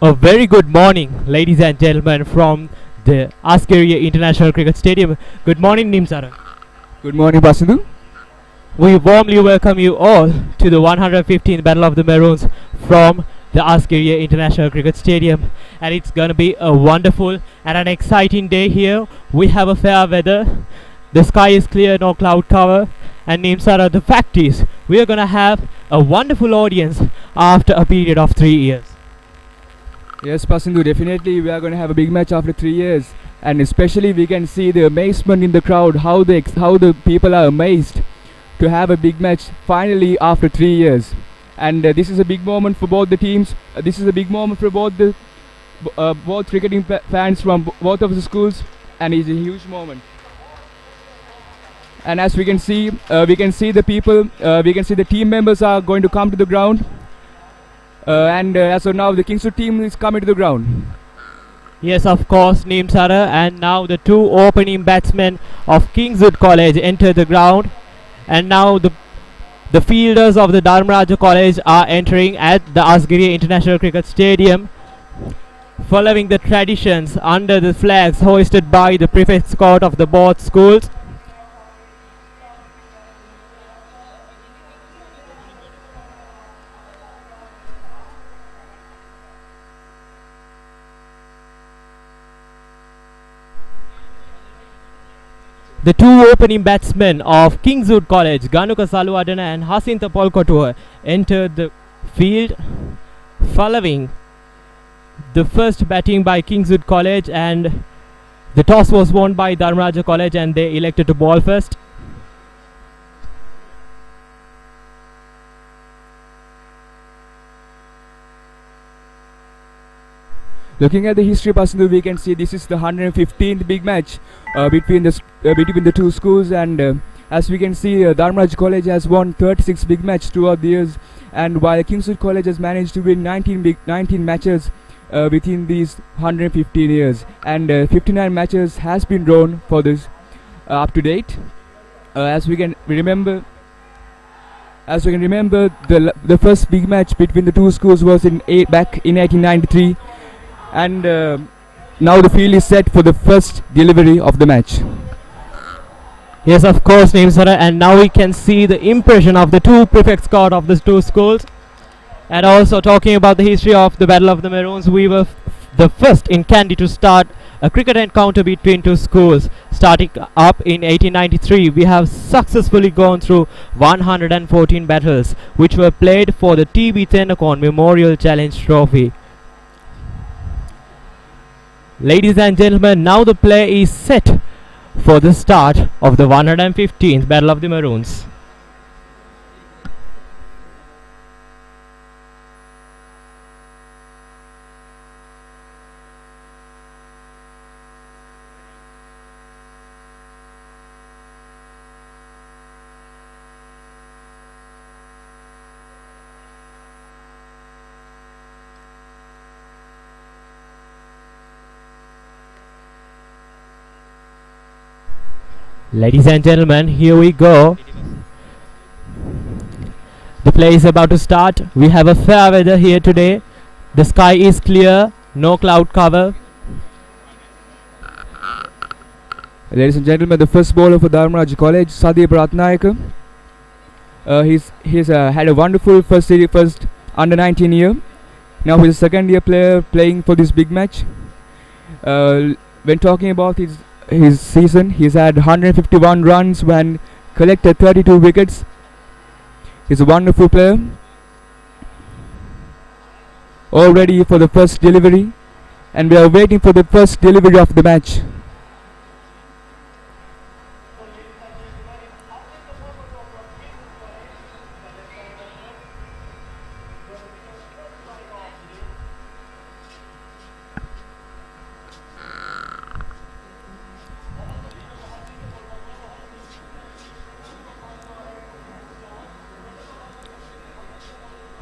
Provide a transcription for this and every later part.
A very good morning, ladies and gentlemen, from the Askaria International Cricket Stadium. Good morning, Nimsara. Good morning, Basindu. We warmly welcome you all to the 115th Battle of the Maroons from the Askaria International Cricket Stadium. And it's gonna be a wonderful and an exciting day here. We have a fair weather. The sky is clear, no cloud cover. And Nimsara, the fact is, we are gonna have a wonderful audience after a period of 3 years. Yes, Basindu, definitely we are going to have a big match after 3 years. And especially we can see the amazement in the crowd, how the people are amazed to have a big match finally after 3 years. And this is a big moment for both the teams. This is a big moment for both cricketing fans from both of the schools, and it's a huge moment. And as we can see the people, we can see the team members are going to come to the ground. And as of now, the Kingswood team is coming to the ground. Yes, of course, Nimsara, and now the two opening batsmen of Kingswood College enter the ground, and now the fielders of the Dharmaraja College are entering at the Asgiria International Cricket Stadium, following the traditions under the flags hoisted by the prefects court of the both schools. The two opening batsmen of Kingswood College, Ganuka Saluadana and Hasinta Polkotua, entered the field following the first batting by Kingswood College, and the toss was won by Dharmaraja College and they elected to bowl first. Looking at the history, Basindu, we can see this is the 115th big match between the two schools, and as we can see, Dharmaraja College has won 36 big matches throughout the years, and while Kingswood College has managed to win 19 matches within these 115 years, and 59 matches has been drawn for this up to date. As we can remember, the first big match between the two schools was back in 1893. And now the field is set for the first delivery of the match. Yes, of course, Nimsara, and now we can see the impression of the two prefects court of the two schools. And also talking about the history of the Battle of the Maroons, we were the first in Kandy to start a cricket encounter between two schools. Starting up in 1893, we have successfully gone through 114 battles, which were played for the TB Tennakoon Memorial Challenge Trophy. Ladies and gentlemen, now the play is set for the start of the 115th Battle of the Maroons. Ladies and gentlemen, here we go. The play is about to start. We have a fair weather here today. The sky is clear, no cloud cover. Ladies and gentlemen, the first bowler for Dharmaraja College, Sadeep Ratnayaka. He's had a wonderful first under 19 year. Now he's a second year player playing for this big match. When talking about his season, he's had 151 runs when collected 32 wickets. He's a wonderful player. All ready for the first delivery, and we are waiting for the first delivery of the match.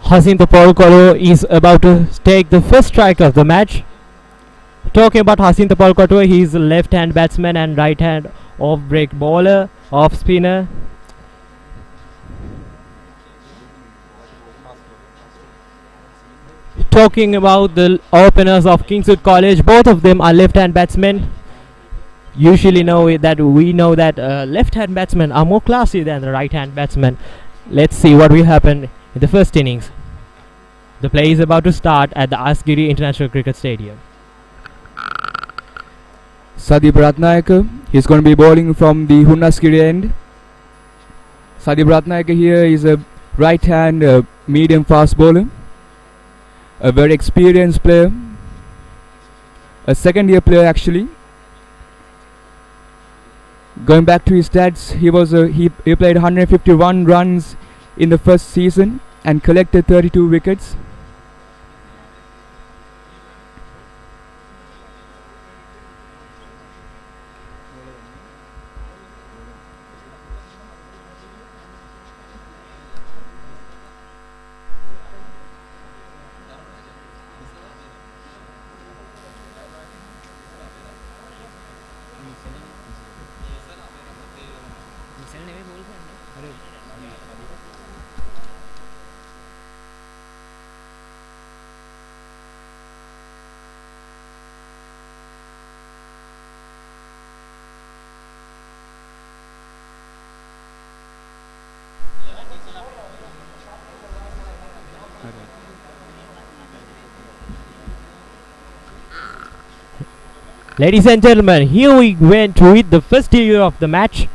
Hasinta Polkotua is about to take the first strike of the match. Talking about Hasinta Polkotua, he is a left-hand batsman and right-hand off-break bowler, off-spinner. talking about the openers of Kingswood College, both of them are left-hand batsmen. Usually we know that left-hand batsmen are more classy than the right-hand batsmen. Let's see what will happen in the first innings. The play is about to start at the Asgiri International Cricket Stadium. Sadeep Ratnayaka, he's going to be bowling from the Hunnaskiri end. Sadeep Ratnayaka here is a right-hand medium fast bowler, a very experienced player, a second-year player actually. Going back to his stats, he played 151 runs in the first season and collected 32 wickets. Ladies and gentlemen, here we went with the first delivery of the match.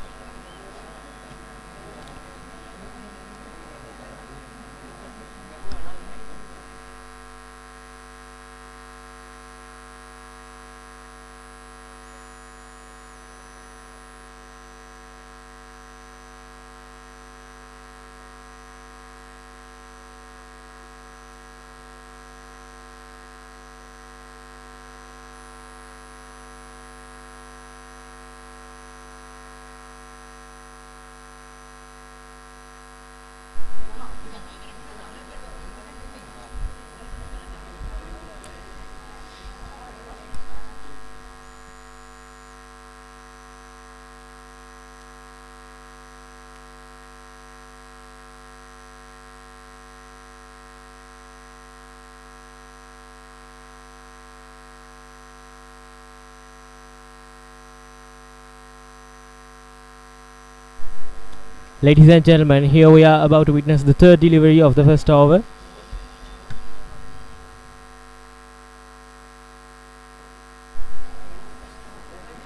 Ladies and gentlemen, here we are about to witness the third delivery of the first over.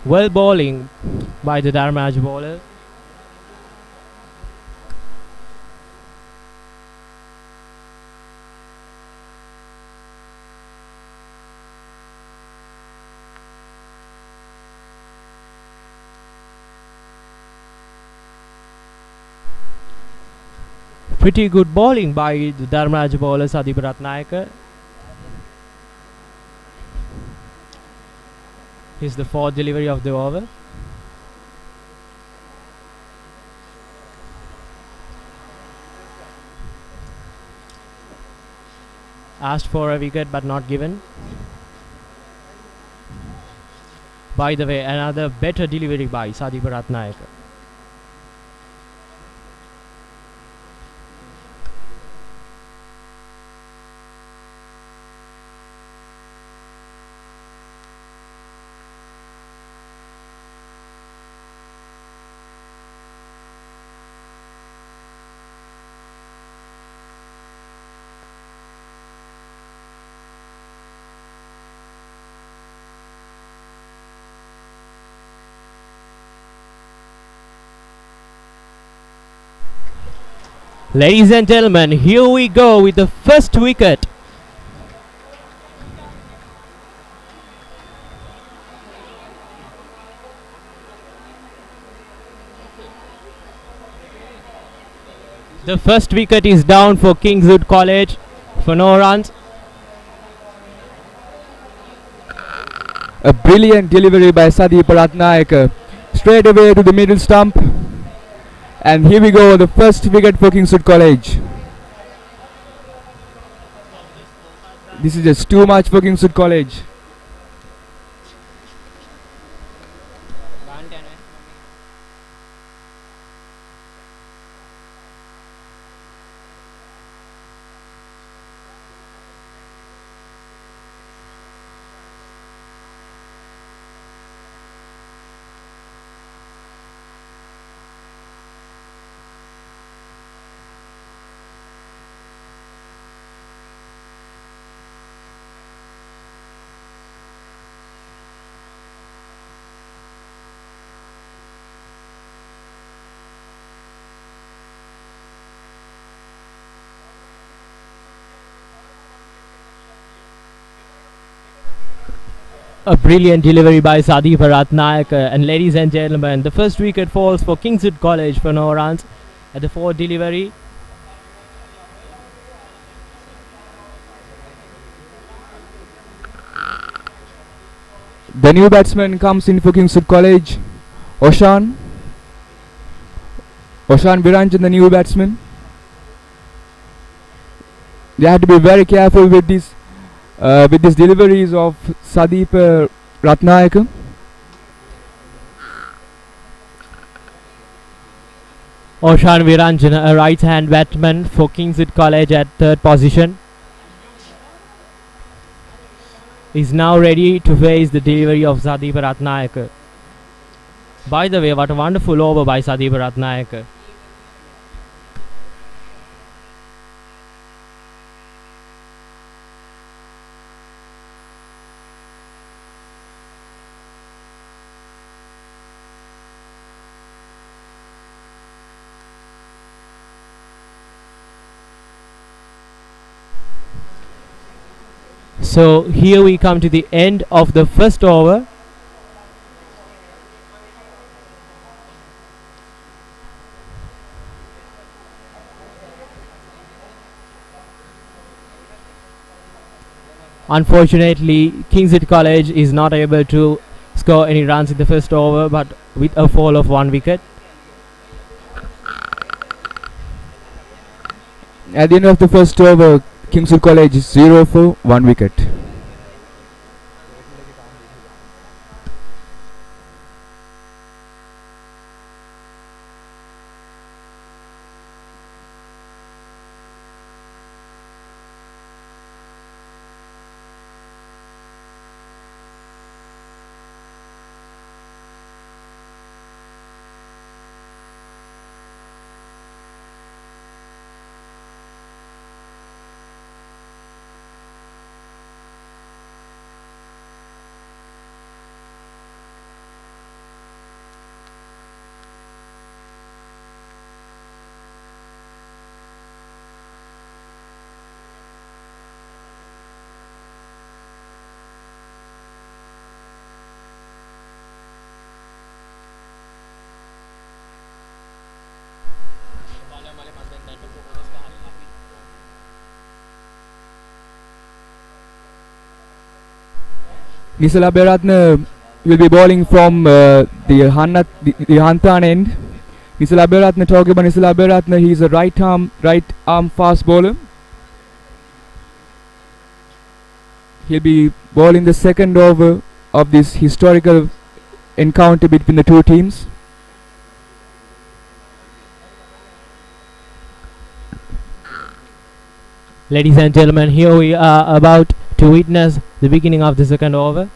Well bowling by the Dharmaj bowler. Pretty good bowling by the Dharmaj bowler Sadeep Ratnayaka. Here's the fourth delivery of the over. Asked for a wicket but not given. By the way, another better delivery by Sadeep Ratnayaka. Ladies and gentlemen, here we go with the first wicket. The first wicket is down for Kingswood College for no runs. A brilliant delivery by Sadeep Ratnayaka. Straight away to the middle stump. And here we go, the first wicket for Kingswood College. This is just too much for Kingswood College. A brilliant delivery by Sadeep Ratnaik. And ladies and gentlemen, the first wicket falls for Kingswood College for no runs at the fourth delivery. The new batsman comes in for Kingswood College. Oshan Viranjan, the new batsman. They have to be very careful with these deliveries of Sadeep Ratnaik. Oshan Viranjan, a right-hand batsman for Kingswood College at third position, is now ready to face the delivery of Sadeep Ratnaik. By the way, what a wonderful over by Sadeep Ratnaik. So here we come to the end of the first over. Unfortunately, Kingswood College is not able to score any runs in the first over, but with a fall of 1 wicket. At the end of the first over, Kingswood College is 0 for 1 wicket. Nisala Beratne will be bowling from the Hantan end. Nisala Beratne, talking about Nisala Beratne, he is a right arm fast bowler. He'll be bowling the second over of this historical encounter between the two teams. Ladies and gentlemen, here we are about to witness the beginning of the second over.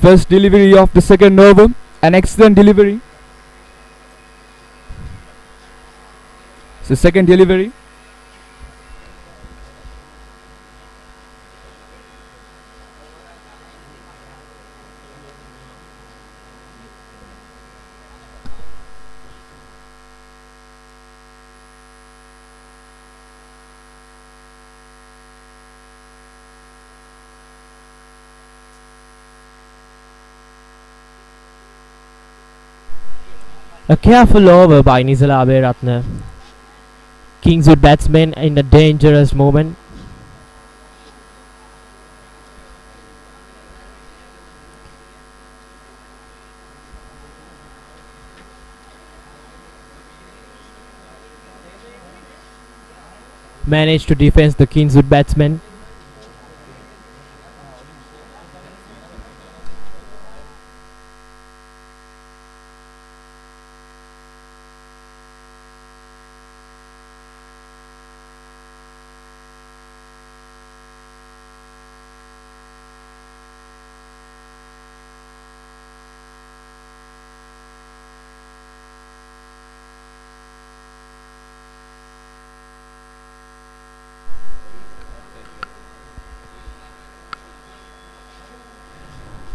First delivery of the second over, an excellent delivery. So second delivery. A careful over by Nisala Beratne. Kingswood batsman in a dangerous moment. Managed to defend the Kingswood batsman.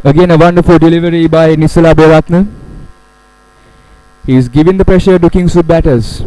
Again a wonderful delivery by Nisala Beratna. He is giving the pressure to Kingswood batters.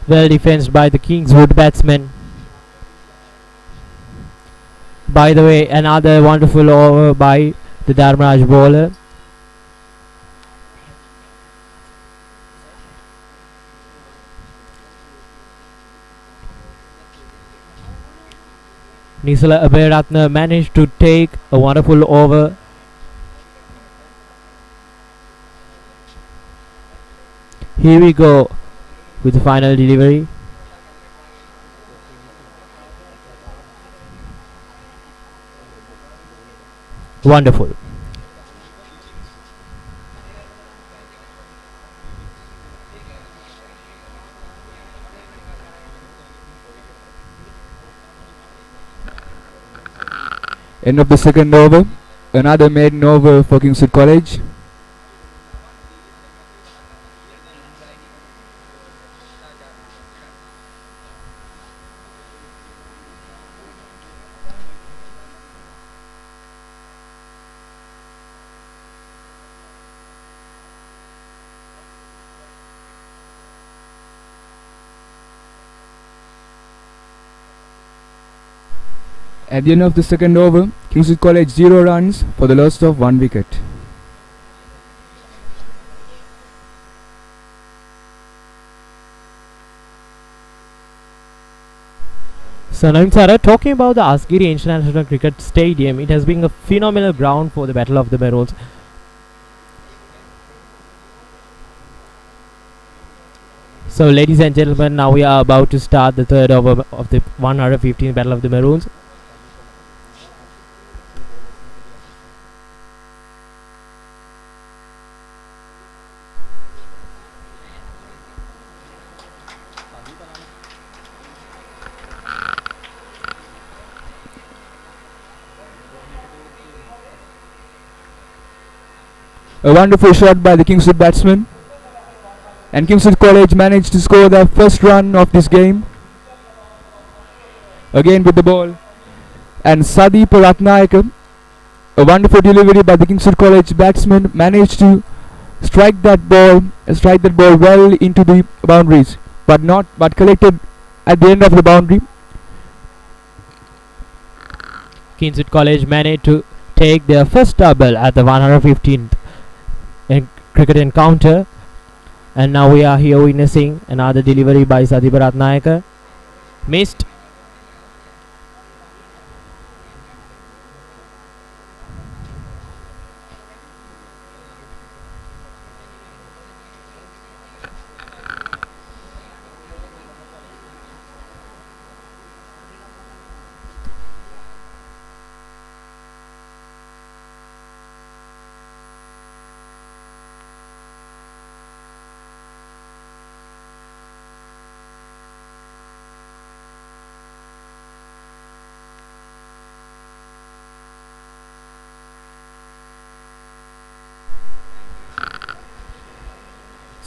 Well defensed by the Kingswood batsmen. By the way, another wonderful over by the Dharmaraj bowler. Nisala Abhiratna managed to take a wonderful over. Here we go with the final delivery. Wonderful. End of the second over. Another maiden over for Kingswood College. At the end of the second over, Kingswood College 0 runs for the loss of 1 wicket. So now, Sara, talking about the Asgiri International Cricket Stadium, it has been a phenomenal ground for the Battle of the Maroons. So ladies and gentlemen, now we are about to start the third over of the 115th Battle of the Maroons. A wonderful shot by the Kingswood batsman, and Kingswood College managed to score their first run of this game. Again with the ball, and Sadeep Ratnayaka, a wonderful delivery by the Kingswood College batsman, managed to strike that ball well into the boundaries, but collected at the end of the boundary. Kingswood College managed to take their first double at the 115th cricket encounter, and now we are here witnessing another delivery by Sadeep Ratnayaka. Missed.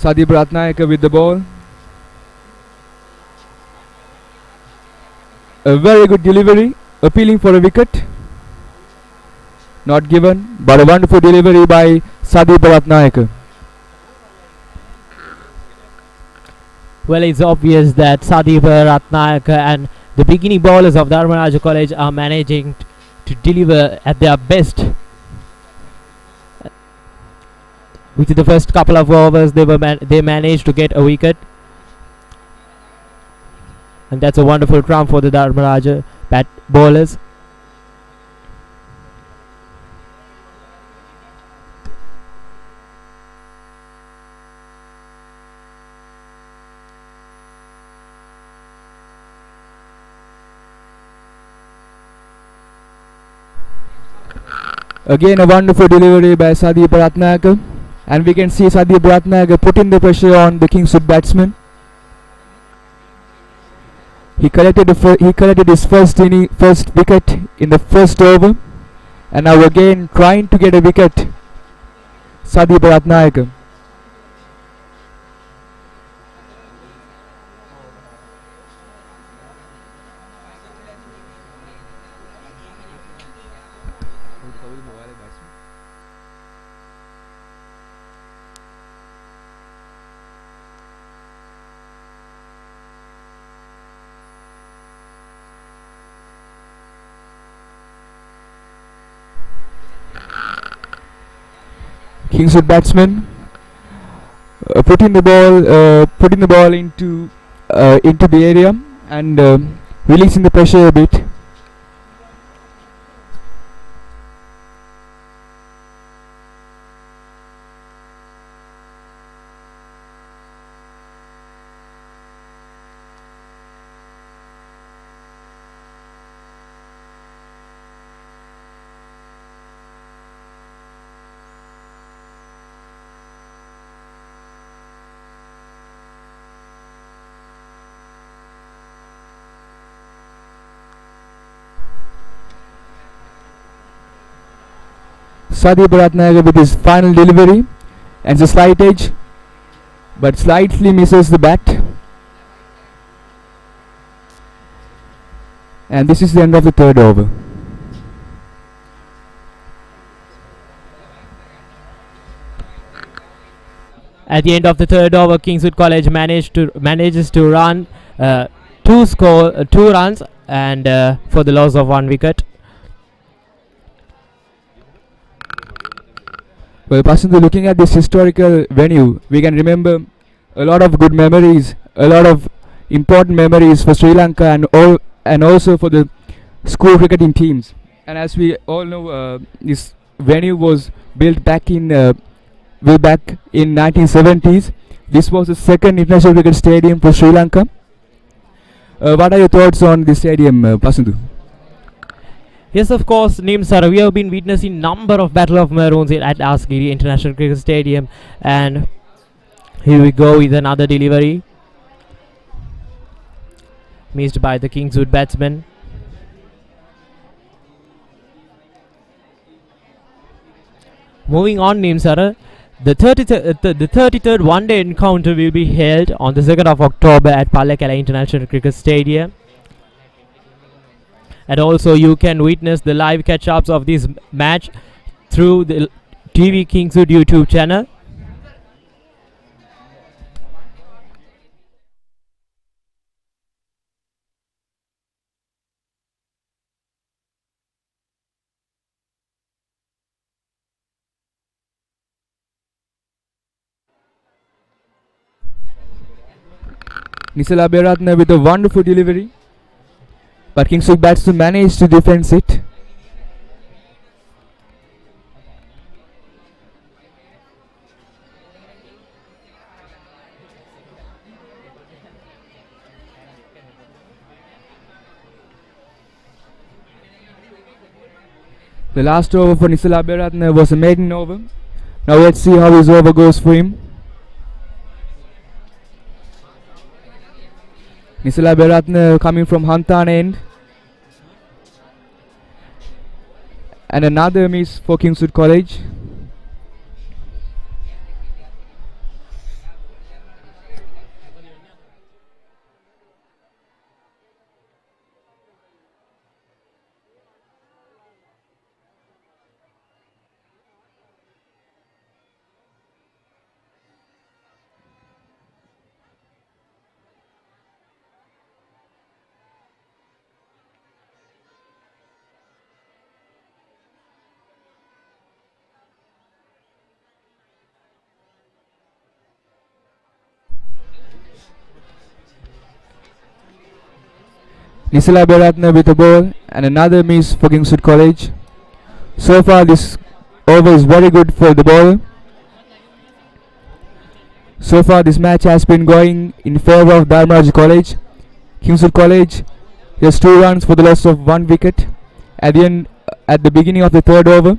Sadeep Ratnayaka with the ball. A very good delivery, appealing for a wicket. Not given, but a wonderful delivery by Sadeep Ratnayaka. Well, it's obvious that Sadeep Ratnayaka and the beginning bowlers of Dharmaraj College are managing to deliver at their best. Within the first couple of overs, they managed to get a wicket, and that's a wonderful crumb for the Dharmaraja bat bowlers. Again, a wonderful delivery by Sadeep Ratnakar, and we can see Sadeep Ratnakar putting the pressure on the Kingswood batsman. He collected his first wicket in the first over, and now again trying to get a wicket. Sadeep Ratnakar. Kingswood batsman putting the ball into the area and releasing the pressure a bit. Sadeep Ratnakar with his final delivery, and it's a slight edge, but slightly misses the bat. And this is the end of the third over. At the end of the third over, Kingswood College manages to run two runs and for the loss of one wicket. Well, personally, looking at this historical venue, we can remember a lot of good memories, a lot of important memories for Sri Lanka and also for the school cricketing teams. And as we all know, this venue was built back in 1970s. This was the second international cricket stadium for Sri Lanka. What are your thoughts on this stadium, Pasandu? Yes, of course, Neem sir. We have been witnessing number of Battle of Maroons at Asgiri International Cricket Stadium, and here we go with another delivery, missed by the Kingswood batsman. Moving on, Neem sir. The 33rd one-day encounter will be held on the 2nd of October at Pallekele International Cricket Stadium. And also you can witness the live catch-ups of this match through the TV Kingswood YouTube channel. Nisala Beratna with a wonderful delivery, but Kingswood batsman managed to defend it. The last over for Nisala Beratna was a maiden over. Now let's see how his over goes for him. Nisala Beratna coming from Hantan end. And another miss for Kingswood College. Nisila Beratna with the ball and another miss for Kingswood College. So far this over is very good for the ball. So far this match has been going in favor of Dharmaraj College. Kingswood College has 2 runs for the loss of 1 wicket at the end, at the beginning of the third over.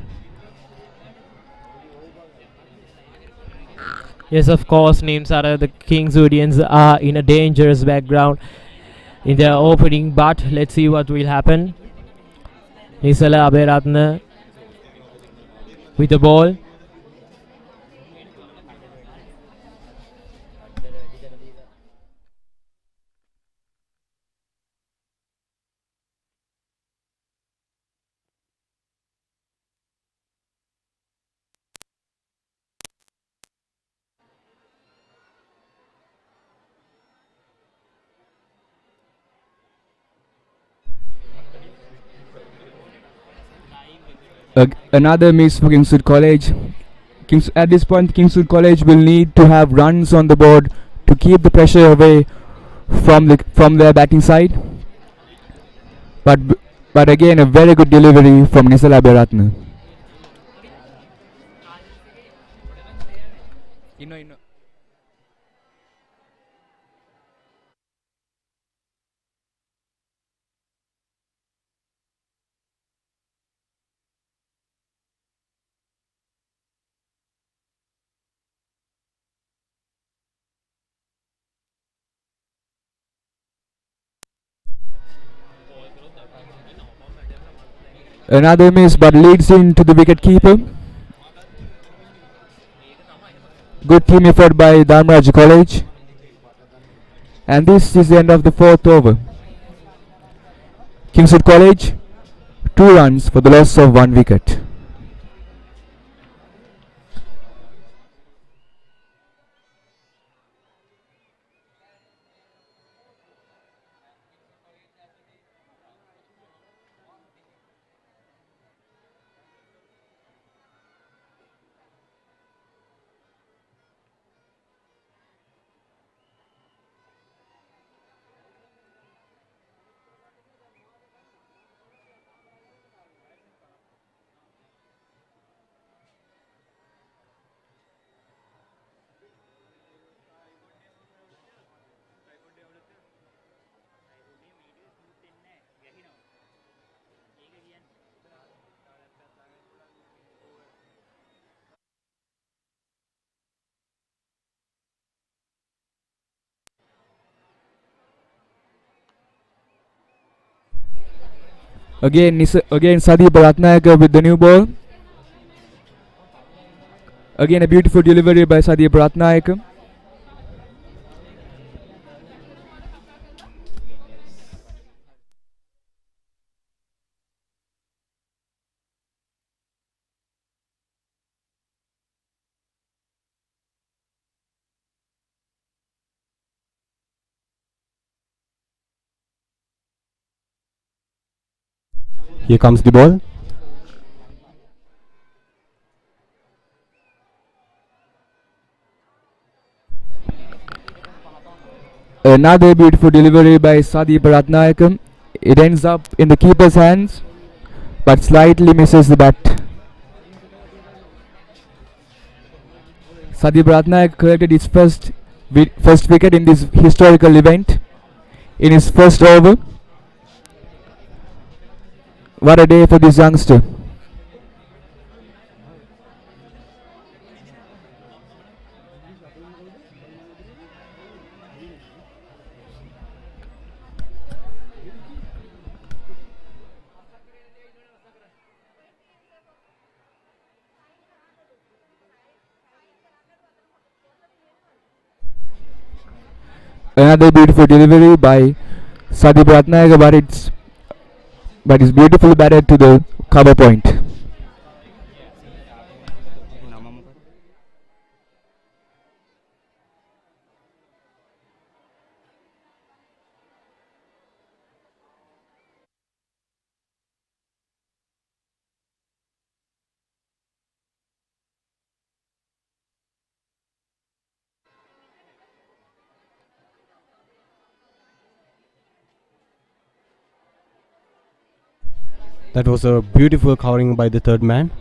Yes, of course, names are the Kingswoodians are in a dangerous background in their opening, but let's see what will happen. Nisala Aberatna with the ball. Another miss for Kingswood College. At this point, Kingswood College will need to have runs on the board to keep the pressure away from their batting side. But but again, a very good delivery from Nisala Beratna. Another miss, but leads into the wicket keeper. Good team effort by Dharmaraj College. And this is the end of the fourth over. Kingswood College, 2 runs for the loss of 1 wicket. Again Sadi Bharatnayaka with the new ball. Again a beautiful delivery by Sadi Bharatnayaka. Here comes the ball. Another beautiful delivery by Sadi Bharatnayaka. It ends up in the keeper's hands, but slightly misses the bat. Sadi Bharatnayak collected his first wicket in this historical event in his first over. What a day for this youngster. Another beautiful delivery by Sadi Bharatnayaka, but it's beautifully batted to the cover point. That was a beautiful covering by the third man.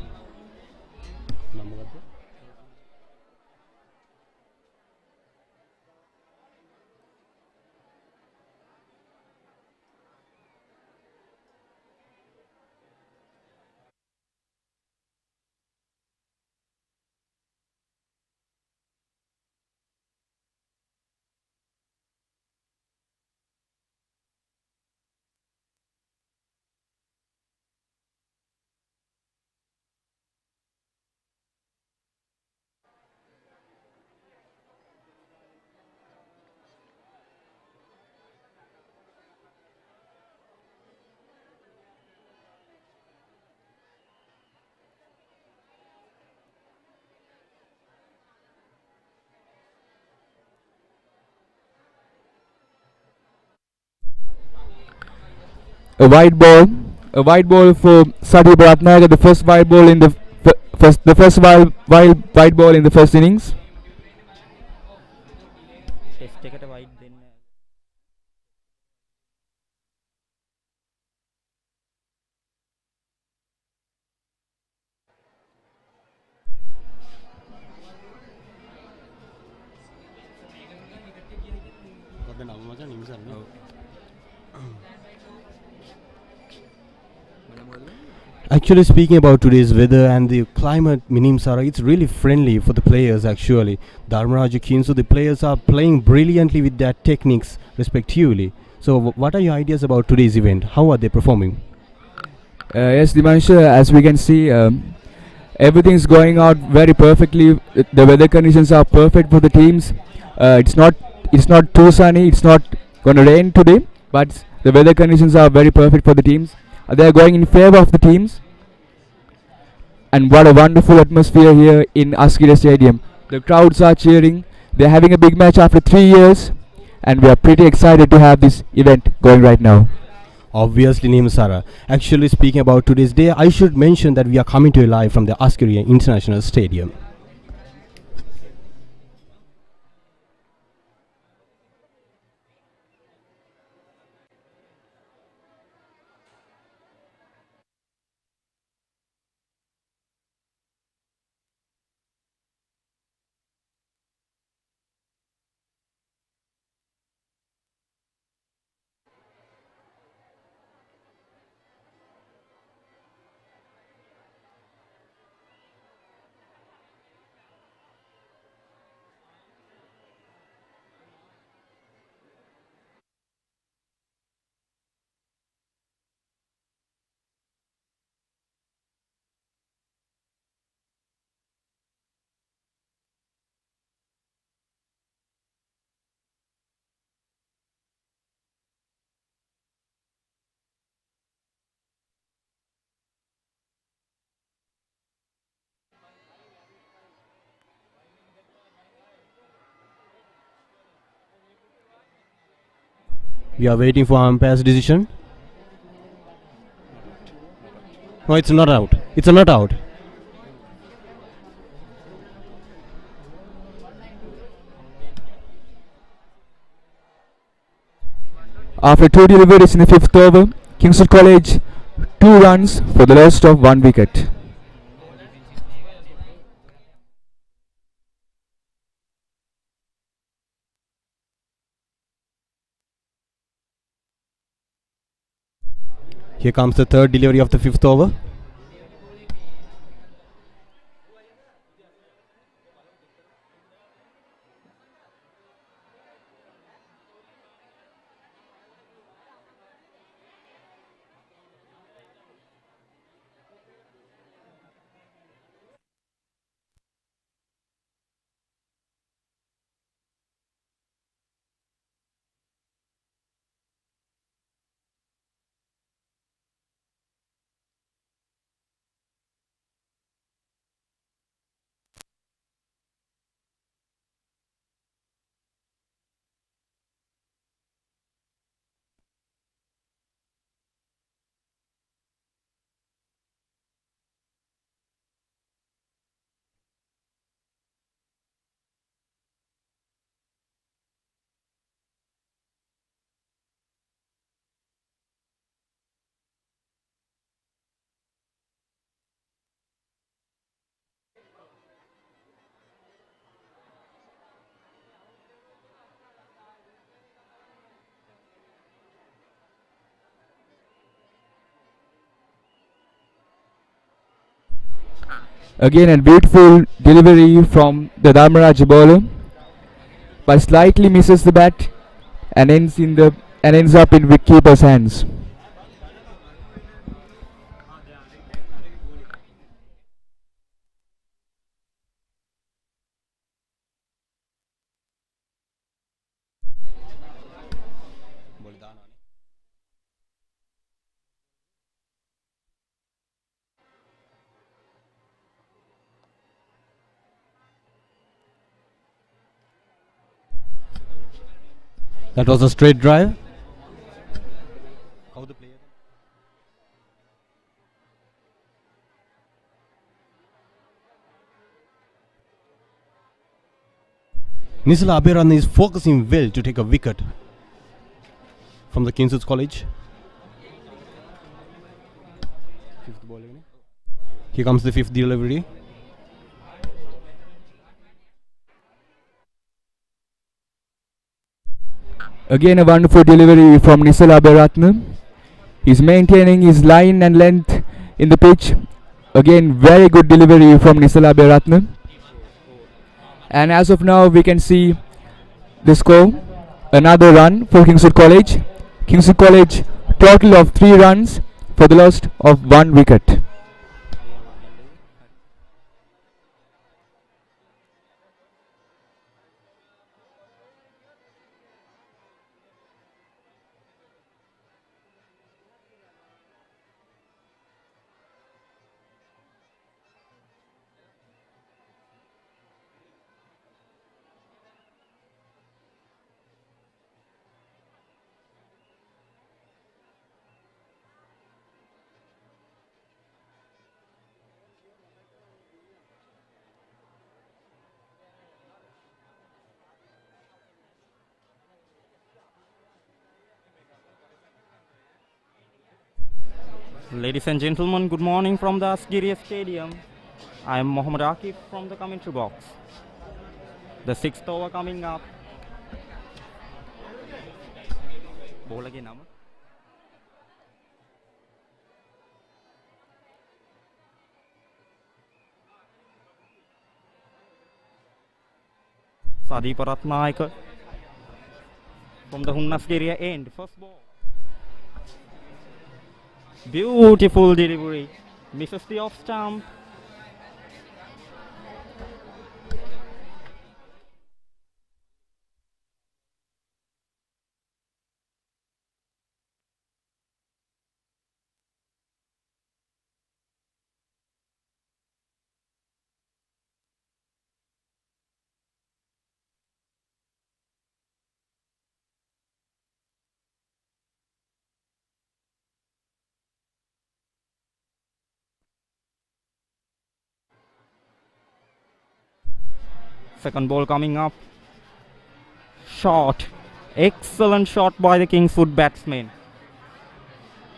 A white ball, a white ball for Sadi Bharatnagar, the first white ball in the first white ball in the first innings. Actually, speaking about today's weather and the climate, Minimsara, it's really friendly for the players. Actually, Dharmaraj Kinsu, the players are playing brilliantly with their techniques, respectively. So, what are your ideas about today's event? How are they performing? Yes, Dimansha, as we can see, everything is going out very perfectly. The weather conditions are perfect for the teams. It's not too sunny. It's not going to rain today, but the weather conditions are very perfect for the teams. They are going in favor of the teams, and what a wonderful atmosphere here in Askira Stadium. The crowds are cheering. They're having a big match after 3 years, and we are pretty excited to have this event going right now. Obviously, Nimsara. Actually, speaking about today's day, I should mention that we are coming to you live from the Askari International Stadium. We are waiting for umpire's decision. No, it's not out. It's not out. After two deliveries in the fifth over, Kingswood College 2 runs for the loss of 1 wicket. Here comes the third delivery of the fifth over. Again a beautiful delivery from the Dharmaraj bowler, but slightly misses the bat and ends up in wicketkeeper's hands. That was a straight drive. How the player? Nisala Abiran is focusing well to take a wicket from the King's College. Fifth ball. Here comes the fifth delivery. Again a wonderful delivery from Nisal Abiratnam. He's maintaining his line and length in the pitch. Again very good delivery from Nisal Abiratnam. And as of now we can see the score. Another run for Kingswood College. Kingswood College total of 3 runs for the loss of 1 wicket. Ladies and gentlemen, good morning from the Asgiria Stadium. I am Mohammad Akif from the commentary box. The 6th over coming up. Ball again, Amar. Sadeep Ratnayaka from the Asgiria end. First ball. Beautiful delivery. Misses the off stump. Second ball coming up. Shot. Excellent shot by the Kingswood batsmen.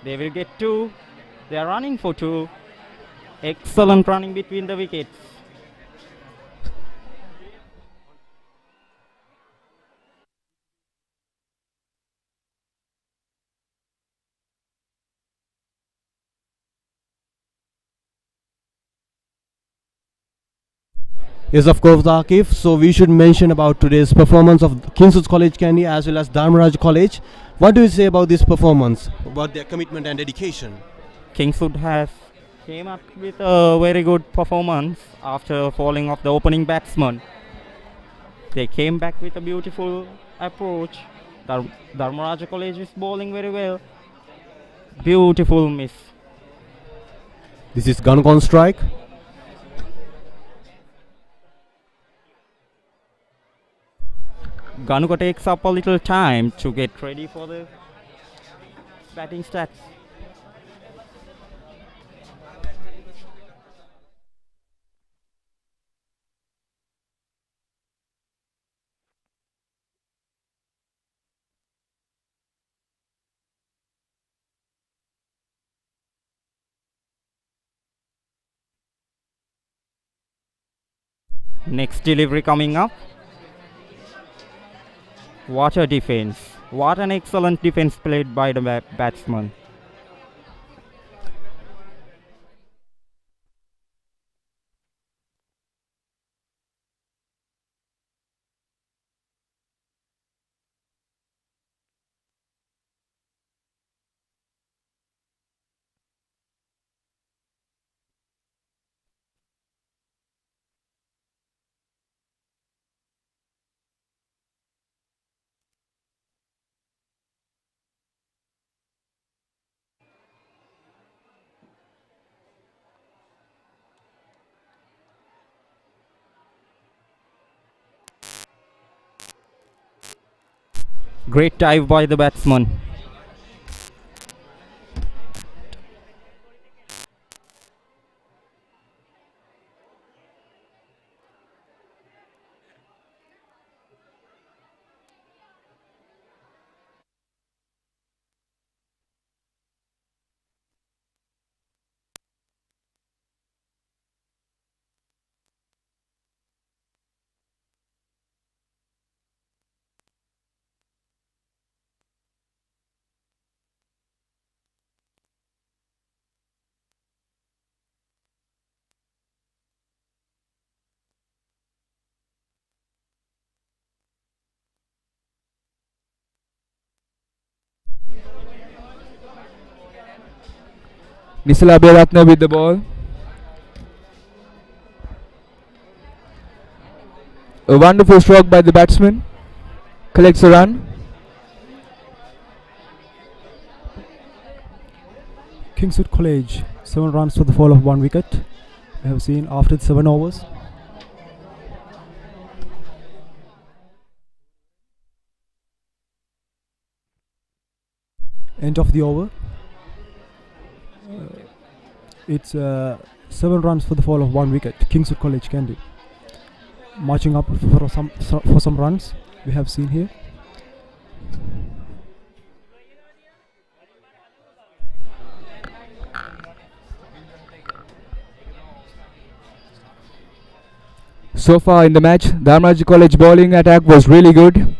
They will get 2. They are running for 2. Excellent running between the wickets. Yes, of course, Akif. So we should mention about today's performance of King's College Candy as well as Dharmaraj College. What do you say about this performance? About their commitment and dedication? Kingswood has came up with a very good performance after falling off the opening batsman. They came back with a beautiful approach. Dharmaraj College is bowling very well. Beautiful miss. This is gun on strike. Ganuka takes up a little time to get ready for the batting stats. Next delivery coming up. What a defense. What an excellent defense played by the batsman. Great dive by the batsman. Nisala Beratna with the ball. A wonderful stroke by the batsman. Collects a run. Kingswood College, 7 runs for the fall of 1 wicket. We have seen after 7 overs. End of the over. It's 7 runs for the fall of 1 wicket. Kingswood College Candy. Marching up for some runs we have seen here. So far in the match, Dharmaraja College bowling attack was really good.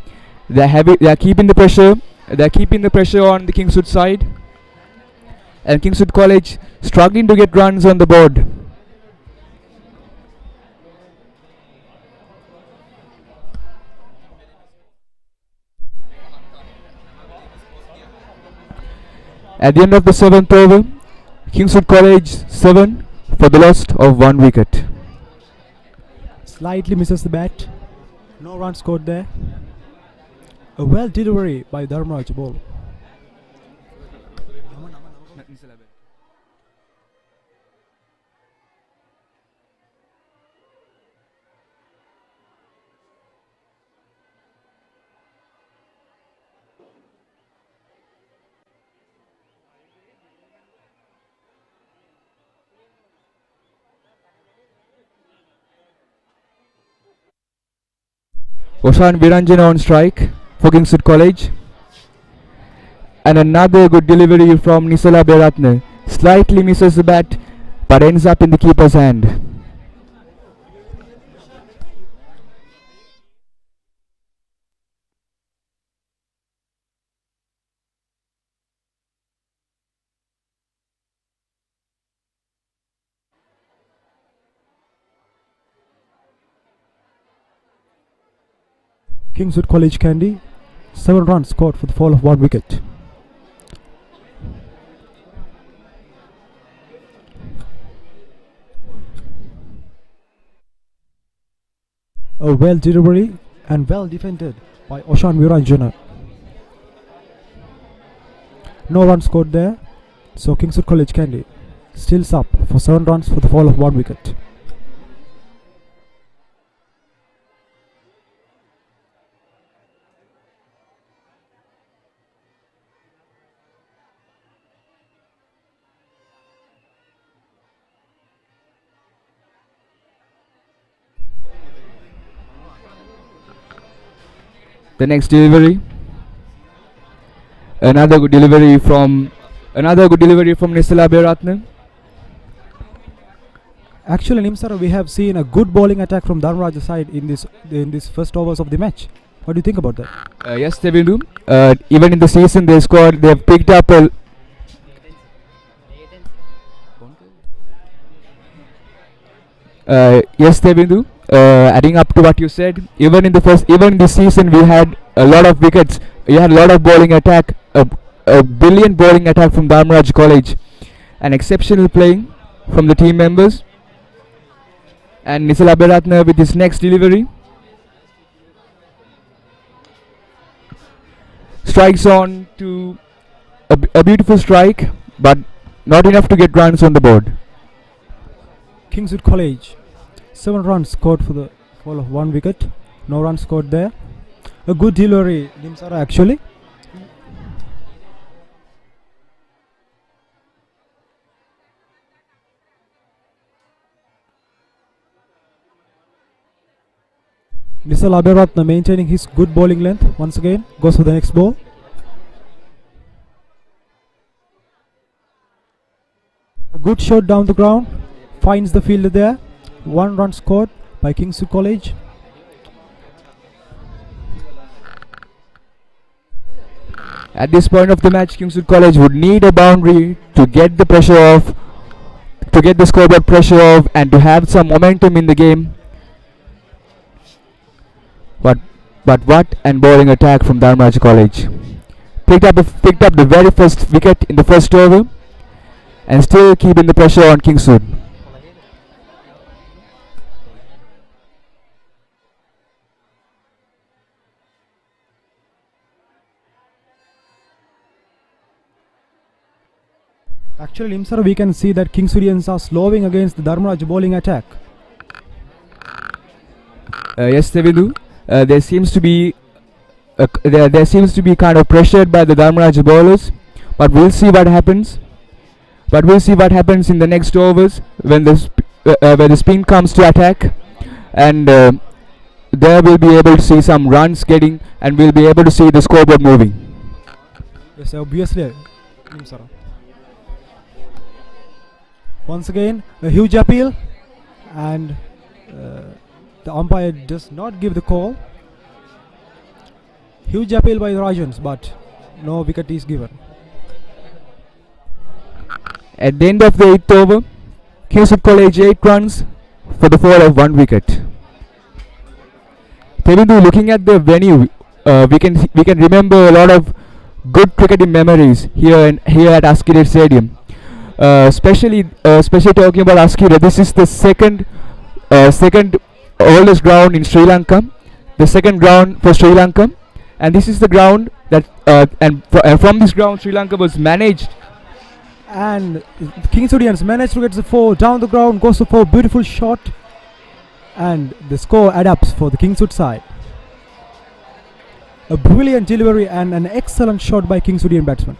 They are keeping the pressure. They are keeping the pressure on the Kingswood side, and Kingswood College struggling to get runs on the board. At the end of the 7th over, Kingswood College 7 for the loss of 1 wicket. Slightly misses the bat. No runs scored there. A well delivery by Dharmaraj ball. Oshan Viranjana on strike for Kingswood College. And another good delivery from Nisala Beratne. Slightly misses the bat but ends up in the keeper's hand. Kingswood College Candy, 7 runs scored for the fall of 1 wicket. A well delivery and well defended by Oshan Viranjana. No runs scored there, so Kingswood College Candy stills up for 7 runs for the fall of 1 wicket. The next delivery, another good delivery from Nisala Beratne. Actually, Nimsara, we have seen a good bowling attack from Dharmaraja's side in this first overs of the match. What do you think about that? Yes, they will do. Even in the season, they have picked up a. Yes, they will do. Adding up to what you said, even in this season, we had a lot of wickets. We had a lot of bowling attack, a brilliant bowling attack from Dharmaraj College, an exceptional playing from the team members. And Nisala Beratne with his next delivery strikes on to a beautiful strike, but not enough to get runs on the board. Kingswood College, 7 runs scored for the fall of 1 wicket. No runs scored there. A good delivery, Nimsara, actually. Mr. Laberatna maintaining his good bowling length once again. Goes for the next ball. A good shot down the ground. Finds the fielder there. 1 run scored by Kingswood College. At this point of the match, Kingswood College would need a boundary to get the pressure off, to get the scoreboard pressure off, and to have some momentum in the game. But what an bowling attack from Dharmaraj College. Picked up the very first wicket in the first over, and still keeping the pressure on Kingswood. Actually, Nimsara, we can see that Kingswoodians are slowing against the Dharmaraj bowling attack. Yes, Devindu. There seems to be there seems to be kind of pressured by the Dharmaraj bowlers, but we'll see what happens. But we'll see what happens in the next overs when the spin comes to attack, and there we'll be able to see some runs getting, and we'll be able to see the scoreboard moving. Yes, obviously, Nimsara. Once again, a huge appeal, and the umpire does not give the call. Huge appeal by the Rajans, but no wicket is given. At the end of the 8th over, Kingswood College 8 runs for the fall of 1 wicket. Tevindu, looking at the venue, we can remember a lot of good cricketing memories here at Askira Stadium. Especially talking about Askira, this is the second oldest ground in Sri Lanka, the second ground for Sri Lanka, and this is the ground that and from this ground Sri Lanka was managed. And Kingswoodians managed to get the 4 down the ground, goes to 4, beautiful shot, and the score adapts for the Kingswood side. A brilliant delivery and an excellent shot by Kingswoodian batsmen.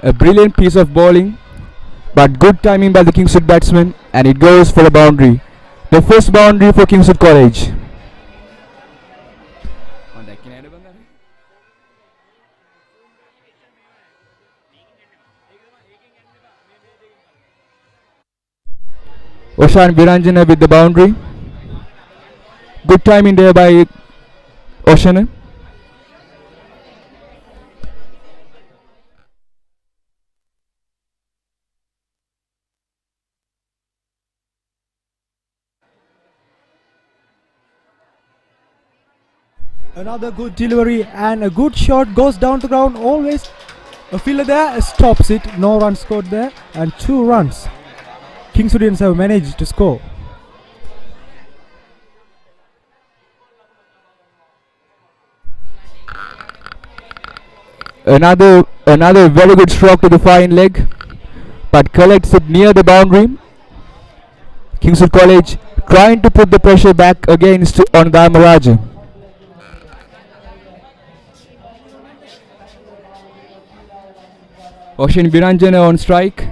A brilliant piece of bowling, but good timing by the Kingswood batsman, and it goes for a boundary. The first boundary for Kingswood College. Oshan Viranjana with the boundary. Good timing there by Oshan. Another good delivery and a good shot, goes down the ground. Always a fielder there, stops it. No runs scored there, and 2 runs. Kingswoodians have managed to score. Another very good stroke to the fine leg, but collects it near the boundary. Kingswood College trying to put the pressure back against on Dharmaraj. Oshin Viranjana on strike.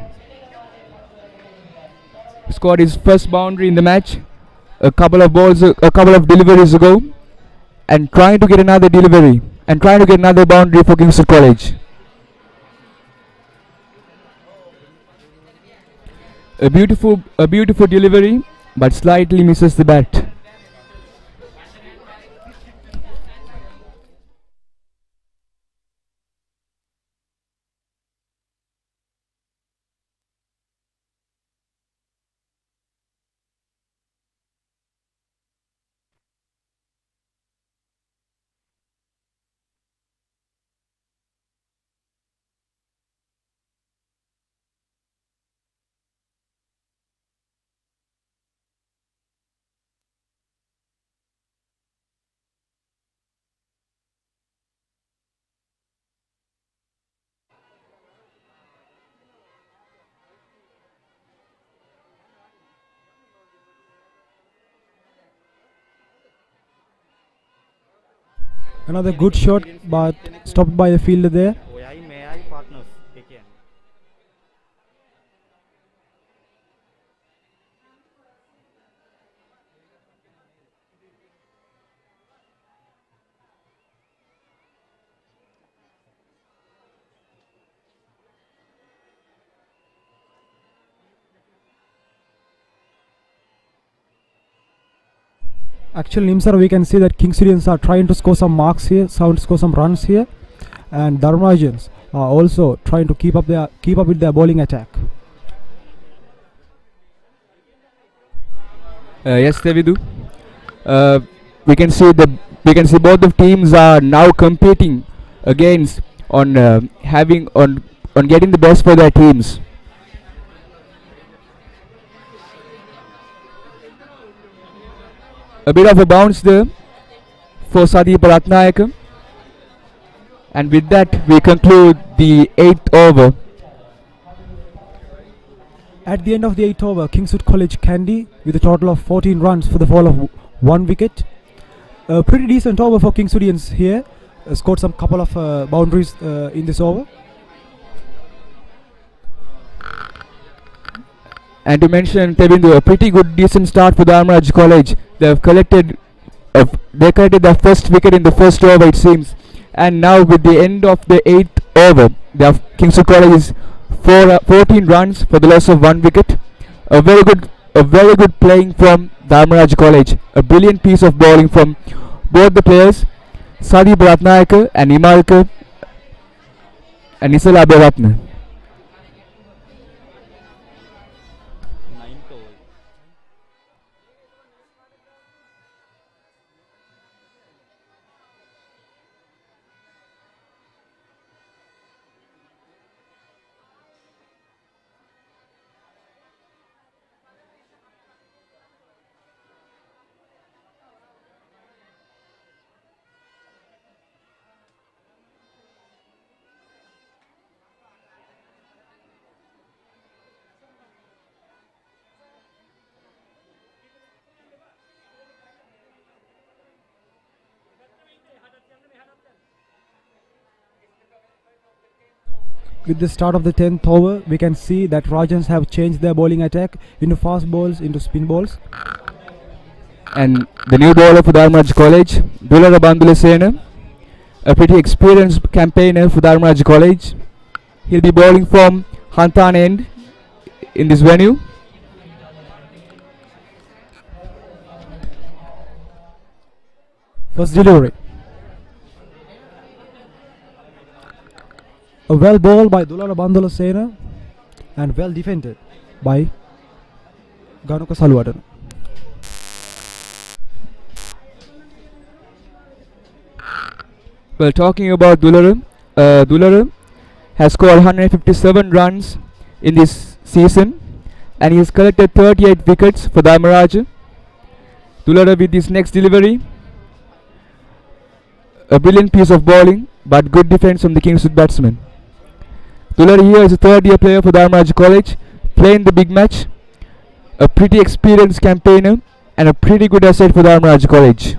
Scored his first boundary in the match. A couple of deliveries ago, and trying to get another delivery and trying to get another boundary for Kingswood College. A beautiful delivery, but slightly misses the bat. Another good shot, but stopped by the fielder there. ඔයයි මෙයයි partners ඒ කියන්නේ. Actually, Nimsar, we can see that Kingsilians are trying to score some marks here, score some runs here, and Dharmarajans are also trying to keep up with their bowling attack. Yes, Devidu. We can see both the teams are now competing against on getting the best for their teams. A bit of a bounce there for Sadeep Ratnayaka, and with that we conclude the 8th over. At the end of the 8th over, Kingswood College Kandy with a total of 14 runs for the fall of 1 wicket. A pretty decent over for Kingswoodians here. Scored some couple of boundaries in this over. And to mention, Tevindu, a pretty good decent start for the Dharmaraj College. They collected their first wicket in the first over, it seems. And now with the end of the 8th over, Kingswood College is 14 runs for the loss of 1 wicket. A very good playing from Dharmaraj College. A brilliant piece of bowling from both the players, Sadeep Ratnayaka and Imalka and Nisala Aberatna. With the start of the 10th over, we can see that Rajans have changed their bowling attack into fast balls, into spin balls. And the new bowler for Dharmaraj College, Dulara Bandulasena, a pretty experienced campaigner for Dharmaraj College. He'll be bowling from Hantan end in this venue. First delivery. A well bowled by Dulara Bandulasena and well defended by Ganuka Salwadana. Well, talking about Dulara has scored 157 runs in this season, and he has collected 38 wickets for Dharmaraj. Dulara with his next delivery, a brilliant piece of bowling, but good defense from the Kingswood batsman. Dulara here is a third-year player for Dharmaraj College, playing the big match, a pretty experienced campaigner, and a pretty good asset for Dharmaraj College.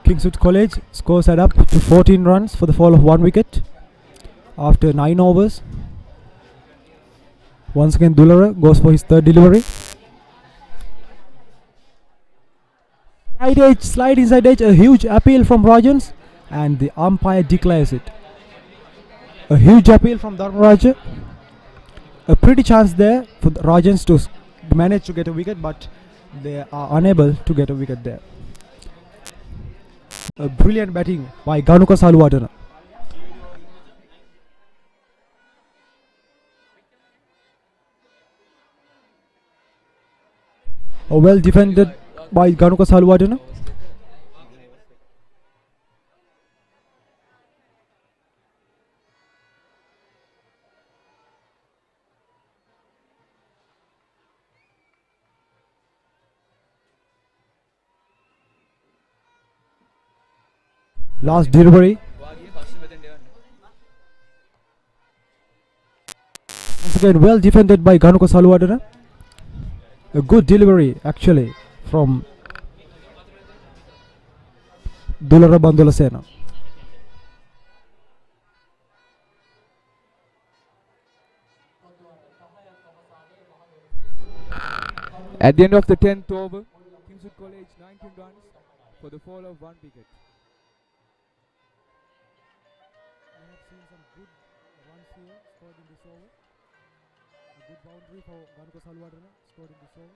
Kingswood College scores add up to 14 runs for the fall of 1 wicket after 9 overs. Once again, Dulara goes for his third delivery. Slide inside edge, a huge appeal from Rajans, and the umpire declares it. A huge appeal from Dharmaraj. A pretty chance there for the Rajans to manage to get a wicket, but they are unable to get a wicket there. A brilliant batting by Ganuka Salwadana. A well defended by Ganuka Salwadana. Last delivery. Once again, well defended by Ganuka Salwadana. A good delivery actually from Dulara Bandulasena. At the end of the 10th over, Kingswood College 19 runs for the fall of 1 wicket. We have seen some good runs here scored in this over. A good boundary for Ganuka Salwadana scored in this over.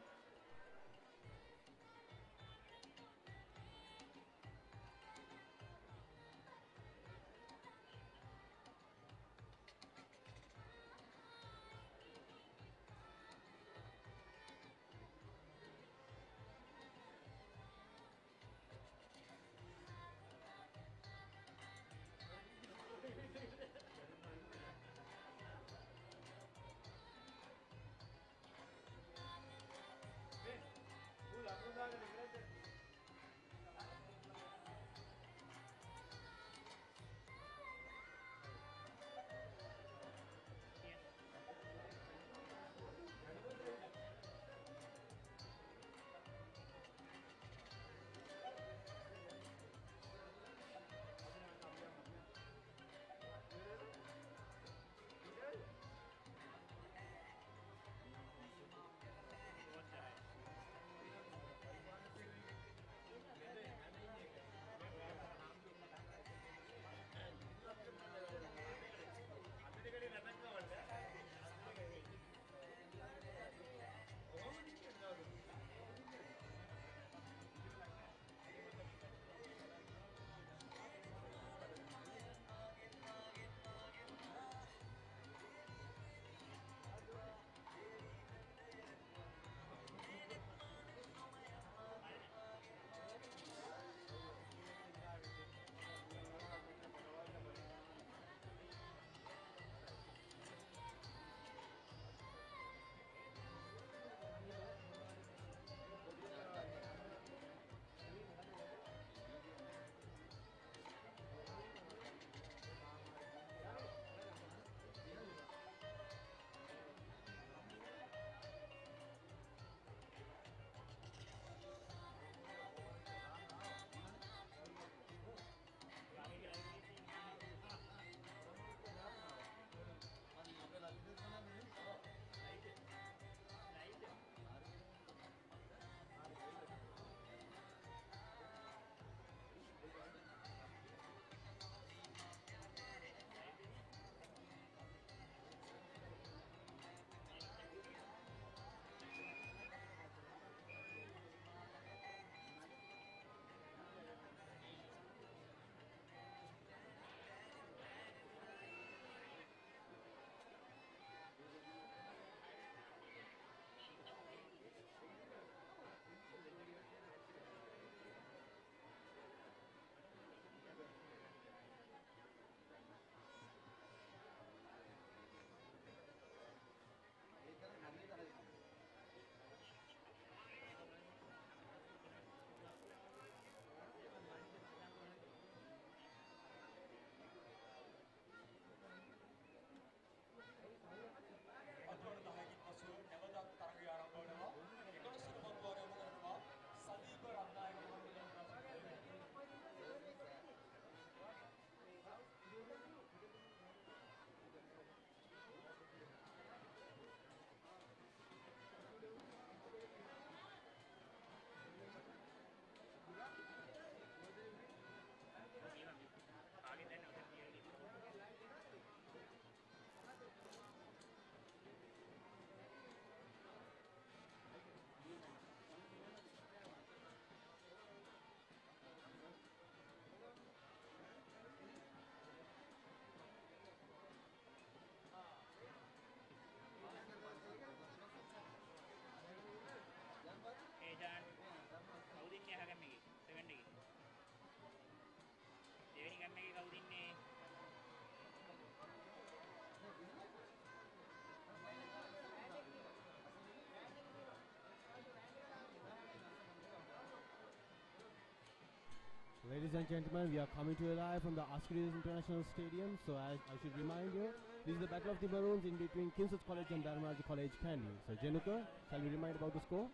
Ladies and gentlemen, we are coming to you live from the Ascarius International Stadium. So I should remind you, this is the Battle of the Maroons in between Kingswood College and Dharmaraja College, Kandy. So Jenuka, shall we remind about the score?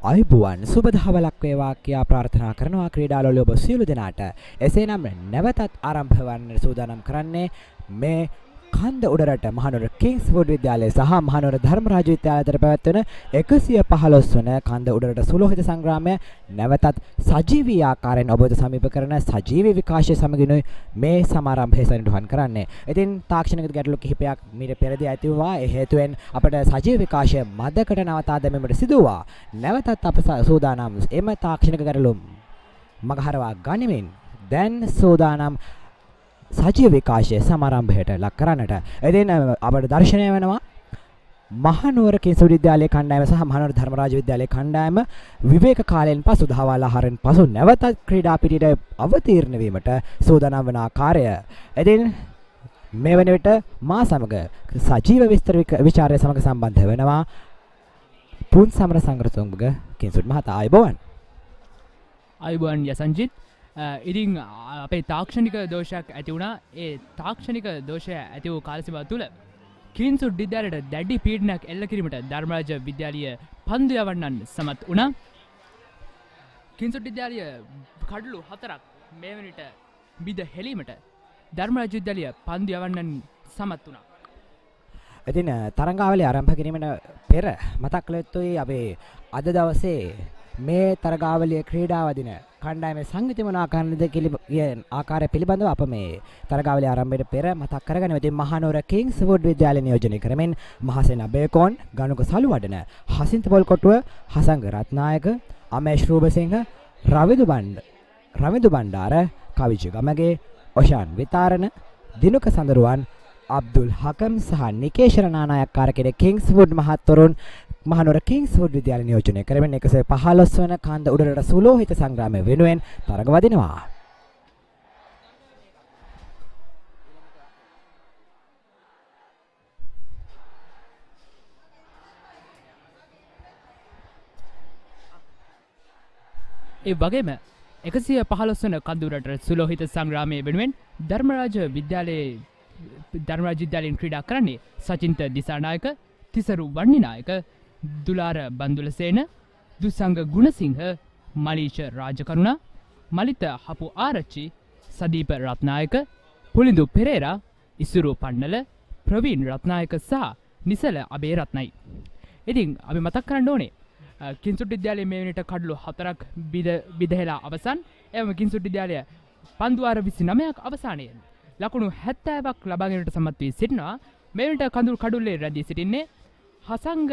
අයිබුවන් සුබ දහවලක් වේවා කියා ප්‍රාර්ථනා කරනවා ක්‍රීඩාලෝලී ඔබ සියලු දෙනාට. එසේනම් නැවතත් ආරම්භ වන්න සූදානම් කරන්නේ මේ කන්ද උඩරට මහනුවර කිංස්වුඩ් විද්‍යාලය සහ මහනුවර ධර්මරාජ විද්‍යාලය අතර පැවැත්වෙන 115 වන කන්ද උඩරට සුලෝහිත සංග්‍රාමය නැවතත් සජීවී ආකාරයෙන් ඔබ වෙත සමීප කරන සජීවී විකාශය සමගිනුයි මේ සමාරම්භය සනිටුහන් කරන්නේ. ඉතින් තාක්ෂණික ගැටලු කිහිපයක් මීට පෙරදී ඇති වුණා. ඒ හේතුවෙන් අපට සජීවී විකාශය මදකට නවතා දැමීමට සිදු වුණා. නැවතත් අප සූදානම් එම තාක්ෂණික ගැටලු මගහරවා ගනිමින් දැන් සූදානම් සජීව විකාශය සමාරම්භයට ලක් කරන්නට. එදින අපට දර්ශනය වෙනවා මහනුවර කිංස්වුඩ් විද්‍යාලයේ කණ්ඩායම සහ මහනුවර ධර්මරාජ විද්‍යාලයේ කණ්ඩායම විවේක කාලයෙන් පසු දහවල් ආහාරයෙන් පසු නැවතත් ක්‍රීඩා පිටියට අවතීර්ණ වීමට සූදානම් වන ආකාරය. එදින මේ වන විට මා සමග සජීව විස්තර විචාරය සමග සම්බන්ධ වෙනවා පුන් සමර සංග්‍රතුංග කිංස්වුඩ් මහතා. ආයුබෝවන්. ආයුබෝවන් යසන්ජිත්. ඉතින් අපේ තාක්ෂණික දෝෂයක් ඇති වුණා. ඒ තාක්ෂණික දෝෂය ඇති වූ කාල සීමාව තුළ කිංස්වුඩ් විද්‍යාලයට දැඩි පීඩනයක් එල්ල කිරීමට ධර්මරාජ විද්‍යාලීය පන්දු යවන්නන් සමත් වුණා. කිංස්වුඩ් විද්‍යාලීය කඩලු 4ක් මේ වෙනට බිඳ හෙලීමට ධර්මරාජ විද්‍යාලීය පන්දු යවන්නන් සමත් වුණා. ඉතින් තරඟාවලිය ආරම්භ කිරීමට පෙර මතක් කළ යුතුයි අපේ අද දවසේ මේ තරගාවලිය ක්‍රීඩාව දින කණ්ඩායමේ සංගීතය මොන ආකාරයේද කියන ආකාරය පිළිබඳව අප මේ තරගාවලිය ආරම්භයට පෙර මතක් කරගෙන ඉතින් මහනුවර කිංස්වුඩ් විද්‍යාලය නියෝජනය කරමින් මහසේන අබේකෝන් ගණුක සලුවඩන හසින්ත පොල්කොටුව හසංග රත්නායක අමේෂ් රූබසිංහ රවිදු බණ්ඩාර කවිජ ගමගේ ඔෂාන් විතාරණ දිනුක සඳරුවන් අබ්දුල් හකම් සහ නිකේෂර නානායක්කාර කෙනෙක් කිංස්වුඩ් මහත්වරුන් මහනුවර කිංස්වුඩ් විද්‍යාලය නියෝජනය කරමින් 115 වන කන්ද උඩරට සුලෝහිත සංග්‍රාමය වෙනුවෙන් තරඟ වදිනවා. ඒ වගේම 115 වන කන්ද උඩරට සුලෝහිත සංග්‍රාමය වෙනුවෙන් ධර්මරාජ විද්‍යාලයෙන් ක්‍රීඩා කරන්නේ සචින්ත දිසානායක, තිසරු වන්නිනායක, දුලාර බන්දුලසේන, දුසංග ගුණසිංහ, මලීෂ රාජකරුණා, මලිත හපු ආරච්චි, සදීප රත්නායක, පුලිඳු පෙරේරා, ඉසුරු පන්නල, ප්‍රවීන් රත්නායක සහ නිසල අබේ රත්නයි. ඉතින් අපි මතක් කරන්න ඕනේ කිංස්වුඩ් විද්‍යාලයේ මේ වෙනට කඩලු 4ක් බිඳහෙලා අවසන්. එවම කිංස්වුඩ් විද්‍යාලය පන්දු වාර 29ක් අවසානයේ ලකුණු 70ක් ලබා ගැනීමට සමත් වී සිටිනවා. මේ වෙනට කඩුල්ලේ රැඳී සිටින්නේ හසංග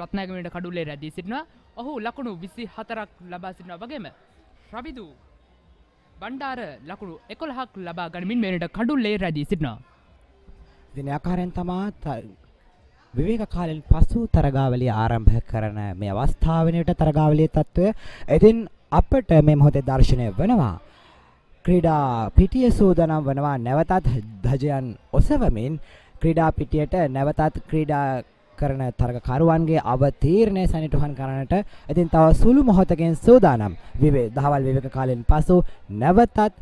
රත්නායක වෙනට කඩුල්ලේ රැඳී සිටිනවා. ඔහු ලකුණු 24ක් ලබා සිටිනවා. වගේම රවිදු බණ්ඩාර ලකුණු 11ක් ලබා ගනිමින් මේ වෙනට කඩුල්ලේ රැඳී සිටිනවා. ඉතින් ආකාරයෙන් තමා විවේක කාලයෙන් පසු තරගාවලිය ආරම්භ කරන මේ අවස්ථාවෙනට තරගාවලියේ තත්වය ඉතින් අපට මේ මොහොතේ දර්ශනය වෙනවා. ක්‍රීඩා පිටිය සූදානම් වෙනවා නැවතත් ධජයන් ඔසවමින් ක්‍රීඩා පිටියට නැවතත් ක්‍රීඩා කරන තරගකරුවන්ගේ අවතීර්ණය සනිටුහන් කරන්නට ඉතින් තව සුළු මොහොතකින් සූදානම් දහවල් විවේක කාලයෙන් පසු නැවතත්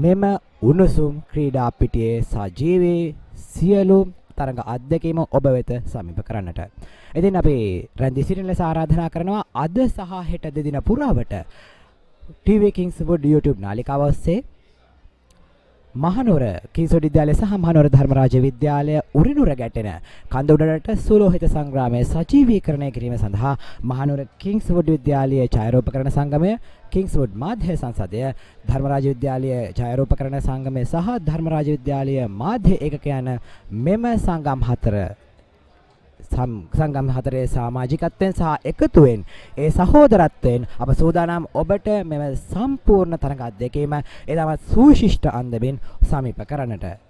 මෙම උණුසුම් ක්‍රීඩා පිටියේ සජීවී සියලු තරඟ අත්දැකීම ඔබ වෙත සමීප කරන්නට. ඉතින් අපි රැඳී සිටින ලෙස ආරාධනා කරනවා අද සහ හෙට දෙදින පුරාවට TV කිංස්වුඩ් YouTube නාලිකාව ඔස්සේ මහනුවර කිංස්වුඩ් විද්‍යාලය සහ මහනුවර ධර්මරාජ විද්‍යාලය උරිනුර ගැටෙන කන්ද උඩරට සුලෝහිත සංග්‍රාමයේ සජීවීකරණය කිරීම සඳහා මහනුවර කිංස්වුඩ් විද්‍යාලයේ ඡායාරූපකරණ සංගමය, කිංස්වුඩ් මාධ්‍ය සංසදය, ධර්මරාජ විද්‍යාලයේ ඡායාරූපකරණ සංගමය සහ ධර්මරාජ විද්‍යාලයේ මාධ්‍ය ඒකක යන මෙම සංගම් හතරේ සමාජිකත්වයෙන් සහ එකතුවෙන් ඒ සහෝදරත්වයෙන් අප සූදානම් ඔබට මෙම සම්පූර්ණ තරඟ අත්දැකීම එදමත් සුවිශිෂ්ට අන්දමින් සමීප කරන්නට.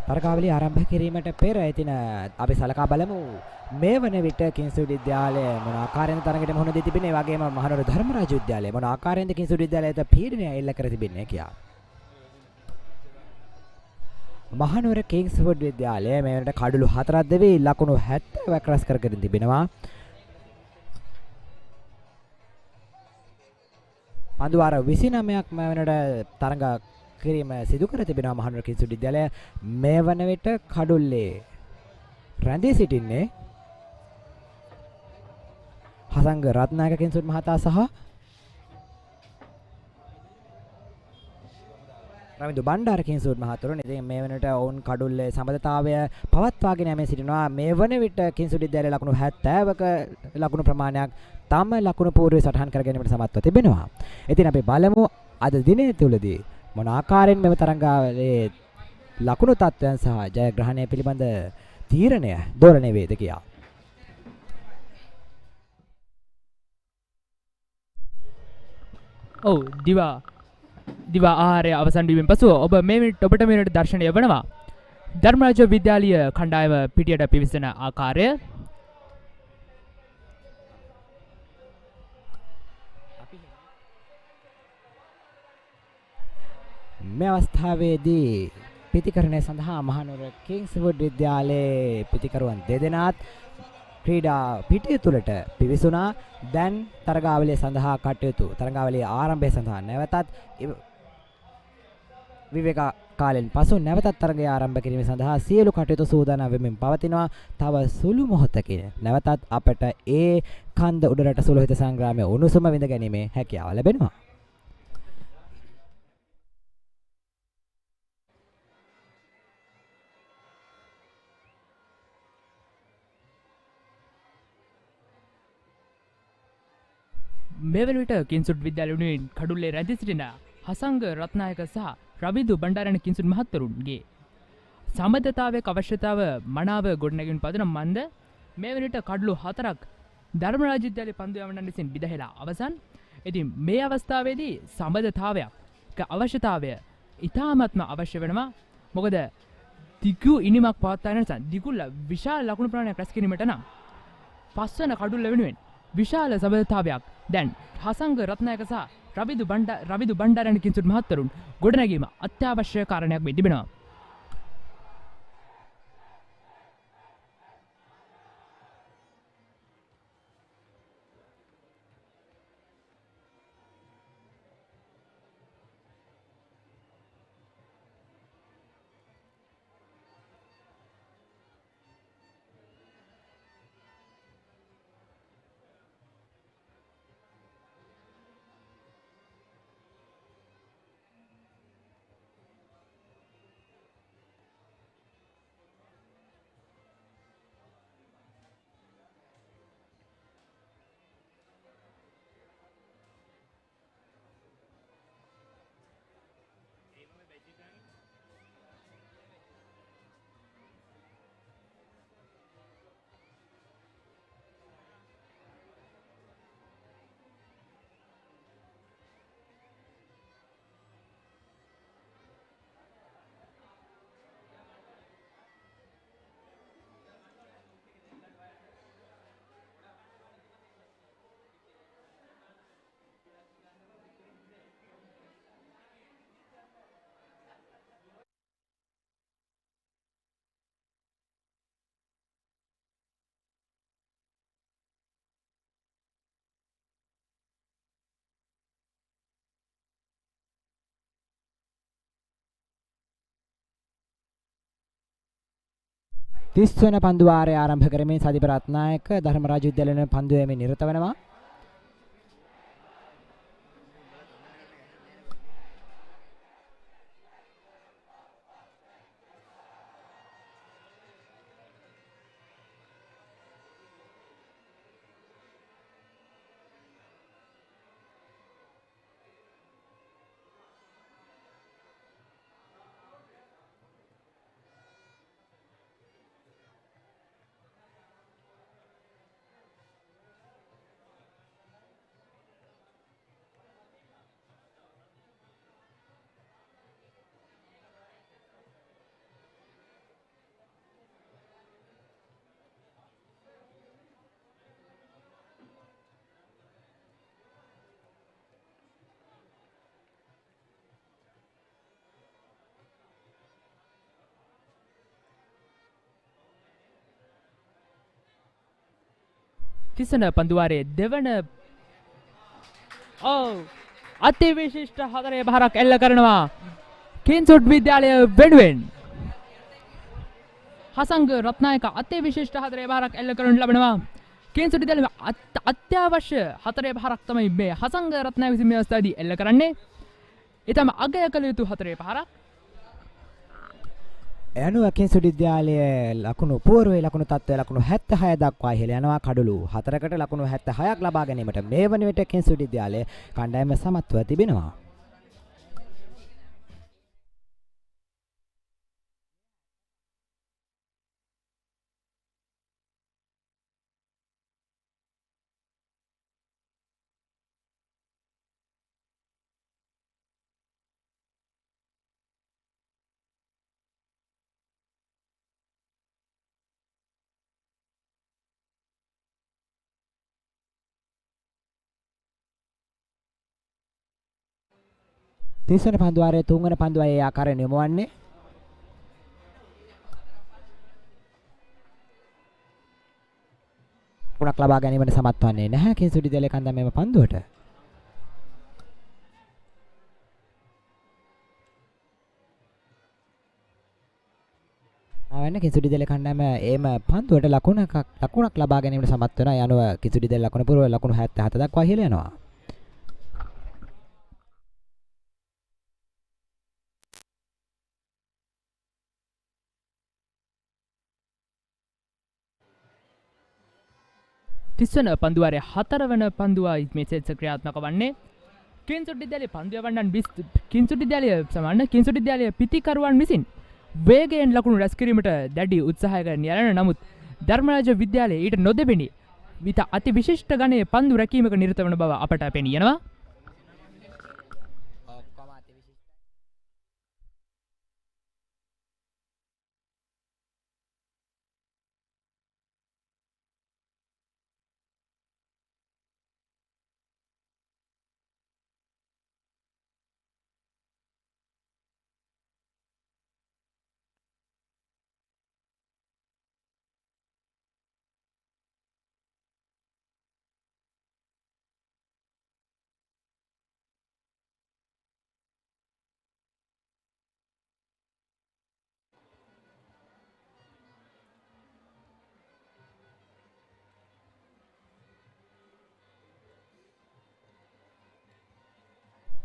තරගාවලිය ආරම්භ කිරීමට පෙර ඉතින් අපි සලකා බලමු මේ වන විට කිංසුඩු විද්‍යාලය මොන ආකාරයෙන්ද තරගයට මුහුණ දී තිබෙන්නේ, ඒ වගේම මහනුවර ධර්මරාජ විද්‍යාලය මොන ආකාරයෙන්ද කිංසුඩු විද්‍යාලයට පීඩනය එල්ල කර තිබෙන්නේ කියා. මහනුවර කිංස්වුඩ් විද්‍යාලය මේ වෙනට කඩලු 4ක් දෙවි ලකුණු 70ක් රැස් කරගෙන තිබෙනවා. පන්දුවාර 29ක් මේ වෙනට තරඟ කිරීම සිදු කර තිබෙනවා මහනුවර කිංස්වුඩ් විද්‍යාලය. මේ වන විට කඩුල්ලේ රැඳී සිටින්නේ හසංග රත්නායක කිංස්වුඩ් මහතා සහ රවිදු බණ්ඩාර කිංස්වුඩ් මහතුරුන්. ඉතින් මේ වෙනට ඔවුන් කඩුල්ලේ සම්බන්ධතාවය පවත්වාගෙන යමින් සිටිනවා. මේ වන විට කිංස්වුඩ් විද්‍යාලය ලකුණු 70ක ලකුණු ප්‍රමාණයක් තම ලකුණු පූර්වයේ සටහන් කර ගැනීමට සමත්ව තිබෙනවා. ඉතින් අපි බලමු අද දිනය තුලදී මොන ආකාරයෙන් මෙම තරඟාවලියේ ලකුණු තත්ත්වයන් සහ ජයග්‍රහණය පිළිබඳ තීරණය දෝරණය වේද කියා. ඔව් දිවා ආහාරය අවසන් වීමෙන් පසුව ඔබ මේ මිනිත් ඔබට මේ මිනිත් දර්ශනය වනවා ධර්මරාජ විද්‍යාලීය කණ්ඩායම පිටියට පිවිසෙන ආකාරය. මේ අවස්ථාවේදී පිතිකරණය සඳහා මහනුවර කිංස්වුඩ් විද්‍යාලයේ පිතිකරුවන් දෙදෙනාත් ක්‍රීඩා පිටිය තුලට පිවිසුණා. දැන් තරගාවලිය සඳහා කටයුතු තරගාවලියේ ආරම්භය සඳහා නැවතත් විවේක කාලෙන් පසු නැවතත් තරගය ආරම්භ කිරීම සඳහා සියලු කටයුතු සූදානම් වෙමින් පවතිනවා. තව සුළු මොහොතකින් නැවතත් අපට ඒ කන්ද උඩරට සුළුහිත සංග්‍රාමයේ උණුසුම විඳ ගැනීමේ හැකියාව ලැබෙනවා. මේ වන විට කිංසුඩ් විද්‍යාලයේ කඩුල්ලේ රැඳී සිටින හසංග රත්නායක සහ රවිදු බණ්ඩාරණ කිංසුඩ් මහත්වරුන්ගේ සම්බන්ධතාවයක අවශ්‍යතාව මනාව ගොඩනැගෙන පදනම් මන්ද මේ වන විට කඩලු 4ක් ධර්මරාජ විද්‍යාලයේ පන්දු යවන්නන් විසින් විදහැලා අවසන්. ඉතින් මේ අවස්ථාවේදී සම්බන්ධතාවයක අවශ්‍යතාවය ඉතාමත්ම අවශ්‍ය වෙනවා. මොකද දිගු ඉනිමක් පවත්වා යන නිසා දිගුල විශාල ලකුණු ප්‍රමාණයක් රැස් කිරීමට නම් පස්වන කඩුල්ල වෙනුවෙන් විශාල සබඳතාවයක් දැන් හසංග රත්නායක සහ රවිදු බණ්ඩාරයන් කිංසුඩ් මහත්තරුන් ගොඩනැගීම අත්‍යවශ්‍ය කාරණයක් වෙ තිබෙනවා. තිස් වන පන්දු වාරය ආරම්භ කරමින් සදීප රත්නායක ධර්මරාජ විද්‍යාලයේ පන්දු යෑමේ නිරත වෙනවා. තිසන පන්දුවාරයේ දෙවන අති විශිෂ්ට හතරේ බහරක් එල්ල කරනවා කිංසුඩ් විද්‍යාලය වෙනුවෙන්. හසංග රත්නායක අති විශිෂ්ට හතරේ බහරක් එල්ල කරනු ලබනවා. කිංසුඩ් විද්‍යාලයේ අත්‍යවශ්‍ය හතරේ බහරක් තමයි මේ හසංග රත්නායක විසින් මේ අවස්ථාවේදී එල්ල කරන්නේ. ඊටම අගය කළ යුතු හතරේ බහරක්. යනුව කිංසුඩ් විද්‍යාලයේ ලකුණු පූර්වයේ ලකුණු තත්ත්වය ලකුණු 76 දක්වා ඉහළ යනවා. කඩලු 4කට ලකුණු 76ක් ලබා ගැනීමට මේ වන විට කිංසුඩ් විද්‍යාලයේ කණ්ඩායම සමත්ව තිබෙනවා. තිස්වන පන්දුවාරයේ තුන්වන පන්දුවේ ආකාරයෙන් යොමුවන්නේ පුණක් ලබා ගැනීමට සමත් වන්නේ නැහැ කිංසුඩ් විද්‍යාලයේ කණ්ඩායම පන්දුවට. ආවන්න කිංසුඩ් විද්‍යාලයේ කණ්ඩායම එම පන්දුවට ලකුණක් ලබා ගැනීමට සමත් වෙනවා. යනුව කිංසුඩ් විද්‍යාලයේ ලකුණු පුරව ලකුණු 77 දක්වා ඉහළ යනවා. තිස්වන පන්දුවාරයේ හතරවන පන්දුවයි මේ සෙට් ක්‍රියාත්මක වන්නේ. කිංසුඩ් විද්‍යාලයේ පන්දු යවන්නන් කිංසුඩ් විද්‍යාලයේ සමාන කිංසුඩ් විද්‍යාලයේ පිතිකරුවන් විසින් වේගයෙන් ලකුණු රැස් කිරීමට දැඩි උත්සාහයක නිරත. නමුත් ධර්මරාජ විද්‍යාලයේ ඊට නොදෙබෙනි විත අති විශිෂ්ට ගණයේ පන්දු රැකීමක නිරත වන බව අපට පෙනී යනවා.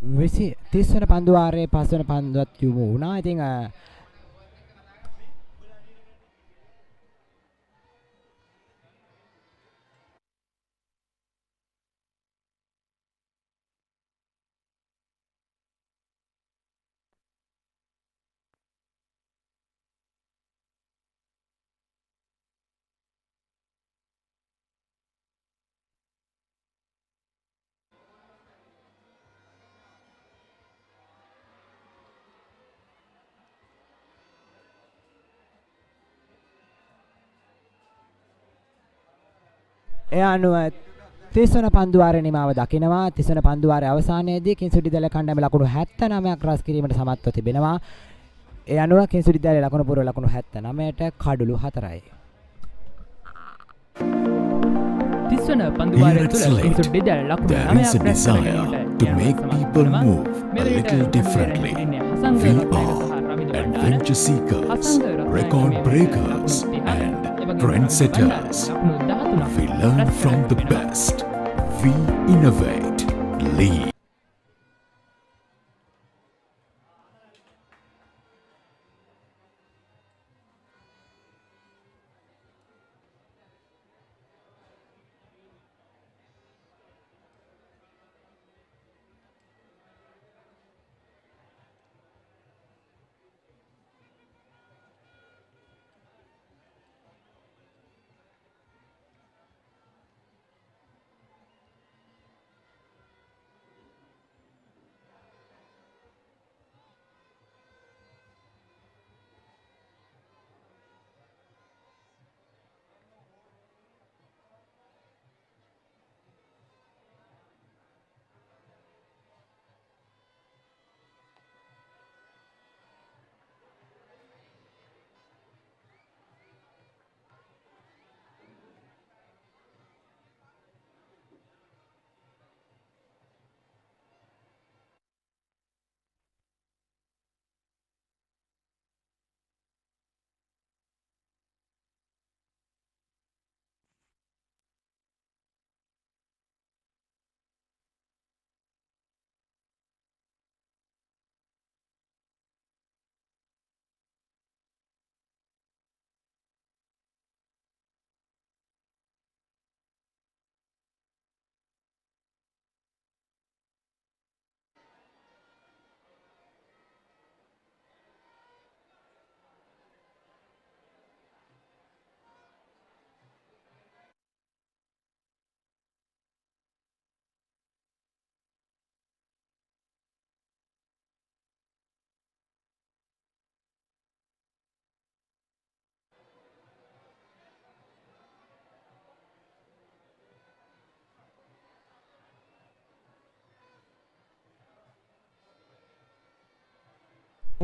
30 වන පන්දු වාරයේ 5 වන පන්දුවත් යොමු වුණා. ඉතින් ඒ අනුව 30 වන පන්දු වාරයේ නිමාව දකිනවා. 30 වන පන්දු වාරයේ අවසානයේදී කිංසුඩි දල කණ්ඩායම ලකුණු 79ක් රැස් කිරීමට සමත්ව තිබෙනවා. ඒ අනුව කිංසුඩි දලේ ලකුණු පුරව ලකුණු 79ට කඩලු 4යි. 30 වන පන්දු වාරය තුළ කිංසුඩි දල ලකුණු 9ක් රැස් කරගැනීමට to make people move a little differently. We are adventure seekers, record breakers, and trendsetters. We learn from the best. We innovate, lead.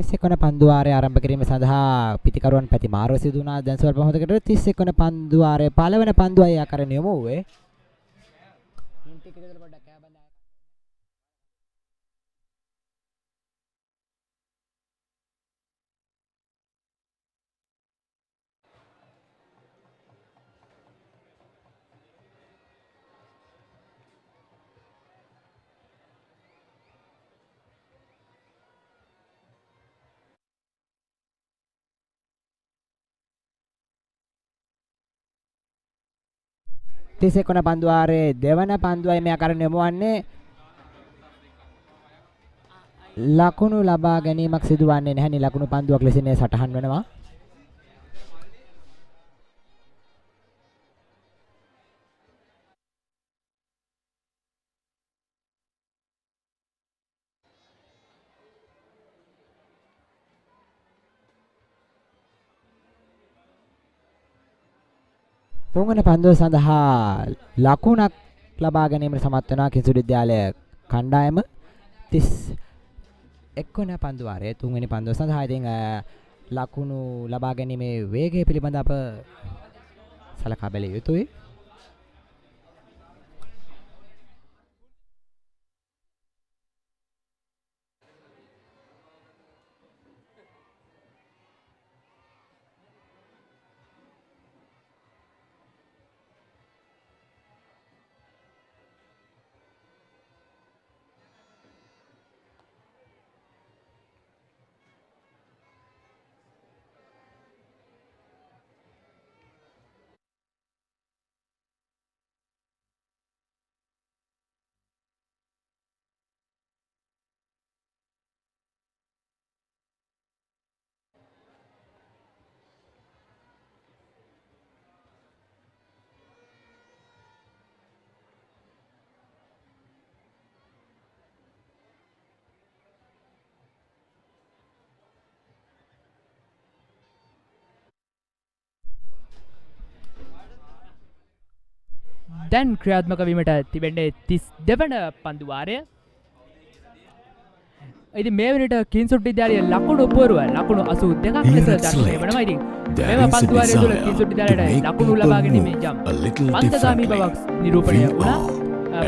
එසේක වන පන්දු වාරය ආරම්භ කිරීම සඳහා පිටිකරුවන් පැති මාරුව සිදු වුණා. දැන් ස්වල්ප මොහොතකට 31 වන පන්දු වාරයේ පළවන පන්දුවයි ආකාරයෙන් යොමු වූයේ. තිසෙක වන පන්දු වාරයේ දෙවන පන්දුවයි මේ ආකාරයෙන් යොමු වන්නේ. ලකුණු ලබා ගැනීමක් සිදුවන්නේ නැහැ. ලකුණු පන්දුවක් ලෙසින් සටහන් වෙනවා. තුන්වන පන්දුව සඳහා ලකුණක් ලබා ගැනීමට සමත් වෙනවා කිංසුඩි විද්‍යාලය කණ්ඩායම. 31 වන පන්දු වාරයේ තුන්වෙනි පන්දුව සඳහා ඉතින් ලකුණු ලබා ගැනීමේ වේගය පිළිබඳ අප සලකා බැලිය යුතුයි. දැන් ක්‍රියාත්මක වීමට තිබෙන්නේ 32 වන පන්දු වාරය. ඉතින් මේ වෙනට කින්සුට් විද්‍යාලයේ ලකුණු පුවරුව ලකුණු 82ක් ලෙස දර්ශනය වෙනවා. ඉතින් මෙම පන්දු වාරය තුළ කින්සුට් විද්‍යාලයට ලකුණු ලබා ගැනීමේ යම් පන්දගාමී බවක් නිරූපණය වුණා.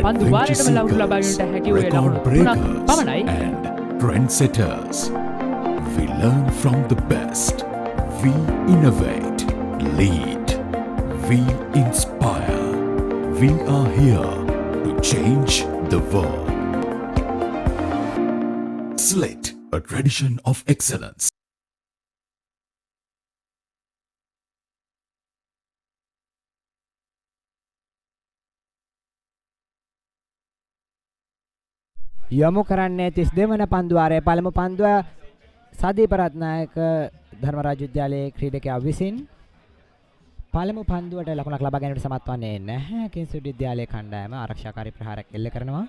පන්දු වාරයටම ලකුණු ලබා ගැනීමට හැකි වූ ලකුණු 3ක් පමණයි. Trendsetters. We learn from the best. We innovate, lead, we inspire. We are here to change the world. Slit, a tradition of excellence. යොමු කරන්නේ 32 වන පන්දුවාරයේ පළමු පන්දුව සදීප රත්නායක ධර්මරාජ විද්‍යාලයේ ක්‍රීඩකයා විසින් පළමු පන්දුවට ලකුණක් ලබා ගැනීමට සමත් වන්නේ නැහැ. කින්සුට් විද්‍යාලයේ කණ්ඩායම ආරක්ෂාකාරී ප්‍රහාරයක් එල්ල කරනවා.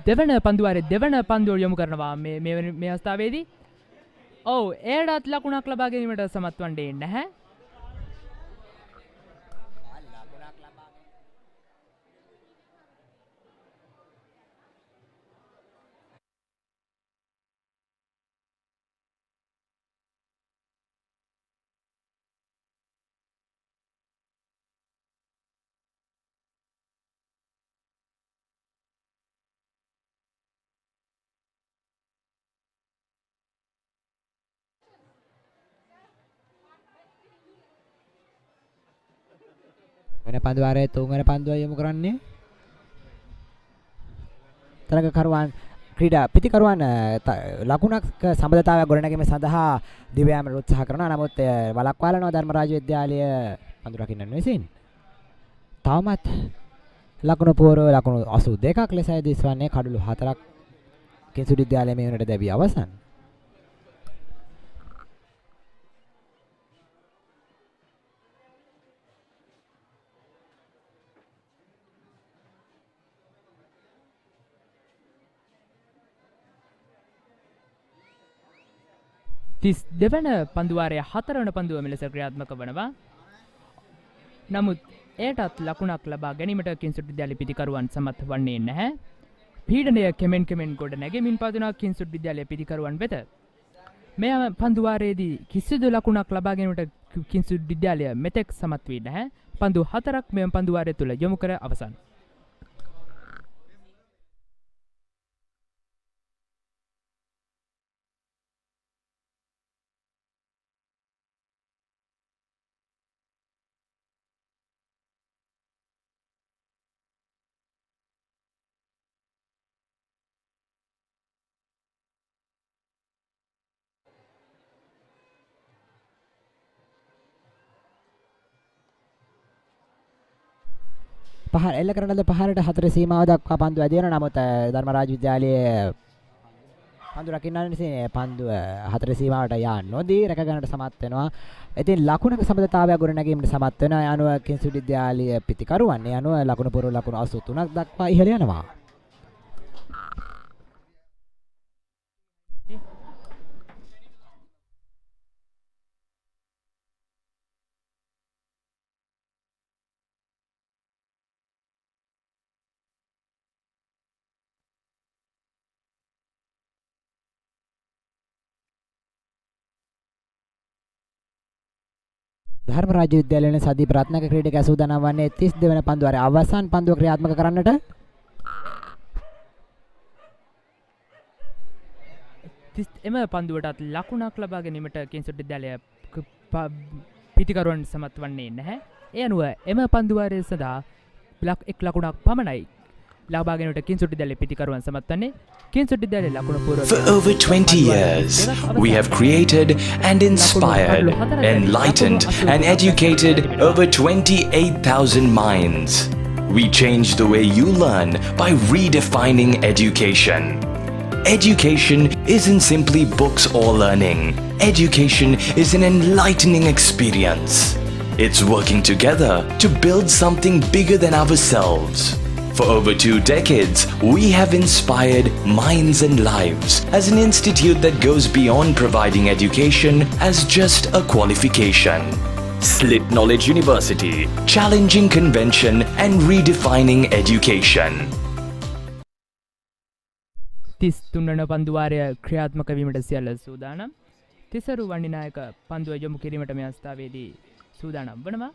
දෙවන පන්දුවාරේ දෙවන පන්දුව යොමු කරනවා මේ අවස්ථාවේදී. ඔව් එයටත් ලකුණක් ලබා ගැනීමට සමත් වන්නේ නැහැ. වෙන පන්දුවාරයේ තුන්වෙනි පන්දුව යොමු කරන්නේ තරගකරුවන් ක්‍රීඩා පිටිකරුවන් ලකුණක් සම්බන්ධතාවය ගොඩනැගීම සඳහා දිව්‍යාමයට උත්සාහ කරනවා. නමුත් වළක්වාලනවා ධර්මරාජ විද්‍යාලය පන්දු රකින්නන් විසින්. තවමත් ලකුණු පුවරුව ලකුණු 82ක් ලෙසයි දිස්වන්නේ. කඩලු 4ක් කින්සුට් විද්‍යාලයේ මේ වෙනට දැවි අවසන්. දෙවන පන්දුවාරය 4 වන පන්දුව මෙලෙස ක්‍රියාත්මක වනවා. නමුත් එයටත් ලකුණක් ලබා ගැනීමට කින්සුට් විද්‍යාලයේ පිටිකරුවන් සමත් වන්නේ නැහැ. පීඩනය කෙමෙන් ගොඩ නැගෙමින් පවතින කින්සුට් විද්‍යාලයේ පිටිකරුවන් වෙත මේ පන්දුවාරයේදී කිසිදු ලකුණක් ලබා ගැනීමට කින්සුට් විද්‍යාලය මෙතෙක් සමත් වී නැහැ. පන්දු 4ක් මේ පන්දුවාරය තුල යොමු කර අවසන්. පහර එල්ල කරන ලද පහරට 4 සීමාව දක්වා පන්දුව ඇදී වෙනවා. නමුත් ධර්මරාජ විද්‍යාලයේ පන්දු රකින්නන් විසින් පන්දුව 4 සීමාවට යා නොදී රැක ගන්නට සමත් වෙනවා. ඉතින් ලකුණක සම්බන්ධතාවය ගොඩනැගීමට සමත් වෙනවා. ඒ අනුව කින්සුට් විද්‍යාලයේ පිටිකරුවන් ඒ අනුව ලකුණු පුරව ලකුණු 83ක් දක්වා ඉහළ යනවා. ධර්මරාජ විද්‍යාලයේ සදීප රත්නායක ක්‍රීඩකයා සූදානම් වන්නේ 32 වෙනි පන්දුවාරයේ අවසන් පන්දුව ක්‍රියාත්මක කරන්නට. එම පන්දුවටත් ලකුණක් ලබා ගැනීමට කින්සුට් විද්‍යාලය පිටිකරුවන් සමත් වන්නේ නැහැ. ඒ අනුව එම පන්දුවාරය සඳහා එක් ලකුණක් පමණයි ලබා ගැනීමට කින්සුට් විද්‍යාලයේ පිටිකරුවන් සමත් වන්නේ. For over 20 years, we have created and inspired, enlightened and educated over 28,000 minds. We change the way you learn by redefining education. Education isn't simply books or learning. Education is an enlightening experience. It's working together to build something bigger than ourselves. For over 2 decades, we have inspired minds and lives as an institute that goes beyond providing education as just a qualification. Slit Knowledge University, challenging convention and redefining education. 33 වන පන්දුවාරය ක්‍රියාත්මක වීමට සියල්ල සූදානම්. තිසරු වණ්ඩිනායක පන්දුව යොමු කිරීමට මේ අවස්ථාවේදී සූදානම් වනවා.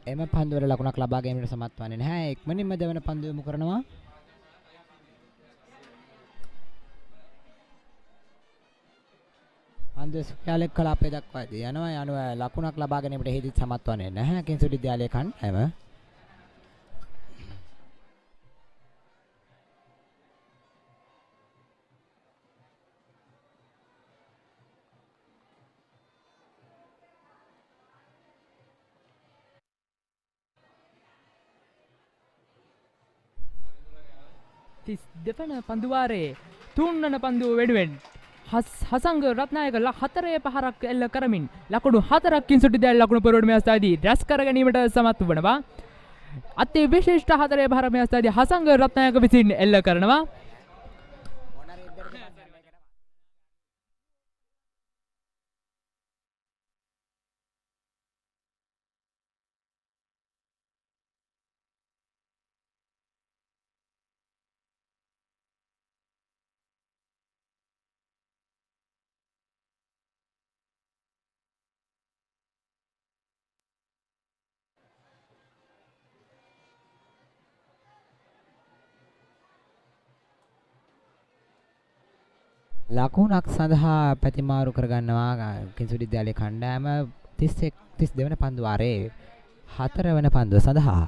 එම පන්දුවල ලකුණක් ලබා ගැනීමට සමත් වන්නේ නැහැ. ඉක්මනින්ම දෙවන පන්දුව යොමු කරනවා. පන්දුව සුඛාලෙක් කලාපය දක්වා යනවා. යනුව ලකුණක් ලබා ගැනීමට හේතුත් සමත් වන්නේ නැහැ. කිංසුඩි විද්‍යාලයේ කණ්ඩායම දෙවන පන්දුවාරයේ 3 වන පන්දුව වෙනුවෙන් හසංග රත්නායක 4 පහරක් එල්ල කරමින් ලකුණු 4ක් කිංසුටි විද්‍යාලය ලකුණු පුරවන මේ අවස්ථාවේදී රැස් කර ගැනීමට සමත් වනවා. අති විශිෂ්ට 4 පහර මේ අවස්ථාවේදී හසංග රත්නායක විසින් එල්ල කරනවා. ලකුණක් සඳහා ප්‍රතිමාරු කරගන්නවා කිංසුඩි විද්‍යාලයේ කණ්ඩායම 32 වන පන්දුවාරයේ 4 වන පන්දුව සඳහා.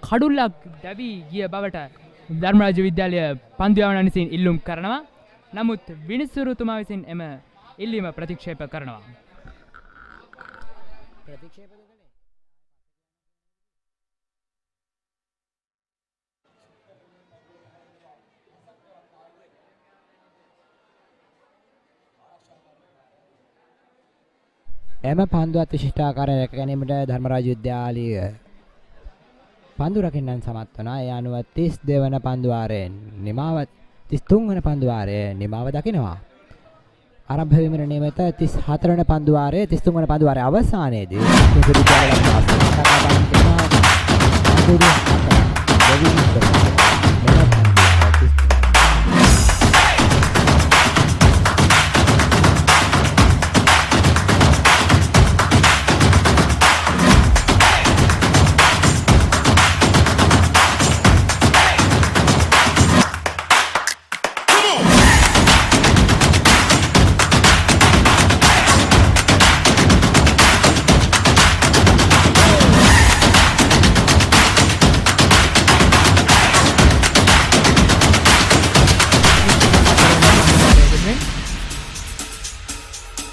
කඩුල්ලක් දැවී ගිය බවට ධර්මරාජ විද්‍යාලය පන්දුවන විසින් ඉල්ලුම් කරනවා. නමුත් විනිසුරුතුමා විසින් එම ඉල්ලීම ප්‍රතික්ෂේප කරනවා. එම පන්දුවත් විශිෂ්ටාකාරයෙන් රැක ගැනීමට ධර්මරාජ විද්‍යාලය පන්දු රකින්නන් සමත් වනවා. ඒ අනුව 32 වන පන්දුවාරයෙන් නිමාව 33 වන පන්දුවාරයේ නිමාව දකිනවා. ආරම්භ වීමට නියමිත 34 වන පන්දුවාරයේ 33 වන පන්දුවාරයේ අවසානයේදී කිංසුඩි විද්‍යාලයේ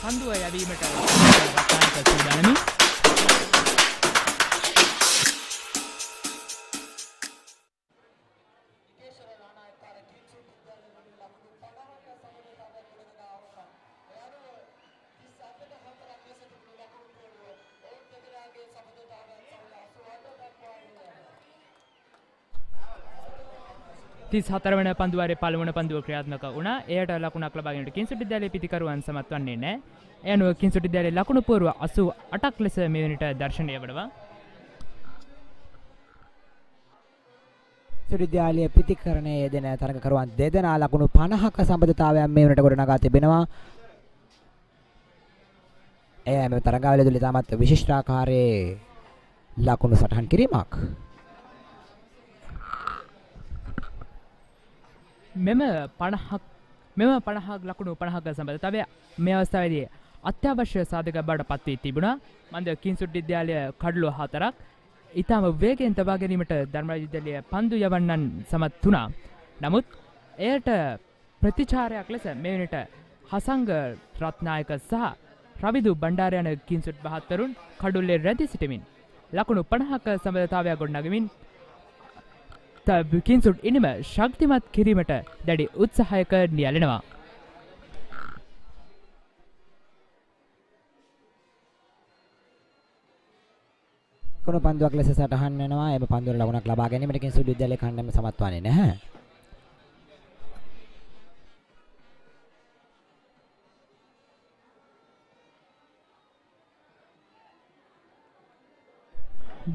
පන්දුව යැවීමට සූදානමි. තිස් 4 වන පන්දුවාරයේ පළමුවන පන්දුව ක්‍රියාත්මක වුණා. එයට ලකුණක් ලබා ගැනීමට කිංසුටි විද්‍යාලයේ පිතිකරුවන් සමත් වන්නේ නැහැ. ඒ අනුව කිංසුටි විද්‍යාලයේ ලකුණු පූර්ව 88ක් ලෙස මේ වෙනට දර්ශනය වනවා. විශ්වවිද්‍යාලයේ පිටිකරණයේ යෙදෙන තරගකරුවන් දෙදෙනා ලකුණු 50ක සම්බන්ධතාවයන් මේ වනට ගොඩනගා තිබෙනවා. එය මේ තරගාවලියේදී ඉතාමත් විශිෂ්ටාකාරයේ ලකුණු සටහන් කිරීමක්. මෙම 50ක ලකුණු 50ක සම්බන්ධතාවය මේ අවස්ථාවේදී අත්‍යවශ්‍ය සාධක බවට පත් වී තිබුණා. මන්ද කිංසුට් විද්‍යාලය කඩලු 4ක් ඊටම වේගයෙන් තබා ගැනීමට ධර්මරාජ විද්‍යාලය පන්දු යවන්නන් සමත් වුණා. නමුත් එයට ප්‍රතිචාරයක් ලෙස මේ වෙනට හසංග රත්නායක සහ රවිදු බණ්ඩාර යන කිංසුට් මහත්වරුන් කඩුල්ලේ රැඳී සිටමින් ලකුණු 50ක සම්බන්ධතාවයක් ගොඩනගමින් කිංසුට් ඉනිම ශක්තිමත් කිරීමට දැඩි උත්සාහයක නියැලෙනවා. කොන පන්දුවක් ලෙස සටහන් වෙනවා. එම පන්දුවල ලකුණක් ලබා ගැනීමට කිංසුට් විද්‍යාලයේ කණ්ඩායම සමත් වන්නේ නැහැ.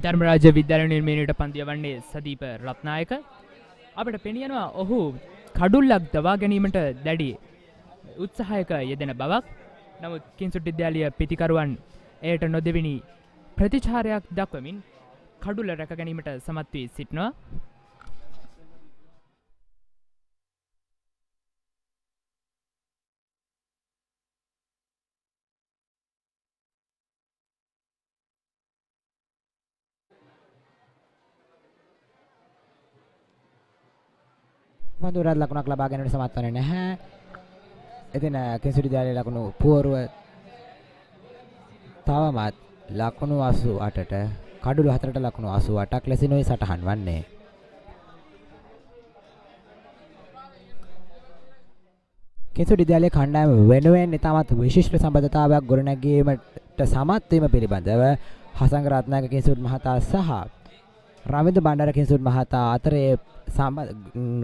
ධර්මරාජ විද්‍යාලය නිර්මාණයට පන්දු යවන්නේ සදීප රත්නායක. අපිට පෙනියනවා ඔහු කඩුල්ලක් දවා ගැනීමට දැඩි උත්සාහයක යෙදෙන බවක්. නමුත් කිංසුට් විද්‍යාලය පිටිකරුවන් එයට නොදෙවෙනි ප්‍රතිචාරයක් දක්වමින් කඩුල්ල රැක ගැනීමට සමත් වී සිටිනවා. පන්දුවල ලකුණක් ලබා ගැනීමට සමත් වන්නේ නැහැ. එදින කිංසුට් විද්‍යාලයේ ලකුණු පුවරුව තවමත් ලකුණු 88ට කඩුළු 4ට ලකුණු 88ක් ලෙසිනුයි සටහන් වන්නේ. කිංසුට් විද්‍යාලයේ කණ්ඩායම වෙනුවෙන් ඉතාමත් විශිෂ්ට සම්බන්ධතාවයක් ගොඩනැගීමට සමත් වීම පිළිබඳව හසංග රත්නායක කිංසුට් මහතා සහ රවින්ද්‍ර බණ්ඩාර කිංසුට් මහතා අතරේ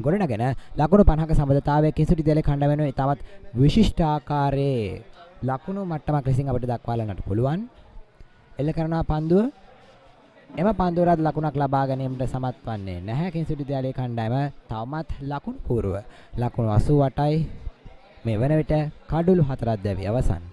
ගොඩනගෙන ලකුණු 50ක සම්බන්ධතාවය කිංසුට් විද්‍යාලයේ කණ්ඩායම වෙනුවෙන් ඉතාමත් විශිෂ්ට ආකාරයේ ලකුණු මට්ටමක් ලෙසින් අපිට දක්වා ගන්නට පුළුවන්. එල්ල කරනවා පන්දුව. එම පන්දුවලත් ලකුණක් ලබා ගැනීමට සමත් වන්නේ නැහැ. කිංසුට් විද්‍යාලයේ කණ්ඩායම තවමත් ලකුණු පුරව. ලකුණු 88යි මේ වන විට කඩුළු 4ක් දැවි අවසන්.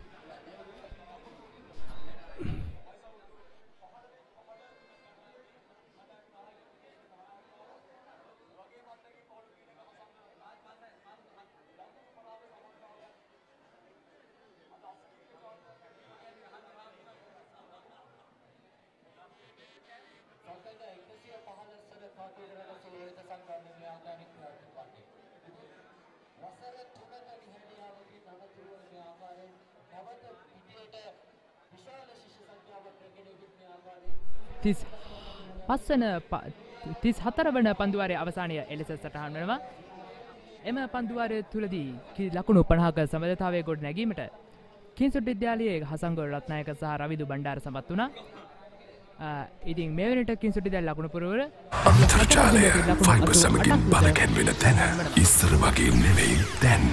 තිස් හතර වන පන්දුවාරය අවසානය එලෙස සටහන් වෙනවා. එම පන්දුවාරය තුළදී ලකුණු 50ක සම්බන්ධතාවය ගොඩ නැගීමට කිංසුට් විද්‍යාලයේ හසංග රත්නායක සහ රවිදු බණ්ඩාර සමත් වුණා. ඉතින් මේ වෙනට කිංසුට් විද්‍යාලයේ ලකුණු පුරවල අන්තර්ජාලය ෆයිබර් සමගින් බලකැන්වෙන තැන ඉස්සර වගේ නෙවෙයි දැන්.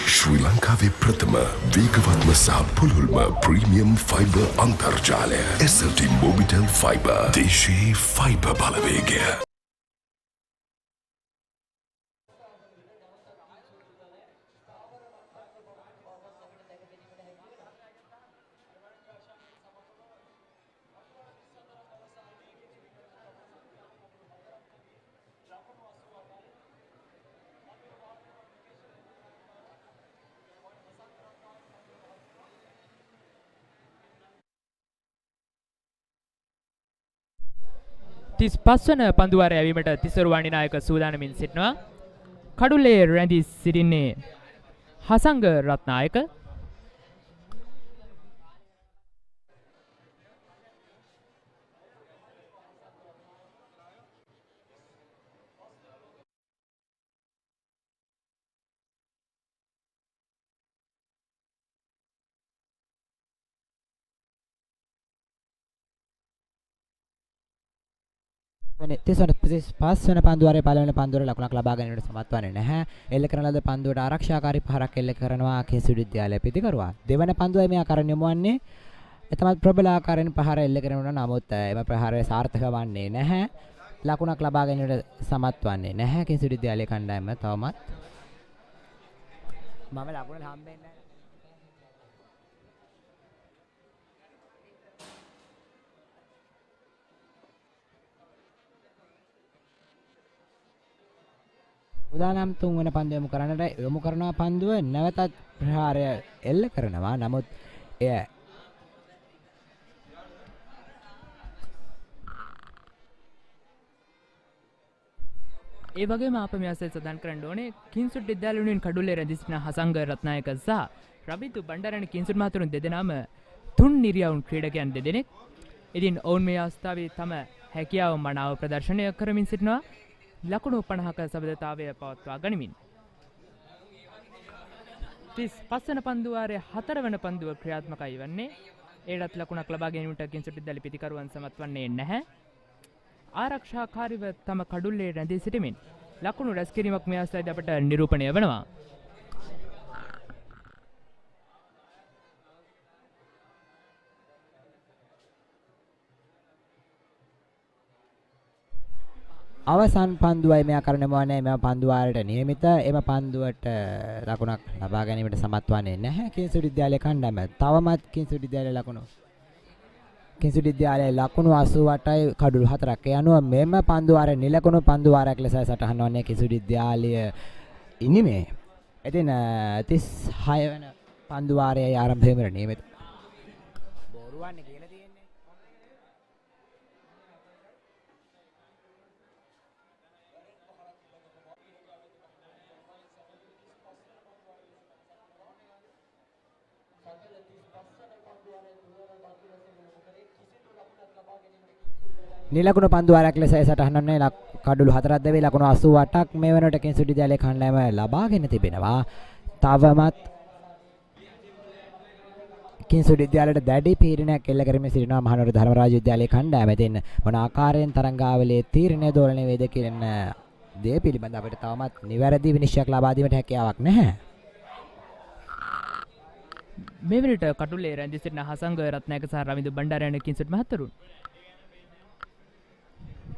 ශ්‍රී ලංකාවේ ප්‍රථම වේගවත්ම සහ පුළුල්ම ප්‍රීමියම් ෆයිබර් අන්තර්ජාලය SLT මොබිටෙල් ෆයිබර්. දේශීය ෆයිබර් බලවේගය. තිස් පස්වන පන්දුවාරය ඇවීමට තිසරු වණිනායක සූදානමින් සිටිනවා. කඩුල්ලේ රැඳී සිටින්නේ හසංග රත්නායක. පස්වන පන්දුවාරයේ පළවෙනි පන්දුවර ලකුණක් ලබා ගැනීමට සමත් වන්නේ නැහැ. එල්ල කරන ලද පන්දුවට ආරක්ෂාකාරී පහරක් එල්ල කරනවා කිංසුට් විද්‍යාලයේ පිටිකරුවා. දෙවන පන්දුවේ මේ ආකාරයෙන් යොමුවන්නේ එතමත් ප්‍රබල ආකාරයෙන් පහර එල්ල කරනවා. නමුත් එම ප්‍රහාරය සාර්ථක වන්නේ නැහැ. ලකුණක් ලබා ගැනීමට සමත් වන්නේ නැහැ කිංසුඩු විද්‍යාලයේ කණ්ඩායම තවමත්. මම ලකුණ හම්බෙන්නේ නැහැ. උදානම් තුන්වන පන්දු යොමු කරනවා පන්දුව නැවතත් ප්‍රහාරය එල්ල කරනවා. නමුත් එය ඒ වගේම අප මේ අසල් සඳහන් කරන්න ඕනේ කිංසුඩ් විද්‍යාල වෙනුවෙන් කඩුල්ලේ රැඳී සිටින හසංග රත්නායක සහ රබිතු බණ්ඩාරණ කිංසුඩ් මහතුරුන් දෙදෙනාම තුන් නිරියවුන් ක්‍රීඩකයන් දෙදෙනෙක්. ඉතින් ඔවුන් මේ අවස්ථාවේ තම හැකියාව මනාව ප්‍රදර්ශනය කරමින් සිටිනවා. ලකුණු 50ක සබඳතාවය පවත්වා ගනිමින් 35 වන පන්දු වාරයේ 4 වන පන්දුව ක්‍රියාත්මකයි වන්නේ. ඒටත් ලකුණක් ලබා ගැනීමට කිංසුඩ් විද්‍යාල පිටිකරුවන් සමත් වන්නේ නැහැ. ආරක්ෂාකාරීව තම කඩුල්ලේ රැඳී සිටමින් ලකුණු රැස් කිරීමක් මේ අවස්ථාවේදී අපට නිරූපණය වෙනවා. අවසන් පන්දුවයි මෙයා කරන්න ඕනේ. මෙම පන්දු වාරයට නියමිත. එම පන්දුවට ලකුණක් ලබා ගැනීමට සමත් වන්නේ නැහැ කිංසුඩු විද්‍යාලයේ කණ්ඩායම. තවමත් කිංසුඩු විද්‍යාලයේ ලකුණු 88යි කඩුළු 4ක්. ඒ අනුව මෙම පන්දු වාරය නිලකුණු පන්දු වාරයක් ලෙස සටහන් වන්නේ කිංසුඩු විද්‍යාලය ඉනිමේ. ඉතින් 36 වෙනි පන්දු වාරයයි ආරම්භ වීමට නියමිත. බෝරුවන්නේ කියලා තියෙන්නේ. නිලකුණු පන්දු වාරයක් ලෙස සටහන් වන්නේ කඩුළු 4ක් දෙවි ලකුණු 88ක් මේ වෙනකොට කිංසුඩු විද්‍යාලයේ කණ්ඩායම ලබාගෙන තිබෙනවා. තවමත් කිංසුඩු විද්‍යාලයට දැඩි පීඩනයක් එල්ල කරමින් සිටිනවා මහනුවර ධර්මරාජ විද්‍යාලයේ කණ්ඩායම. ඉතින් මොන ආකාරයෙන් තරංගාවලියේ තීරණය දෝලණය වේද කියන දේ පිළිබඳ අපිට තවමත් නිවැරදි විනිශ්චයක් ලබා දීමට හැකියාවක් නැහැ. මේ වෙනට කටුල්ලේ රැඳී සිටින හසංග රත්නායක සහ රවිදු බණ්ඩාරයන් කිංසුඩ් මහතුරුන්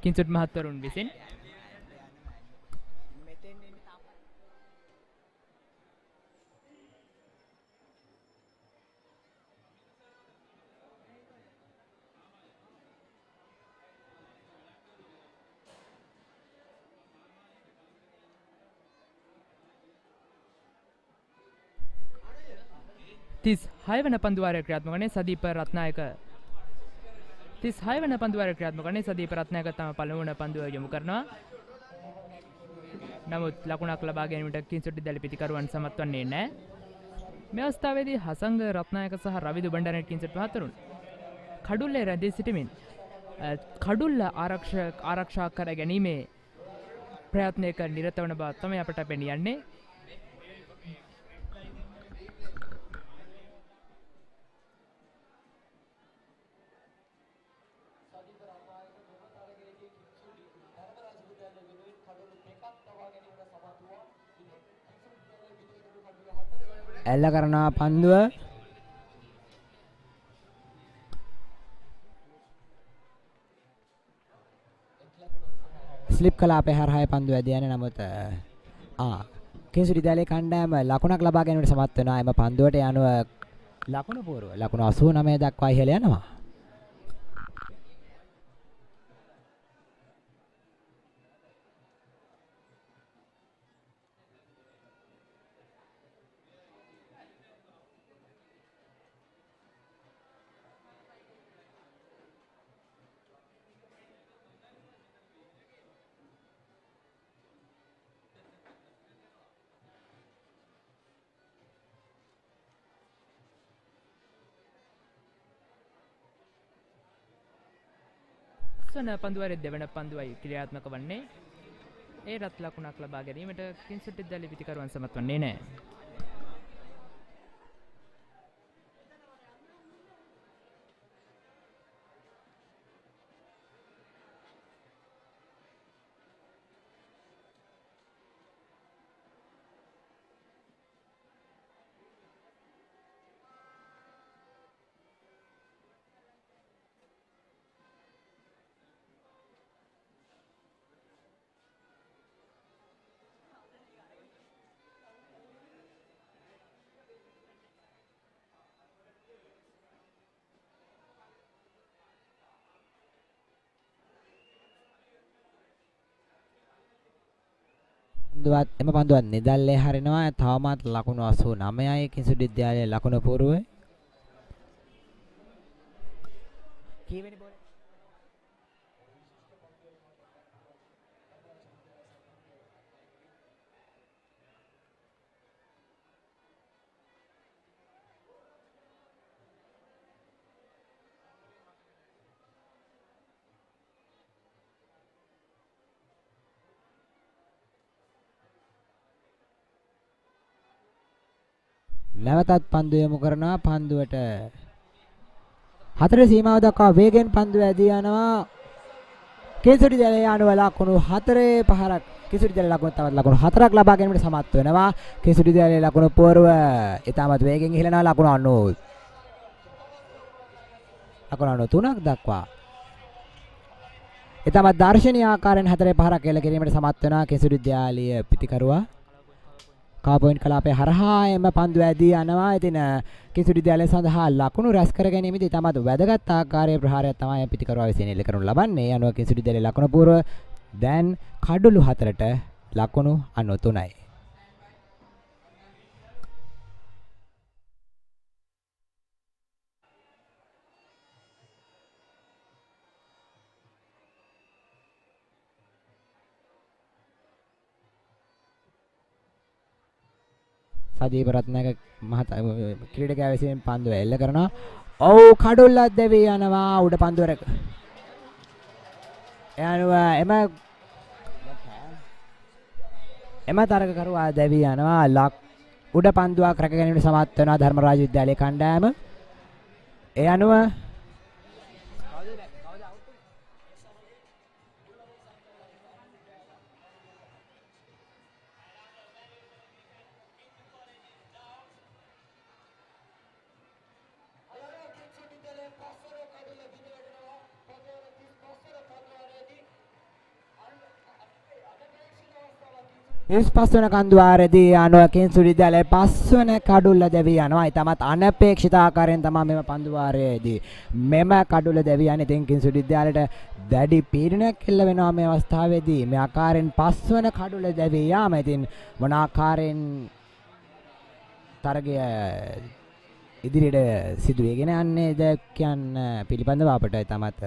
කිංසුඩ් මහතුරුන් විසින් වන පන්දුවාරය ක්‍රියාත්මක වන්නේ සදීප රත්නායක 36 වන පන්දුවාරය ක්‍රියාත්මක වන්නේ සදීප රත්නායක තම පළමුවන පන්දුව යොමු කරනවා. නමුත් ලකුණක් ලබා ගැනීමට කිංසුඩ් විද්‍යාලයේ පිටිකරුවන් සමත් වන්නේ නැහැ. මේ අවස්ථාවේදී හසංග රත්නායක සහ රවිදු බණ්ඩාරණ කිංසුඩ් මහතුරුන් කඩුල්ලේ රැඳී සිටමින් කඩුල්ල ආරක්ෂා කර ගැනීමේ ප්‍රයත්නයක නිරත වන බව තමයි අපට පෙනියන්නේ. එල්ල කරනවා පන්දුව. ස්ලිප් කළා අපේ හරහාය පන්දුව ඇදී යන්නේ. නමුත් කිංසුඩු විද්‍යාලයේ කණ්ඩායම ලකුණක් ලබා ගැනීමට සමත් වෙනවා. එම පන්දුවට යනුව ලකුණු පූර්ව ලකුණු 89 දක්වා ඉහළ යනවා. වන පන්දුවාරයේ දෙවන පන්දුවයි ක්‍රියාත්මක වන්නේ. ඒ රත් ලකුණක් ලබා ගැනීමට කිංසුඩ් විද්‍යාලයේ පිටිකරුවන් සමත් වන්නේ නැහැ. එම පන්දුවත් නිදල්ලේ හරිනවා. තවමත් ලකුණු 89යි කිංසුඩ් විද්‍යාලයේ ලකුණු පුරුවේ. කීවෙනි බෝලේ? නැවතත් පන්දු යොමු කරනවා. පන්දුවට හතරේ සීමාව දක්වා වේගෙන් පන්දුව ඇදී යනවා. කිංසුඩ් විද්‍යාලයේ අනුව ලකුණු 4 පහරක් කිංසුඩ් විද්‍යාලයේ ලකුණු තවත් ලකුණු 4ක් ලබා ගැනීමට සමත් වෙනවා. කිංසුඩ් විද්‍යාලයේ ලකුණු පූර්ව ඊටමත් වේගෙන් ඉහළනවා. ලකුණු 93ක් දක්වා ඊටමත් දර්ශනීය ආකාරයෙන් 4 පහරක් එල්ල කිරීමට සමත් වෙනවා. කිංසුඩ් විද්‍යාලයේ පිටිකරුවා කා පොයින්ට් කලාපයේ හරහා එම පන්දු ඇදී යනවා. ඉතින් කිංසුඩ් විද්‍යාලය සඳහා ලකුණු රැස් කර ගැනීමේදී තමත් වැදගත් ආකාරයේ ප්‍රහාරයක් තමයි පිටිකරුවා විසින් එල්ල කරනු ලබන්නේ. අනුව කිංසුඩ් විද්‍යාලයේ ලකුණු පූර්ව දැන් කඩුළු 4ට ලකුණු 93යි. සජීව රත්නායක මහතා ක්‍රීඩකයා විසින් පන්දුව එල්ල කරනවා. ඔව් කඩුල්ලක් දෙවි යනවා උඩ පන්දුවර. එයානුව එම තරගකරුවා දෙවි යනවා. උඩ පන්දුවක් රැක ගැනීමට සමත් වෙනවා ධර්මරාජ විද්‍යාලයේ කණ්ඩායම. එයානුව පස්වන කන්දුවාරේදී අනුව කිංසුඩ් විද්‍යාලයේ පස්වන කඩුල්ල දෙවි යනවා. ඊටමත් අනපේක්ෂිත ආකාරයෙන් තමයි මෙම පන්දුවාරයේදී මෙම කඩුල්ල දෙවි යන්නේ. ඉතින් කිංසුඩ් විද්‍යාලයට දැඩි පීඩනයක් එල්ල වෙනවා මේ අවස්ථාවේදී. මේ ආකාරයෙන් පස්වන කඩුල්ල දෙවි යාම. ඉතින් මොන ආකාරයෙන් තරගය ඉදිරියට සිදු වෙගෙන යන්නේද කියන්න පිළිබඳව අපට ඊටමත්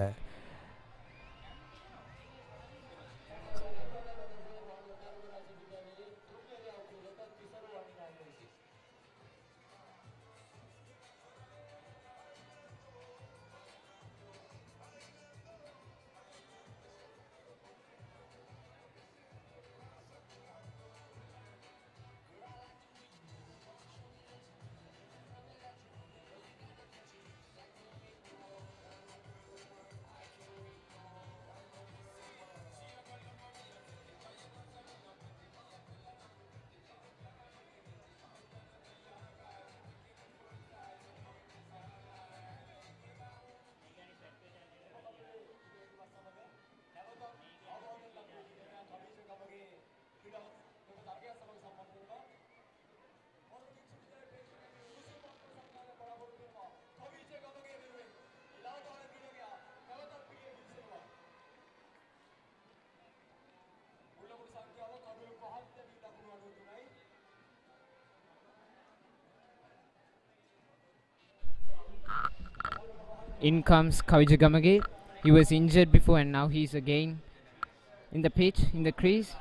In comes Kavijagamage. He was injured before and now he's again in the pitch, in the crease,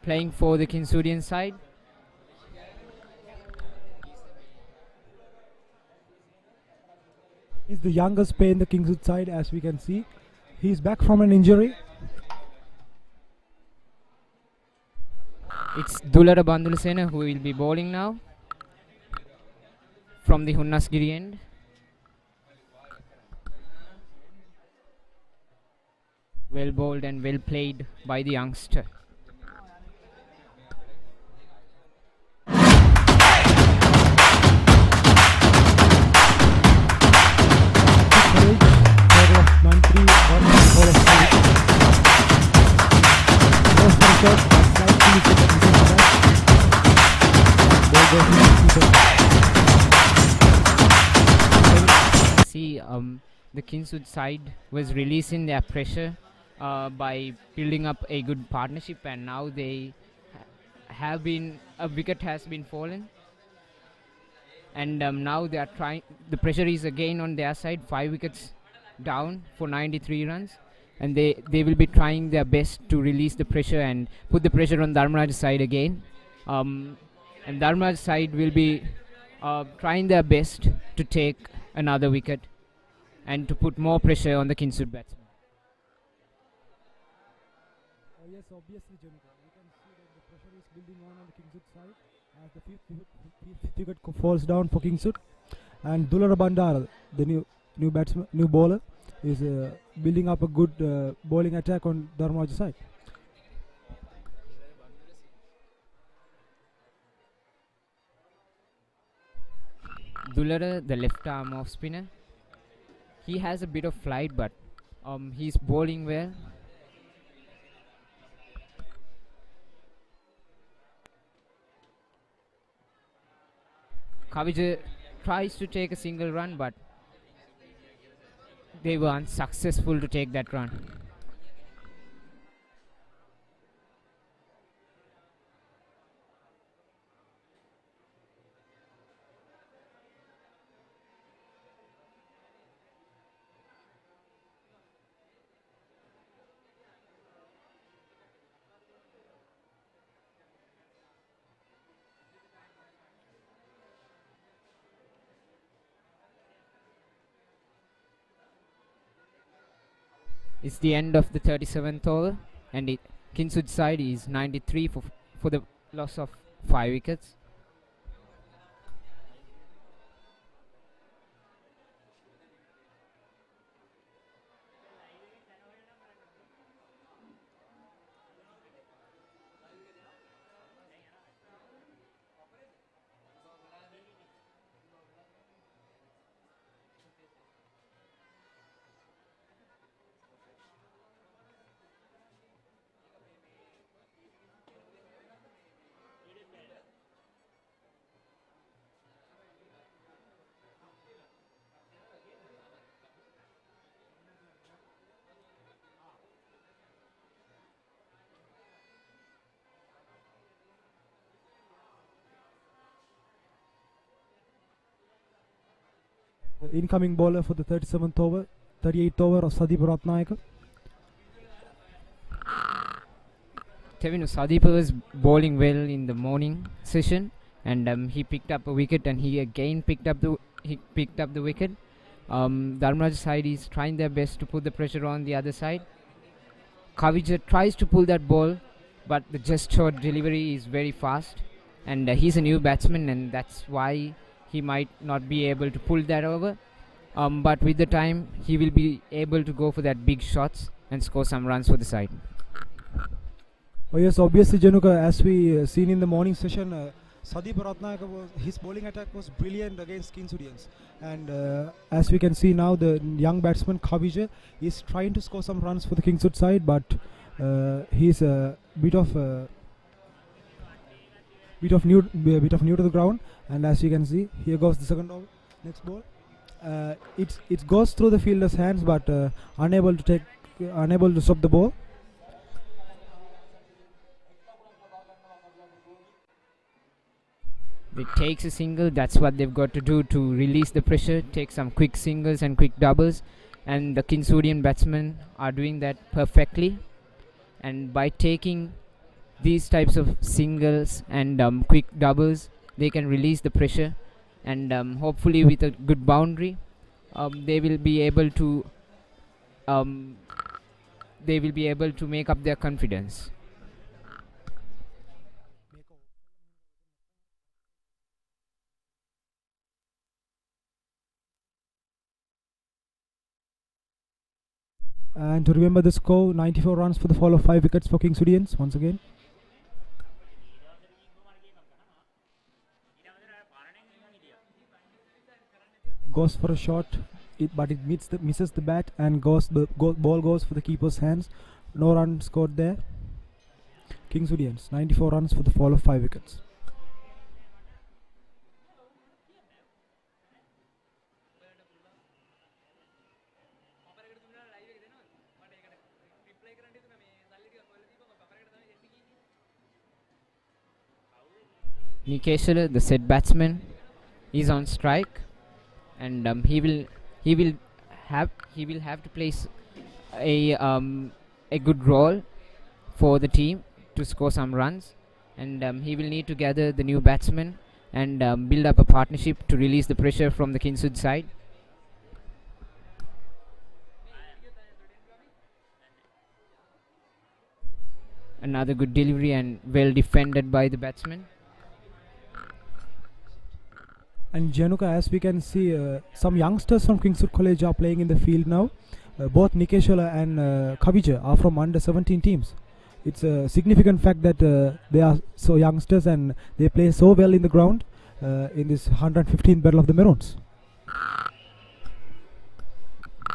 playing for the Kinsudian side. He's the youngest player in the Kingswood side, as we can see. He's back from an injury. It's Dulara Bandulasena who will be bowling now from the Hunnasgiri end. Well bowled and well played by the youngster. See, the Kingswood side was releasing their pressure by building up a good partnership, and now they have been a wicket has been fallen, and now they are trying. The pressure is again on their side. 5 wickets down for 93 runs, and they will be trying their best to release the pressure and put the pressure on Dharmaraj's side again. And Dharmaraj's side will be trying their best to take another wicket and to put more pressure on the Kingswood batsmen. Yes, obviously, Janika. We can see that the pressure is building on the Kingswood side as the fifth wicket falls down for Kingswood, and Dulara Bandara, the new bowler, is building up a good bowling attack on Dharmaraj's side. Dulara, the left arm off spinner, he has a bit of flight, but he's bowling well. Kavija tries to take a single run, but they were unsuccessful to take that run. It's the end of the 37th over, and Kingswood side is 93 for the loss of 5 wickets. The incoming bowler for the 38th over of Sadeep Ratnayaka. Tevinu Sadeep was bowling well in the morning session, and he picked up a wicket, and he again picked up the wicket. Dharmaraj side is trying their best to put the pressure on the other side. Kavija tries to pull that ball, but the just short delivery is very fast, and he's a new batsman, and that's why he might not be able to pull that over. But with the time, he will be able to go for that big shots and score some runs for the side. Oh yes, obviously, Januka, as we seen in the morning session, Sadeep Ratnayaka, his bowling attack was brilliant against Kingswoodians, and as we can see now, the young batsman Kavija is trying to score some runs for the Kingswood side, but he's a bit of new to the ground. And as you can see, here goes the second over, next ball. It goes through the fielder's hands, but unable to stop the ball. It takes a single. That's what they've got to do to release the pressure. Take some quick singles and quick doubles, and the Kingswoodian batsmen are doing that perfectly. And by taking these types of singles and quick doubles, they can release the pressure, and hopefully with a good boundary, they will be able to make up their confidence. And to remember the score, 94 runs for the fall of 5 wickets for Kingswoodians once again. Goes for a shot, but it misses the bat, and ball goes for the keeper's hands. No run scored there. Kingswoodians 94 runs for the fall of 5 wickets. Nikeshela, the set batsman, is on strike, and he will have to play a good role for the team to score some runs, and he will need to gather the new batsmen and build up a partnership to release the pressure from the Kingswood side. Another good delivery and well defended by the batsman. And Januka, as we can see, some youngsters from Kingswood College are playing in the field now. Both Nikeshola and Kavija are from under 17 teams. It's a significant fact that they are so youngsters and they play so well in the ground in this 115th Battle of the Maroons.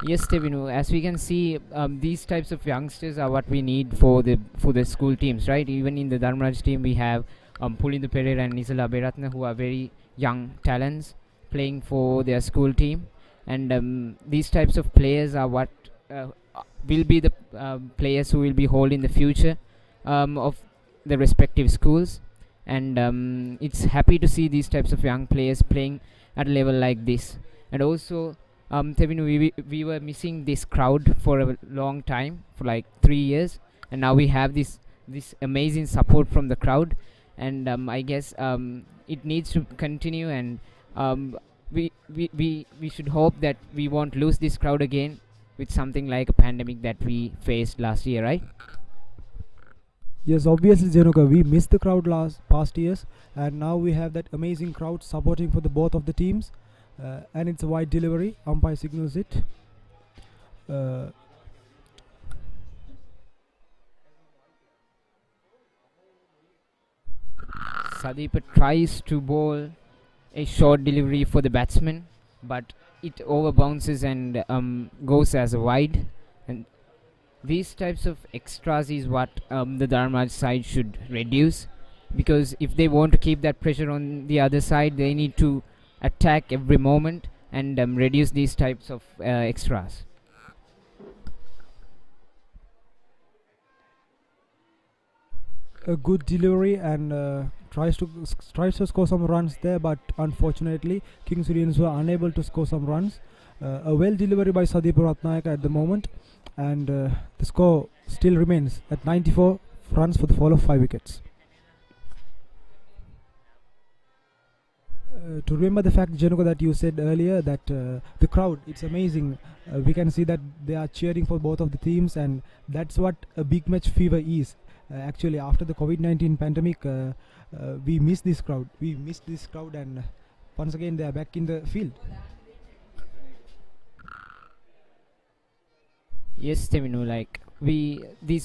Yes, Tevinu, as we can see, these types of youngsters are what we need for the school teams, right? Even in the Dharmaraj team, we have Pulindu Pereira and Nisala Beratna, who are very young talents playing for their school team, and these types of players are what will be the players who will be holding the future of the respective schools, and it's happy to see these types of young players playing at a level like this. And also, Tevinu, we were missing this crowd for a long time, for like 3 years, and now we have this amazing support from the crowd, and I guess it needs to continue, and we should hope that we won't lose this crowd again with something like a pandemic that we faced last year, right? Yes, obviously, Januka, we missed the crowd past years, and now we have that amazing crowd supporting for the both of the teams, and it's a wide delivery. Umpire signals it. Sadeep tries to bowl a short delivery for the batsman, but it over bounces and goes as a wide. And these types of extras is what the Dharmaraj side should reduce, because if they want to keep that pressure on the other side, they need to attack every moment and reduce these types of extras. A good delivery and tries to score some runs there, but unfortunately Kingswoodians were unable to score some runs. A well delivery by Sadeep Ratnayaka at the moment, and the score still remains at 94 runs for the fall of 5 wickets. To remember the fact, Januka, that you said earlier, that the crowd, it's amazing. We can see that they are cheering for both of the teams, and that's what a big match fever is. Actually, after the COVID-19 pandemic, we missed this crowd. And once again they are back in the field. Yes, Teminu, like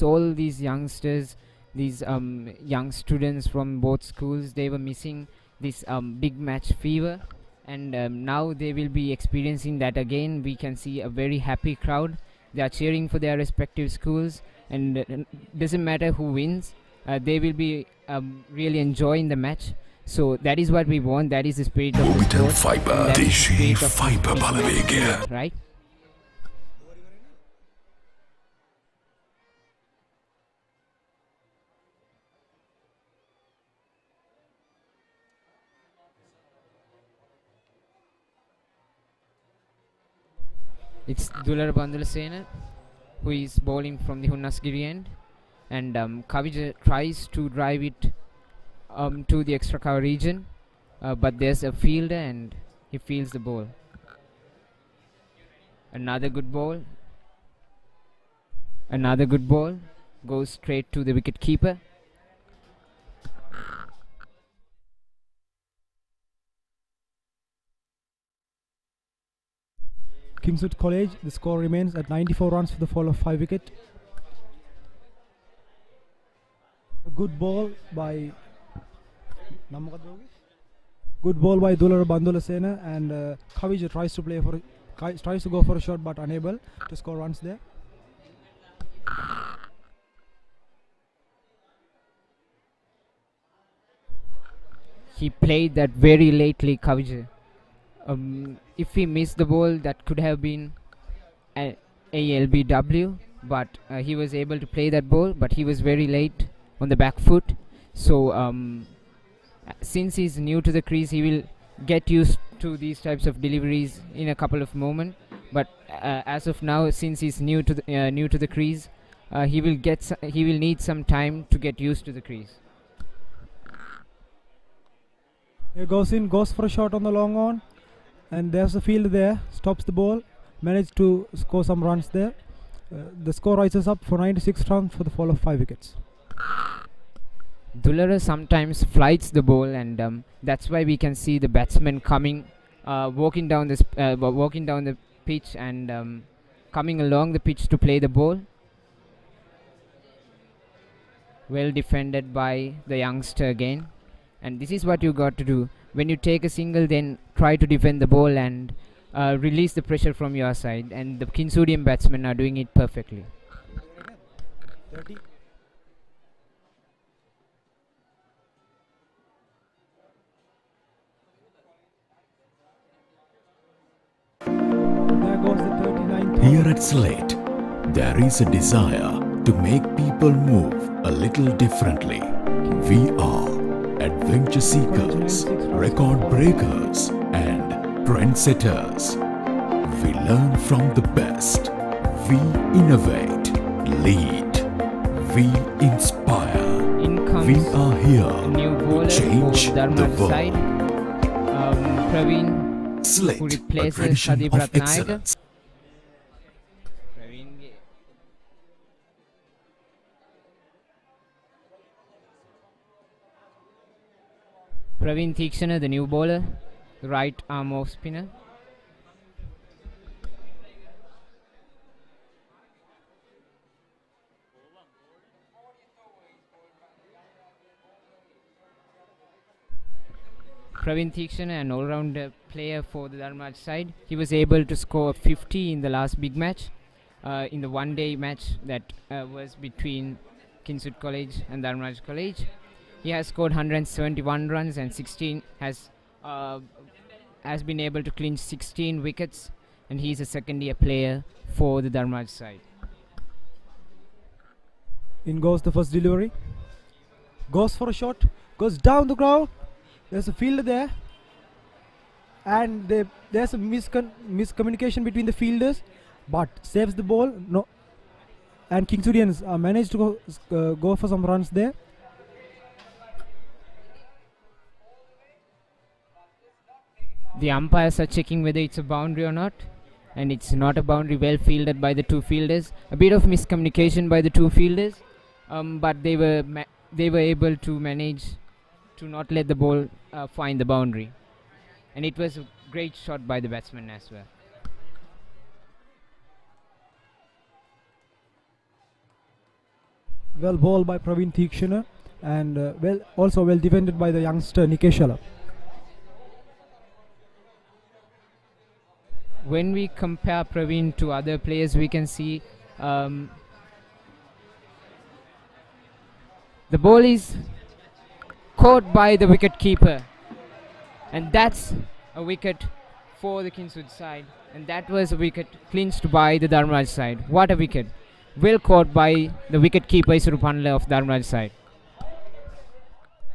all these youngsters, these young students from both schools, they were missing this big match fever, and now they will be experiencing that again. We can see a very happy crowd. They are cheering for their respective schools, and doesn't matter who wins, they will be really enjoying the match. So that is what we want. That is the spirit of the sport. Fiber, Deshi Fiber Balavegya. Right? It's Dular Bandulasena who is bowling from the Hunnasgiri end, and Kavija tries to drive it to the extra cover region, but there's a fielder and he fields the ball. Another good ball goes straight to the wicket keeper. Kingswood College, the score remains at 94 runs for the fall of 5 wicket. A good ball by Dular Bandulasena, and Kavija tries to go for a shot but unable to score runs there. He played that very lately, Kavija. If he missed the ball, that could have been a LBW, but he was able to play that ball, but he was very late on the back foot. So Since he's new to the crease, he will get used to these types of deliveries in a couple of moments. But as of now, since he's new to the crease, he will need some time to get used to the crease. He goes for a shot on the long on, and there's a field there, stops the ball, managed to score some runs there. The score rises up for 96 runs for the fall of 5 wickets. Dulara sometimes flights the ball, and that's why we can see the batsman coming, walking down the pitch and coming along the pitch to play the ball. Well defended by the youngster again. And this is what you got to do. When you take a single, then try to defend the ball and release the pressure from your side. And the Kinsurian batsmen are doing it perfectly. 30. There goes the 39th. Here at Slate, there is a desire to make people move a little differently. We are adventure seekers, record breakers, and trendsetters. We learn from the best. We innovate, lead. We inspire. We are here to change the world. Praveen, Slate, who a replaces tradition Sadeep of Ratnayaka. excellence. Praveen Theekshana, the new bowler, the right arm off spinner. Praveen Theekshana, an all-round player for the Dharmraj side. He was able to score 50 in the last big match, in the one-day match that was between Kingswood College and Dharmraj College. He has scored 171 runs and 16 has been able to clinch 16 wickets, and he is a second-year player for the Dharmraj side. In goes the first delivery. Goes for a shot. Goes down the ground. There's a fielder there, and there's a miscommunication between the fielders, but saves the ball. No, and Kingsurians managed to go for some runs there. The umpires are checking whether it's a boundary or not, and it's not a boundary. Well fielded by the two fielders. A bit of miscommunication by the two fielders, but they were able to manage to not let the ball find the boundary, and it was a great shot by the batsman as well. Well bowled by Praveen Theekshana, and also well defended by the youngster Nikeshala. When we compare Praveen to other players, we can see the ball is caught by the wicket keeper, and that's a wicket for the Kingswood side, and that was a wicket clinched by the Dharmraj side. What a wicket! Well caught by the wicket keeper Isurupanla of Dharmraj side.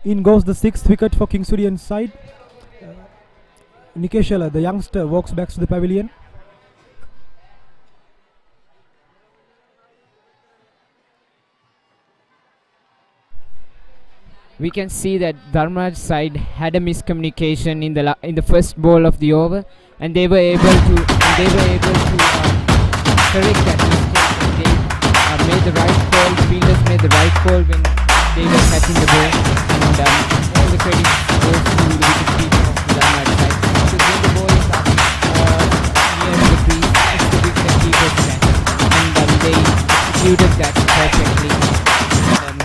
In goes the 6th wicket for Kingsurian side. Nikeshala, the youngster, walks back to the pavilion. We can see that Dharmraj side had a miscommunication in the first ball of the over, and they were able to correct that mistake. They made the right call. Fielders made the right call when they were catching the ball, and all the credit goes to the wicketkeeper of the Dharmraj side. Because when the ball is up near the crease, it's the wicketkeeper's catch, and they executed that perfectly.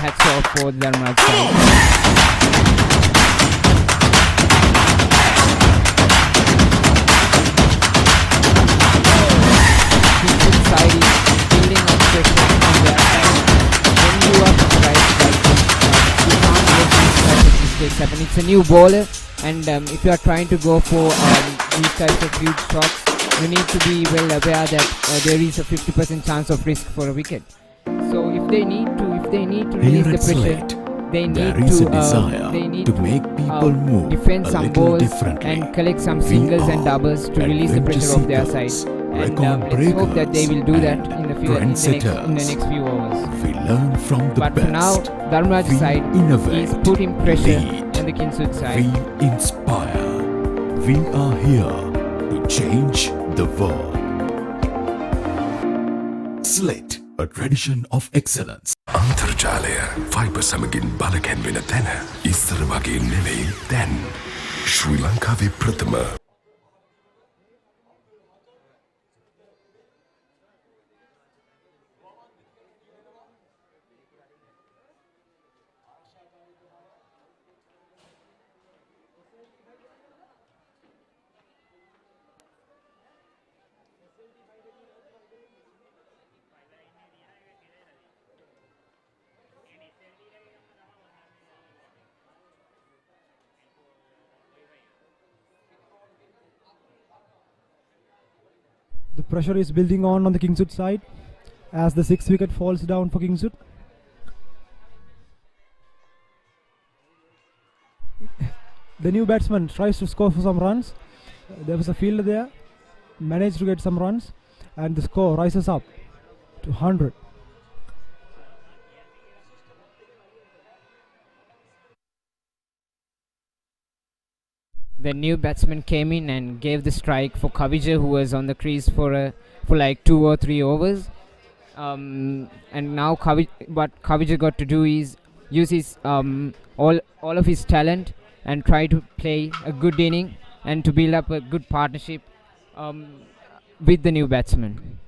Hats off for the Dharmraj side. Kingswood side is building up pressure on their side. When you are the right side, you can't let these types of mistakes happen. It's a new bowler, and if you are trying to go for these types of huge shots, you need to be well aware that there is a 50% chance of risk for a wicket. So if they need to release the pressure, they There need is to a desire they need to make people move defend a some little balls differently. and collect some We singles and are doubles to release the adventure pressure of their side. seekers, And record let's hope that they will do that breakers in the, and next trendsetters. few overs. We learn from the But best. for now, Dharmaraj We side innovate, is putting pressure lead, on the Kingswood side. we inspire. We are here to change the world. Slit, a tradition of excellence. අන්තර්ජාලය fibre සමගින් බලකැන් වෙන තැන ඉස්සර වගේ නෙවෙයි දැන් ශ්‍රී ලංකාවේ ප්‍රථම The pressure is building on the Kingswood side as the 6th wicket falls down for Kingswood. The new batsman tries to score for some runs. There was a fielder there, managed to get some runs, and the score rises up to 100. The new batsman came in and gave the strike for Kavija, who was on the crease for like 2 or 3 overs. And now what Kavija got to do is use his all of his talent and try to play a good inning and to build up a good partnership with the new batsman.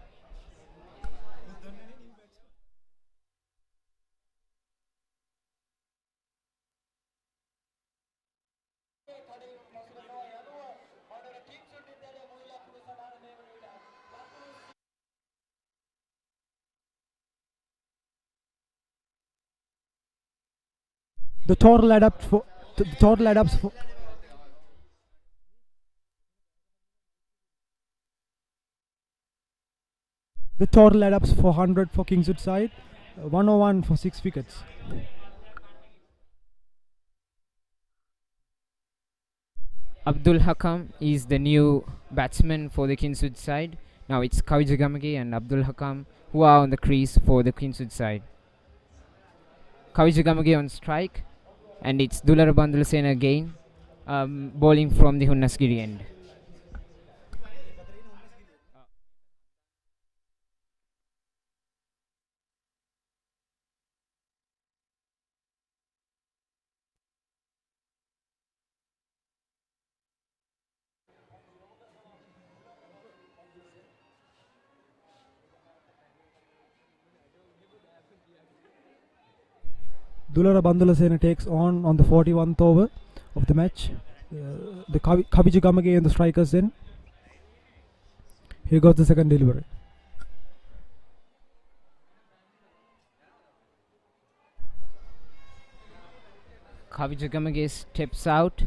The total adds for the total adds for 100 for Kingswood side, 101 for 6 wickets. Abdul Hakam is the new batsman for the Kingswood side. Now it's Kavija Gamage and Abdul Hakam who are on the crease for the Kingswood side. Kavija Gamage on strike, and it's Dulara Bandulasena again, bowling from the Hunnasgiri end. Dulara Bandulasena takes on the 41th over of the match. The Kavija Gamage and the strikers then. Here goes the second delivery. Kavija Gamage steps out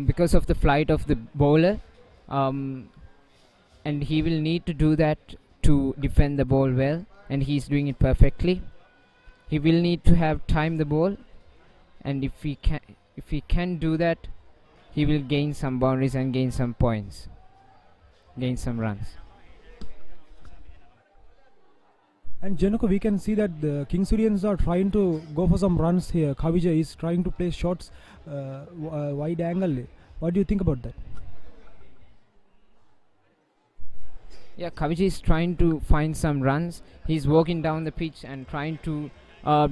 because of the flight of the bowler, and he will need to do that to defend the ball well, and he's doing it perfectly. He will need to have time the ball, and if he can do that, he will gain some boundaries and gain some points, gain some runs. And Janako, we can see that the Kingswoodians are trying to go for some runs here. Kavija is trying to play shots wide angle. What do you think about that? Yeah, Kavija is trying to find some runs. He's walking down the pitch and trying to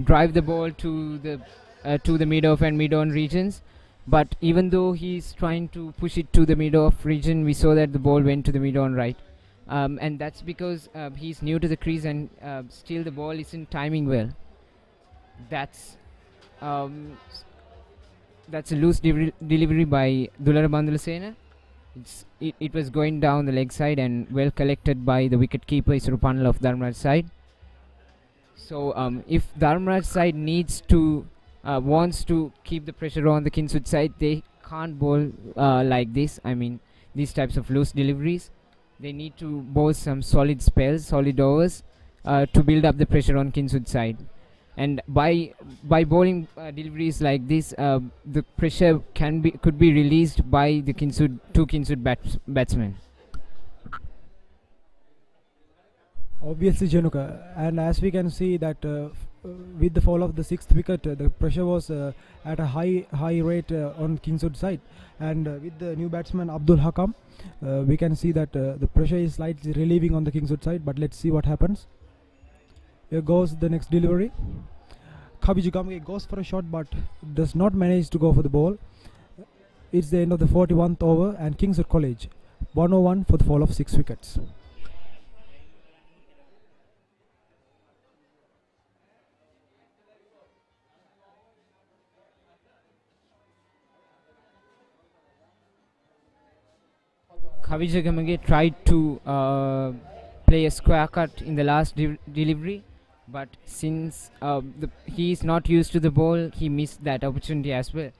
drive the ball to the mid-off and mid-on regions. But even though he's trying to push it to the mid-off region, we saw that the ball went to the mid-on right. And that's because he's new to the crease and still the ball isn't timing well. That's a loose delivery by Dulara Bandulasena. It was going down the leg side and well collected by the wicket keeper Isrupanal of Dharmaraj side. So if Dharmaraj side wants to keep the pressure on the Kingswood side, they can't bowl like this. I mean, these types of loose deliveries. They need to bowl some solid spells, solid overs to build up the pressure on Kingswood side. and by bowling deliveries like this, the pressure could be released by the two Kingswood batsmen. Obviously, Januka, and as we can see that with the fall of the sixth wicket, the pressure was at a high rate on Kingswood side, and with the new batsman Abdul Hakam, we can see that the pressure is slightly relieving on the Kingswood side. But let's see what happens. Here goes the next delivery. Kavijugamge goes for a shot, but does not manage to go for the ball. It's the end of the 41th over, and Kingswood College 101 for the fall of 6 wickets. Kavijagamage tried to play a square cut in the last delivery, but since he is not used to the ball, he missed that opportunity as well.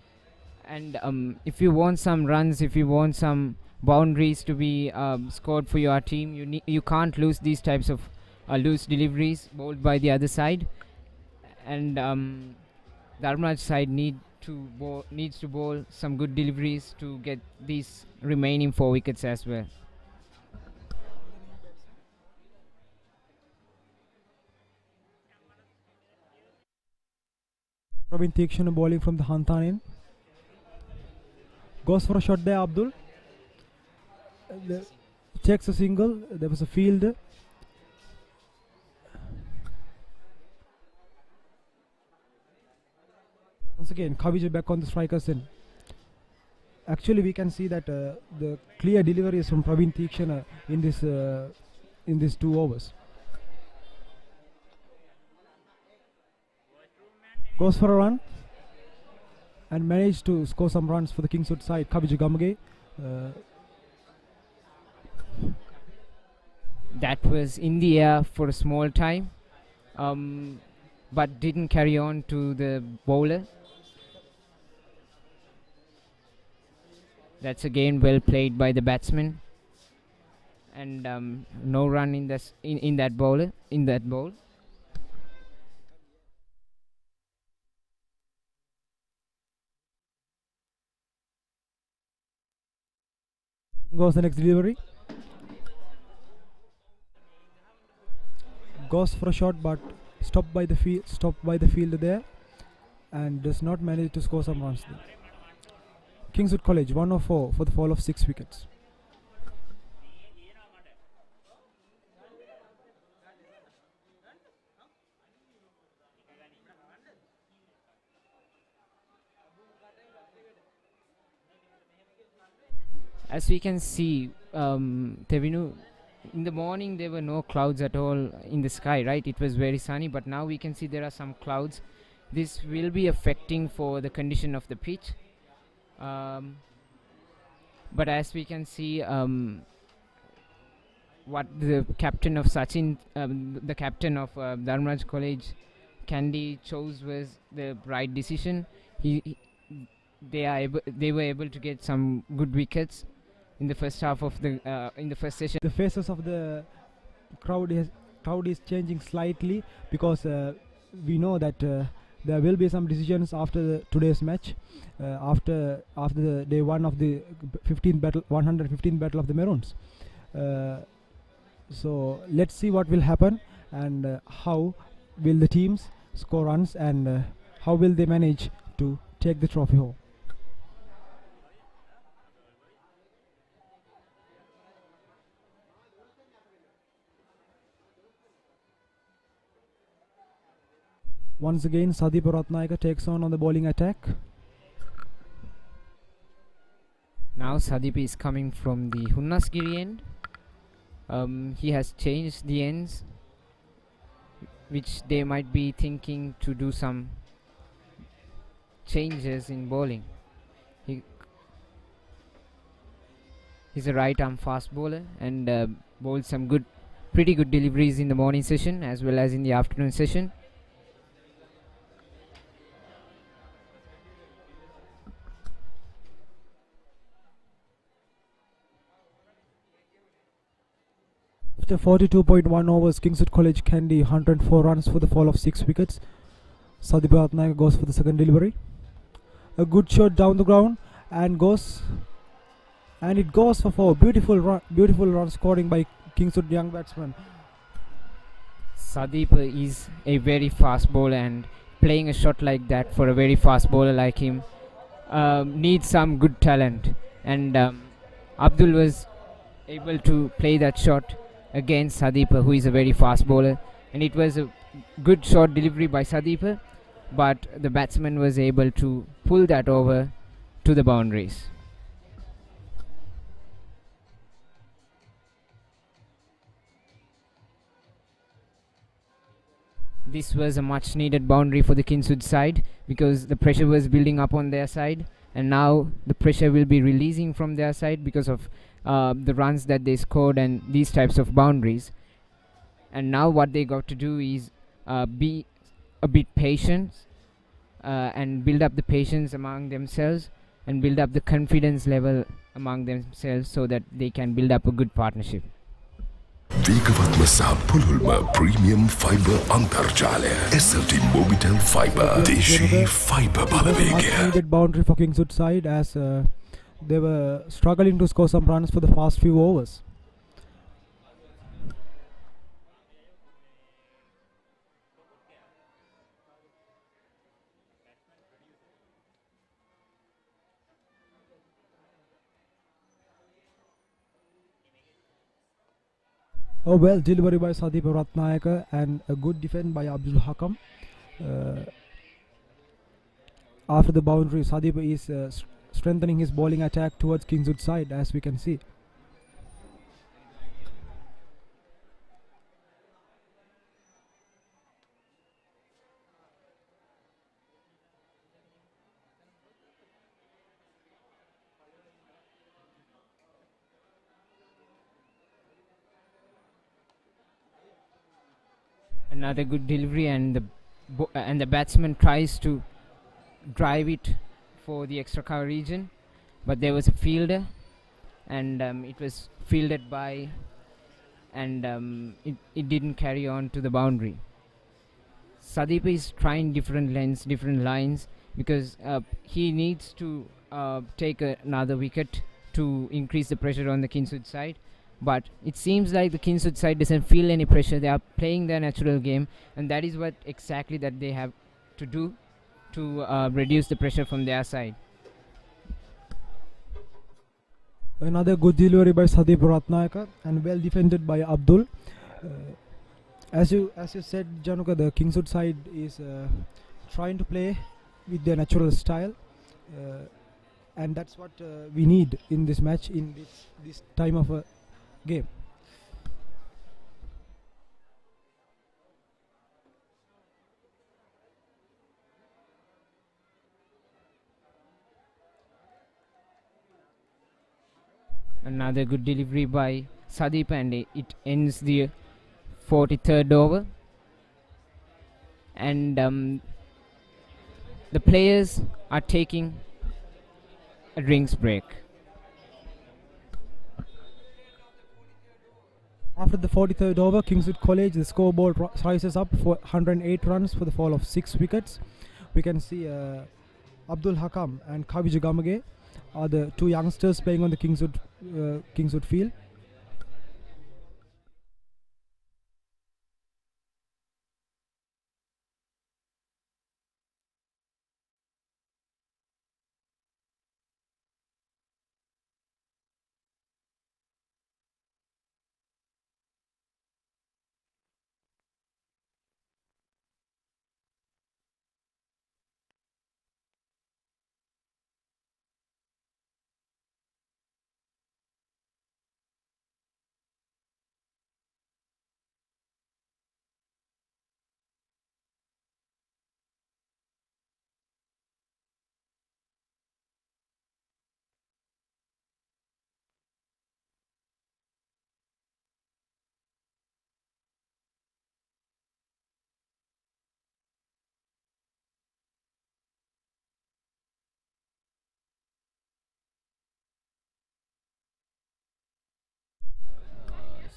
And if you want some runs, if you want some boundaries to be scored for your team, you can't lose these types of loose deliveries bowled by the other side. And Dharmaraj side needs to bowl some good deliveries to get these remaining 4 wickets as well. Praveen Theekshana bowling from the Hantan end. Goes for a shot there, Abdul. Checks a single. There was a field. Once again, Kavija back on the strikers end. Actually, we can see that the clear delivery is from Praveen Theekshana in these 2 overs. Goes for a run and managed to score some runs for the Kingswood side. Kavija Gamage. That was in the air for a small time, but didn't carry on to the bowler. That's again well played by the batsman, and no run in that bowl. Goes the next delivery. Goes for a shot, but stopped by the field there, and does not manage to score some runs there. Kingswood College 104 for the fall of 6 wickets. As we can see, Tevinu, in the morning there were no clouds at all in the sky, right? It was very sunny, but now we can see there are some clouds. This will be affecting for the condition of the pitch. But as we can see, what the captain of Sachin, the captain of Dharmaraj College, Candy chose was the right decision. They were able to get some good wickets in the first half of in the first session. The faces of the crowd is changing slightly because we know that there will be some decisions after today's match, after the day 1 of the 115th battle of the Maroons. So let's see what will happen, and how will the teams score runs, and how will they manage to take the trophy home. Once again, Sadeep Ratnayaka takes on the bowling attack. Now Sadeep is coming from the Hunnasgiri end. He has changed the ends, which they might be thinking to do some changes in bowling. He's a right arm fast bowler and bowled some pretty good deliveries in the morning session as well as in the afternoon session. After 42.1 overs, Kingswood College Candy 104 runs for the fall of 6 wickets. Sadipa Ratnayaka goes for the second delivery. A good shot down the ground and it goes for four. Beautiful run scoring by Kingswood young batsman. Sadeep is a very fast bowler, and playing a shot like that for a very fast bowler like him needs some good talent. And Abdul was able to play that shot against Sadeep, who is a very fast bowler, and it was a good shot delivery by Sadeep, but the batsman was able to pull that over to the boundaries. This was a much needed boundary for the Kingswood side, because the pressure was building up on their side, and now the pressure will be releasing from their side because of the runs that they scored and these types of boundaries. And now what they got to do is be a bit patient and build up the patience among themselves and build up the confidence level among themselves so that they can build up a good partnership. වේගවත්ම සහ පුළුල්ම premium fibre අන්තර්ජාලය SLT Mobitel Fiber දේශීය fibre Balawegaya. Much needed boundary for Kingswood side as they were struggling to score some runs for the past few overs. A well delivery by Sadipa Ratnayaka and a good defend by Abdul Hakam. After the boundary, Sadipa is strengthening his bowling attack towards Kingswood side, as we can see. Another good delivery, and the batsman tries to drive it for the extra cover region, but there was a fielder, and it was fielded by, and it didn't carry on to the boundary. Sadeep is trying different lines, because he needs to take another wicket to increase the pressure on the Kingswood side. But it seems like the Kingswood side doesn't feel any pressure. They are playing their natural game, and that is what exactly that they have to do to reduce the pressure from their side. Another good delivery by Sadeep Ratnayaka and well defended by Abdul. As you said, Januka, the Kingswood side is trying to play with their natural style, and that's what we need in this match, in this time of a game. Another good delivery by Sadeep, and it ends the 43rd over. And the players are taking a drinks break. After the 43rd over, Kingswood College, the scoreboard rises up for 108 runs for the fall of 6 wickets. We can see Abdul Hakam and Kavij Gamage are the two youngsters playing on the Kingswood field.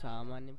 සාමාන්‍යයෙන්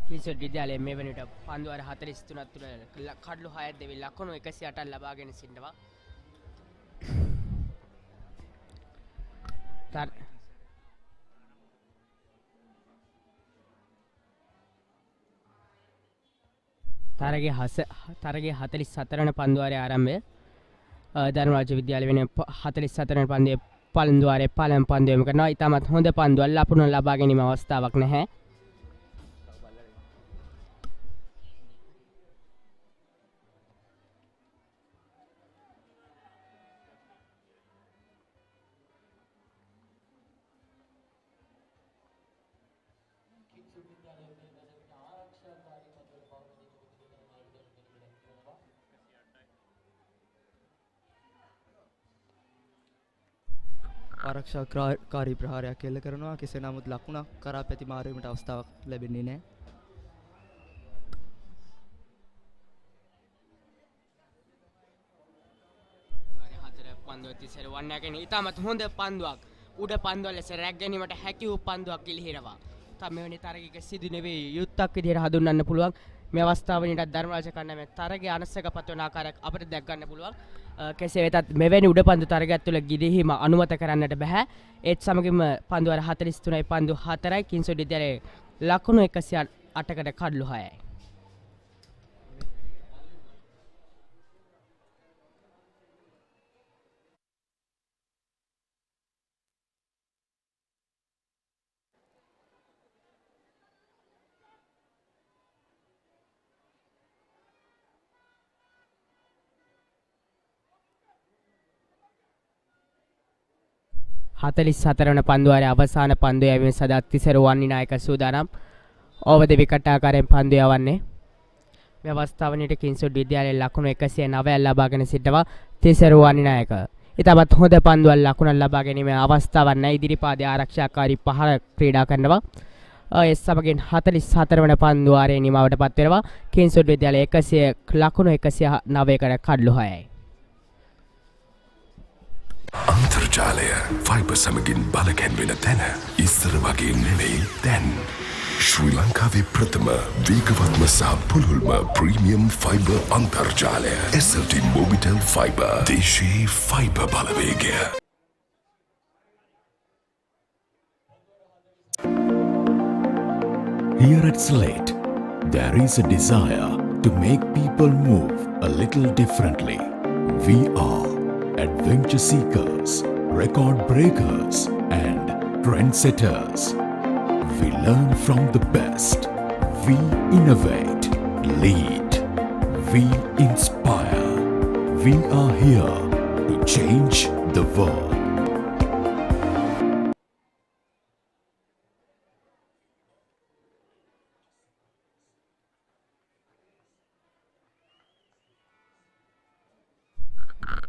කිසිත් විද්‍යාලයේ මේ වෙනට පන්දු අර 43ක් තුන කඩලු 6ක් දෙවි ලකුණු 108ක් ලබාගෙන සිටිනවා. තරගේ 44 වන පන්දුවාරයේ ආරම්භය ධර්මරාජ විද්‍යාලය වෙන 44 වන පන්දුවේ පන්දුවාරයේ පළමු පන්දුවම කරනවා. ඉතාමත් හොඳ පන්දුවක් ලකුණු ලබා ගැනීම අවස්ථාවක් නැහැ. ආරක්ෂාකාරී ප්‍රහාරයක් එල්ල කරනවා. කෙසේ නමුත් ලකුණක් කරා පැති මාරුවීමට අවස්ථාවක් ලැබෙන්නේ නැහැ. පන්දුව තිසර වන්නගෙන ඉතාමත් හොඳ පන්දුවක් උඩ පන්දුව ලෙස රැග් ගැනීමට හැකි වූ පන්දුවක් ඉලිහිරවා. මෙවැනි තරගයක සිදු නෙවෙයි යුත්තක් විදිහට හඳුන්වන්න පුළුවන්. මේ අවස්ථාවේදී ධර්මරාජ කණ්ඩායමේ තරගයේ අනස්සක පත්වන ආකාරයක් අපිට දැක් ගන්න පුළුවන්. කෙසේ වෙතත් මෙවැනි උඩපන්දු තරගයක් තුළ ගිලිහීම අනුමත කරන්නට බෑ. ඒත් සමගින්ම පන්දු අර 43යි පන්දු 4යි කිංසොඩ් විද්‍යාලයේ ලකුණු 108කට කඩලු 6යි. හතලිස් 44 වන පන්දුවාරයේ අවසාන පන්දුව යැවීම සදා තිසර වන්නි නායක සූදානම්. ඕවර් ද විකට් ආකාරයෙන් පන්දුව යවන්නේ. මේ අවස්ථාවනීට කිංසොඩ් විද්‍යාලයේ ලකුණු 109ක් ලබාගෙන සිටවා තිසර වන්නි නායක. ඉතවත් හොඳ පන්දුවක් ලකුණක් ලබා ගැනීමේ අවස්ථාවක් නැහැ. ඉදිරිපාදයේ ආරක්ෂාකාරී පහර ක්‍රීඩා කරනවා. ඒ සමගින් 44 වන පන්දුවාරයේ නිමවටපත් වෙනවා. කිංසොඩ් විද්‍යාලයේ 100 ලකුණු 109කට කඩලු 6යි. අන්තර්ජාලය ෆයිබර් සමගින් බලකැන්වෙන තැන ඉස්සර වගේ නෙවෙයි දැන්. ශ්‍රී ලංකාවේ ප්‍රථම වේගවත්ම සහ පුළුල්ම ප්‍රීමියම් ෆයිබර් අන්තර්ජාලය SLT Mobitel Fiber. දේශීය ෆයිබර් බලවේගය. Here at Slate, there is a desire to make people move a little differently. We are adventure seekers, record breakers, and trendsetters. We learn from the best. We innovate, lead. We inspire. We are here to change the world.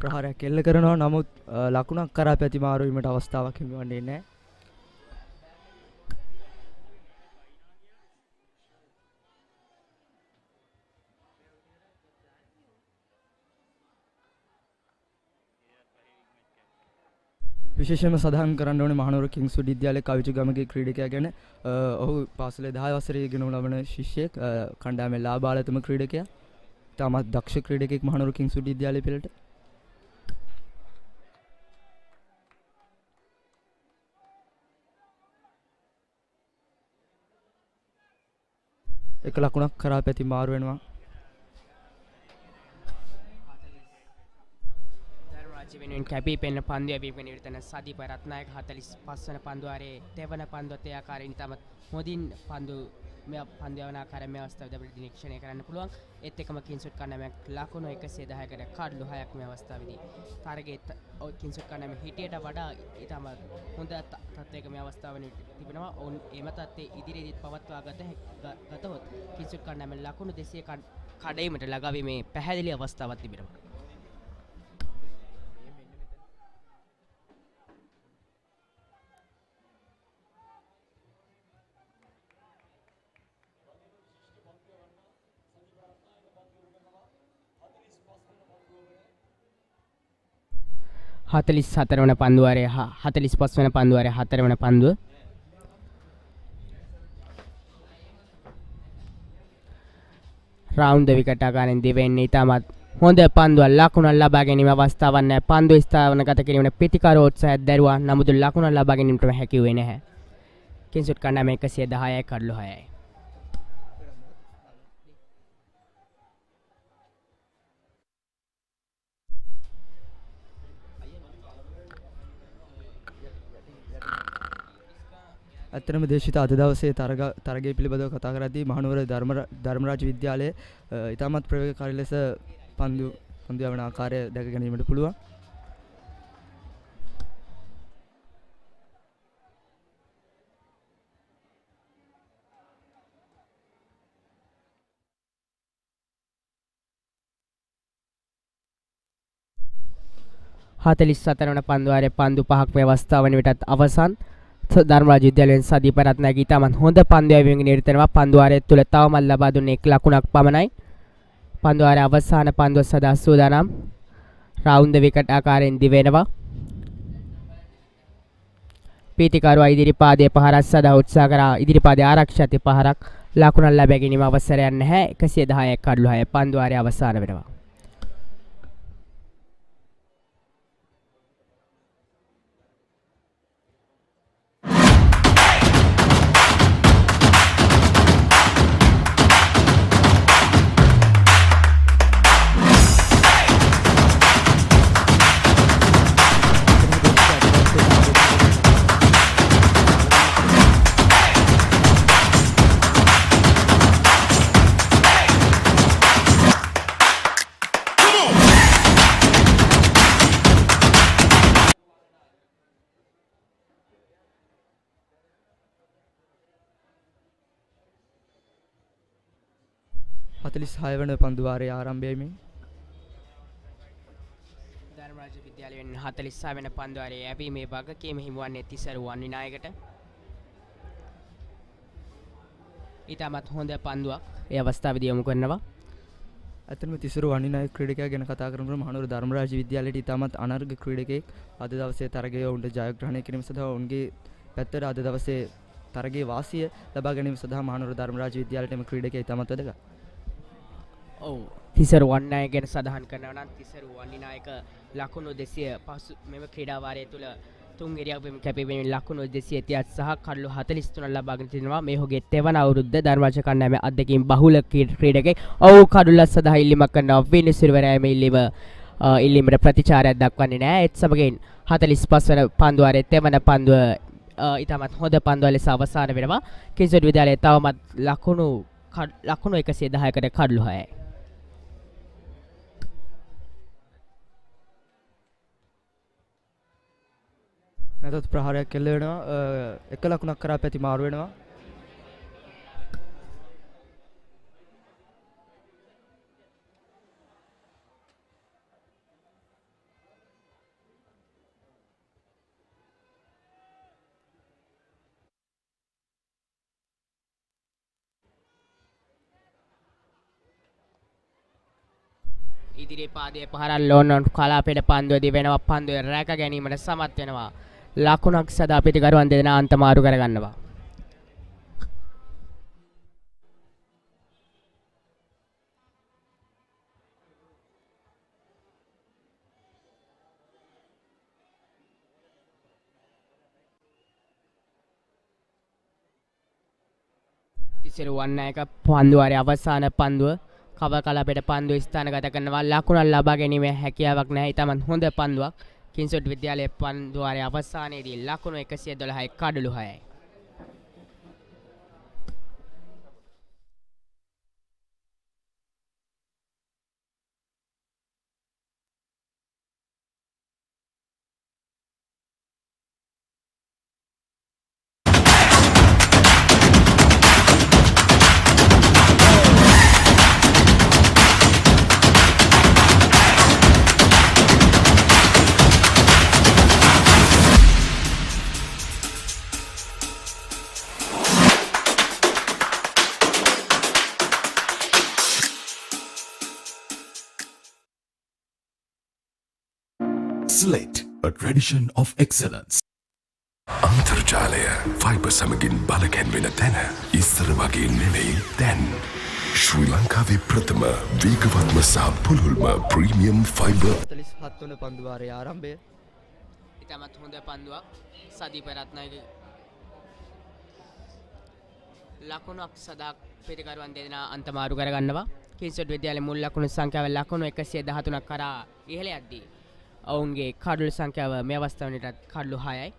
ප්‍රහාරයක් එල්ල කරනවා. නමුත් ලකුණක් කරා පැති මාරුවීමට අවස්ථාවක් හිමිවන්නේ නැහැ. විශේෂයෙන්ම සඳහන් කරන්න ඕනේ මහනුවර කිංස්වුඩ් විද්‍යාලයේ කවිචුගමගේ ක්‍රීඩකයා ගැන. ඔහු පාසලේ 10 වසරේ ඉගෙන ලබන ශිෂ්‍යයෙක්. කණ්ඩායමේ ලාභාලතම ක්‍රීඩකයා. තාමත් දක්ෂ ක්‍රීඩකෙක් මහනුවර කිංස්වුඩ් විද්‍යාලයේ පිළට. එක ලකුණක් කරා පැති මාරු වෙනවා. ධර්මරාජ වෙනුවෙන් කැපී පෙනෙන පන්දු යැවීම නිරතන සදීප රත්නායක 45 වන පන්දුවාරයේ දෙවන පන්දුවත් ඒ ආකාරයෙන් තමත් හොඳින් පන්දු මේ පන්දු යවන ආකාරය මේ අවස්ථාවේදී අපිට නිරීක්ෂණය කරන්න පුළුවන්. ඒත් එකම කිංසොඩ් කණ්ඩායමක් ලකුණු 110කට කඩලු 6ක් මේ අවස්ථාවේදී. තරගයේ කිංසොඩ් කණ්ඩායම හිටියට වඩා ඊටම හොඳ තත්ත්වයක මේ අවස්ථාවේදී තිබෙනවා. ඔවුන් එම තත්ත්වයේ ඉදිරියේදීත් පවත්වා ගතහොත් කිංසොඩ් කණ්ඩායම ලකුණු 200 කඩයිමට ළඟාවීමේ පැහැදිලි අවස්ථාවක් තිබෙනවා. හතලිස් 4 වන පන්දුවාරයේ 45 වන පන්දුවාරයේ 4 වන පන්දුව රවුන්ඩ් විකට් ආකාරයෙන් දිවෙන්නේ ඉතාමත් හොඳ පන්දුවක් ලකුණක් ලබා ගැනීම අවස්ථාවක් නැහැ. පන්දු ස්ථානගත කිරීමේ පිටිකර උත්සාහයක් දැරුවා. නමුත් ලකුණක් ලබා ගැනීමට හැකි වුණේ නැහැ. කිංසුට් කණ්ඩායම 110යි කඩලු 6යි. ඇත්තටම දේශිත අද දවසේ තරගය පිළිබඳව කතා කරද්දී මහනුවර ධර්මරාජ විද්‍යාලයේ ඉතාමත් ප්‍රවේගකාරී ලෙස පන්දු යවන ආකාරය දැක ගැනීමට පුළුවන්. හතලිස් සතරවන පන්දුවාරයේ පන්දු 5ක් මේ අවස්ථාව වන විටත් අවසන්. ධර්මරාජ විද්‍යාලයෙන් සදීප රත්නායක ඉතාමත් හොඳ පන්දු යැවීමකින් නිරත වෙනවා. පන්දුවාරය තුල තවමත් ලබා දුන්නේ 1 ලකුණක් පමණයි. පන්දුවාරයේ අවසාන පන්දුව සදා සූදානම්. රවුන්ඩ් විකට් ආකාරයෙන් දිවෙනවා. පීතිකරුවා ඉදිරිපාදයේ පහරක් සදා උත්සාහ කරා. ඉදිරිපාදයේ ආරක්ෂිත පහරක් ලකුණක් ලැබ ගැනීම අවසරයක් නැහැ. 110යි කඩලු 6 පන්දුවාරයේ අවසාන වෙනවා. වන පන්දුවාරයේ ආරම්භයමින් ධර්මරාජ විද්‍යාලයෙන් 46 වෙනි පන්දුවාරයේ යැවීමේ වගකීම හිමිවන්නේ තිසරුවන් විනායකට. ඊටමත් හොඳ පන්දුවක් ඒ අවස්ථාවේදී යොමු කරනවා. ඇත්තටම තිසරු වනිනායක ක්‍රීඩකයා ගැන කතා කරනකොට මහනුවර ධර්මරාජ විද්‍යාලයට ඉතාමත් අනර්ග ක්‍රීඩකයෙක් අද දවසේ තරගය උන්ට ජයග්‍රහණය කිරීම සඳහා උන්ගේ පැත්තට අද දවසේ තරගයේ වාසිය ලබා ගැනීම සඳහා මහනුවර ධර්මරාජ විද්‍යාලයේම ක්‍රීඩකයා ඉතාමත් වැදගත්. ඔව් තිසරු වන්නායක ගැන සඳහන් කරනවා නම් තිසරු වන්නායක ලකුණු 200 පසු මෙම ක්‍රීඩා වාරය තුල තුන් ඉරියව්වෙම කැපෙමින් ලකුණු 230 සහ කඩලු 43 ලබාගෙන තිනවා. මේ ඔහුගේ තෙවන අවුරුද්ද ධර්මරාජ කණ්ඩායමේ අධ්‍යක්ෂින් බහුල ක්‍රීඩකෙක්. ඔහු කඩුල්ල සඳහා ඉල්ලීමක් කරනවා. විනිසුරුවරයා මේ ඉල්ලීමට ප්‍රතිචාරයක් දක්වන්නේ නැහැ. ඒත් සමගින් 45 වන පන්දුවාරයේ තෙවන පන්දුව ඉතාමත් හොඳ පන්දුව ලෙස අවසන් වෙනවා. කිංසුට් විද්‍යාලයේ තවමත් ලකුණු 110කට කඩලු 6යි. නැතත් ප්‍රහාරයක් කෙල්ල වෙනවා. එක ලකුණක් කරා පැති මාරු වෙනවා. ඉදිරියේ පාදයේ පහරක් ලෝනන් කලාපයට පන්දුව දිවෙනවා. පන්දුව රැක ගැනීමට සමත් වෙනවා. ලකුණක් සදා පිටිකරුවන් දෙදෙනා අන්ත මාරු කරගන්නවා. තිසරු වන්නායක පන්දුවාරයේ අවසාන පන්දුව කව කලාපයට පන්දුව ස්ථානගත කරනවා. ලකුණක් ලබා ගැනීමේ හැකියාවක් නැහැ. ඊටමත් හොඳ පන්දුවක්. කිංසුට් විද්‍යාලයේ පන්දුවාරයේ අවසානයේදී ලකුණු 112යි කඩලු 6යි. Slit, a tradition of excellence. අන්තර්ජාලය ෆයිබර් සමගින් බලකැන්වෙන තැන ඉස්සර වගේ නෙවෙයි දැන්. ශ්‍රී ලංකාවේ ප්‍රථම වේගවත්ම සහ පුළුල්ම ප්‍රීමියම් ෆයිබර් 47 වන පන්දුවාරයේ ආරම්භය. ඉතාමත් හොඳ පන්දුවක් සදීප රත්නායක ලකුණක් සදා පිටිකරුවන් දෙදෙනා අන්තමාරු කරගන්නවා. කින්සොට් විද්‍යාලයේ මුල් ලකුණු සංඛ්‍යාව ලකුණු 113ක් කරා ඉහළ යද්දී ඔවුන්ගේ කඩලු සංඛ්‍යාව මේ අවස්ථාවේට කඩලු 6යි.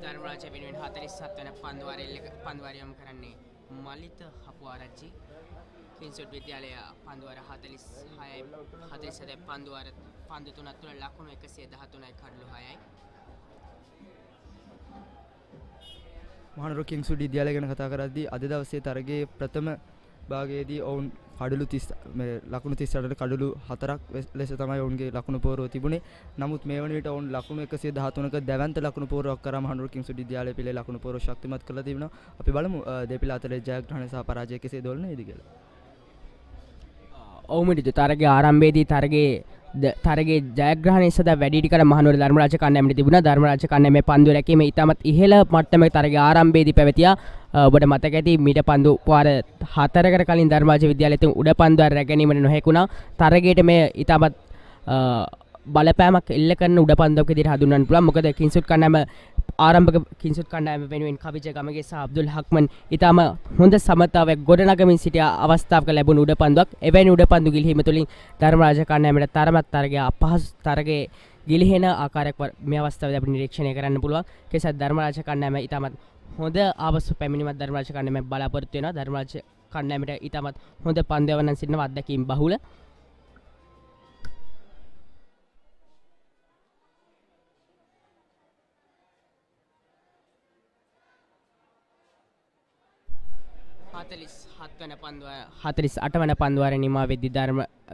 ධර්මරාජ වෙනුවෙන් 47 වන පන්දුවාරය යොමු කරන්නේ මලිත හපුආරච්චි. කින්සොට් විද්‍යාලය පන්දුවාර 46යි 47 පන්දුවාර පන්දු තුනක් තුන ලකුණු 113යි කඩලු 6යි. මහනුවර කිංස්වුඩ් විද්‍යාලය ගැන කතා කරද්දී අද දවසේ තරගයේ ප්‍රථම භාගයේදී ඔවුන් කඩලු 30 ලකුණු 38ට කඩලු 4ක් ලෙස තමයි ඔවුන්ගේ ලකුණු පෝරුව තිබුණේ. නමුත් මේ වන විට ඔවුන් ලකුණු 113ක දැවැන්ත ලකුණු පෝරුවක් කරා මහනුවර කිංස්වුඩ් විද්‍යාලය පිළේ ලකුණු පෝරුව ශක්තිමත් කරලා තිබෙනවා. අපි බලමු දෙපිළ අතරේ ජයග්‍රහණ සහ පරාජය කෙසේ දොළනේද කියලා. ඔවුන්ට තරගයේ ආරම්භයේදී තරගයේ ජයග්‍රහණය සඳහා වැඩිහිටි කර මහනුවර ධර්මරාජ කණ්ඩායමට තිබුණා. ධර්මරාජ කණ්ඩායමේ පන්දු රැකීම ඉතාමත් ඉහළ මට්ටමේ තරගයේ ආරම්භයේදී පැවතියා. ඔබට මතක ඇති මීට පන්දු පාර 4කට කලින් ධර්මරාජ විද්‍යාලයෙන් උඩ පන්දුවක් රැක ගැනීමට නොහැකුණා. තරගයට මේ ඉතාමත් බලපෑමක් එල්ල කරන උඩ පන්දුවක් විදිහට හඳුන්වන්න පුළුවන්. මොකද කින්සුට් කණ්ඩායම ආරම්භක කින්සුට් කණ්ඩායම වෙනුවෙන් කවිජ ගමගේ සහ අබ්දුල් හක්මන් ඉතාම හොඳ සමතාවයක් ගොඩනගමින් සිටිය අවස්ථාවක ලැබුණු උඩ පන්දුවක්. එවැනි උඩ පන්දු ගිලිහීම තුළින් ධර්මරාජ කණ්ඩායමට තරමක් තරගයේ අපහසු තරගයේ ගිලිහෙන ආකාරයක් මේ අවස්ථාවේදී අපිට නිරීක්ෂණය කරන්න පුළුවන්. කෙසේත් ධර්මරාජ කණ්ඩායම ඉතාමත් හොඳ ආපසු පැමිණීමක් ධර්මරාජ කණ්ඩායම බලාපොරොත්තු වෙනවා. ධර්මරාජ කණ්ඩායමට ඉතාමත් හොඳ පන්දු යවන්නන් සිටිනවා. අත්දැකීම් බහුල. හතලිස් වන පන්දුවාරය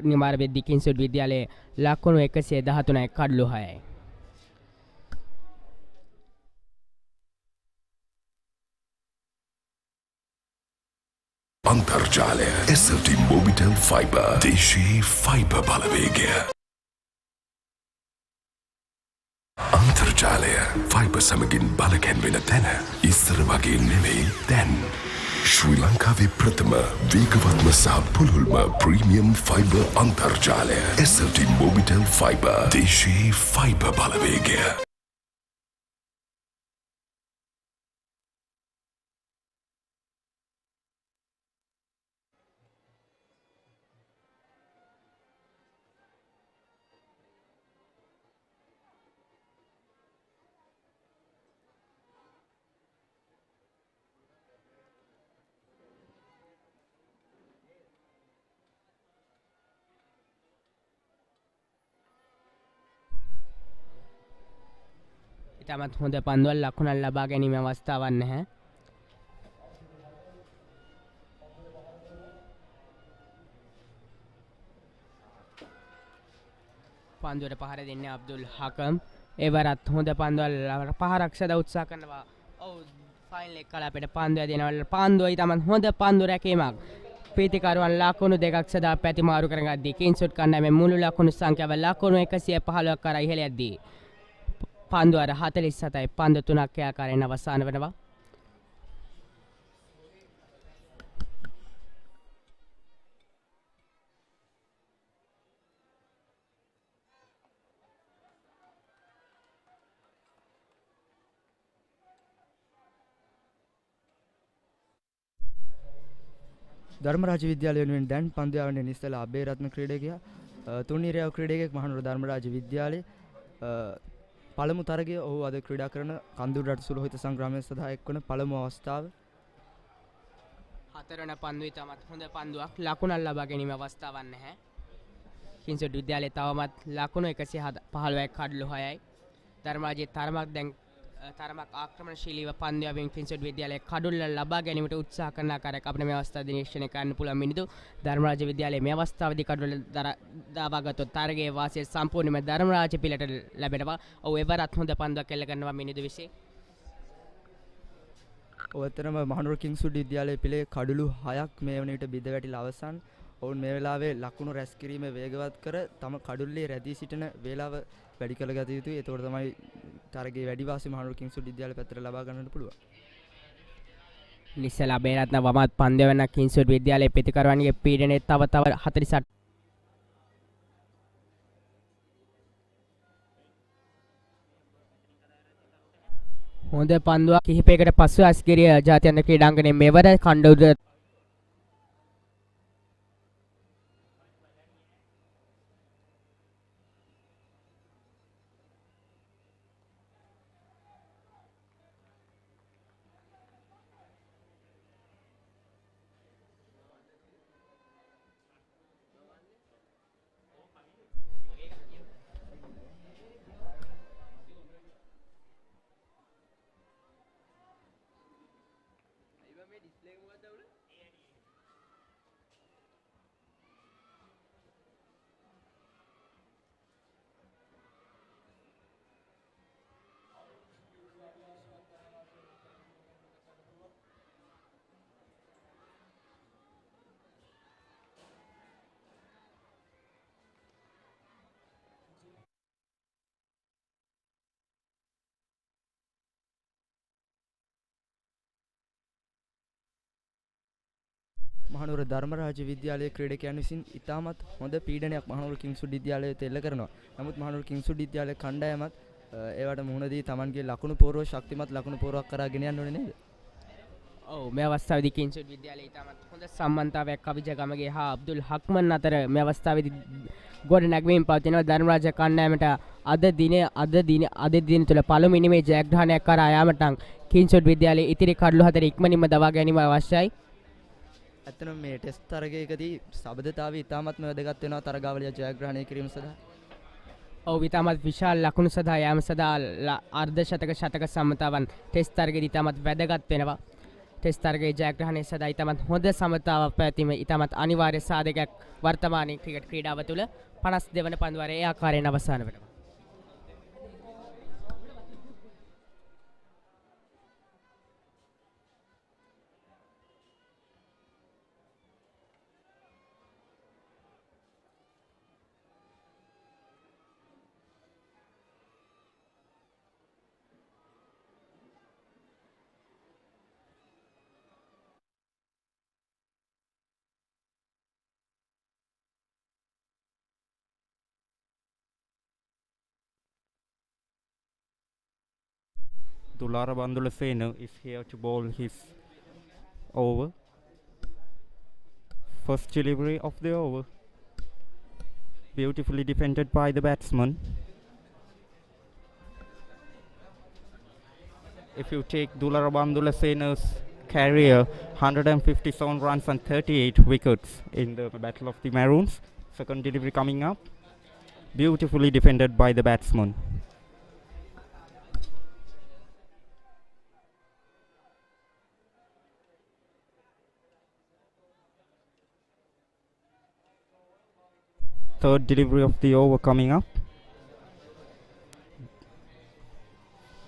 නිමාර වෙද්දී කින්සොට් විද්‍යාලයේ ලකුණු 113යි කඩලු 6යි. අන්තර්ජාලය SLT Mobitel Fiber දේශීය ෆයිබර් බලවේගය. අන්තර්ජාලය ෆයිබර් සමගින් බලකැන්වෙන තැන ඉස්සර වගේ නෙවෙයි දැන්. ශ්‍රී ලංකාවේ ප්‍රථම වේගවත්ම සහ පුළුල්ම ප්‍රීමියම් ෆයිබර් අන්තර්ජාලය SLT Mobitel Fiber දේශීය ෆයිබර් බලවේගය. ඉතාමත් හොඳ පන්දුවක් ලකුණක් ලබා ගැනීම අවස්ථාවක් නැහැ. පන්දුවට පහර දෙන්නේ අබ්දුල් හකම්. එවරත් හොඳ පන්දුවක් පහරක් සදා උත්සාහ කරනවා. ඔව් ෆයිනල් එක කලාපයට පන්දුව දෙනවා. පන්දුව ඉතාමත් හොඳ පන්දු රැකීමක්. ප්‍රීතිකරුවන් ලකුණු දෙකක් සදා පැතිමාරු කරගද්දී කින්සොට් කණ්ඩායමේ මුළු ලකුණු සංඛ්‍යාව ලකුණු 115ක් කරා ඉහළ යද්දී පන්දුවාර 47යි පන්දු 3ක් ආකාරයෙන් අවසන් වෙනවා. ධර්මරාජ විද්‍යාලය වෙනුවෙන් දැන් පන්දු යවන්නේ නිස්සල අබේරත්න ක්‍රීඩකයා. තුන්නිරයව ක්‍රීඩකයෙක් මහනුවර ධර්මරාජ විද්‍යාලයේ පළමු තරගය ඔහු අද ක්‍රීඩා කරන කන්දුර රට සුලෝහිත සංග්‍රාමයේ සඳහා එක්වන පළමු අවස්ථාව. හතරවන පන්දුවේ තමත් හොඳ පන්දුවක් ලකුණක් ලබා ගැනීම අවස්ථාවක් නැහැ. කින්සොට් විද්‍යාලයේ තවමත් ලකුණු 115යි කඩලු 6යි. ධර්මරාජයේ තරමක් දැන් තරමක් ආක්‍රමණශීලීව පන්දු යවමින් කින්සොඩ් විද්‍යාලයේ කඩුල්ල ලබා ගැනීමට උත්සාහ කරන ආකාරයක් අපිට මේ අවස්ථාවේදී නිරීක්ෂණය කරන්න පුළුවන් මිනිදු ධර්මරාජ විද්‍යාලයේ මේ අවස්ථාවේදී කඩුල්ල දාවාගත්තොත් තරගයේ වාසිය සම්පූර්ණයෙන්ම ධර්මරාජ පිළට ලැබෙනවා. ඔව් එවරත් හොඳ පන්දුවක් එල්ල කරනවා මිනිදු විසින්. ඔවතරම මහනුවර කිංස්වුඩ් විද්‍යාලයේ පිළේ කඩුළු 6ක් මේ වන විට බිඳ වැටිලා අවසන්. ඔවුන් මේ වෙලාවේ ලකුණු රැස් කිරීම වේගවත් කර තම කඩුල්ලේ රැඳී සිටින වේලාව වැඩි කළ ගත යුතුයි. එතකොට තමයි තරගයේ වැඩි වාසිය මහනුවර කිංස්වුඩ් විද්‍යාලය පැත්තට ලබා ගන්නට පුළුවන්. ලිස්සලා බේරත්න වමත් පන්දු වෙන කින්සොඩ් විද්‍යාලයේ ප්‍රතිකරවන්ගේ පීඩනයේ තව 48 හොඳ පන්දුවක් කිහිපයකට පසු අස්ගිරිය ජාත්‍යන්තර ක්‍රීඩාංගණයේ මෙවර කණ්ඩුද මහනුවර ධර්මරාජ විද්‍යාලයේ ක්‍රීඩකයන් විසින් ඉතාමත් හොඳ පීඩනයක් මහනුවර කිංස්වුඩ් විද්‍යාලයට එල්ල කරනවා. නමුත් මහනුවර කිංස්වුඩ් විද්‍යාලයේ කණ්ඩායමත් ඒවට මුහුණ දී Tamanගේ ලකුණු පෝරුව ශක්තිමත් ලකුණු පෝරුවක් කරා ගෙන යන්න ඕනේ නේද? ඔව් මේ අවස්ථාවේදී කිංසොඩ් විද්‍යාලයේ ඉතාමත් හොඳ සම්බන්ධතාවයක් කවිජගමගේ හා අබ්දුල් හක්මන් අතර මේ අවස්ථාවේදී ගොඩ නැගවීම පවතිනවා. ධර්මරාජ කණ්ඩායමට අද දින තුළ පළමුවෙනි මේ ජයග්‍රහණයක් කරා යාමට කිංසොඩ් විද්‍යාලයේ ඉතිරි කඩලු හතර ඉක්මනින්ම දවා ගැනීම අවශ්‍යයි. ඇත්තටම මේ ටෙස්ට් තරගයකදී සබඳතාවය ඉතාමත්ම වැදගත් වෙනවා තරගාවලිය ජයග්‍රහණය කිරීම සඳහා. ඔව් ඉතාමත් විශාල ලකුණු සඳහා යාම සඳහා අර්ධ ශතක සමතාවන් ටෙස්ට් තරගයේදී ඉතාමත් වැදගත් වෙනවා. ටෙස්ට් තරගයේ ජයග්‍රහණය සඳහා ඉතාමත් හොඳ සමතාවක් පැවතීම ඉතාමත් අනිවාර්ය සාධකයක් වර්තමානයේ ක්‍රිකට් ක්‍රීඩාව තුළ 52 වන පන්දුවාරයේ ඒ ආකාරයෙන් අවසන් වෙනවා. Dulara Bandula Sena is here to bowl his over. First delivery of the over. Beautifully defended by the batsman. If you take Dulara Bandula Sena's career, 157 runs and 38 wickets in the Battle of the Maroons. Second delivery coming up. Beautifully defended by the batsman. Third delivery of the over coming up.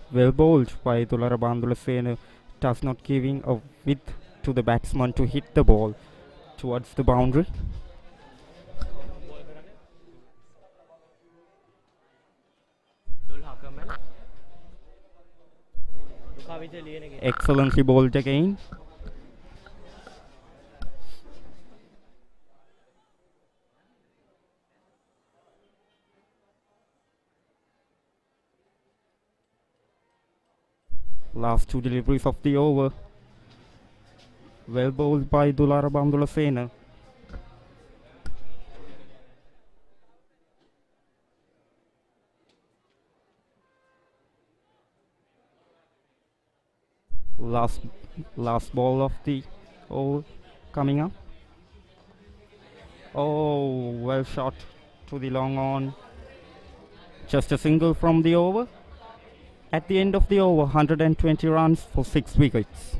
Well bowled by Dulara Bandula Sena, does not giving a width to the batsman to hit the ball towards the boundary. Excellently bowled again. Last two deliveries of the over. Well bowled by Dulara Bandula Sena. Last ball of the over coming up. Oh, well shot to the long on. Just a single from the over. At the end of the over, 120 runs for 6 wickets.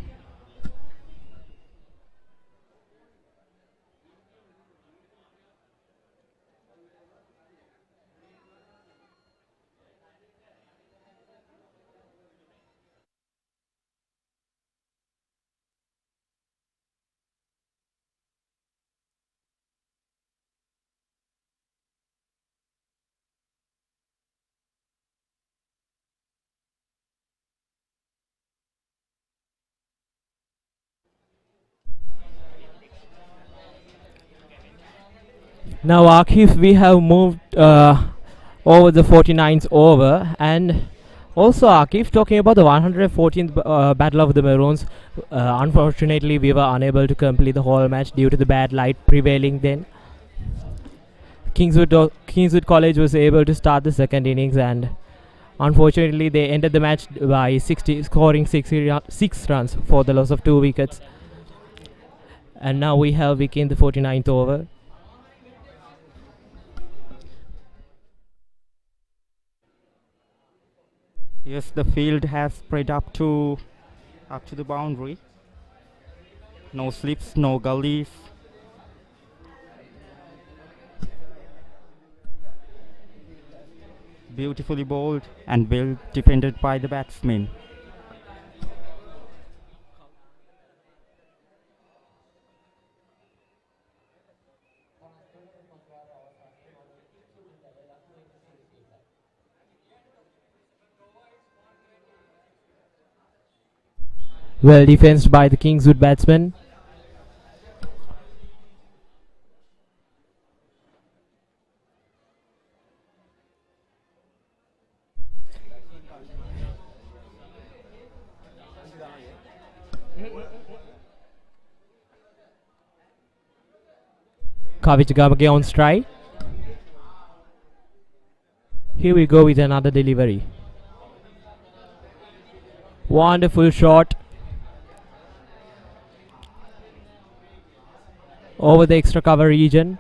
Now, Akif, we have moved over the 49th over, and also Akif, talking about the 114th Battle of the Maroons. Unfortunately, we were unable to complete the whole match due to the bad light prevailing then. Kingswood College was able to start the second innings, and unfortunately they ended the match by scoring 6 runs for the loss of 2 wickets. And now we have Vicky in the 49th over. Yes, the field has spread up to the boundary. No slips, no gullies. Beautifully bowled and well defended by the batsmen. Well defensed by the Kingswood batsmen. Kavichagamage on strike. Here we go with another delivery. Wonderful shot. Over the extra cover region.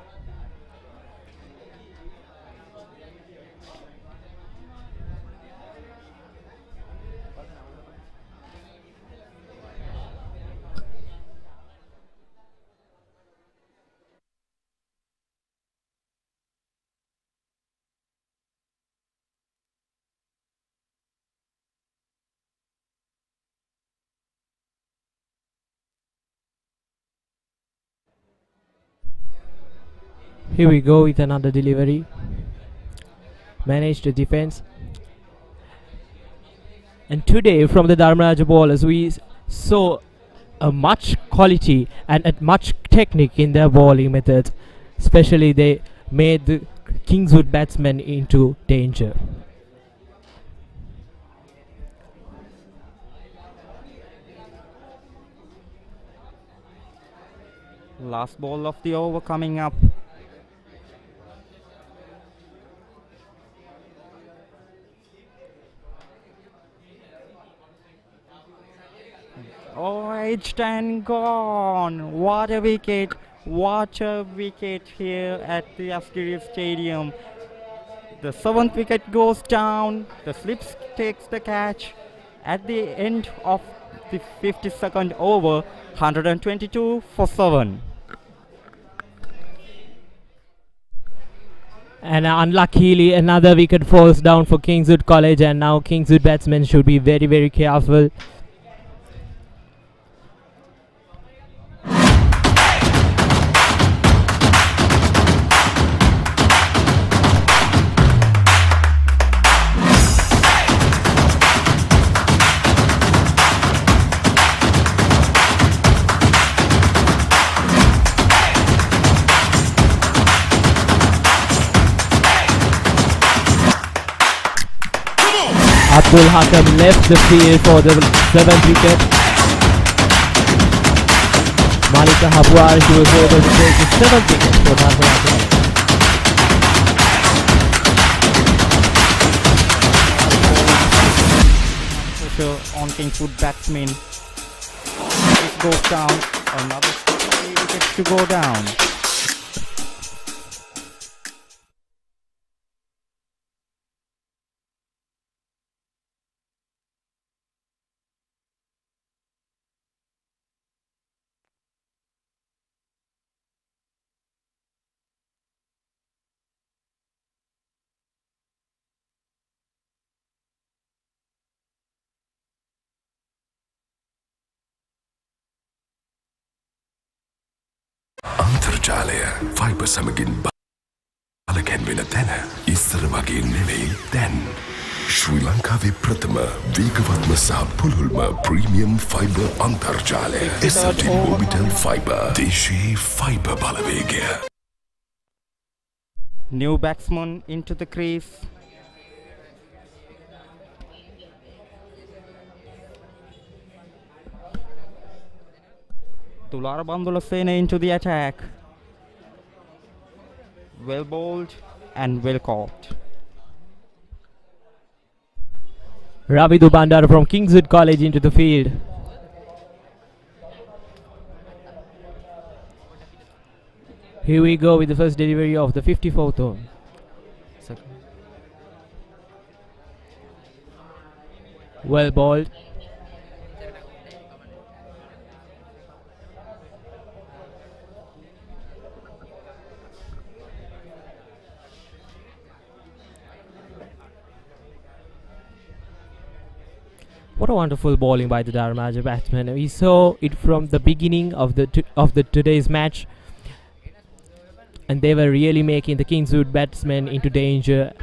Here we go with another delivery. Managed the defense. And today from the Dharmaraja bowlers we saw a much quality and a much technique in their bowling methods. Especially they made the Kingswood batsmen into danger. Last ball of the over coming up. Oh, edged and gone. What a wicket. What a wicket here at the Askiri Stadium. The 7th wicket goes down. The slips takes the catch. At the end of the 52nd over, 122 for 7. And unluckily another wicket falls down for Kingswood College, and now Kingswood batsmen should be very, very careful. Abdul Hakam left the field for the 7th wicket. Malika Habwar, she was able to take the 7th wicket for Dharmaraja. Pressure on Kingswood batsmen. It goes down. Another 3 wickets to go down. අන්තර්ජාලය fibre සමගින් බලකැන් වෙන තැන ඉස්සර වගේ නෙවෙයි දැන්. ශ්‍රී ලංකාවේ ප්‍රථම වේගවත්ම සහ පුළුල්ම ප්‍රීමියම් ෆයිබර් අන්තර්ජාලය SLT Mobitel Fiber. දේශීය fibre Balawegaya. New batsman into the crease. Tulara Bandulasena into the attack. Well bowled and well caught. Ravidu Bandara from Kingswood College into the field. Here we go with the first delivery of the 54th over. Well bowled. What a wonderful bowling by the Dharmaja batsman. We saw it from the beginning of the today's match, and they were really making the Kingswood batsmen into danger.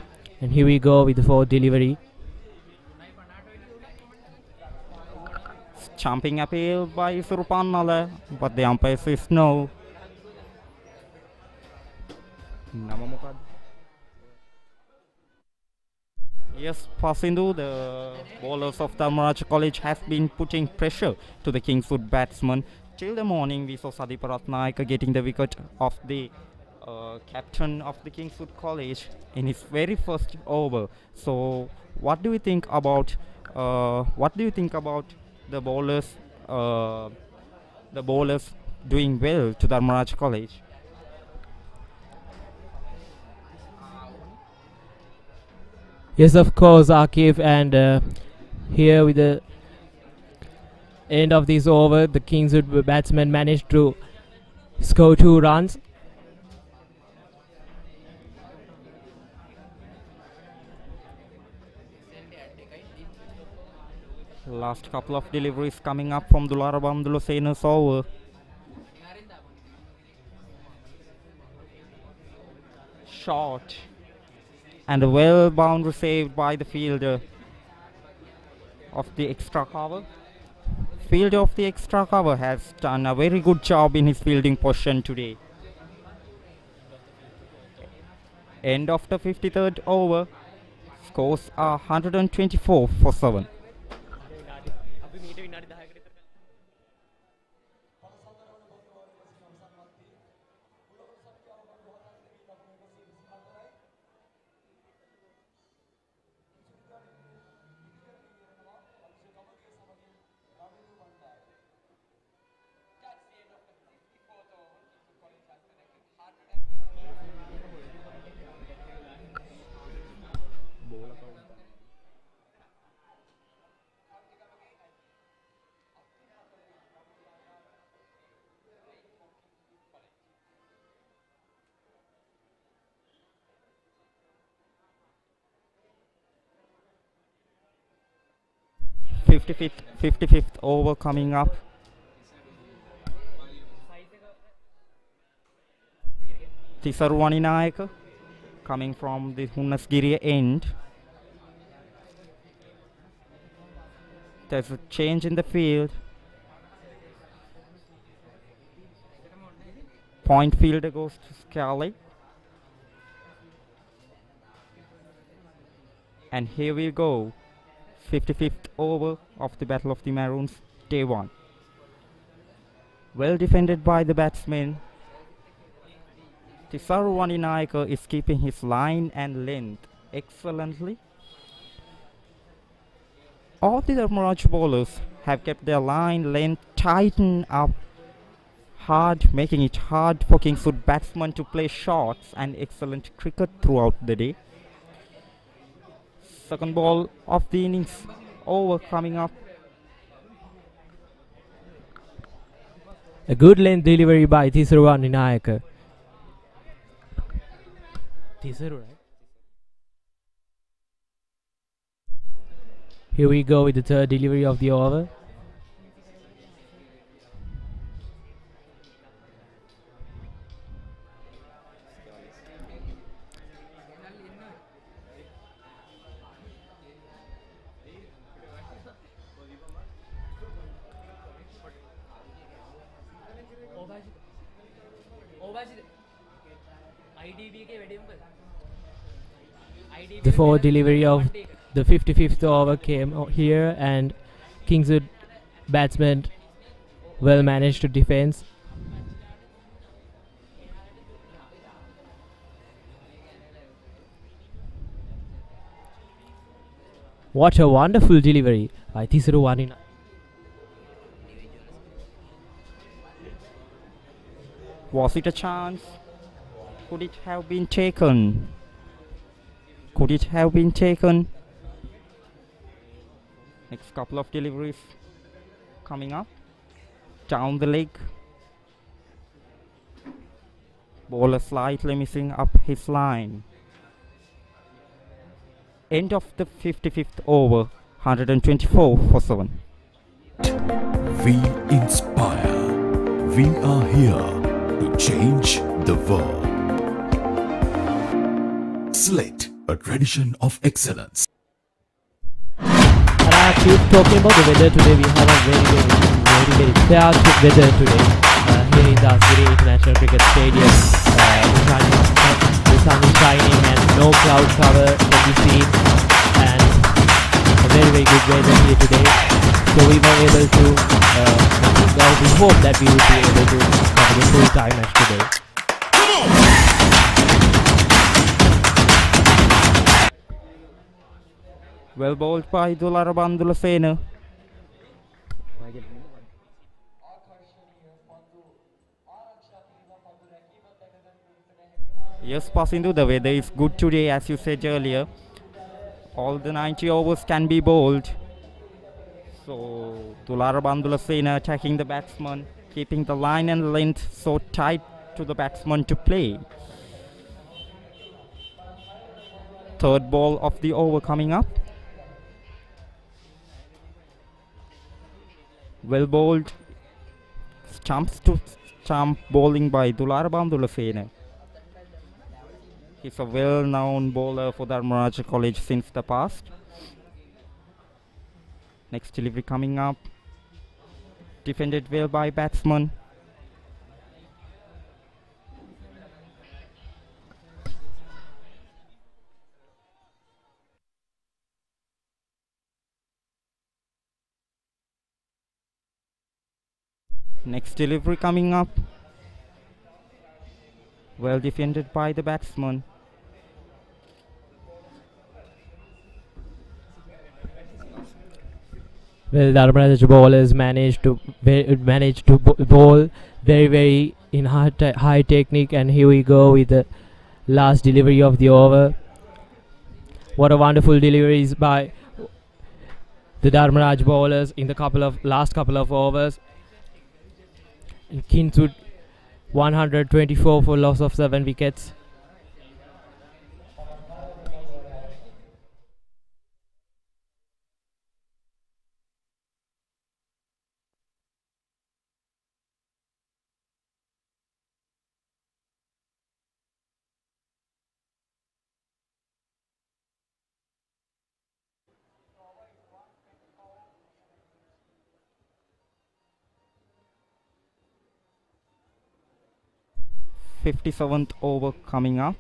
And here we go with the fourth delivery. Jumping appeal by Surupannala, but the umpire says no. Yes, Pasindu, the bowlers of Dharmaraj College have been putting pressure to the Kingswood batsmen. Till the morning, we saw Sadipa Ratnayaka getting the wicket of the captain of the Kingswood College in his very first over. So, what do you think about the bowlers? The bowlers doing well to Dharmaraj College. Yes, of course, Akif, and here with the end of this over, the Kingswood batsmen managed to score 2 runs. Last couple of deliveries coming up from Dulara Bandulosena's over. Short. And a well boundary saved by the fielder of the extra cover. Fielder of the extra cover has done a very good job in his fielding position today. End of the 53rd over. Scores are 124 for 7. Fifty-fifth over coming up. Tisaruwani Nayaka coming from the Hunnasgiriya end. There's a change in the field. Point fielder goes to Scully. And here we go. 55th over of the Battle of the Maroons, day 1. Well defended by the batsmen. Tisaruwani Nayaka is keeping his line and length excellently. All the Dharmaraj bowlers have kept their line length tightened up hard, making it hard for Kingswood batsmen to play shots and excellent cricket throughout the day. Second ball of the innings over coming up. A good length delivery by Tisaruwani Nayaka. Tisaru, right? Here we go with the third delivery of the over. The fourth delivery of the 55th over came here, and Kingswood batsman well managed to defend. What a wonderful delivery by Tisuru Wanina. Was it a chance? Could it have been taken? Could it have been taken? Next couple of deliveries coming up. Down the leg. Bowler slightly missing up his line. End of the 55th over, 124 for 7. We inspire. We are here to change the world. Slate, a tradition of excellence. And actually, talking about the weather today, we have a very fair weather today here in the Asgiri International Cricket Stadium. The sun is shining and no cloud cover can be seen, and a very good weather here today. So we were able to, we hope that we will be able to have a full time match today. Well bowled by Dulara Bandulasena. Yes, Pasindu, the weather is good today, as you said earlier. All the 90 overs can be bowled. So, Dulara Bandulasena attacking the batsman, keeping the line and length so tight to the batsman to play. Third ball of the over coming up. Well bowled, stumps to stump bowling by Dulara Bandulasena. He's a well-known bowler for Dharmaraja College since the past. Next delivery coming up. Defended well by batsman. Next delivery coming up. Well defended by the batsman. Well, the Dharmaraja bowlers managed to bowl very in high technique, and here we go with the last delivery of the over. What a wonderful deliveries by the Dharmaraj bowlers in the last couple of overs. And Kingswood 124 for loss of 7 wickets. th over coming up.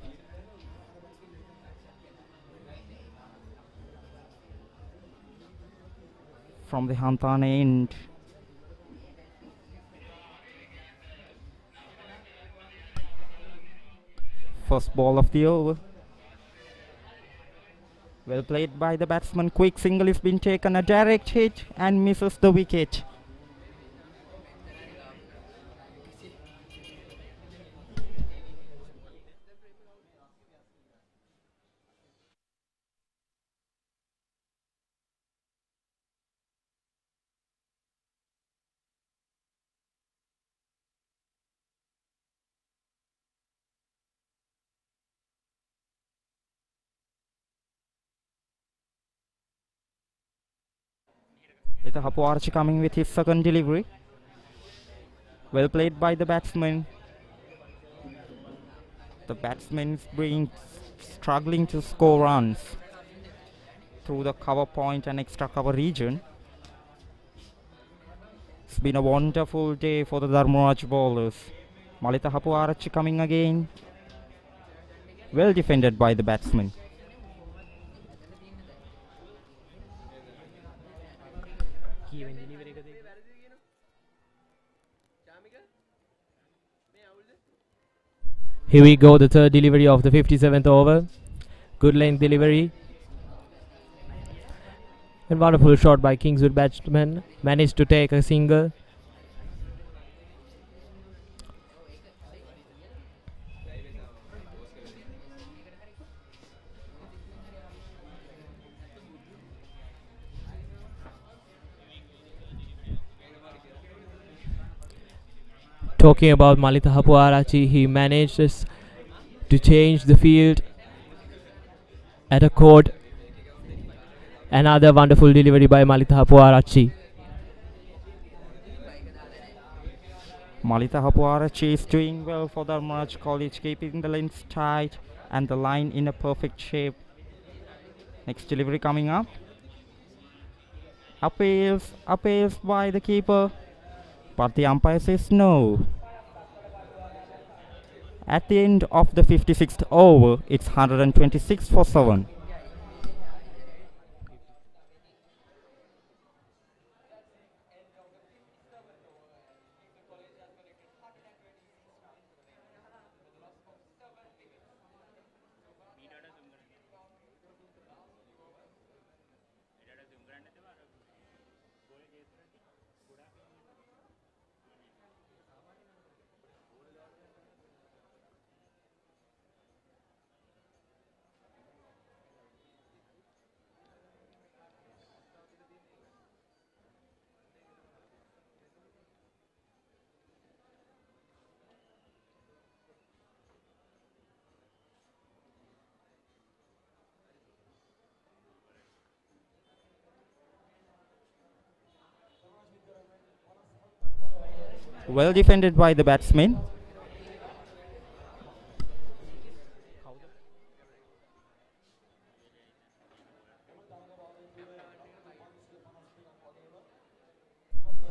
From the Hantana end. First ball of the over. Well played by the batsman. Quick single is been taken. A direct hit and misses the wicket. Hapu Archie coming with his second delivery. Well played by the batsman. The batsman is struggling to score runs through the cover point and extra cover region. It's been a wonderful day for the Dharmaraj bowlers. Malita Hapu Archie coming again. Well defended by the batsman. Here we go, the third delivery of the 57th over. Good length delivery. And wonderful shot by Kingswood batsman. Managed to take a single. Talking about Malitha Hapuarachi, he manages to change the field at a chord. Another wonderful delivery by Malitha Hapuarachi. Malitha Hapuarachi is doing well for Dharmaraj College, keeping the length tight and the line in a perfect shape. Next delivery coming up. Appeals by the keeper, but the umpire says no. At the end of the 56th over, it's 126 for 7. Well defended by the batsman.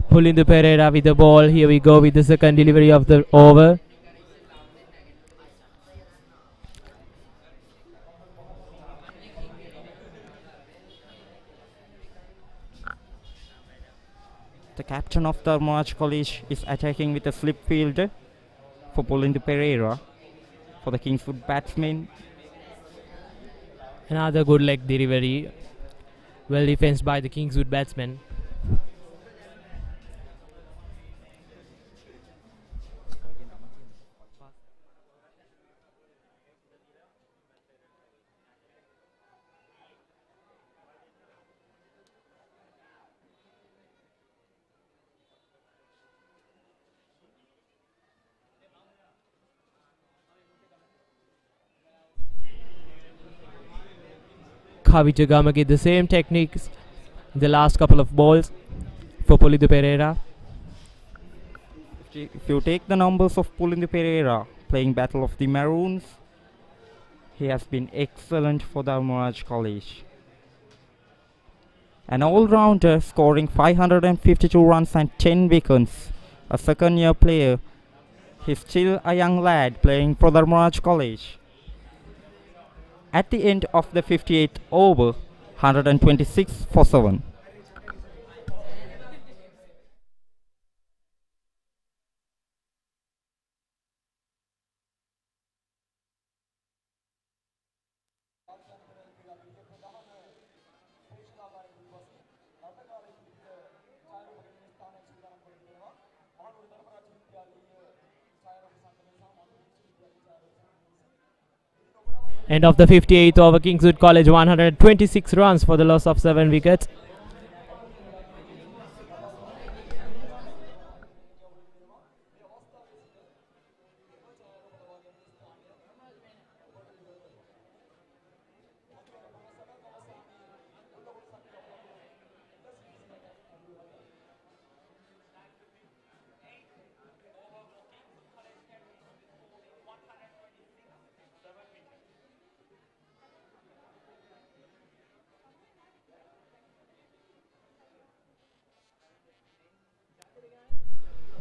Pulindu Pereira with the ball. Here we go with the second delivery of the over. The captain of the Dharmaraj College is attacking with a slip fielder for Pulindu Pereira for the Kingswood batsman. Another good leg delivery. Well defensed by the Kingswood batsman. Kavijagama get the same techniques in the last couple of balls for Pulindu Pereira. If you take the numbers of Pulindu Pereira playing Battle of the Maroons, he has been excellent for Dharmaraj College. An all-rounder scoring 552 runs and 10 wickets. A second-year player. He's still a young lad playing for Dharmaraj College. At the end of the 58th over, 126 for 7. End of the 58th over, Kingswood College 126 runs for the loss of 7 wickets.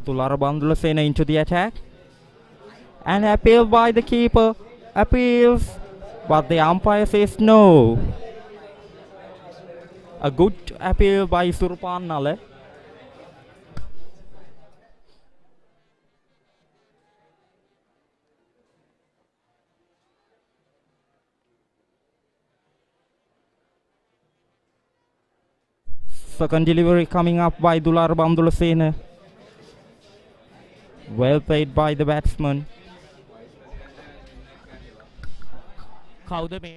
Dulara Bandulasena into the attack. And appeal by the keeper appeals, but the umpire says no. A good appeal by Surpan Nale. Second delivery coming up by Dular Bandulasena. Well played by the batsman. කවුද මේ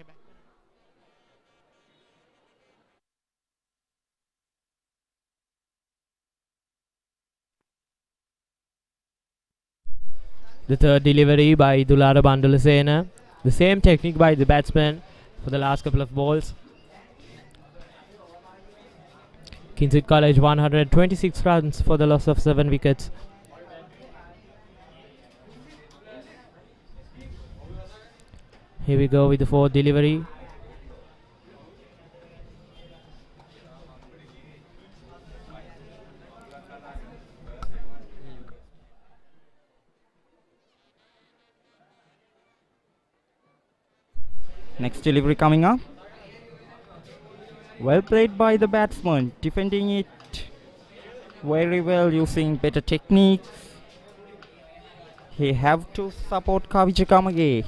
The third delivery by Dulara Bandulasena. The same technique by the batsman for the last couple of balls. Kingswood College 126 runs for the loss of 7 wickets. Here we go with the fourth delivery. Next delivery coming up. Well played by the batsman, defending it very well using better techniques. He have to support Kavichakamage.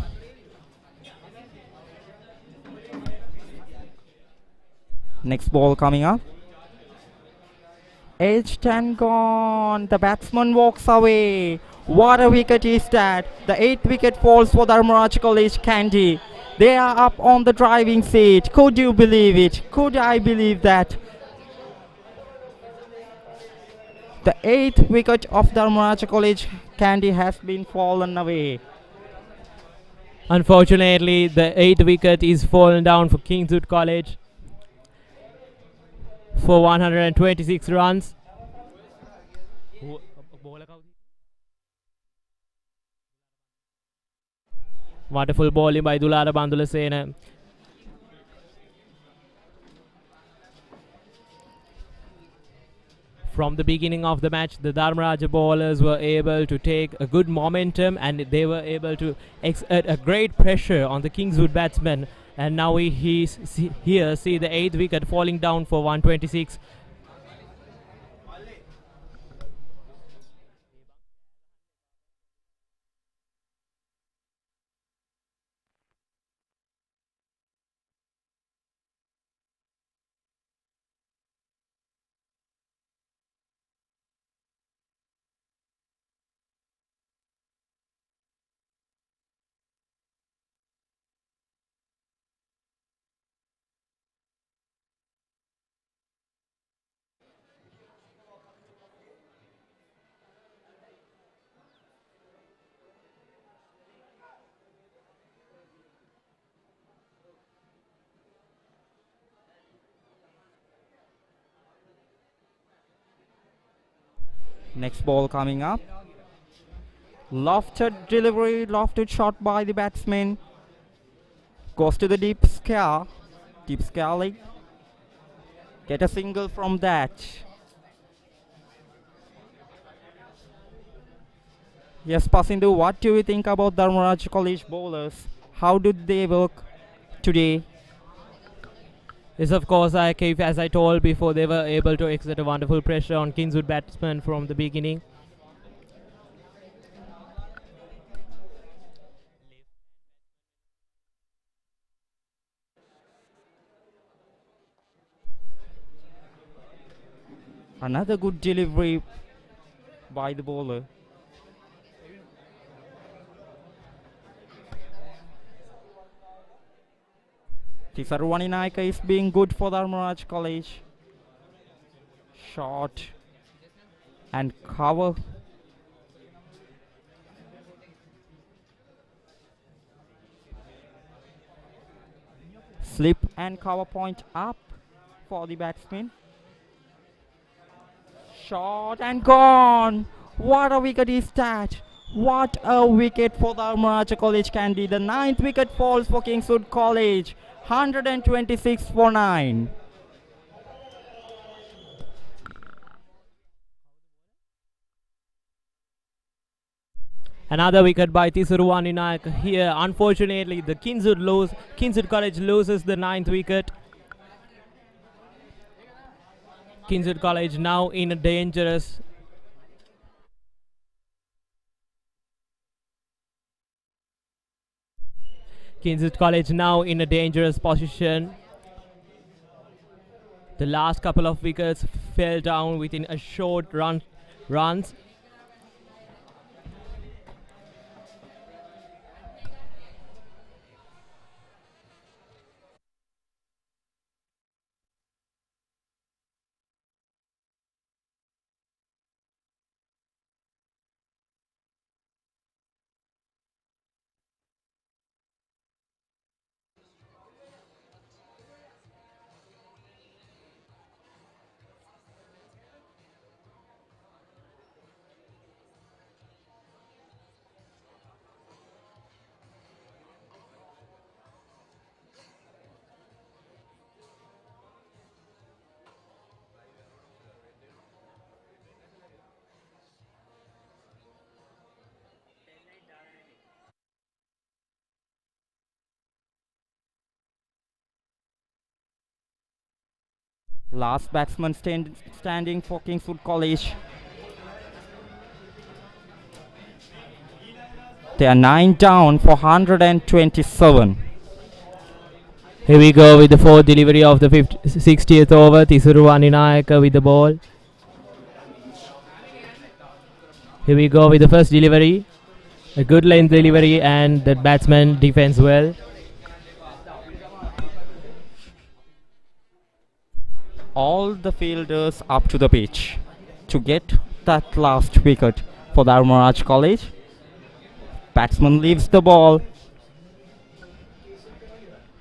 Next ball coming up. Edged and gone. The batsman walks away. What a wicket is that? The 8th wicket falls for Dharmaraj College Kandy. They are up on the driving seat. Could you believe it? Could I believe that? The 8th wicket of Dharmaraj College Kandy has been fallen away. Unfortunately, the 8th wicket is fallen down for Kingswood College for 126 runs. Wonderful bowling by Dulara Bandulasena. From the beginning of the match, the Dharmaraja bowlers were able to take a good momentum and they were able to exert a great pressure on the Kingswood batsmen. And now we see the 8th wicket falling down for 126. Next ball coming up. Lofted delivery, lofted shot by the batsman. Goes to the deep scare. Deep scare leg. Get a single from that. Yes, Pasindu, what do you think about Dharmaraj College bowlers? How did they work today? Yes, of course, as I told before, they were able to exert a wonderful pressure on Kingswood batsmen from the beginning. Another good delivery by the bowler. Tisarwani Naika is being good for Dharmaraj College. Shot and cover. Slip and cover point up for the batsman. Shot and gone. What a wicket is that? What a wicket for Dharmaraj College Kandy. The 9th wicket falls for Kingswood College. 126 for 9. Another wicket by Tisuru Waninayak here. Unfortunately, the Kingswood College loses the 9th wicket. Kingswood College now in a dangerous position. The last couple of wickets fell down within a short runs. Last batsman standing for Kingswood College. They are 9 down for 127. Here we go with the fourth delivery of the 60th over. Tisuru Waninayak with the ball. Here we go with the first delivery. A good length delivery, and the batsman defends well. All the fielders up to the pitch to get that last wicket for the Dharmaraj College. Batsman leaves the ball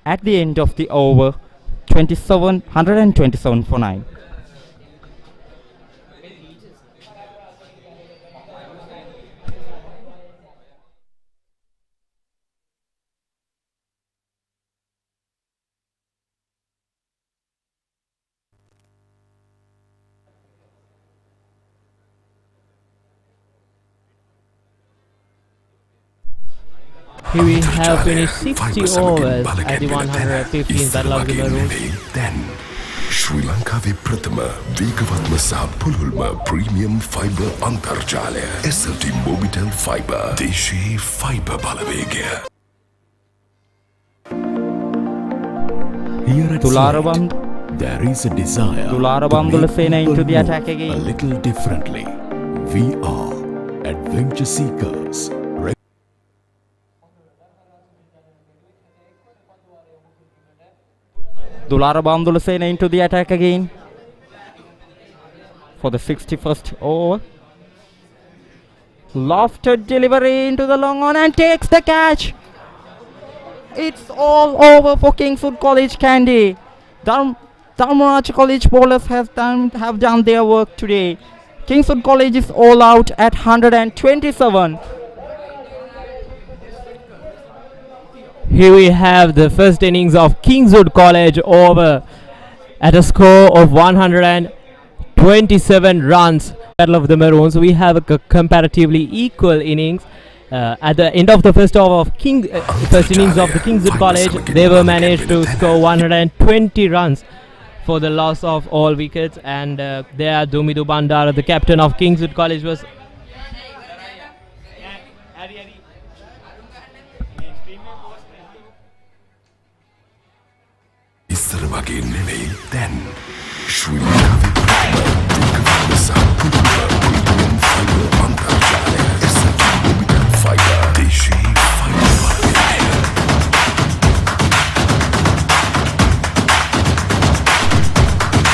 at the end of the over. 127 for 9. Here we have finished 60 overs at the 115th Battle of the Maroons. Then ශ්‍රී ලංකාවේ ප්‍රථම වේගවත්ම සහ පුළුල්ම premium fibre අන්තර්ජාලය SLT Mobitel Fiber දේශීය fibre බලවේගය. Here at Tularabam, there is a desire Tularabam to make Dulasena into the people attack move again. a little differently. We are adventure seekers. Dularabam Dulasena into the attack again for the 61st over. Lofted delivery into the long on and takes the catch. It's all over for Kingswood College Candy. Dharmaraj College bowlers have done their work today. Kingswood College is all out at 127. Here we have the first innings of Kingswood College over at a score of 127 runs. Battle of the Maroons. We have a comparatively equal innings. At the end of the first over of first innings of the Kingswood College, they were managed to score 120 runs for the loss of all wickets. And there, Dumidu Bandara, the captain of Kingswood College, was ඉස්සර වගේ නෙවෙයි දැන් ශ්‍රී ලංකාවේ ප්‍රථම වේගවත්ම සහ පුළුල්ම premium fibre අන්තර්ජාලය SLT Mobitel Fiber දේශීය fibre Balawegaya.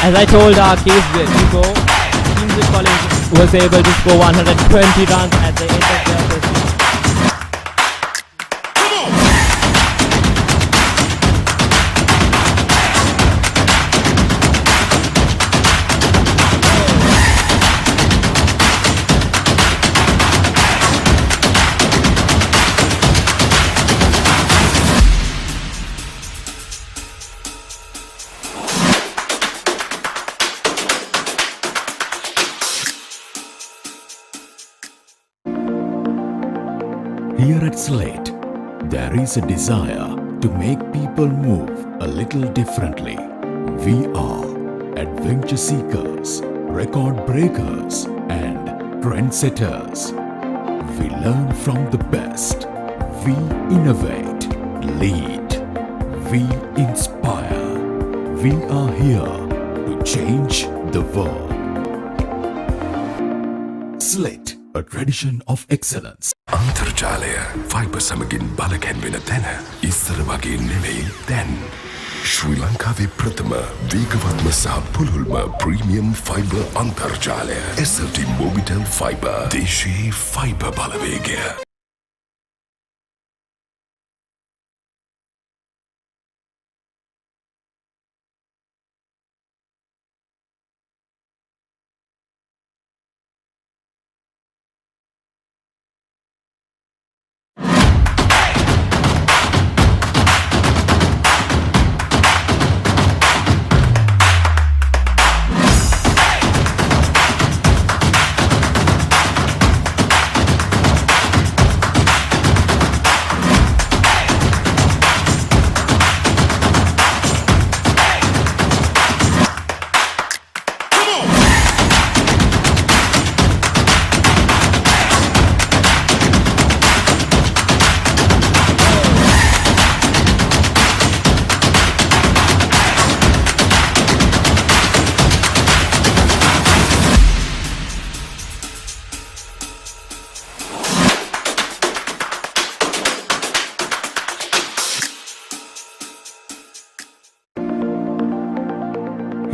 As I told our case before, Kingswood College was able to score 120 runs at the end of their first innings. Here at Slate, there is a desire to make people move a little differently. We are adventure seekers, record breakers, and trendsetters. We learn from the best. We innovate, lead. We inspire. We are here to change the world. Slate, a tradition of excellence. අන්තර්ජාලය fibre සමගින් බලකැන්වෙන තැන ඉස්සර වගේ නෙවෙයි දැන්. ශ්‍රී ලංකාවේ ප්‍රථම වේගවත්ම සහ පුළුල්ම ප්‍රීමියම් ෆයිබර් අන්තර්ජාලය SLT Mobitel Fiber. දේශීය ෆයිබර් බලවේගය.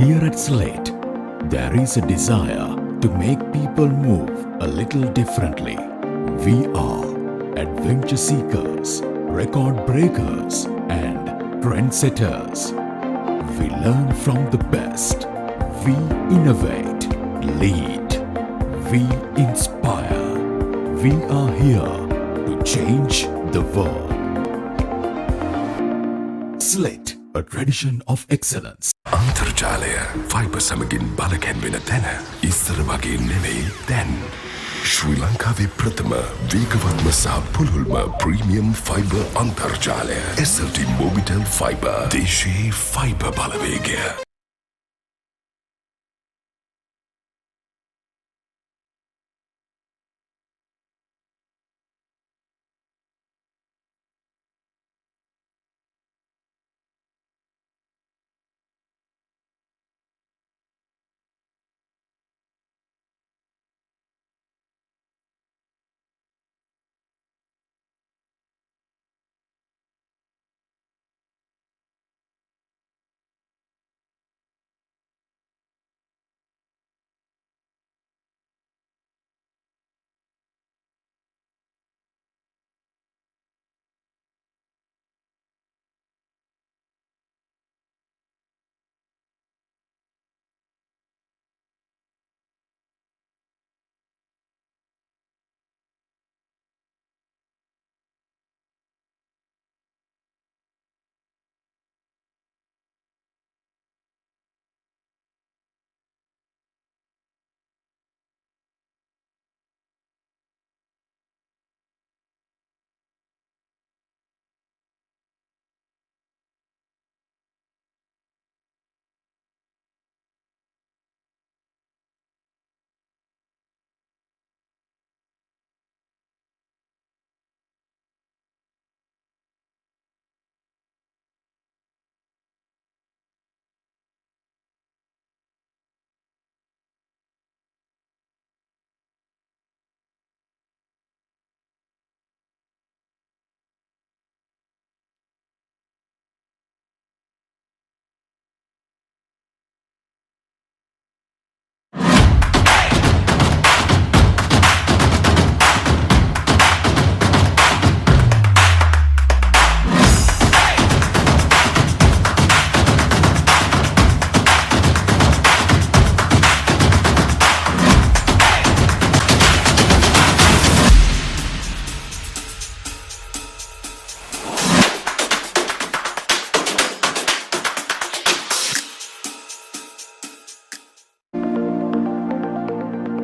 Here at Slate, there is a desire to make people move a little differently. We are adventure seekers, record breakers, and trendsetters. We learn from the best. We innovate, lead. We inspire. We are here to change the world. Slate, a tradition of excellence. අන්තර්ජාලය fibre සමගින් බලකැන්වෙන තැන ඉස්සර වගේ නෙවෙයි දැන්. ශ්‍රී ලංකාවේ ප්‍රථම වේගවත්ම සහ පුළුල්ම ප්‍රීමියම් ෆයිබර් අන්තර්ජාලය SLT Mobitel Fiber. දේශීය ෆයිබර් බලවේගය.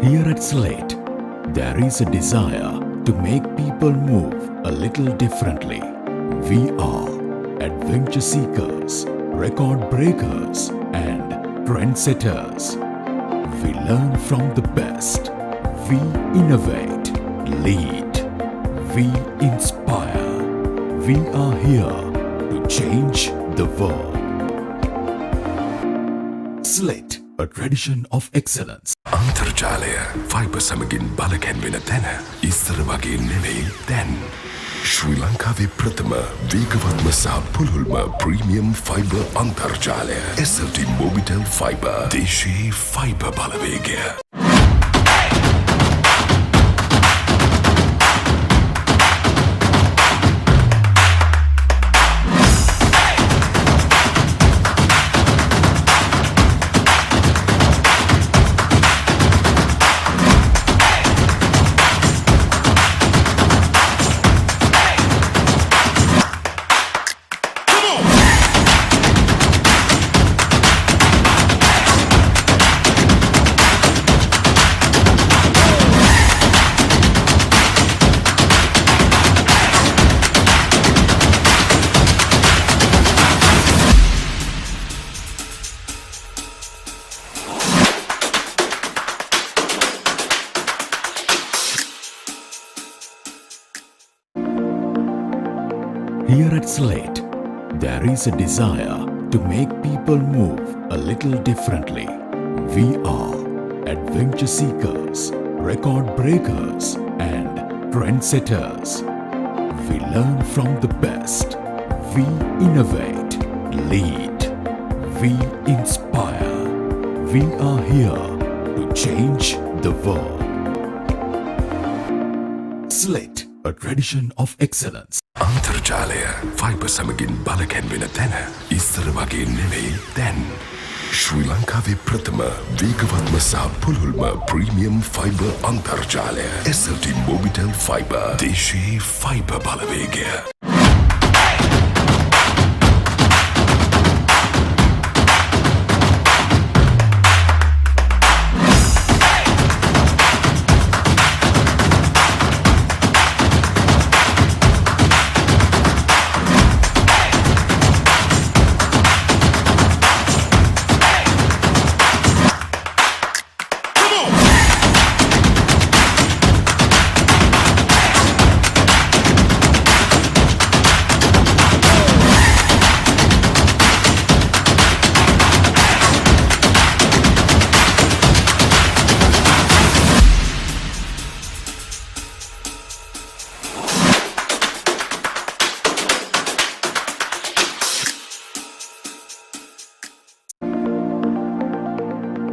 Here at Slate, there is a desire to make people move a a little differently. We are adventure seekers, record breakers, and trendsetters. We learn from the best. We innovate, lead. We inspire. We are here to change the world. Slit, a tradition of excellence. අන්තර්ජාලය fibre සමගින් බලකැන්වෙන තැන ඉස්සර වගේ නෙවෙයි දැන්. ශ්‍රී ලංකාවේ ප්‍රථම වේගවත්ම සහ පුළුල්ම ප්‍රීමියම් ෆයිබර් අන්තර්ජාලය SLT Mobitel Fiber. දේශීය ෆයිබර් බලවේගය. Here at Slate, there is a desire to make people move a little differently. We are adventure seekers, record breakers, and trendsetters. We learn from the best. We innovate, lead. We inspire. We are here to change the world. Slate, a tradition of excellence. අන්තර්ජාලය fibre සමගින් බලකැන්වෙන තැන ඉස්සර වගේ නෙවෙයි දැන්. ශ්‍රී ලංකාවේ ප්‍රථම වේගවත්ම සහ පුළුල්ම ප්‍රීමියම් ෆයිබර් අන්තර්ජාලය SLT Mobitel Fiber. දේශීය ෆයිබර් බලවේගය.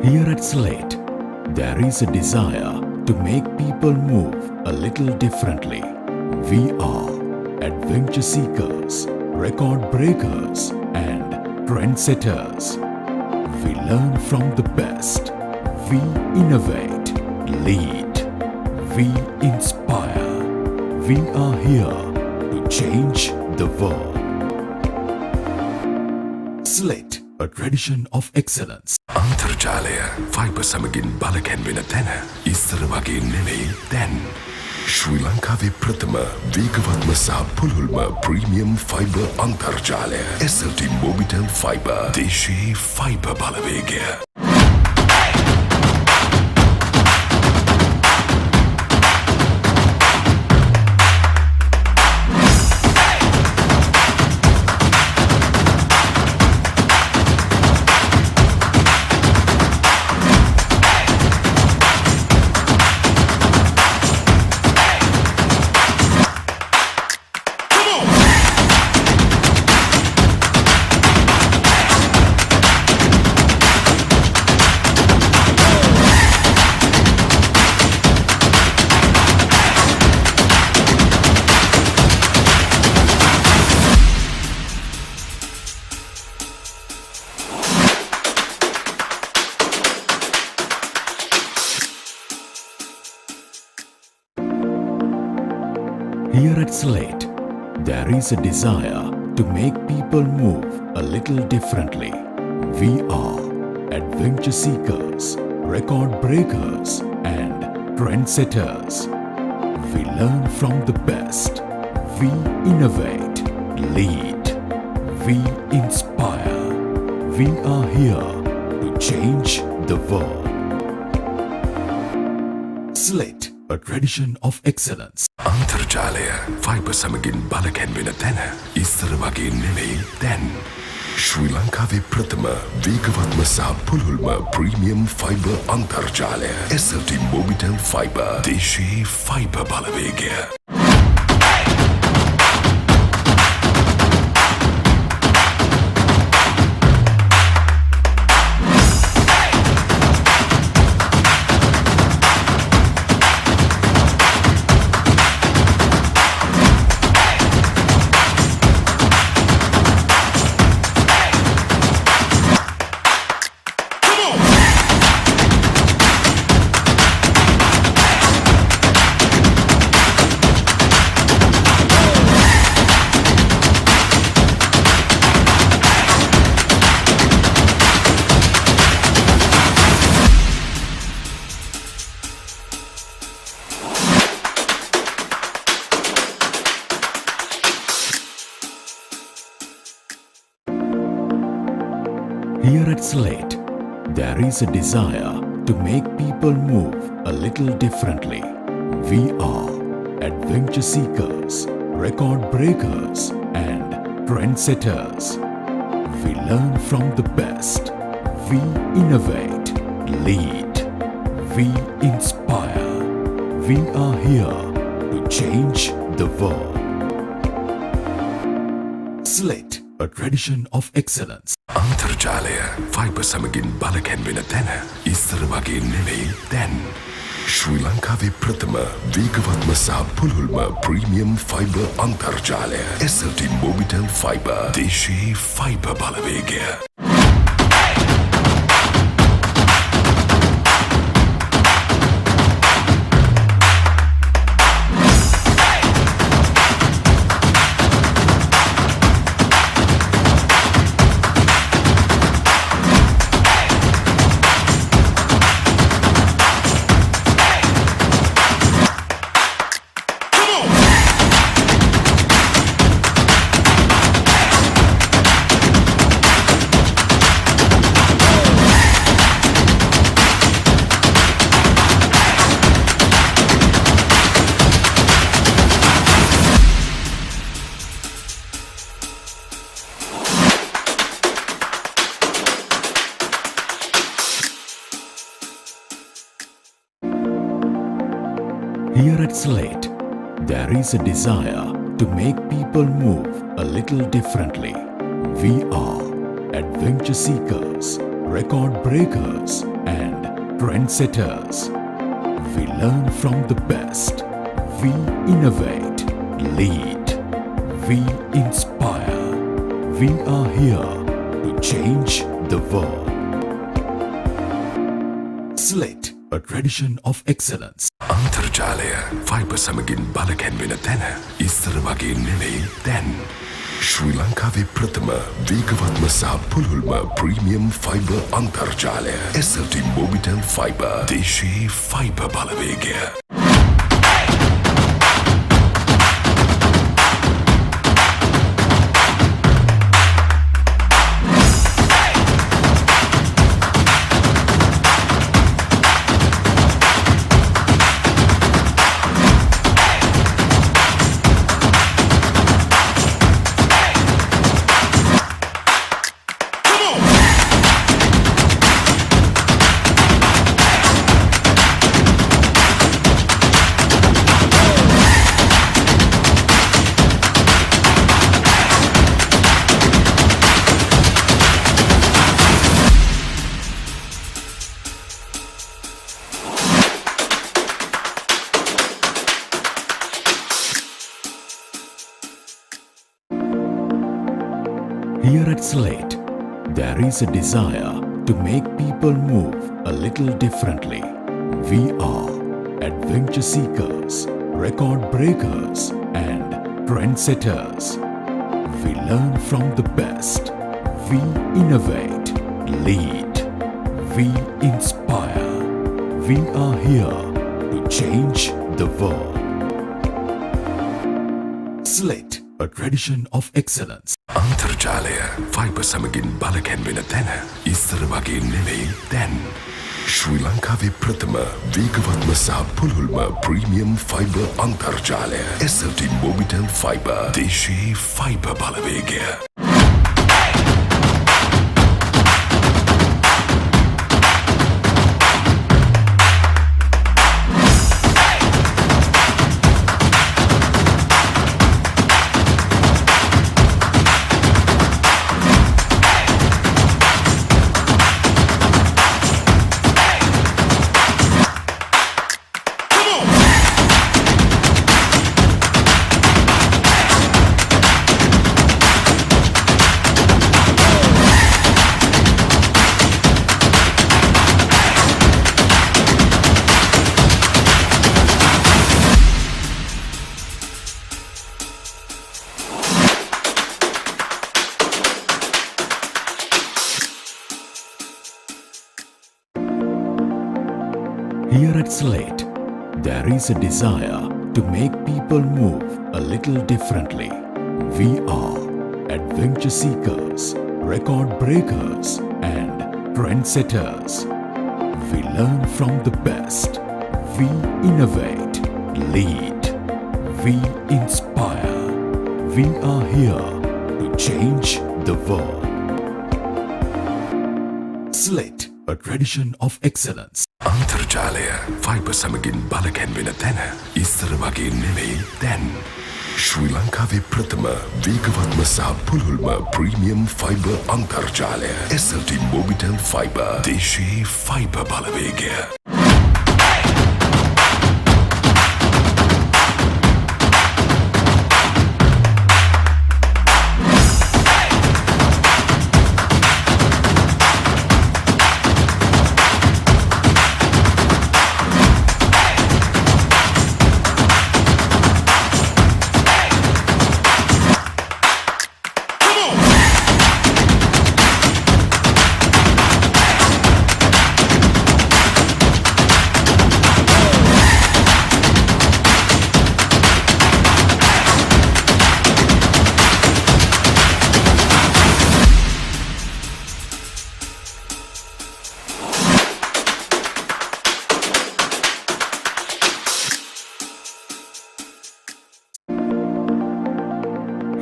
Here at Slate, there is a desire to make people move a little differently. We are adventure seekers, record breakers, and trendsetters. We learn from the best. We innovate, lead. We inspire. We are here to change the world. Slate, a tradition of excellence. අන්තර්ජාලය fibre සමගින් බලකැන්වෙන තැන ඉස්සර වගේ නෙවෙයි දැන්. ශ්‍රී ලංකාවේ ප්‍රථම වේගවත්ම සහ පුළුල්ම ප්‍රීමියම් ෆයිබර් අන්තර්ජාලය SLT Mobitel Fiber. දේශීය ෆයිබර් බලවේගය. Here at Slate, there is a desire to make people move a little differently. We are adventure seekers, record breakers, and trendsetters. We learn from the best. We innovate, lead, we inspire. We are here to change the world. Slit, a tradition of excellence. අන්තර්ජාලය fibre සමගින් බලකැන්වෙන තැන ඉස්සර වගේ නෙවෙයි දැන්. ශ්‍රී ලංකාවේ ප්‍රථම වේගවත්ම සහ පුළුල්ම ප්‍රීමියම් ෆයිබර් අන්තර්ජාලය SLT Mobitel Fiber. දේශයේ ෆයිබර් බලවේගය. Here at Slate, there is a desire to make people move a little differently. We are adventure seekers, record breakers, and trendsetters. We learn from the best. We innovate, lead. We inspire. We are here to change the world. Slate, a tradition of excellence. අන්තර්ජාලය fibre සමගින් බලකැන්වෙන තැන ඉස්සර වගේ නෙවෙයි දැන්. ශ්‍රී ලංකාවේ ප්‍රථම වේගවත්ම සහ පුළුල්ම ප්‍රීමියම් ෆයිබර් අන්තර්ජාලය SLT Mobitel Fiber. දේශයේ ෆයිබර් බලවේගය. Here at Slate, there is a desire to make people move a little differently. We are adventure seekers, record breakers, and trendsetters. We learn from the best. We innovate, lead. We inspire. We are here to change the world. Slate, a tradition of excellence. අන්තර්ජාලය fibre සමගින් බලකැන්වෙන තැන ඉස්සර වගේ නෙවෙයි දැන්. ශ්‍රී ලංකාවේ ප්‍රථම වේගවත්ම සහ පුළුල්ම ප්‍රීමියම් ෆයිබර් අන්තර්ජාලය SLT Mobitel Fiber. දේශයේ ෆයිබර් බලවේගය. Here at Slate, there is a desire to make people move a little differently. We are adventure seekers, record breakers, and trendsetters. We learn from the best. We innovate, lead. We inspire. We are here to change the world. Slit, a tradition of excellence. අන්තර්ජාලය fibre සමගින් බලකැන්වෙන තැන ඉස්සර වගේ නෙවෙයි දැන්. ශ්‍රී ලංකාවේ ප්‍රථම වේගවත්ම සහ පුළුල්ම ප්‍රීමියම් ෆයිබර් අන්තර්ජාලය SLT Mobitel Fiber. දේශයේ ෆයිබර් බලවේගය. Here at Slate, there is a desire to make people move a little differently. We are adventure seekers, record breakers, and trendsetters. We learn from the best. We innovate, lead. We inspire. We are here to change the world. Slate, a tradition of excellence. අන්තර්ජාලය fibre සමගින් බලකැන්වෙන තැන ඉස්සර වගේ නෙවෙයි දැන්. ශ්‍රී ලංකාවේ ප්‍රථම වේගවත්ම සහ පුළුල්ම ප්‍රීමියම් ෆයිබර් අන්තර්ජාලය SLT Mobitel Fiber. දේශයේ ෆයිබර් බලවේගය.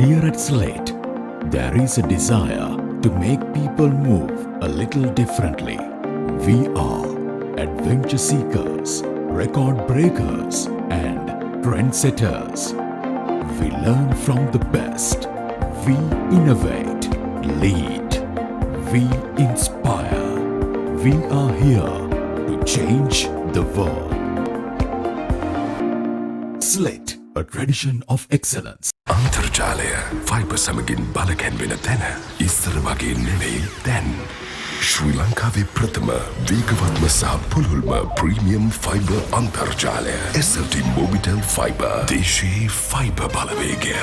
Here at Slate, there is a desire to make people move a little differently. We are adventure seekers, record breakers, and trendsetters. We learn from the best. We innovate, lead. We inspire. We are here to change the world. Slate, a tradition of excellence. අන්තර්ජාලය fibre සමගින් බලකැන්වෙන තැන ඉස්සර වගේ නෙවෙයි දැන්. ශ්‍රී ලංකාවේ ප්‍රථම වේගවත්ම සහ පුළුල්ම ප්‍රීමියම් ෆයිබර් අන්තර්ජාලය SLT Mobitel Fiber. දේශයේ ෆයිබර් බලවේගය.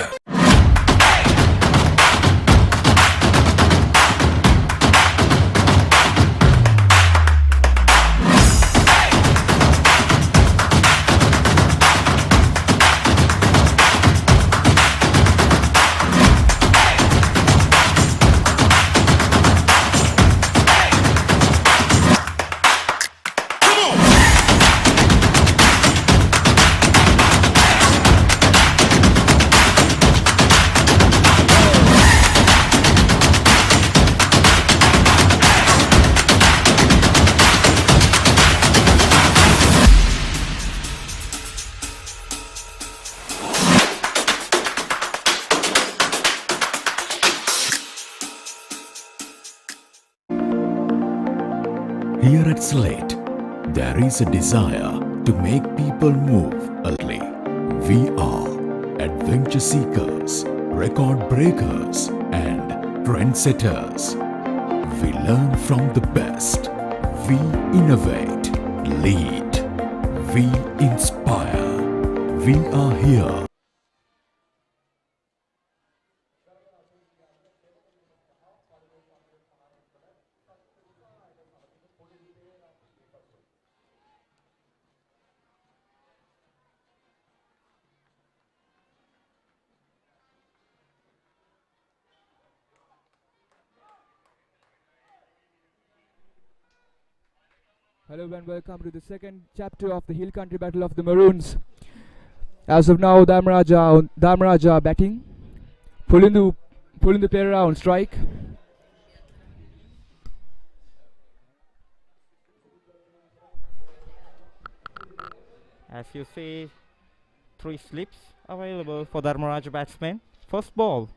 Here at Slate, there is a desire to make people move a little. We are adventure seekers, record breakers, and trendsetters. We learn from the best. We innovate, lead. We inspire. We are here. Hello and welcome to the second chapter of the Hill Country Battle of the Maroons. As of now, Dharmaraja batting, pulling the pair on strike. As you see, 3 slips available for Dharmaraj batsman. First ball.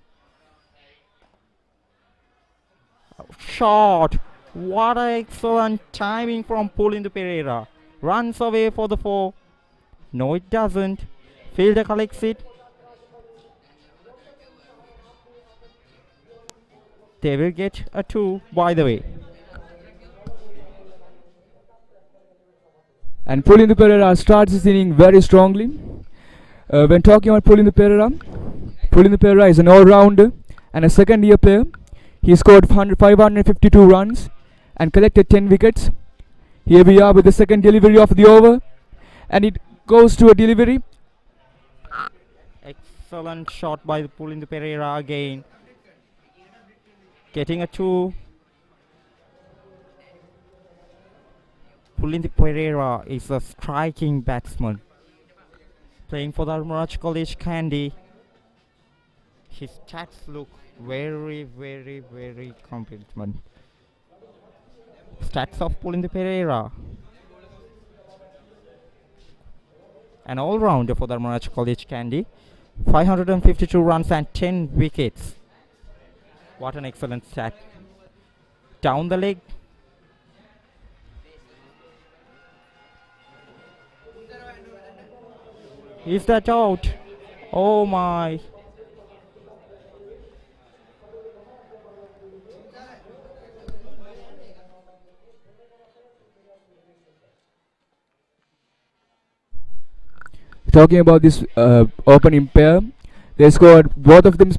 Shot. What an excellent timing from Pulindu Pereira. Runs away for the 4. No, it doesn't. Fielder collects it. They will get a 2, by the way. And Pulindu Pereira starts his inning very strongly. When talking about Pulindu Pereira is an all-rounder and a second-year player. He scored 552 runs and collected 10 wickets. Here we are with the second delivery of the over, and it goes to a delivery. Excellent shot by the Pulindu Pereira again. Getting a 2. Pulindu Pereira is a striking batsman. Playing for the Dharmaraj College Kandy. His stats look very, very, very competent. Stats of Pulindu Pereira. An all-rounder for the Dharmaraj College Kandy. 552 runs and 10 wickets. What an excellent stat. Down the leg. Is that out? Oh my. Talking about this opening pair, they scored both of them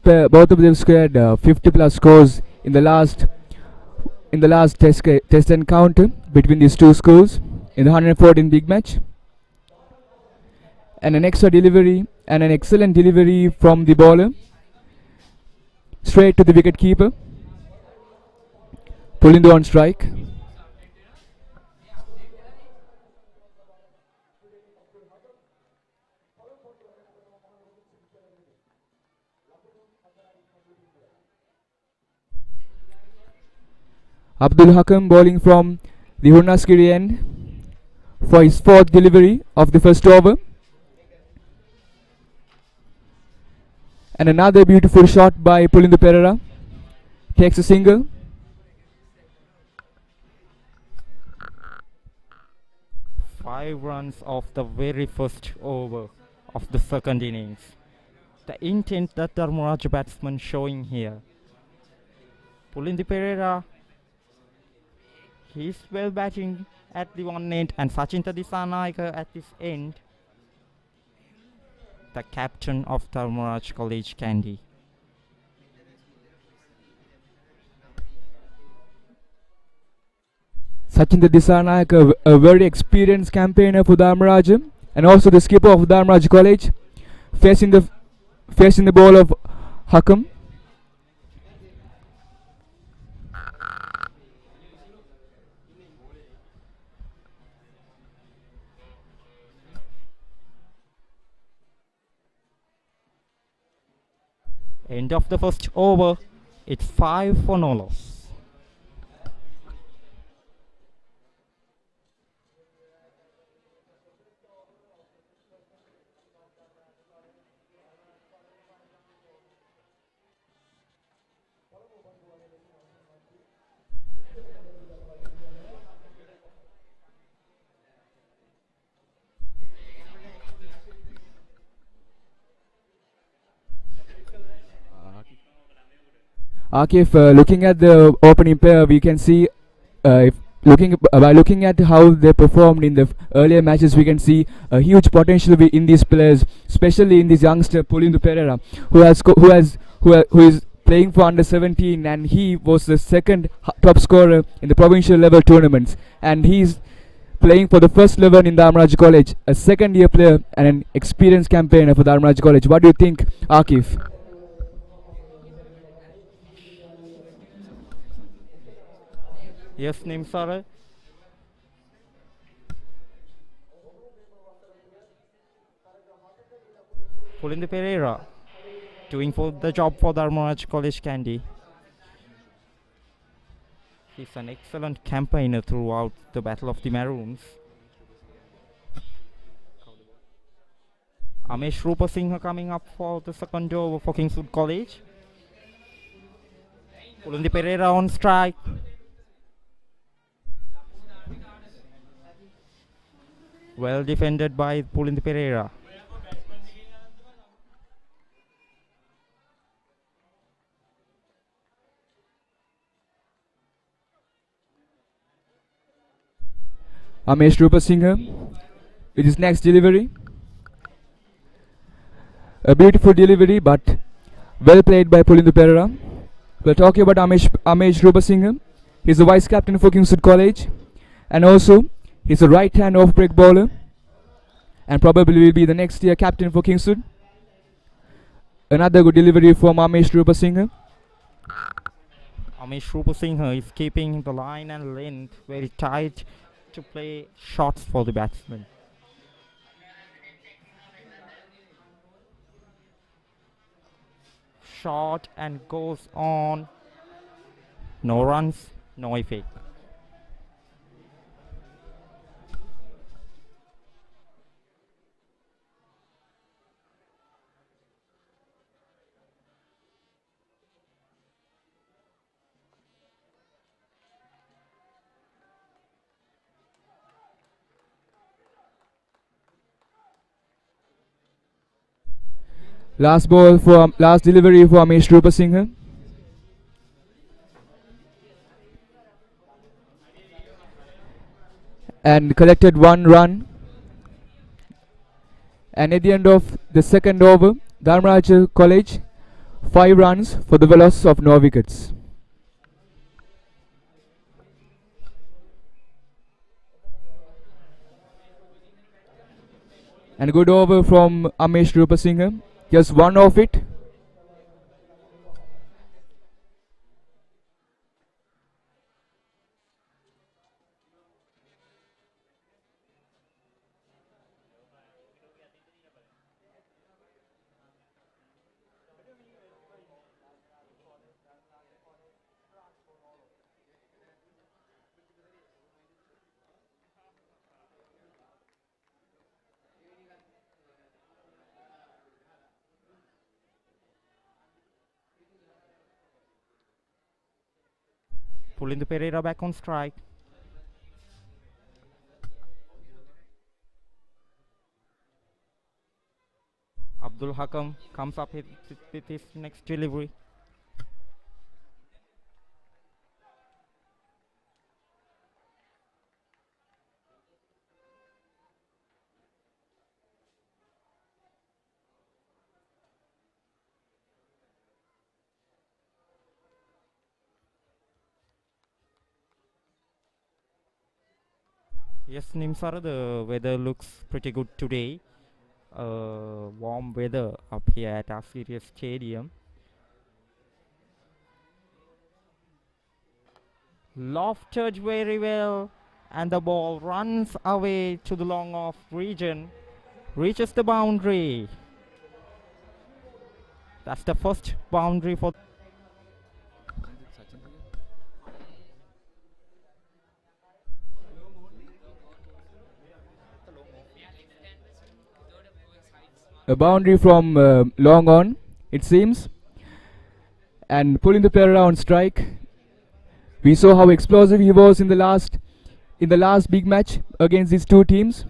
scored 50 plus scores in the last test encounter between these two schools in the 114 big match. And an extra delivery and an excellent delivery from the bowler straight to the wicket keeper. Pulindu on strike. Abdul Hakam bowling from the Hunnaskiri end for his 4th delivery of the first over. And another beautiful shot by Pulindu Pereira. Takes a single. Five runs off the very first over of the second innings. The intent that Dharmaraj batsman showing here. Pulindu Pereira, he's well batting at the one end, and Sachinta Disanaika at this end. The captain of Dharmaraj College Kandy. Sachinta Disanaika, a very experienced campaigner for Dharmaraj, and also the skipper of Dharmaraj College, facing the ball of Hakam. End of the first over. It's 5 for no loss. Akif, looking at the opening pair, we can see by looking at how they performed in the earlier matches, we can see a huge potential in these players, especially in this youngster Pulindu Pereira, who is playing for under 17, and he was the second top scorer in the provincial level tournaments, and he's playing for the first 11 in Dharmaraj College, a second year player and an experienced campaigner for Dharmaraj College. What do you think, Akif? Yes, Nimsara. Pulindi Pereira doing for the job for Dharmaraj College Candy. He's an excellent campaigner throughout the Battle of the Maroons. Amesh Rupasinghe coming up for the second over for Kingswood College. Pulindi Pereira on strike. Well defended by Pulindi Pereira. Amesh Rupasinghe with his next delivery. A beautiful delivery, but well played by Pulindi Pereira. We're talking about Amesh Rupasinghe. He's the vice captain for Kingswood College, and also he's a right-hand off-break bowler, and probably will be the next year captain for Kingswood. Another good delivery from Amesh Rupasinghe. Amesh Rupasinghe is keeping the line and length very tight to play shots for the batsman. Shot and goes on. No runs, no effect. Last delivery for Amesh Rupasinghe. And collected 1 run. And at the end of the second over, Dharmaraj College 5 runs for the loss of no wickets. And good over from Amesh Rupasinghe. Just one off it. Pulindi Pereira back on strike. Abdul Hakam comes up with his next delivery. Yes, Nimsara, the weather looks pretty good today. Warm weather up here at our Sirius Stadium. Lofted very well, and the ball runs away to the long off region, reaches the boundary. That's the first boundary for a boundary from long on, it seems, and Pulindi Pereira on strike. We saw how explosive he was in the last big match against these two teams,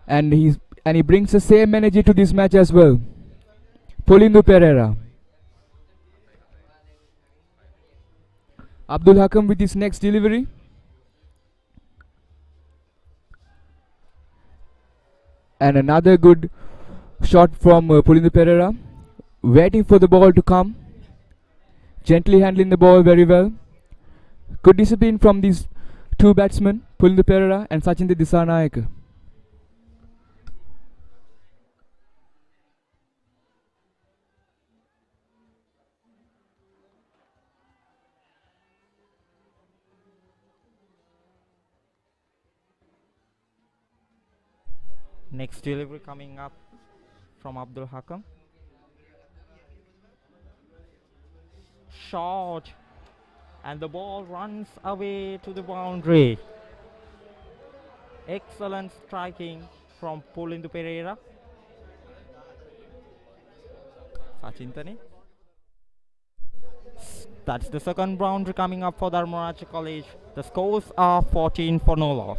and he brings the same energy to this match as well. Pulindi Pereira. Abdul Hakam with his next delivery. And another good shot from Pulindi Pereira, waiting for the ball to come, gently handling the ball very well. Good discipline from these two batsmen, Pulindi Pereira and Sachinda Disanayake. next delivery coming up from Abdul Hakam. Short, and the ball runs away to the boundary. Excellent striking from Pulindu Pereira. Sachintani. That's the second boundary coming up for Dharmaraj College. The scores are 14 for no loss.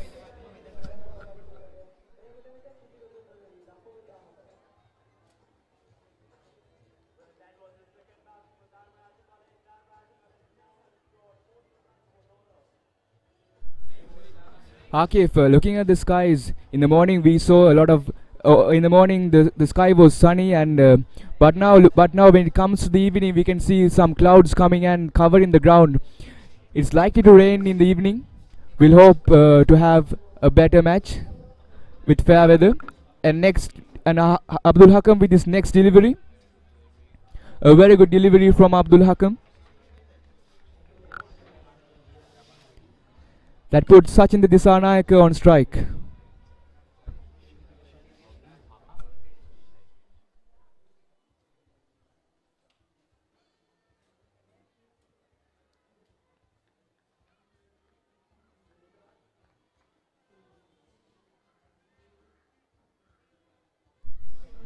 Akif, looking at the skies, in the morning we saw a lot of. In the morning the sky was sunny, and but now when it comes to the evening we can see some clouds coming and covering the ground. It's likely to rain in the evening. We'll hope to have a better match with fair weather. And next, Abdul Hakam with his next delivery. A very good delivery from Abdul Hakam. That puts Sachin Disanayake on strike.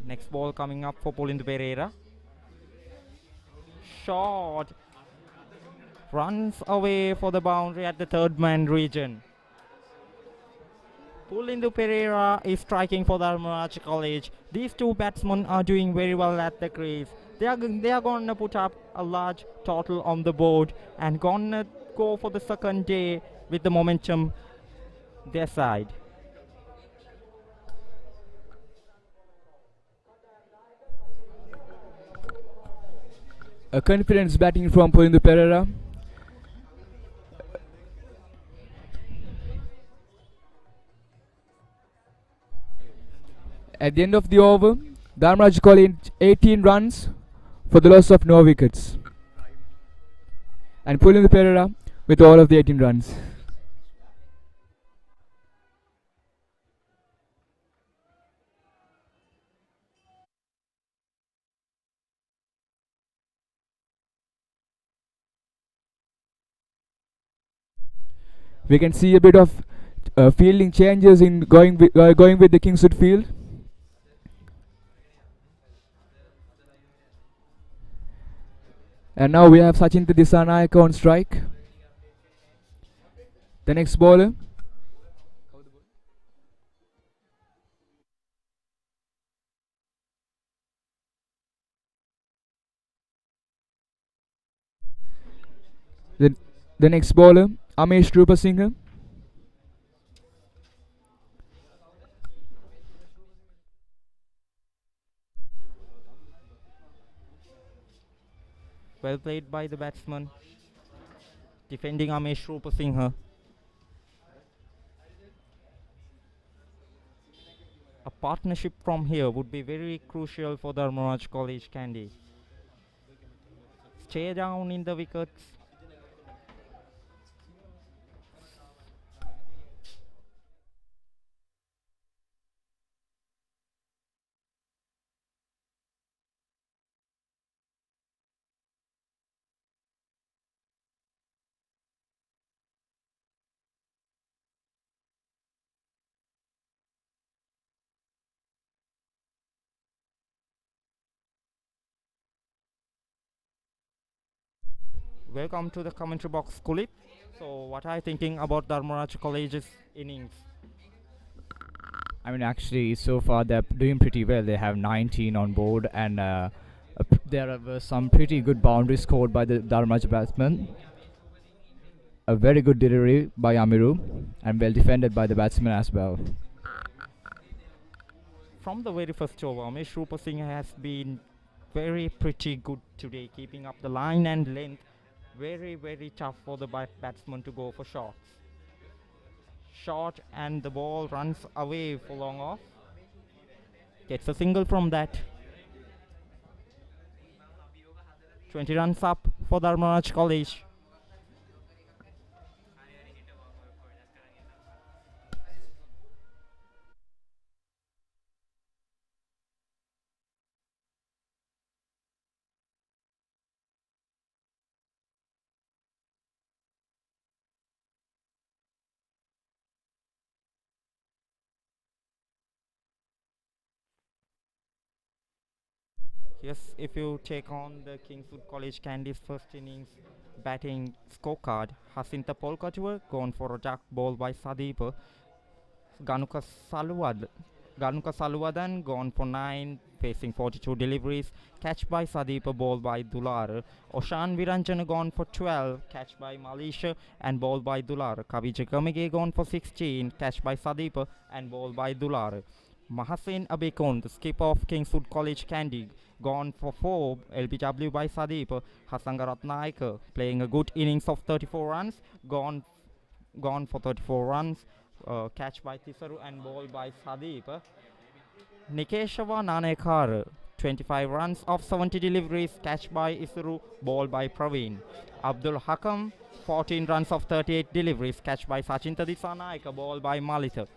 Next ball coming up for Pulindu Pereira. Short. Runs away for the boundary at the third man region. Pulindu Pereira is striking for Dharmaraj College. These two batsmen are doing very well at the crease. They are going to put up a large total on the board and going to go for the second day with the momentum their side. A confidence batting from Pulindu Pereira. At the end of the over, Dharmaraj College 18 runs for the loss of no wickets. And Pulindu Pereira with all of the 18 runs. We can see a bit of fielding changes in going with the Kingswood field. And now we have Sachin Disanayake on strike. The next bowler. The next bowler, Amesh Rupasinghe. Well played by the batsman, defending Amesh Rupasinghe. A partnership from here would be very crucial for Dharmaraj College Kandy. Stay down in the wickets. Welcome to the commentary box, Kulip. So, what are you thinking about Dharmaraj College's innings? I mean, actually, so far they're doing pretty well. They have 19 on board, and there were some pretty good boundaries scored by the Dharmaraj batsmen. A very good delivery by Amiru, and well defended by the batsman as well. From the very first over, Amesh Rupasinghe has been very pretty good today, keeping up the line and length. Very, very tough for the batsman to go for shots. Short, and the ball runs away for long off. Gets a single from that. 20 runs up for Dharmaraj College. Yes, if you take on the Kingswood College Candy's first innings batting scorecard, Hasinta Polkatua gone for a duck ball by Sadeep. Ganuka Saluwad. Ganuka Saluwadan gone for 9, facing 42 deliveries. Catch by Sadeep, ball by Dular. Oshan Viranjana gone for 12, catch by Malisha and ball by Dular. Kavija Kamige gone for 16, catch by Sadeep and ball by Dular. Mahasen Abekon, the skipper of Kingswood College Candy, gone for 4, LBW by Sadeep. Hasangarat Naik playing a good innings of 34 runs, gone for 34 runs. Catch by Tisaru and ball by Sadeep. Nikeshava Nanekar, 25 runs of 70 deliveries, catch by Isuru, ball by Praveen. Abdul Hakam, 14 runs of 38 deliveries, catch by Sachinta Disanaika, ball by Malita.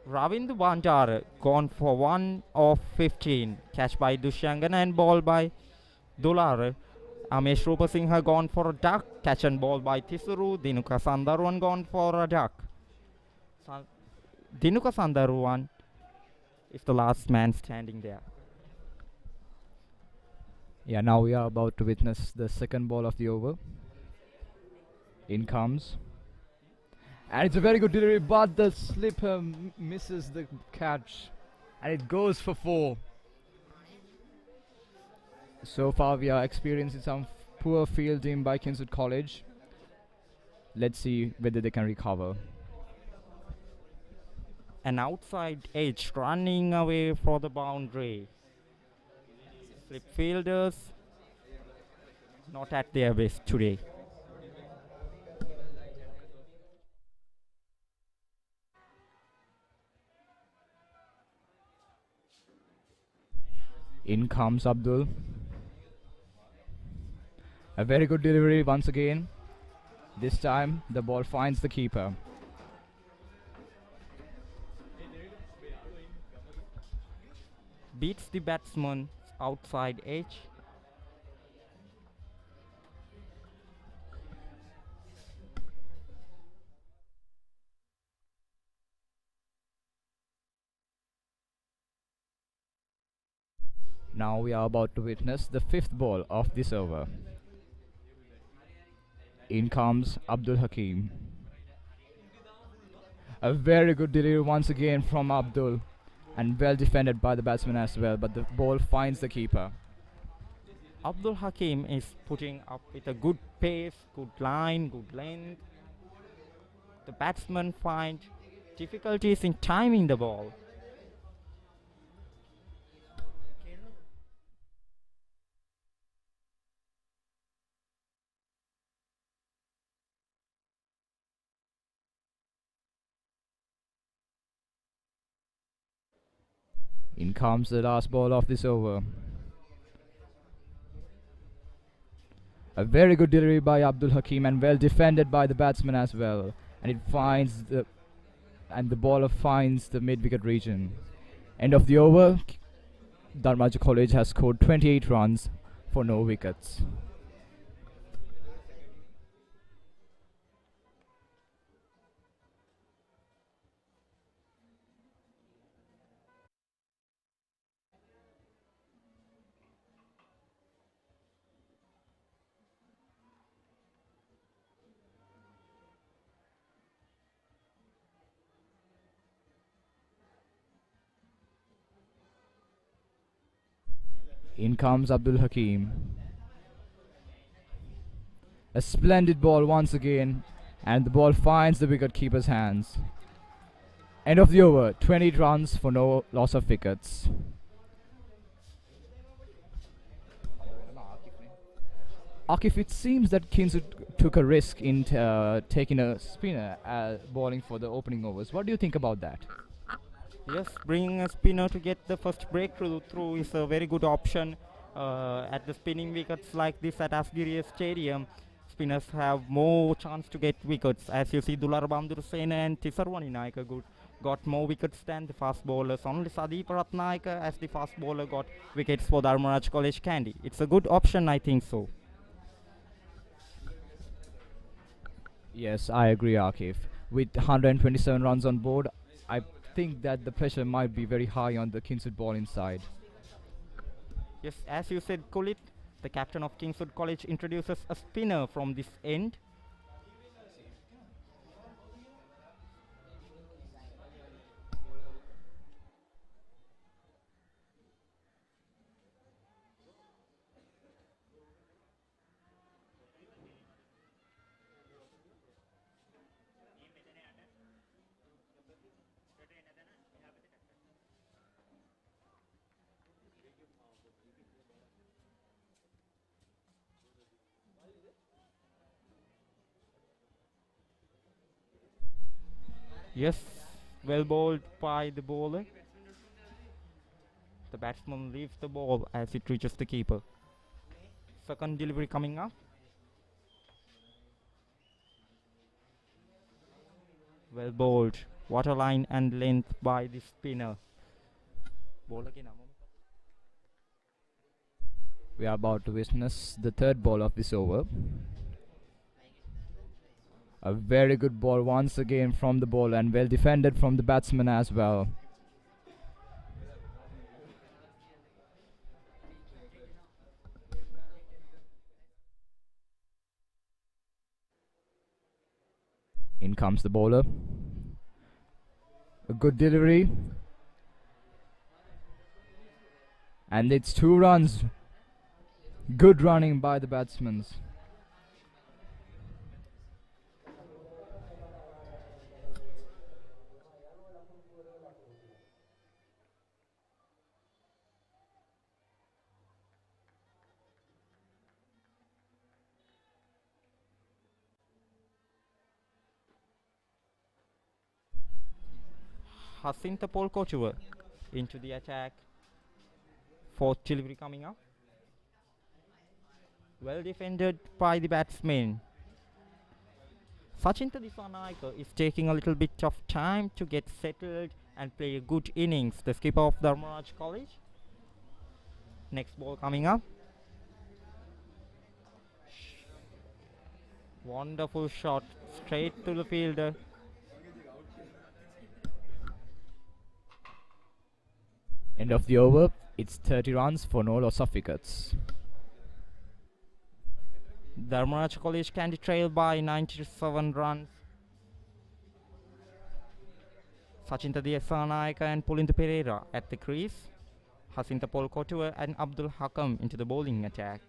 Ravindu Bandar, gone for 1 of 15, catch by Dushangan and ball by Dular. Amesh Rupasinghe gone for a duck, catch and ball by Tisuru. Dinuka Sandaruan gone for a duck. Dinuka Sandaruan is the last man standing there. Yeah, now we are about to witness the second ball of the over. In comes. And it's a very good delivery, but the slipper misses the catch. And it goes for 4. So far we are experiencing some poor fielding by Kingswood College. Let's see whether they can recover. An outside edge running away for the boundary. Slip fielders not at their best today. In comes Abdul. A very good delivery once again. This time the ball finds the keeper. Beats the batsman outside edge. Now we are about to witness the 5th ball of this over. In comes Abdul Hakim. A very good delivery once again from Abdul, and well defended by the batsman as well, but the ball finds the keeper. Abdul Hakim is putting up with a good pace, good line, good length. The batsmen find difficulties in timing the ball. In comes the last ball of this over. A very good delivery by Abdul Hakim and well defended by the batsman as well. And the ball finds the mid-wicket region. End of the over. Dharmaja College has scored 28 runs for no wickets. In comes Abdul Hakim. A splendid ball once again, and the ball finds the wicket-keeper's hands. End of the over, 28 runs for no loss of wickets. Akif, it seems that Kingswood took a risk in taking a spinner bowling for the opening overs. What do you think about that? Yes, bringing a spinner to get the first breakthrough through is a very good option. At the spinning wickets like this at Asgiria Stadium, spinners have more chance to get wickets. As you see, Dular Bandurasena and Tisarwani Naika got more wickets than the fast bowlers. Only Sadeep Ratnaika as the fast bowler got wickets for Dharmaraj College Candy. It's a good option, I think so. Yes, I agree, Akif. With 127 runs on board, I think that the pressure might be very high on the Kingswood bowling side. Yes, as you said, Kulit, the captain of Kingswood College introduces a spinner from this end. Yes, well bowled by the bowler. The batsman leaves the ball as it reaches the keeper. Second delivery coming up. Well bowled. Water line and length by the spinner. Ball again. We are about to witness the third ball of this over. A very good ball once again from the bowler and well defended from the batsman as well. In comes the bowler. A good delivery. And it's 2 runs. Good running by the batsmen. Hasinta Polkochua into the attack. Fourth delivery coming up. Well defended by the batsman. Sachinta Disanaika is taking a little bit of time to get settled and play a good innings. The skipper of Dharmaraj College. Next ball coming up. Wonderful shot straight to the fielder. End of the over. It's 30 runs for no loss of wickets. Dharmaraj College can trail by 97 runs. Sachinta Disanaika and Pulindu Pereira at the crease. Hasinta Polkotua and Abdul Hakam into the bowling attack.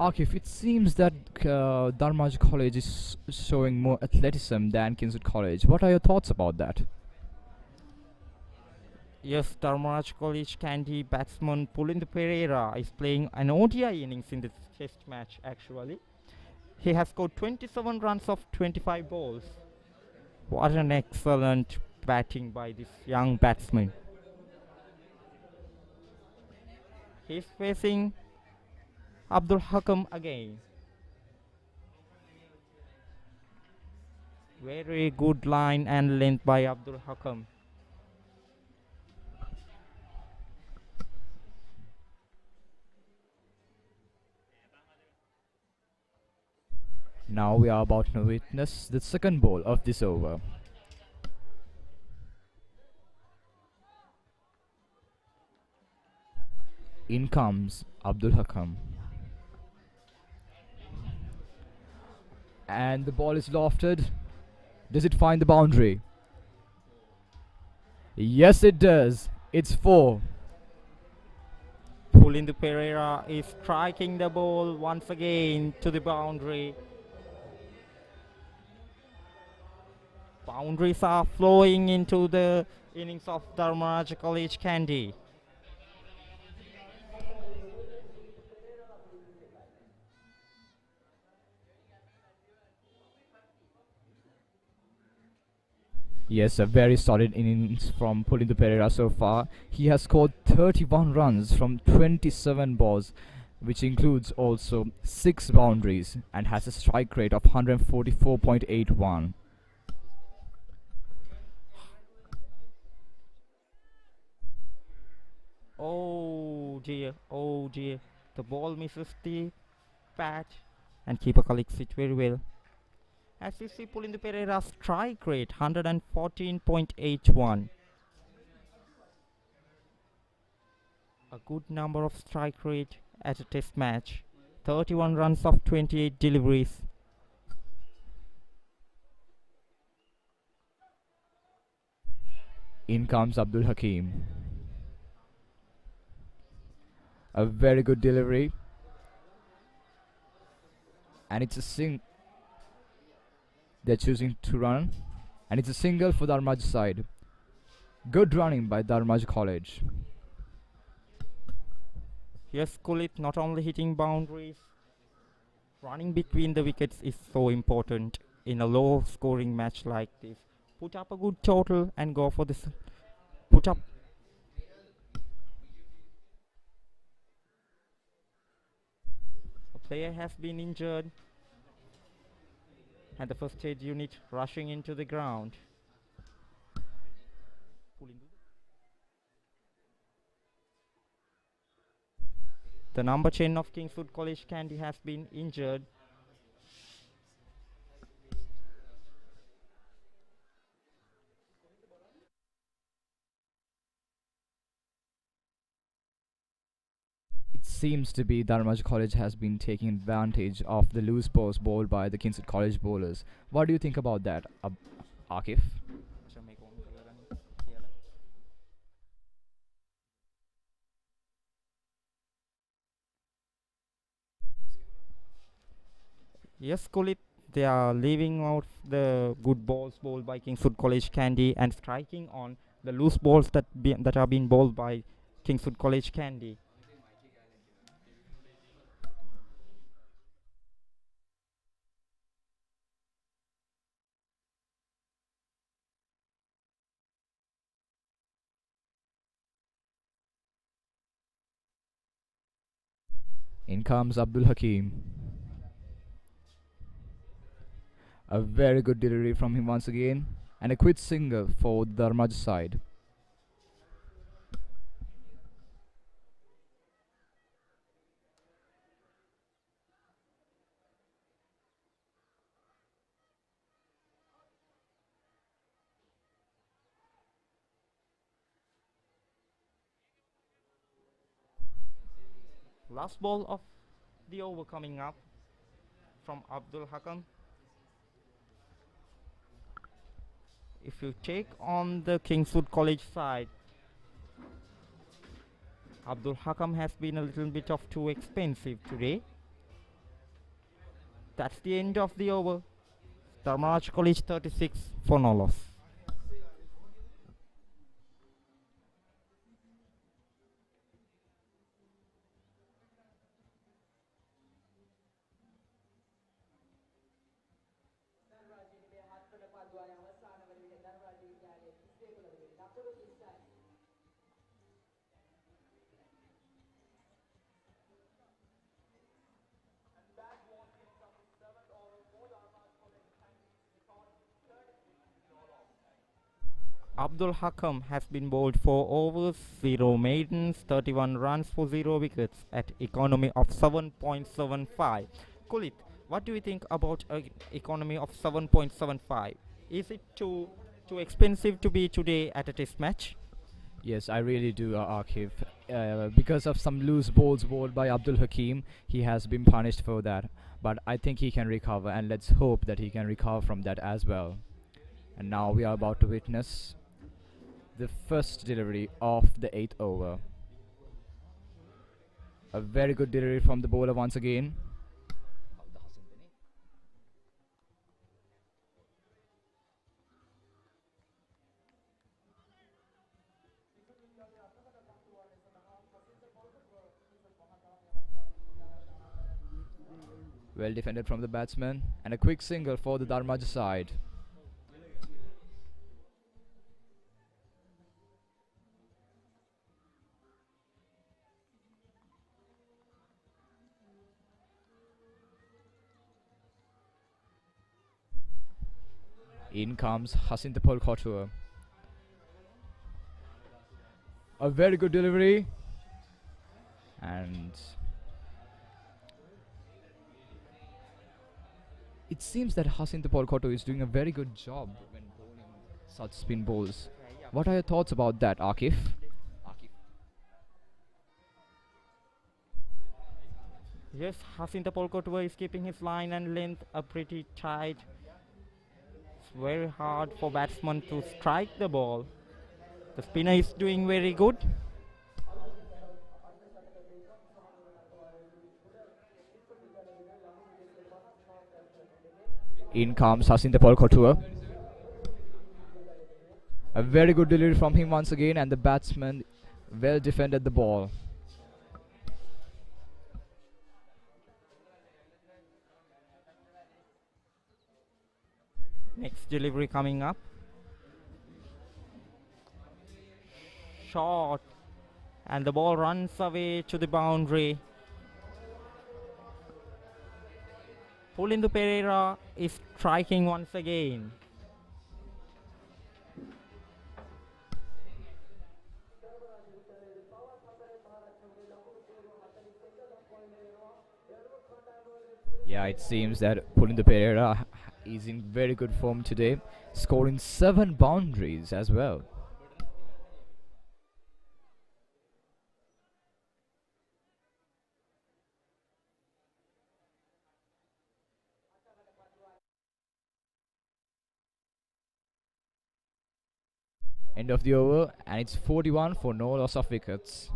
Akif, it seems that Dharmaraj College is showing more athleticism than Kingswood College. What are your thoughts about that? Yes, Dharmaraj College Candy batsman Pulindu Pereira is playing an ODI innings in this test match actually. He has scored 27 runs of 25 balls. What an excellent batting by this young batsman. He's facing Abdul Hakam again. Very good line and length by Abdul Hakam. Now we are about to witness the second ball of this over. In comes Abdul Hakam. And the ball is lofted. Does it find the boundary? Yes, it does. It's 4. Pulindu Pereira is striking the ball once again to the boundary. Boundaries are flowing into the innings of Dharmaraj College Candy. Yes, a very solid innings from Pulindu Pereira so far. He has scored 31 runs from 27 balls, which includes also 6 boundaries, and has a strike rate of 144.81. Oh dear, oh dear. The ball misses the bat and keeper collects it very well. As you see, Pulindu Pereira's strike rate 114.81. A good number of strike rate at a test match. 31 runs of 28 deliveries. In comes Abdul Hakim. A very good delivery. And it's a they're choosing to run. And it's a single for Dharmaj side. Good running by Dharmaj College. Yes, Kulit not only hitting boundaries, running between the wickets is so important in a low scoring match like this. Put up a good total and go for this. Put up. A player has been injured and the first aid unit rushing into the ground. The number 10 of Kingswood College Candy has been injured. It seems to be Dharmaj College has been taking advantage of the loose balls bowled by the Kingswood College bowlers. What do you think about that, Akif? Yes, Kulit, they are leaving out the good balls bowled by Kingswood College Candy and striking on the loose balls that are being bowled by Kingswood College Candy. In comes Abdul Hakim. A very good delivery from him once again. And a quick single for Dharmaj side. Last ball of the over coming up from Abdul Hakam. If you take on the Kingswood College side, Abdul Hakam has been a little bit of too expensive today. That's the end of the over. Dharmaj College 36 for no loss. Abdul Hakam has been bowled 4 overs, 0 maidens, 31 runs for 0 wickets at economy of 7.75. Kulit, what do you think about economy of 7.75? Is it too expensive to be today at a test match? Yes, I really do, Akif. Because of some loose balls bowled by Abdul Hakim, he has been punished for that. But I think he can recover, and let's hope that he can recover from that as well. And now we are about to witness the first delivery of the 8th over. A very good delivery from the bowler once again. Well defended from the batsman, and a quick single for the Dharmaj side. In comes Hasintapol Kotur. A very good delivery. And It seems that Hasinta Polkoto is doing a very good job when bowling such spin bowls. What are your thoughts about that, Akif? Yes, Hasinta Polkotua is keeping his line and length pretty tight. It's very hard for batsman to strike the ball. The spinner is doing very good. In comes Hasinta Polkotua. A very good delivery from him once again, and the batsman well defended the ball. Next delivery coming up. Short. And the ball runs away to the boundary. Pulindu Pereira is striking once again. Yeah, it seems that Pulindu Pereira is in very good form today, scoring 7 boundaries as well. End of the over, and it's 41 for no loss of wickets.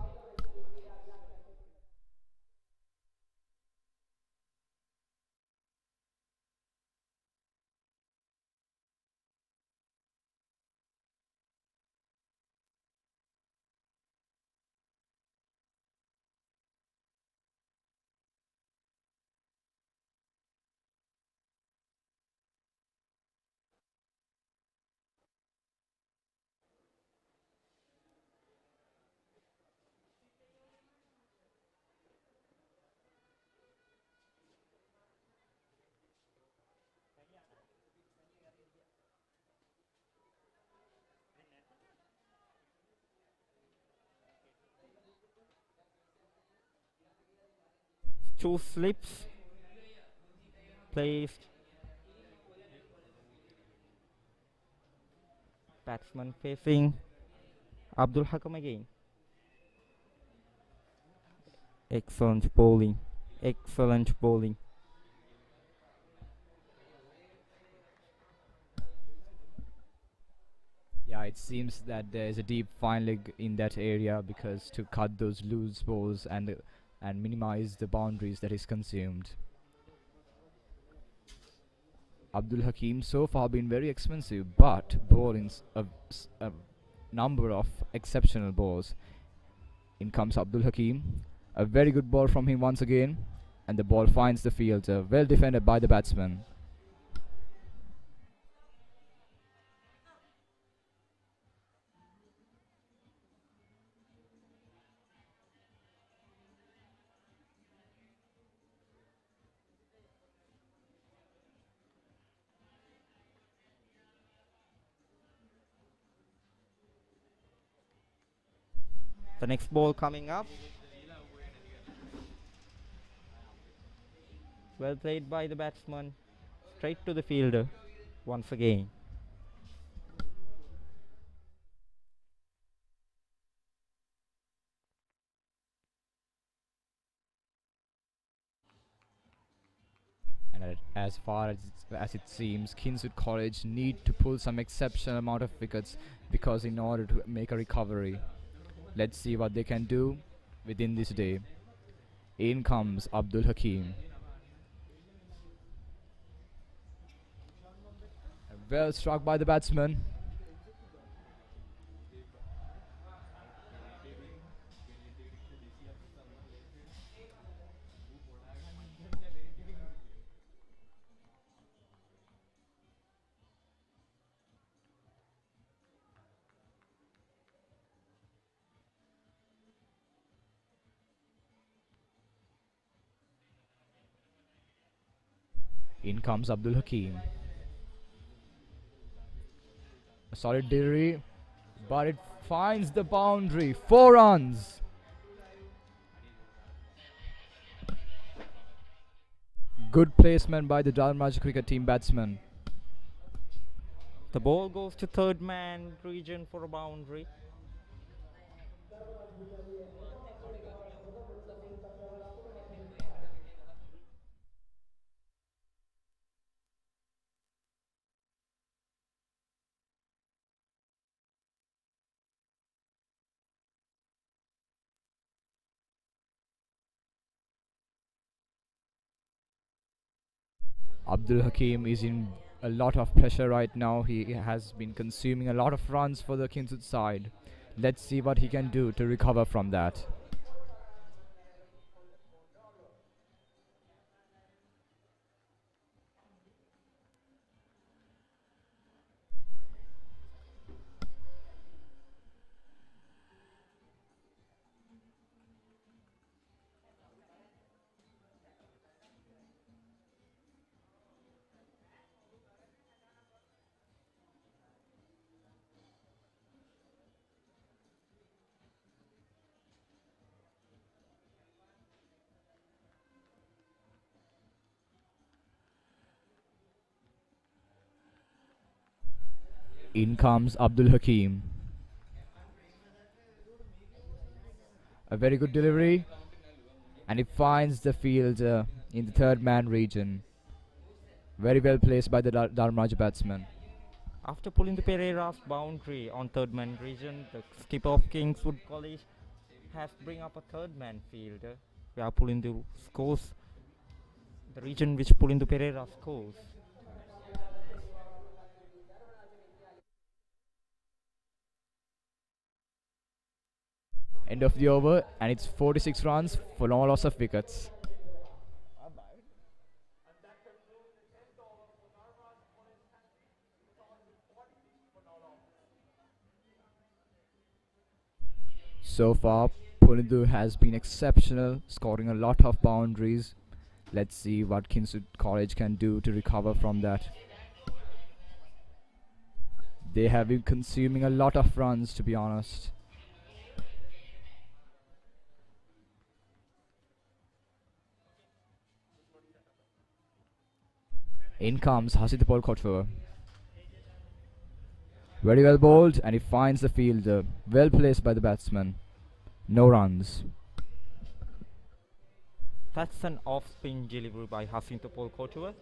Two slips placed. Batsman facing Abdul Hakam again. Excellent bowling. Excellent bowling. Yeah, it seems that there is a deep fine leg in that area because to cut those loose balls and minimize the boundaries that is consumed. Abdul Hakim so far been very expensive, but bowling a number of exceptional balls. In comes Abdul Hakim. A very good ball from him once again, and the ball finds the fielder. Well defended by the batsman. The next ball coming up. Well played by the batsman. Straight to the fielder once again. And as far as it seems, Kingswood College need to pull some exceptional amount of wickets because in order to make a recovery. Let's see what they can do within this day. In comes Abdul Hakim. Well struck by the batsman. In comes Abdul Hakim. A solid delivery, but it finds the boundary. 4 runs. Good placement by the Dharmraj cricket team batsman. The ball goes to third man region for a boundary. Abdul Hakim is in a lot of pressure right now. He has been consuming a lot of runs for the Kingswood side. Let's see what he can do to recover from that. In comes Abdul Hakim. A very good delivery, and he finds the field in the third man region. Very well placed by the Dharmraj batsman. After pulling the Pereira's boundary on third man region, the skipper of Kingswood College has bring up a third man fielder. We are pulling the scores, the region which pulling the Pereira scores. End of the over, and it's 46 runs for no loss of wickets. So far, Pulindu has been exceptional, scoring a lot of boundaries. Let's see what Kingswood College can do to recover from that. They have been consuming a lot of runs, to be honest. In comes Hasitapol Kotur. Very well bowled, and he finds the fielder. Well placed by the batsman. No runs. That's an off-spin delivery by Hasintapol Kotur,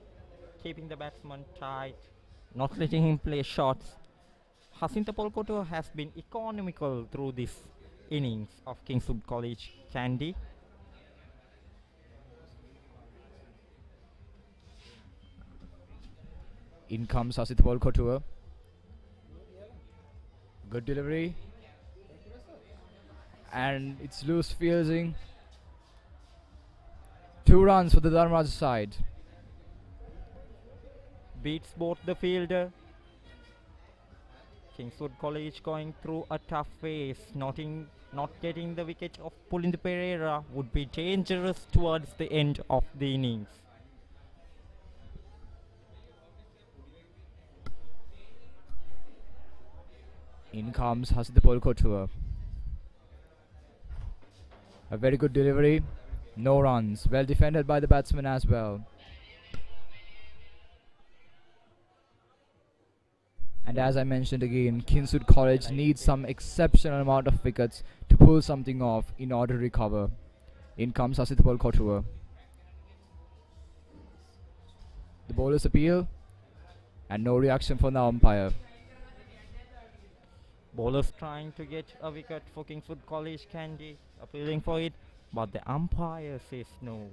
keeping the batsman tight, not letting him play shots. Hasintapol Kotur has been economical through this innings of Kingswood College Candy. In comes Hasitapol Kotur. Good delivery. And it's loose fielding. 2 runs for the Dharmraj side. Beats both the fielder. Kingswood College going through a tough phase. Not getting the wicket of Pulindu Pereira would be dangerous towards the end of the innings. In comes Hasitapol Kotur. A very good delivery. No runs. Well defended by the batsman as well. And as I mentioned again, Kingswood College needs some exceptional amount of wickets to pull something off in order to recover. In comes Hasitapol Kotur. The bowler's appeal, and no reaction from the umpire. Bowlers trying to get a wicket for Kingswood College Candy, appealing for it, but the umpire says no.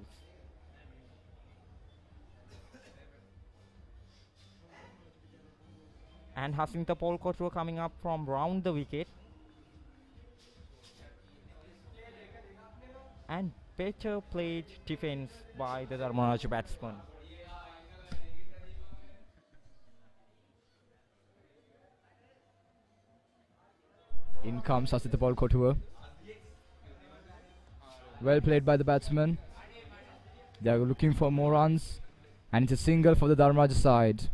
And Hasintapol Kotur coming up from round the wicket. And better played defense by the Dharmraj batsman. In comes Hasitapol Kotur. Well played by the batsman. They are looking for more runs, and it's a single for the Dharmraj side.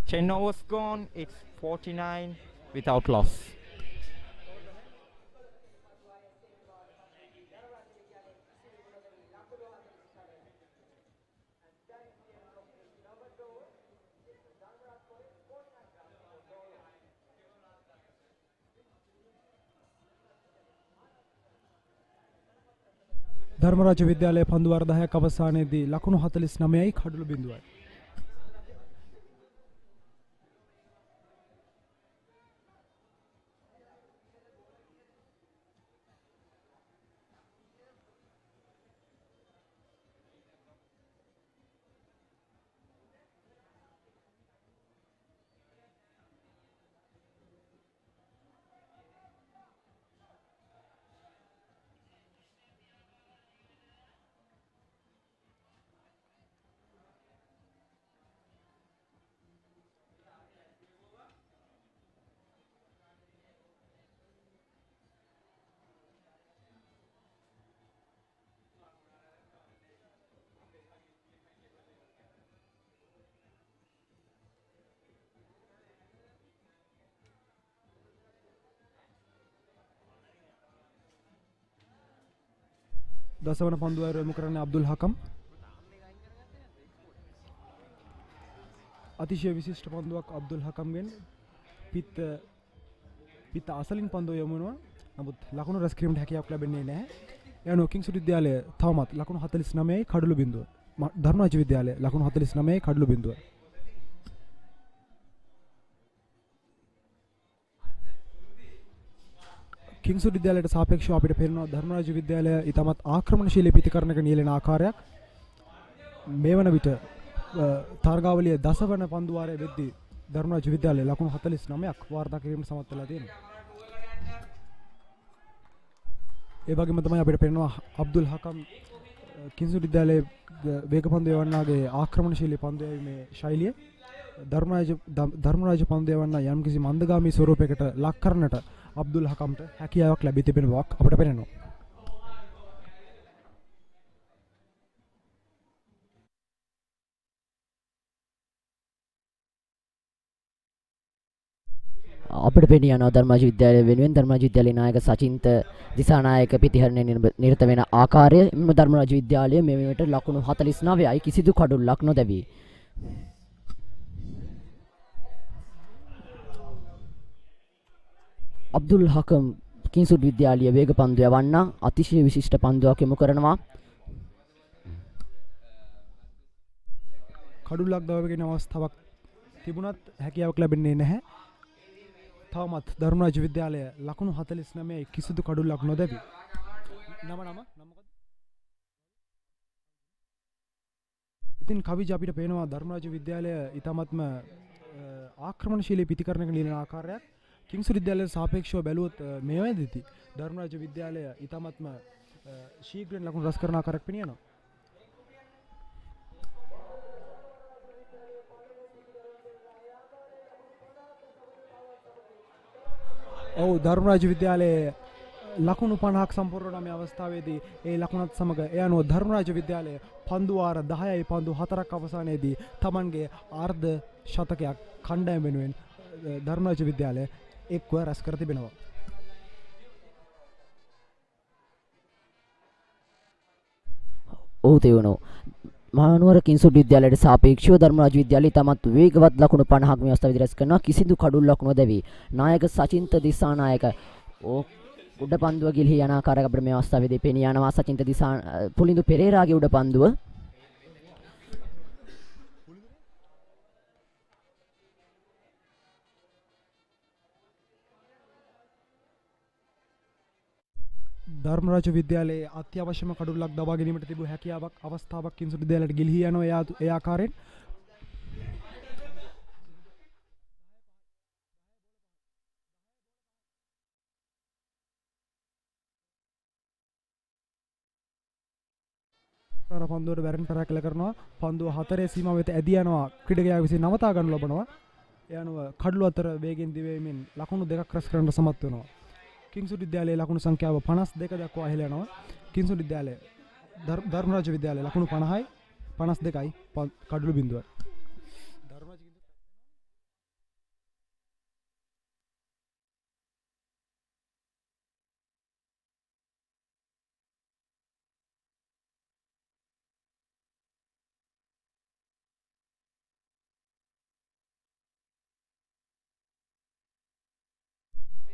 10 overs gone, it's 49 without loss. Dharmaraja විද්‍යාලයේ පන්දු වාර 10ක් අවසානයේදී ලකුණු 49යි කඩළු බිඳුවයි. දසවන පන්දු වල යොමු කරන්නේ අබ්දුල් හකම්. අතිශය විශිෂ්ට පන්දුවක් අබ්දුල් හකම්ගෙන් පිට අසලින් පන්දුව යොමුනවා. නමුත් ලකුණු රැස් කිරීමට හැකියාවක් ලැබෙන්නේ නැහැ. එයano කිංසුඩ් විද්‍යාලය තවමත් ලකුණු 49යි කඩළු බිඳුව. ධර්මරාජ විද්‍යාලය ලකුණු 49යි කඩළු බිඳුව. කිංසුඩ් විද්‍යාලයට සාපේක්ෂව අපිට පේනවා ධර්මරාජ විද්‍යාලය ඊටමත් ආක්‍රමණශීලී ප්‍රතිකරණයක නියැලෙන ආකාරයක් මේ වන විට තාර්ගාවලිය දසවන පන්දු වාරයේ වෙද්දී ධර්මරාජ විද්‍යාලය ලකුණු 49ක් වාර්තා කිරීමට සමත් වෙලා තියෙනවා. ඒ වගේම තමයි අපිට පේනවා අබ්දුල් හකම් කිංසුඩ් විද්‍යාලයේ වේග පන්දු යවන්නාගේ ආක්‍රමණශීලී පන්දු යැවීමේ ශෛලිය ධර්මරාජ පන්දු යවන්න යම්කිසි මන්දගාමී ස්වරූපයකට ලක් කරන්නට අබ්දුල් හකම්ට හැකියාවක් ලැබී තිබෙන බවක් අපට පේනවා. අපිට පේන යනවා ධර්මරාජ විද්‍යාලය වෙනුවෙන් ධර්මරාජ විද්‍යාලයේ නායක සචින්ත දිසානායක පිටිහරණය නිරත වෙන ආකාරය මෙම ධර්මරාජ විද්‍යාලය මේ වෙනට ලකුණු 49යි කිසිදු කඩුල්ලක් නොදැවි. අබ්දුල් හකම් කිංසුඩ් විද්‍යාලීය වේග පන්දු යවන්න අතිශය විශිෂ්ට පන්දුවක් යොමු කරනවා. කඩුල්ලක් දවගෙන අවස්ථාවක් තිබුණත් හැකියාවක් ලැබෙන්නේ නැහැ. තවමත් ධර්මරාජ විද්‍යාලය ලකුණු 49යි කිසිදු කඩුල්ලක් නොදැවි. ඉතින් කවිජ අපිට පේනවා ධර්මරාජ විද්‍යාලය ඊටමත්ම ආක්‍රමණශීලී පිටිකරණයක නියැලෙන ආකාරයක් කිංසුඩ් විද්‍යාලයට සාපේක්ෂව බැලුවොත් මේ වෙද්දී ධර්මරාජ විද්‍යාලය ඊටමත්ම ශීඝ්‍රයෙන් ලකුණු රැස් කරන ආකාරයක් පෙනියනවා. ඔව් ධර්මරාජ විද්‍යාලයේ ලකුණු 50ක් සම්පූර්ණ වන මේ අවස්ථාවේදී ඒ ලකුණත් සමග ඒ අනුව ධර්මරාජ විද්‍යාලය පන්දු වාර 10යි පන්දු 4ක් අවසානයේදී තමන්ගේ අර්ධ ශතකයක් කණ්ඩායම වෙනුවෙන් ධර්මරාජ විද්‍යාලය එක්ව රැස් කර තිබෙනවා. ඔව් තේවනෝ මහනුවර කිංසුඩ් විද්‍යාලයට සාපේක්ෂව ධර්මරාජ විද්‍යාලය තමත් වේගවත් ලකුණු 50ක් මේ අවස්ථාවේදී රැස් කරනවා කිසිදු කඩුල්ලක් නොදැවි. නායක සචින්ත දිසානායක උඩ පන්දුව ගිලිහි යන ආකාරයක් අපිට මේ අවස්ථාවේදී පෙනී යනවා. සචින්ත පුලිඳු පෙරේරාගේ උඩ පන්දුව ධර්මරාජ විද්‍යාලයේ අත්‍යවශ්‍යම කඩුල්ලක් දබා ගැනීමට තිබූ හැකියාවක් අවස්ථාවක් කිංසුඩ් විද්‍යාලයට ගිලිහි යනවා. ඒ ආකාරයෙන් පන්දුවට වැරෙන් ටැකල් කරනවා. පන්දුව 4 සීමාව වෙත ඇදී යනවා. ක්‍රීඩකයා විසින් නවතා ගන්න ලබනවා. ඒ අනුව කඩළු අතර වේගෙන් දිවීමෙන් ලකුණු දෙකක් රැස් කරන්න සමත් වෙනවා. කිංසුඩ් විද්‍යාලයේ ලකුණු සංඛ්‍යාව 52 දක්වා ඉහළ යනවා. කිංසුඩ් විද්‍යාලය ධර්මරාජ විද්‍යාලයේ ලකුණු 50යි 52යි කඩළු බිඳුවයි.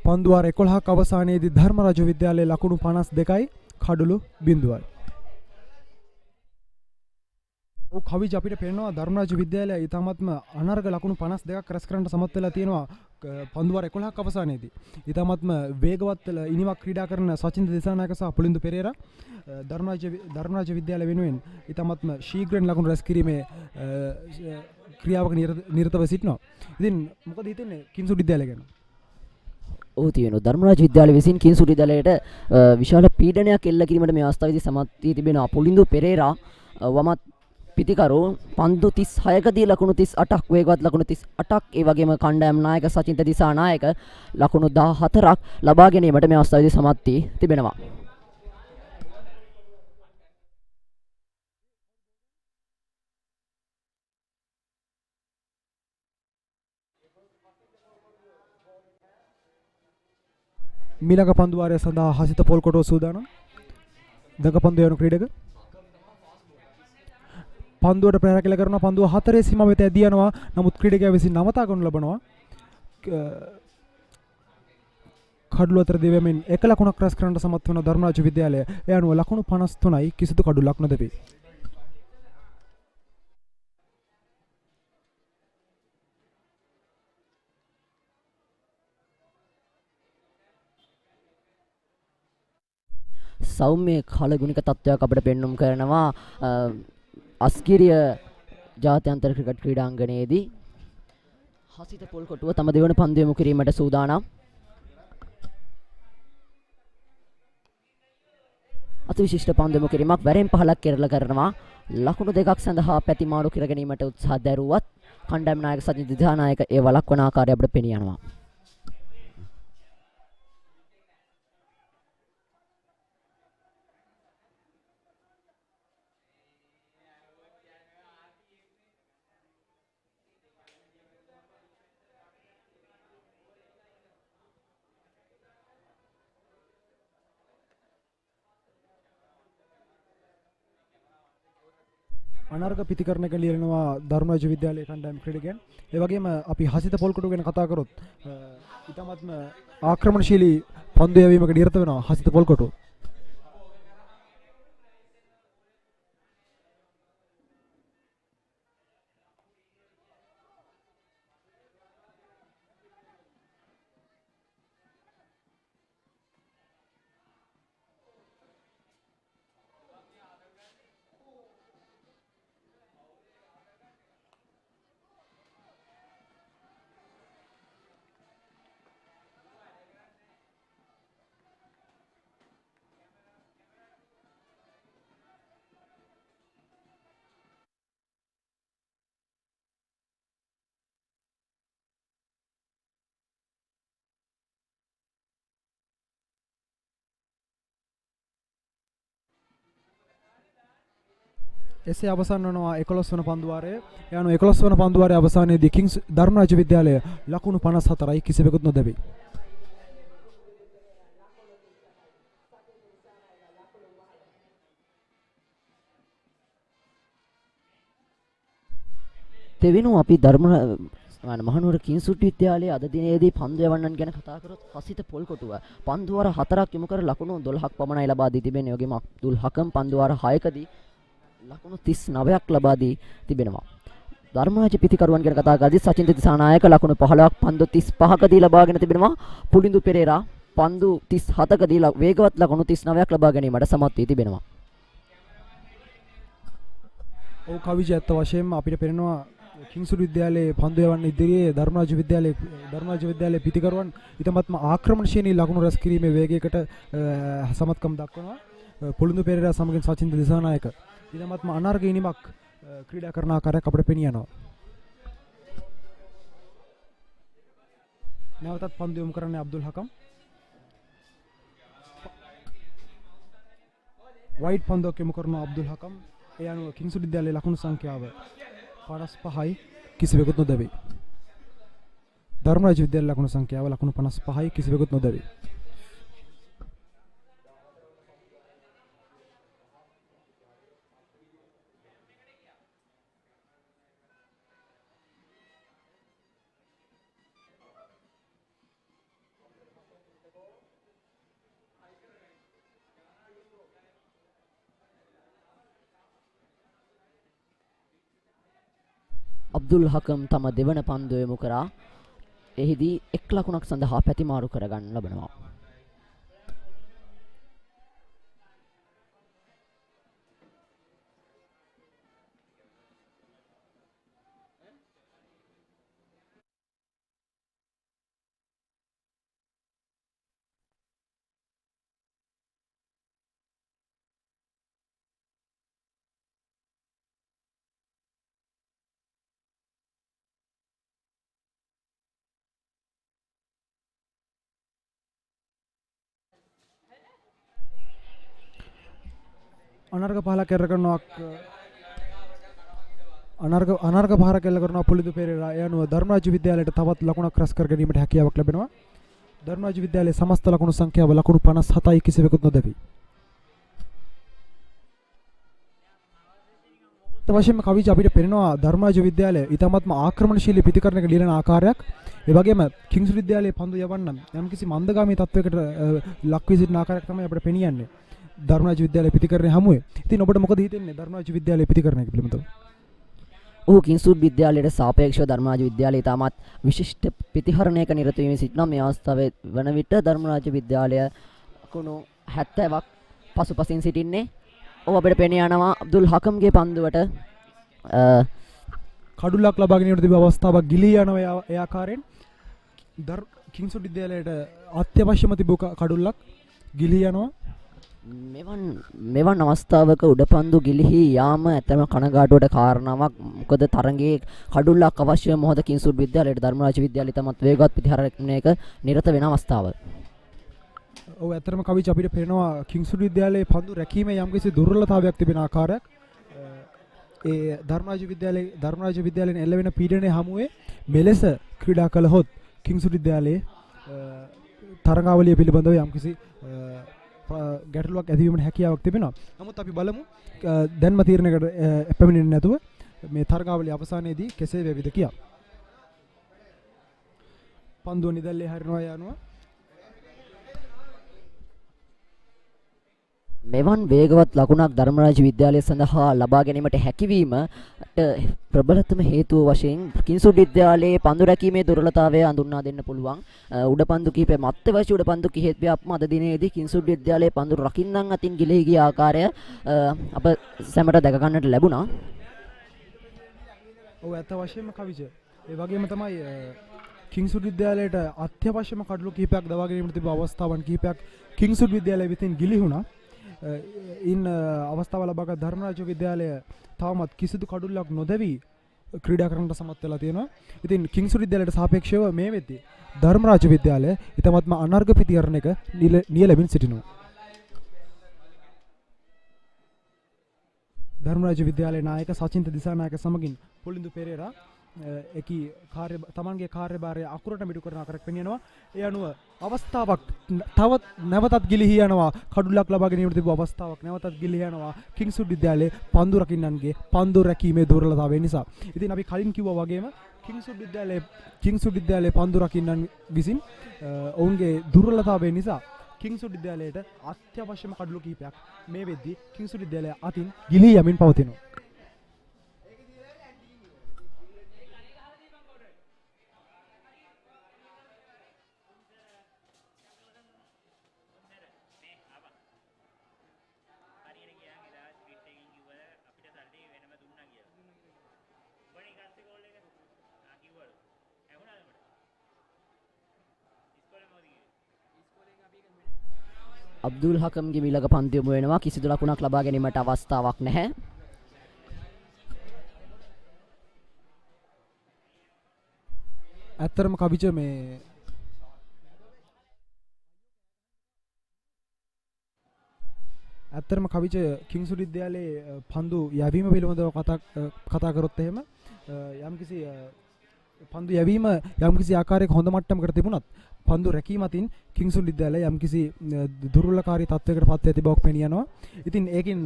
පන්දු වාර 11ක් අවසානයේදී ධර්මරාජ විද්‍යාලයේ ලකුණු 52යි කඩළු බිඳුවයි. ඔව් කවිජ අපිට පේනවා ධර්මරාජ විද්‍යාලය ඊටාත්ම අනර්ග ලකුණු 52ක් රැස් කරන්න සමත් වෙලා තියෙනවා පන්දුවර 11ක් අවසානයේදී. ඊටාත්ම වේගවත් ඉනිමක් ක්‍රීඩා කරන සචින්ද දිසානායක සහ පුලින්දු පෙරේරා ධර්මරාජ විද්‍යාලය වෙනුවෙන් ඊටාත්ම ශීඝ්‍රයෙන් ලකුණු රැස් කිරීමේ ක්‍රියාවක නිරතව සිටිනවා. ඉතින් මොකද හිතන්නේ කිංසු විද්‍යාලය ගැන? ඔහු තියෙනවා ධර්මරාජ විද්‍යාලය විසින් කිංසු විද්‍යාලයට විශාල පීඩනයක් එල්ල කිරීමට මේ අවස්ථාවේදී සමත් වී තිබෙනවා. පුලින්දු පෙරේරා වමත් පිතිකරු පන්දු 36කදී ලකුණු 38ක් වේගවත් ලකුණු 38ක් ඒ වගේම කණ්ඩායම් නායක සචින්ත දිසානායක ලකුණු 14ක් ලබා ගැනීමට මේ අවස්ථාවේදී සමත් වී තිබෙනවා. මීළඟ පන්දු වාරය සඳහා හසිත පොල්කොටුව සූදානම්. දඟ පන්දු යවන ක්‍රීඩක පන්දුවට ප්‍රහාර කළ කරනවා. පන්දුව 4 සීමාව වෙත ඇදී යනවා. නමුත් ක්‍රීඩකයා විසින් නවතා ගනු ලබනවා. කඩළු අතර දෙවමින් එක ලකුණක් රැස් කරන්නට සමත් වන ධර්මරාජ විද්‍යාලය ඒ අනුව ලකුණු 53යි කිසිදු කඩුලක් නොදෙවි. සෞම්‍ය කලගුණික තත්ත්වයක් අපිට පෙන්눔 කරනවා අස්කිරිය ජාත්‍යන්තර ක්‍රිකට් ක්‍රීඩාංගණයේදී හසිත පොල්කොටුව තම දෙවන පන්දු යොමු කිරීමට සූදානම්. අතිවිශිෂ්ට පන්දු යොමු කිරීමක් වැරෙන් පහලක් කෙරලා කරනවා. ලකුණු දෙකක් සඳහා පැතිමාරු කර ගැනීමට උත්සාහ දැරුවත් කණ්ඩායම් නායක සජිත් දිසානායක ඒ වළක්වන ආකාරය අපිට පෙනී යනවා. අනර්ග පිතිකරණයක ලියනවා ධර්මරාජ විද්‍යාලයේ කණ්ඩායම් ක්‍රීඩකයන්. ඒ වගේම අපි හසිත පොල්කොටුව ගැන කතා කරොත් ඊටමත්ම ආක්‍රමණශීලී පන්දු යැවීමක නිරත වෙනවා හසිත පොල්කොටුව. එසේ අවසන් වනවා 11 වන පන්දු වාරය. ඒ අනුව 11 වන පන්දු වාරයේ අවසානයේදී කිංස් ධර්මරාජ විද්‍යාලය ලකුණු 54යි කිසිවෙකුත් නොදැවි. තෙවෙනු අපි මහනුවර කිංසුට් විද්‍යාලයේ අද දිනේදී පන්දු යවන්නන් ගැන කතා කරොත් හසිත පොල්කොටුව පන්දු වාර 4ක් යොමු කර ලකුණු 12ක් පමණයි ලබා දී තිබෙන්නේ. යෝගී අබ්දුල් හකම් පන්දු වාර 6කදී ලකුණු 39ක් ලබා දී තිබෙනවා. ධර්මරාජ පිතිකරුවන් ගැන කතා කරද්දී සචින්ද දිසානායක ලකුණු 15ක් පන්දු 35කදී ලබාගෙන තිබෙනවා. පුලින්දු පෙරේරා පන්දු 37කදී වේගවත් ලකුණු 39ක් ලබා ගැනීමට සමත් වී තිබෙනවා. ඔව් කවිජ ඇත්ත වශයෙන්ම අපිට පේනවා කිංසුට් විද්‍යාලයේ පන්දු යවන්න ඉදිරියේ ධර්මරාජ විද්‍යාලයේ පිතිකරුවන් ඊටමත්ම ආක්‍රමණශීලී ලකුණු රැස් කිරීමේ වේගයකට සමත්කම් දක්වනවා. පුලින්දු පෙරේරා සමගින් සචින්ද දිසානායක ඊටමත්ම අනර්ග ඉනිමක් ක්‍රීඩා කරන ආකාරයක් අපිට පෙනී යනවා. නැවතත් පන්දු යොමු කරන්නේ අබ්දුල් හකම්. වයිට් පන්දුවක් යොමු කරන අබ්දුල් හකම්. ඒ අනුව කිංසුට් විද්‍යාලයේ ලකුණු සංඛ්‍යාව 55යි කිසිවෙකුත් නොදැවේ. ධර්මරාජ විද්‍යාලයේ ලකුණු සංඛ්‍යාව ලකුණු 55යි කිසිවෙකුත් නොදැවේ. අබ්දුල් හකම් තම දෙවන පන්දුව යොමු කරා. එහිදී එක් ලකුණක් සඳහා පැතිමාරු කරගන්න ලබනවා. අනර්ග පහලක් එල්ල කරනවා අනර්ග පහරක් එල්ල කරනවා පුලිදු පෙරේරා. ඒ අනුව ධර්මරාජ විද්‍යාලයට තවත් ලකුණක් රැස් කර ගැනීමට හැකියාවක් ලැබෙනවා. ධර්මරාජ විද්‍යාලයේ සමස්ත ලකුණු සංඛ්‍යාව ලකුණු 57යි කිසිවෙකුත් නොදැවි. වශයෙන්ම කවිජ අපිට පෙනෙනවා ධර්මරාජ විද්‍යාලය ඊටමත්ම ආක්‍රමණශීලී ප්‍රතිකරණයක লীලන ආකාරයක්. ඒ වගේම කිංස් විද්‍යාලයේ පන්දු යවන්න යම්කිසි මන්දගාමී තත්වයකට ලක් වී සිටින ආකාරයක් තමයි අපිට පෙනියන්නේ ධර්මරාජ විද්‍යාලයේ ප්‍රතිකරණය හමුවේ. ඉතින් ඔබට මොකද හිතෙන්නේ ධර්මරාජ විද්‍යාලයේ ප්‍රතිකරණය පිළිබඳව? ඔහු කිංසුඩ් විද්‍යාලයට සාපේක්ෂව ධර්මරාජ විද්‍යාලය තාමත් විශිෂ්ට ප්‍රතිහරණයක නිරත වීම සිටින මේ අවස්ථාවේ වන විට ධර්මරාජ විද්‍යාලය ලකුණු 70ක් පසුපසින් සිටින්නේ. ඔහු අපිට පෙනී යනවා අබ්දුල් හකම්ගේ පන්දුවට කඩුල්ලක් ලබා ගැනීමට තිබෙන අවස්ථාවක් ගිලී යනවා. ඒ ආකාරයෙන් කිංසුඩ් විද්‍යාලයට අත්‍යවශ්‍යම තිබූ කඩුල්ලක් ගිලී යනවා. මෙවන් අවස්ථාවක උඩපන්දු ගිලිහි යාම ඇතම කනගාටුවට කාරණාවක්. මොකද තරඟයේ කඩුල්ලක් අවශ්‍ය මොහොත කිංසුඩ් විද්‍යාලයට ධර්මරාජ විද්‍යාලය තමත් වේගවත් ප්‍රතිහරණයක නිරත වෙන අවස්ථාව. ඔව් ඇත්තටම කවිච අපිට පේනවා කිංසුඩ් විද්‍යාලයේ පන්දු රැකීමේ යම්කිසි දුර්වලතාවයක් තිබෙන ආකාරයක්. ඒ ධර්මරාජ විද්‍යාලයෙන් එල්ල වෙන පීඩනයේ හමුවේ මෙලෙස ක්‍රීඩා කළහොත් කිංසුඩ් විද්‍යාලයේ තරඟාවලිය පිළිබඳව යම්කිසි ගැටලුවක් ඇතිවීමට හැකියාවක් තිබෙනවා. නමුත් අපි බලමු දැන්ම තීරණයකට පැමිණෙන්නේ නැතුව මේ තරඟාවලිය අවසානයේදී කෙසේ වේවිද කියලා. පන්දුව නිදැල්ලේ හරිනවා යනවා. මෙවන් වේගවත් ලකුණක් ධර්මරාජ විද්‍යාලය සඳහා ලබා ගැනීමට හැකියවීමට ප්‍රබලතම හේතුව වශයෙන් කිංසුඩ් විද්‍යාලයේ පන්දු රැකීමේ දුර්වලතාවය හඳුන්වා දෙන්න පුළුවන්. උඩපන්දු කිහිපයක් අත්‍යවශ්‍ය උඩපන්දු කිහිපයක්ම අද දිනේදී කිංසුඩ් විද්‍යාලයේ පන්දු රකින්නන් අතින් ගිලී ගිය ආකාරය අප සැමට දැක ගන්නට ලැබුණා. ඔව් ඇත්ත වශයෙන්ම කවිජ. ඒ වගේම තමයි කිංසුඩ් විද්‍යාලයට අත්‍යවශ්‍යම කඩලු කිහිපයක් දවා ගැනීමට තිබූ අවස්ථාවන් කිහිපයක් කිංසුඩ් විද්‍යාලය විසින් ගිලිහුණා. ඉන් අවස්ථාව ලබාගත් ධර්මරාජ විද්‍යාලය තවමත් කිසිදු කඩුල්ලක් නොදැවි ක්‍රීඩා කරන්නට සමත් වෙලා තියෙනවා. ඉතින් කිංසුඩ් විද්‍යාලයට සාපේක්ෂව මේ වෙද්දී ධර්මරාජ විද්‍යාලය ඊටමත්ම අනර්ග ප්‍රතිහරණයක නියැලෙමින් සිටිනවා. ධර්මරාජ විද්‍යාලයේ නායක සචින්ත දිසානායක සමගින් පොලින්දු පෙරේරා තමන්ගේ කාර්යභාරය අකුරට මිටු කරන ආකාරයක් පෙන්වනවා. ඒ අනුව අවස්ථාවක් තවත් නැවතත් ගිලිහි යනවා. කඩුල්ලක් ලබා ගැනීමට තිබූ අවස්ථාවක් නැවතත් ගිලිහි යනවා කිංසුඩ් විද්‍යාලයේ පන්දු රකින්නන්ගේ පන්දු රැකීමේ දුර්වලතාවය නිසා. ඉතින් අපි කලින් කිව්වා වගේම කිංසුඩ් විද්‍යාලයේ පන්දු රකින්නන් විසින් ඔවුන්ගේ දුර්වලතාවය නිසා කිංසුඩ් විද්‍යාලයට අත්‍යවශ්‍යම කඩලු කිහිපයක් මේ වෙද්දී කිංසුඩ් විද්‍යාලය අතින් ගිලී යමින් පවතිනවා. අබ්දුල් හකම්ගේ මීළඟ පන්දු යොමු වෙනවා. කිසිදු ලකුණක් ලබා ගැනීමට අවස්ථාවක් නැහැ. ඇත්තරම කවිච මේ කිංසුඩ් විද්‍යාලයේ පන්දු යැවීම පිළිබඳව කතා කරොත් එහෙම යම්කිසි පන්දු යැවීම යම්කිසි ආකාරයක හොඳ මට්ටමකට තිබුණත් පන්දු රැකීම අතින් කිංසුඩ් විද්‍යාලය යම්කිසි දුර්වලකාරී තත්වයකට පත් ඇති බවක් පෙනී යනවා. ඉතින් ඒකින්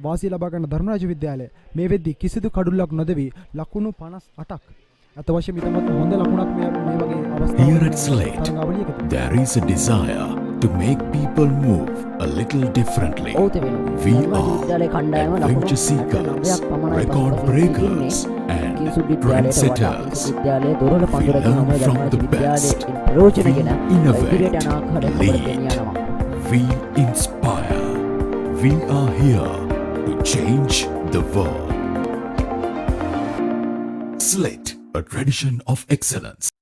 වාසිය ලබා ගන්න ධර්මරාජ විද්‍යාලය මේ වෙද්දී කිසිදු කඩුල්ලක් නොදෙවි ලකුණු 58ක් අත වශයෙන් ඉතමත් හොඳ ලකුණක් මේ වගේ අවස්ථාවක. Here at Slate, there is a desire to make people move a little differently. We are adventure seekers, record breakers and කිංසු විද්‍යාලයට වඩා කිංසු විද්‍යාලයේ දුර්වල We පන්දු රැකීම learn from Dharmaraja the best. විද්‍යාලයෙන් ප්‍රයෝජනගෙන We innovate, ඉදිරියට යන ආකාරයට lead. ගෙනියනවා. We inspire. We are here to change the world. Slit, a tradition of excellence.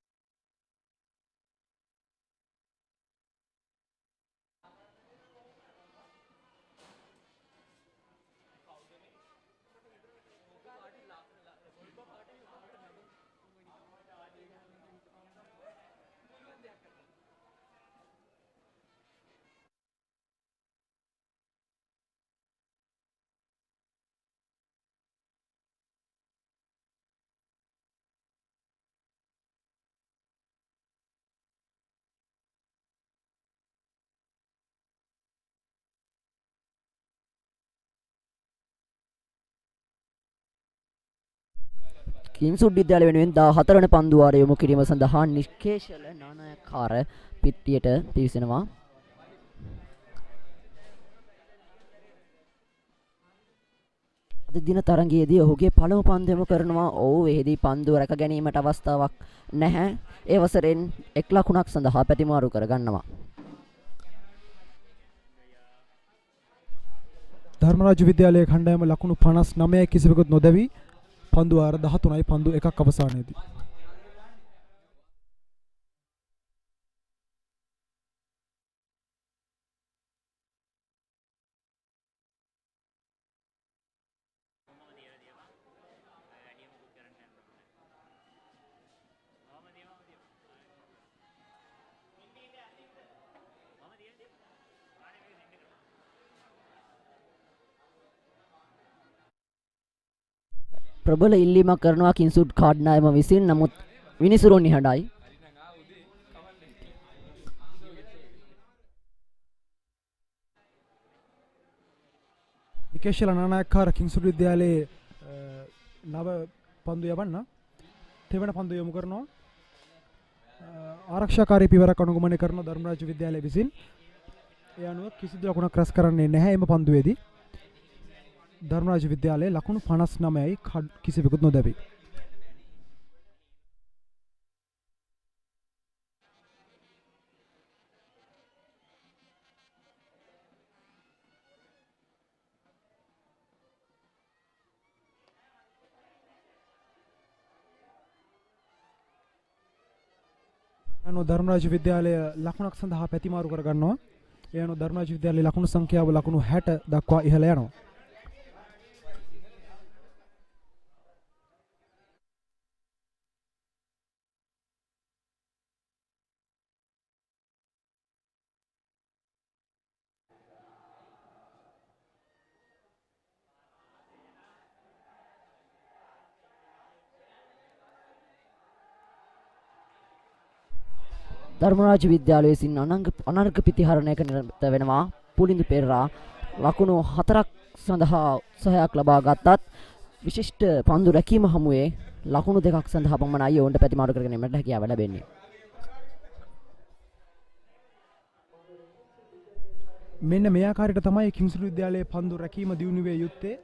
කිංසු විද්‍යාලය වෙනුවෙන් 14 වන පන්දු වාරය යොමු කිරීම සඳහා නිෂ්කේශල නානායක්කාර පිටියට පිවිසෙනවා. අද දින තරගයේදී ඔහුගේ පළමු පන්දු යොමු කරනවා. ඔහු එහිදී පන්දුව රැක ගැනීමට අවස්ථාවක් නැහැ. ඒ වසරෙන් 1 ලකුණක් සඳහා පැතිමාරු කර ගන්නවා. ධර්මරාජ විද්‍යාලයේ කණ්ඩායම ලකුණු 59 කිසිවෙකුත් නොදැවි පන්දු වාර 13යි පන්දු එකක් අවසානයේදී. ප්‍රබල ඉල්ලීමක් කරනවා කිංසුඩ් කණ්ඩායම විසින්. නමුත් විනිසුරු නිහඬයි. නිකේෂල නානායක්කාර කිංසුඩ් විද්‍යාලයේ නව පන්දු යවන්න තෙවන පන්දු යොමු කරනවා. ආරක්ෂාකාරී පියවරක් අනුගමනය කරන ධර්මරාජ විද්‍යාලය විසින් ඒ අනුව කිසිදු ලකුණක් රැස් කරන්නේ නැහැ එම පන්දුවේදී. ධර්මරාජ විද්‍යාලයේ ලකුණු 59යි කිසිවෙකුත් නොදැවි. අනුව ධර්මරාජ විද්‍යාලය ලකුණක් සඳහා පැතිමාරු කර ගන්නවා. ඒ අනුව ධර්මරාජ විද්‍යාලයේ ලකුණු සංඛ්‍යාව ලකුණු 60 දක්වා ඉහළ යනවා. ධර්මරාජ විද්‍යාලය විසින් අනර්ග ප්‍රතිහරණයක නිරත වෙනවා. පුලින්දු පෙරරා ලකුණු 4ක් සඳහා උත්සාහයක් ලබා ගත්තත් විශිෂ්ට පන්දු රැකීම හමුවේ ලකුණු 2ක් සඳහා පමණයි ඔවුන්ට ප්‍රතිමාරු කර ගැනීමට හැකියාව ලැබෙන්නේ. මෙන්න මේ ආකාරයට තමයි කිංසුඩ් විද්‍යාලයේ පන්දු රැකීම දියුණු වේ යුත්තේ.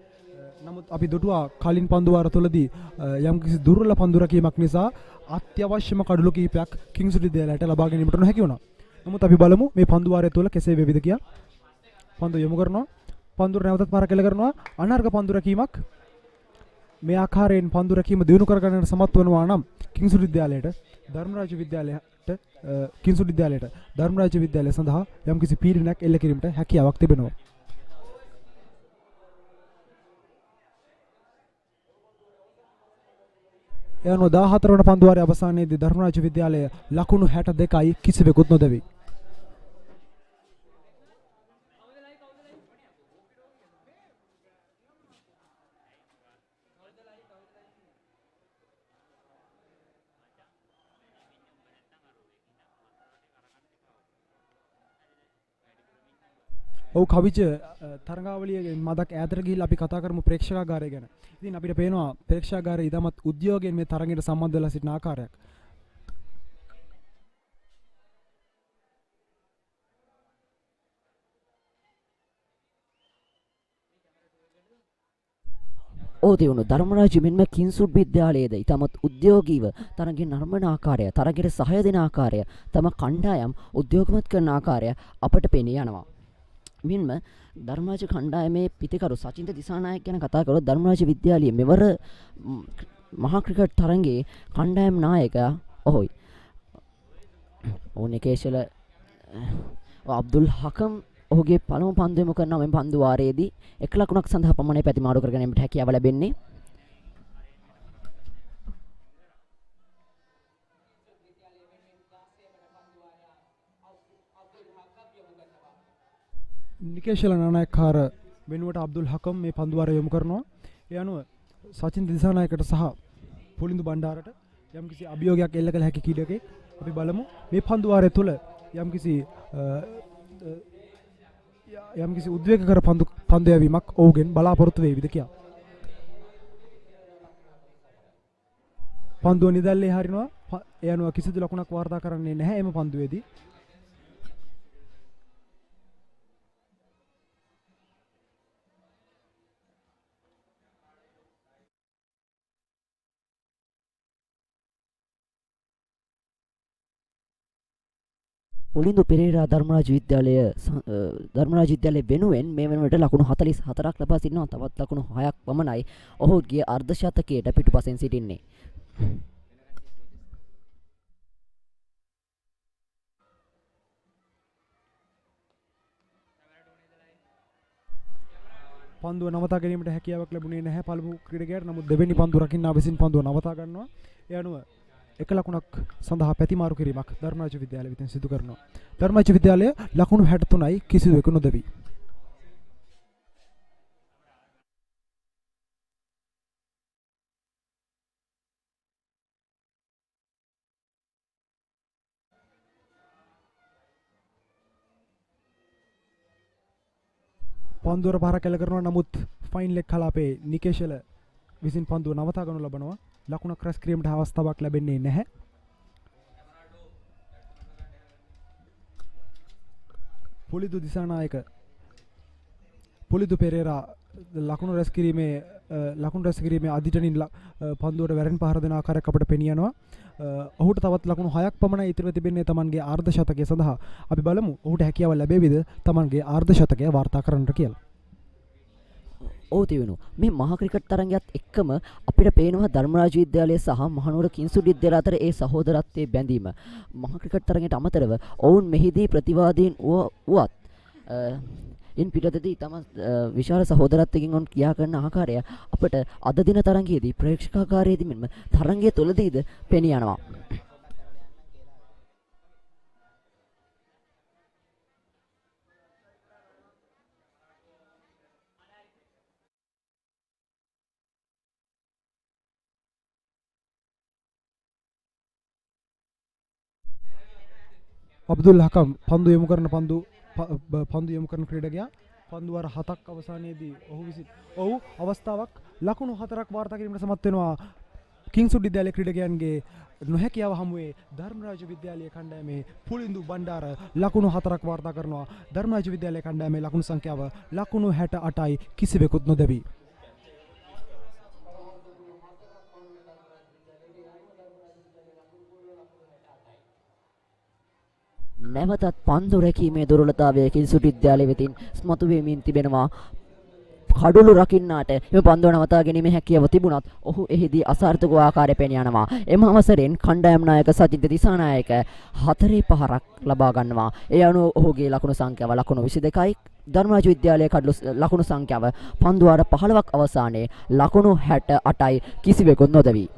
නමුත් අපි දුටුවා කලින් පන්දු වාර තුලදී යම්කිසි දුර්වල පන්දු රැකීමක් නිසා අත්‍යවශ්‍යම කඩලු කිහිපයක් කිංසුඩ් විද්‍යාලයට ලබා ගැනීමට නොහැකි වුණා. නමුත් අපි බලමු මේ පන්දු වාරය තුල කෙසේ වේවිද කියලා. පන්දු යොමු කරනවා. පන්දුර නැවතත් පාරක් එල්ල කරනවා. අනර්ග පන්දු රැකීමක්. මේ ආකාරයෙන් පන්දු රැකීම දියුණු කර ගන්නට සමත් වෙනවා නම් කිංසුඩ් විද්‍යාලයට ධර්මරාජ විද්‍යාලය සඳහා යම්කිසි පීඩනයක් එල්ල කිරීමට හැකියාවක් තිබෙනවා. එයano 14 වන පන්දු වාරයේ අවසානයේදී ධර්මරාජ විද්‍යාලය ලකුණු 62යි කිසිවෙකුත් නොදැවි. ඔව් කවිච තරඟාවලියේ මදක් ඈතට ගිහිල්ලා අපි කතා කරමු ප්‍රේක්ෂකාගාරය ගැන. ඉතින් අපිට පේනවා ප්‍රේක්ෂකාගාරය ඉදමත් උද්‍යෝගයෙන් මේ තරඟයට සම්බන්ධ වෙලා සිටින ආකාරයක්. ඕ දෙවුණු ධර්මරාජ මෙන්ම කින්සුඩ් විද්‍යාලයේද ඉතාමත් උද්‍යෝගීව තරගේ නර්මන ආකාරය තරගෙට සහය දෙන ආකාරය තම කණ්ඩායම් උද්‍යෝගමත් කරන ආකාරය අපට පෙනී යනවා. මෙන්ම ධර්මරාජ කණ්ඩායමේ පිතිකරු සචින්ත දිසානායක ගැන කතා කළොත් ධර්මරාජ විද්‍යාලයේ මෙවර මහා ක්‍රිකට් තරගයේ කණ්ඩායම් නායකයා ඔහුයි. ඕනෙකේශල අබ්දුල් හකම් ඔහුගේ පළමු පන්දු යොමු කරන මේ පන්දු වාරයේදී 1 ලකුණක් සඳහා පමණයි ප්‍රතිමාරු කර ගැනීමට හැකියාව ලැබෙන්නේ. නිකේෂල නානායකකාර වෙනුවට අබ්දුල් හකම් මේ පන්දු වාරය යොමු කරනවා. ඒ අනුව සචින් දිසානායකට සහ පුලින්දු බණ්ඩාරට යම්කිසි අභියෝගයක් එල්ල කළ හැකි කීඩකෙක් අපි බලමු මේ පන්දු වාරය තුල යම්කිසි උද්වේගකර පන්දු යැවීමක් ඔහුගෙන් බලාපොරොත්තු වේවිද කියලා. පන්දුව නිදල්ලේ හරිනවා. ඒ අනුව කිසිදු ලකුණක් වාර්තා කරන්නේ නැහැ එම පන්දුවේදී. පුලින්දු පෙරේරා ධර්මරාජ විද්‍යාලය වෙනුවෙන් මේ වෙනකොට ලකුණු 44ක් ලබා සිටිනවා. තවත් ලකුණු 6ක් පමණයි ඔහුගේ අර්ධ ශතකයට පිටුපසින් සිටින්නේ. පන්දුව නවතා ගැනීමට හැකියාවක් ලැබුණේ නැහැ පළමු ක්‍රීඩකයාට. නමුත් දෙවෙනි පන්දුව රකින්නා විසින් පන්දුව නවතා ගන්නවා. ඒ අනුව 1 ලකුණක් සඳහා පැතිමාරු කිරීමක් ධර්මරාජ විද්‍යාලය විසින් සිදු කරනවා. ධර්මරාජ විද්‍යාලය ලකුණු 63යි කිසිවෙකු නොදෙවි. පන්දුවර පාරක් එල්ල කරනවා. නමුත් ෆයින් ලෙග් කලාපේ නිකේෂල විසින් පන්දුව නවතා ගනු ලබනවා. ලකුණක් රැස් කිරීමට අවස්ථාවක් ලැබෙන්නේ නැහැ. පුලිදු පෙරේරා ලකුණු රැස් කිරීමේ අදිටනින් පන්දුවට වැරෙන් පහර දෙන ආකාරයක් අපට පෙනී යනවා. ඔහුට තවත් ලකුණු 6ක් පමණයි ඉතිරිව තිබෙන්නේ තමන්ගේ අර්ධ ශතකය සඳහා. අපි බලමු ඔහුට හැකියාව ලැබෙවිද තමන්ගේ අර්ධ ශතකය වාර්තා කරන්නට කියලා. ඔව් තියුණු මේ මහා ක්‍රිකට් තරගයත් එක්කම අපිට පේනවා ධර්මරාජ විද්‍යාලය සහ මහනුවර කින්සුඩ් විද්‍යාලය අතර ඒ සහෝදරත්වයේ බැඳීම. මහා ක්‍රිකට් තරගයට අමතරව ඔවුන් මෙහිදී ප්‍රතිවාදීන් වුවත් ඉන් පිටතදී තම විශාල සහෝදරත්වයකින් ඔවුන් ක්‍රියා කරන ආකාරය අපට අද දින තරගයේදී ප්‍රේක්ෂකාගාරයේදී මෙන්ම තරගය තුළදීද පෙනී යනවා. අබ්දුල් හකම් පන්දු යොමු කරන ක්‍රීඩකයා පන්දු වාර 7ක් අවසානයේදී ඔහු අවස්ථාවක් ලකුණු 4ක් වාර්තා කිරීමට සමත් වෙනවා. කින්සුඩ් විද්‍යාලයේ ක්‍රීඩකයන්ගේ නොහැකියාව හමුවේ ධර්මරාජ විද්‍යාලයේ කණ්ඩායමේ පුලින්දු බණ්ඩාර ලකුණු 4ක් වාර්තා කරනවා. ධර්මරාජ විද්‍යාලයේ කණ්ඩායමේ ලකුණු සංඛ්‍යාව ලකුණු 68යි කිසිවෙකුත් නොදැවි. නැවතත් පන්දු රැකීමේ දුර්වලතාවය කින්සුඩ් විද්‍යාලය වෙතින් ස්මතු වෙමින් තිබෙනවා. කඩුළු රකින්නාට එම පන්දුව නවතා ගැනීමේ හැකියාව තිබුණත් ඔහු එහිදී අසාර්ථක ආකාරය පෙනී යනවා. එම අවසරෙන් කණ්ඩායම් නායක සචින්ත දිසානායක 4-5ක් ලබා ගන්නවා. ඒ අනුව ඔහුගේ ලකුණු සංඛ්‍යාව ලකුණු 22යි. ධර්මරාජ විද්‍යාලයේ ලකුණු සංඛ්‍යාව පන්දු වාර 15ක් අවසානයේ ලකුණු 68යි කිසිවෙකුත් නොදැවි.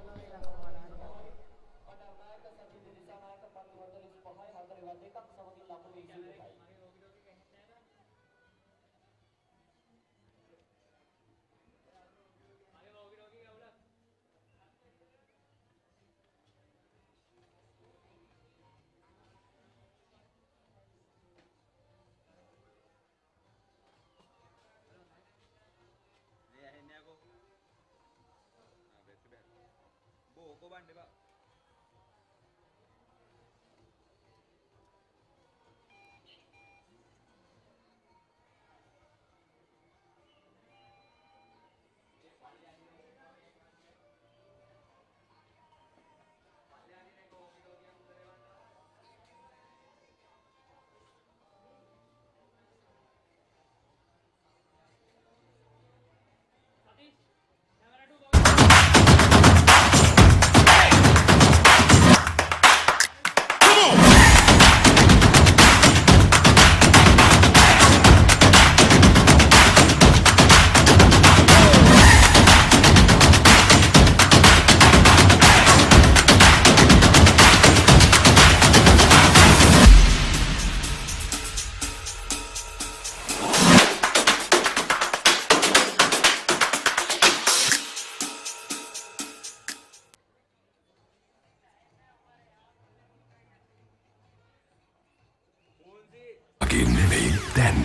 දැන්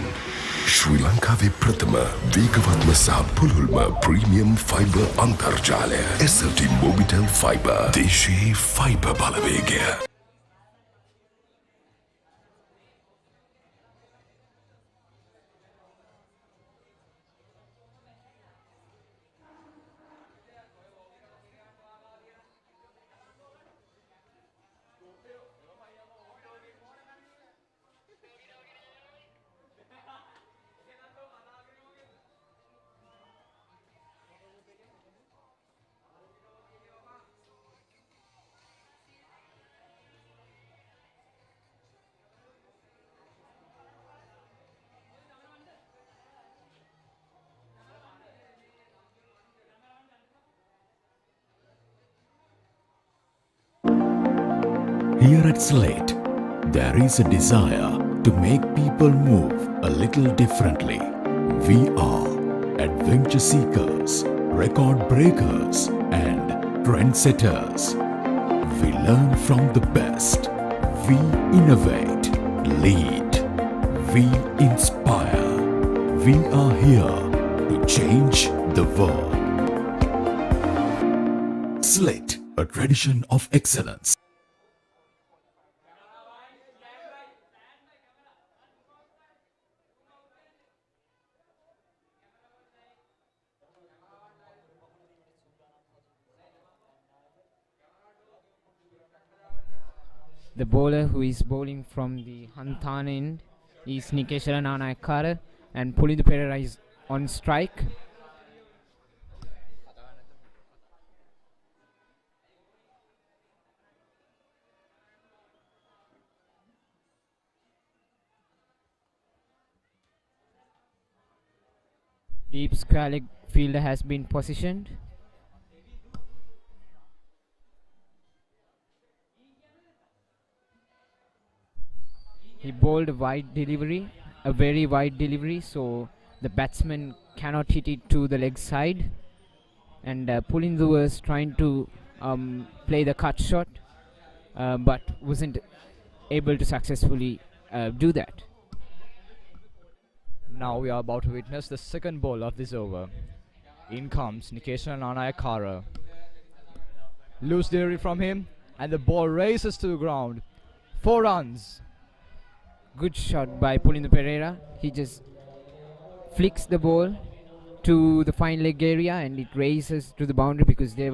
ශ්‍රී ලංකාවේ ප්‍රථම වේගවත්ම සහ පුළුල්ම ප්‍රීමියම් ෆයිබර් අන්තර්ජාලය SLT Mobitel Fiber දේශයේ ෆයිබර් බලවේගය. Here at Slate, there is a desire to make people move a little differently. We are adventure seekers, record breakers, and trendsetters. We learn from the best. We innovate, lead. We inspire. We are here to change the world. Slate, a tradition of excellence. The bowler who is bowling from the Hantan end is Nikeshara Nanayakara, and Pulindu Pereira is on strike. Deep square leg fielder has been positioned. He bowled a wide delivery, a very wide delivery, so the batsman cannot hit it to the leg side. And Pulindu was trying to play the cut shot, but wasn't able to successfully do that. Now we are about to witness the second ball of this over. In comes Nikeshana Nanayakara. Loose delivery from him, and the ball races to the ground. 4 runs. Good shot by Pulindu Pereira. He just flicks the ball to the fine leg area and it races to the boundary because there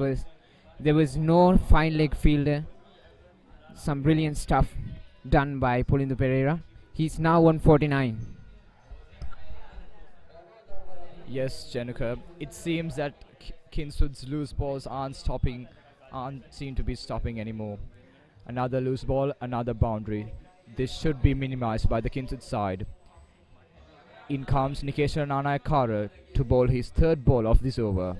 was no fine leg fielder. Some brilliant stuff done by Pulindu Pereira. He's now 149. Yes, Januka. It seems that Kinswood's loose balls aren't seem to be stopping anymore. Another loose ball, another boundary. This should be minimized by the Kinswood side. In comes Nikeshara Nanayakara to bowl his third ball of this over.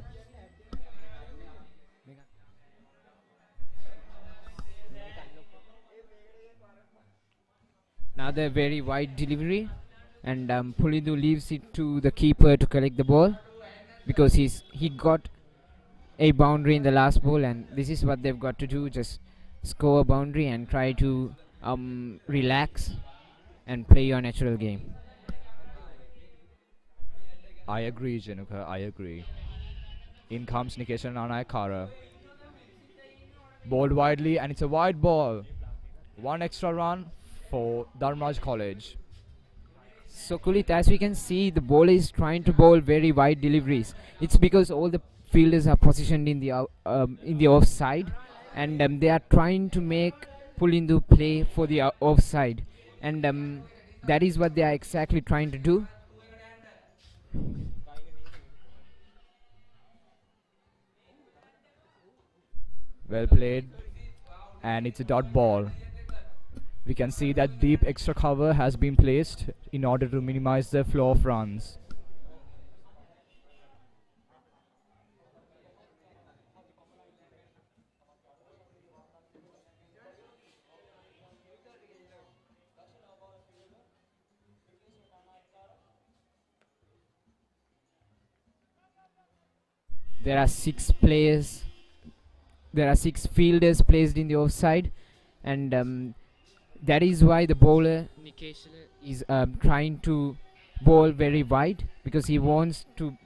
Another very wide delivery, and Pulindu leaves it to the keeper to collect the ball because he got a boundary in the last ball, and this is what they've got to do: just score a boundary and try to relax and play your natural game. I agree, Januka, I agree. In comes Nikeshana Nanayakara. Bowled widely, and it's a wide ball. 1 extra run for Dharmaraj College. So Kulit, as we can see, the bowler is trying to bowl very wide deliveries. It's because all the fielders are positioned in the offside, and they are trying to make Pulindu play for the offside, and that is what they are exactly trying to do. Well played, and it's a dot ball. We can see that deep extra cover has been placed in order to minimize the flow of runs. There are 6 fielders placed in the offside, and that is why the bowler Nikeshla is trying to bowl very wide, because he wants to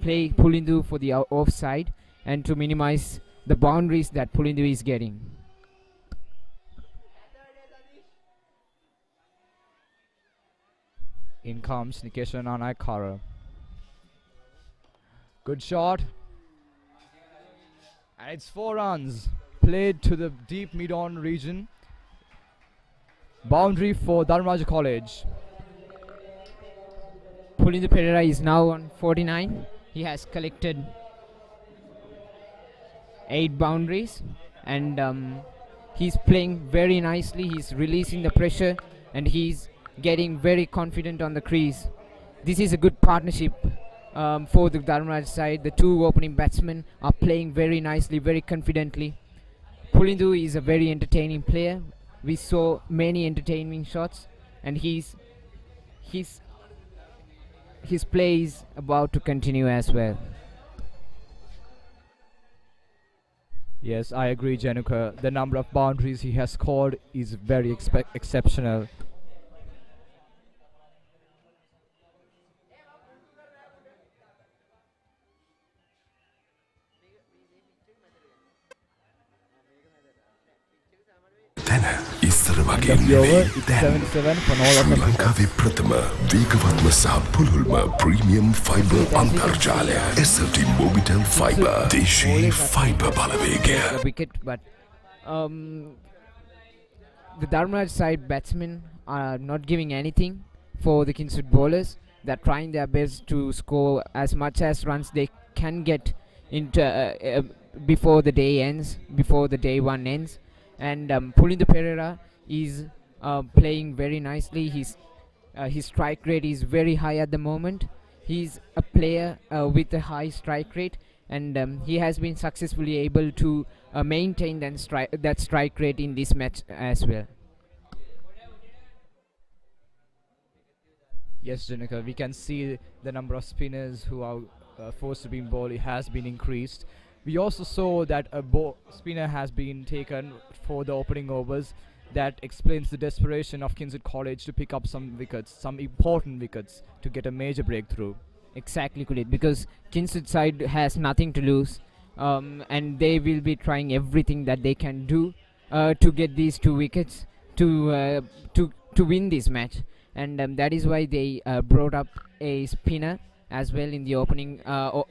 play Pulindu for the offside and to minimize the boundaries that Pulindu is getting. In comes Nikesha Nanaikara. Good shot. And it's 4 runs. Played to the deep mid-on region. Boundary for Dharmaraja College. Pulindu Pereira is now on 49. He has collected 8 boundaries, and he's playing very nicely. He's releasing the pressure and he's getting very confident on the crease. This is a good partnership for the Dharmaraj side. The two opening batsmen are playing very nicely, very confidently. Pulindu is a very entertaining player. We saw many entertaining shots, and his play is about to continue as well. Yes, I agree, Januka. The number of boundaries he has scored is very exceptional. ඉස්සර වගේ නෙවෙයි දැන් ශ්‍රී ලංකාවේ ප්‍රථම වේගවත්ම සහ පුළුල්ම premium fibre අන්තර්ජාලය SLT Mobitel Fiber දේශීය fibre Balawegaya. Wicket, but the Dharmaraj side batsmen are not giving anything for the Kingswood bowlers. They're trying their best to score as much as runs they can get into before the day ends, before the day one ends. And Pulindu Pereira is playing very nicely. His strike rate is very high at the moment. He's a player with a high strike rate, and he has been successfully able to maintain that strike rate in this match as well. Yes, Janika, we can see the number of spinners who are forced to be in ball has been increased. We also saw that a spinner has been taken for the opening overs. That explains the desperation of Kingswood College to pick up some wickets, some important wickets, to get a major breakthrough. Exactly, Kulit, because Kingswood side has nothing to lose, and they will be trying everything that they can do to get these 2 wickets to win this match. And that is why they brought up a spinner as well in the opening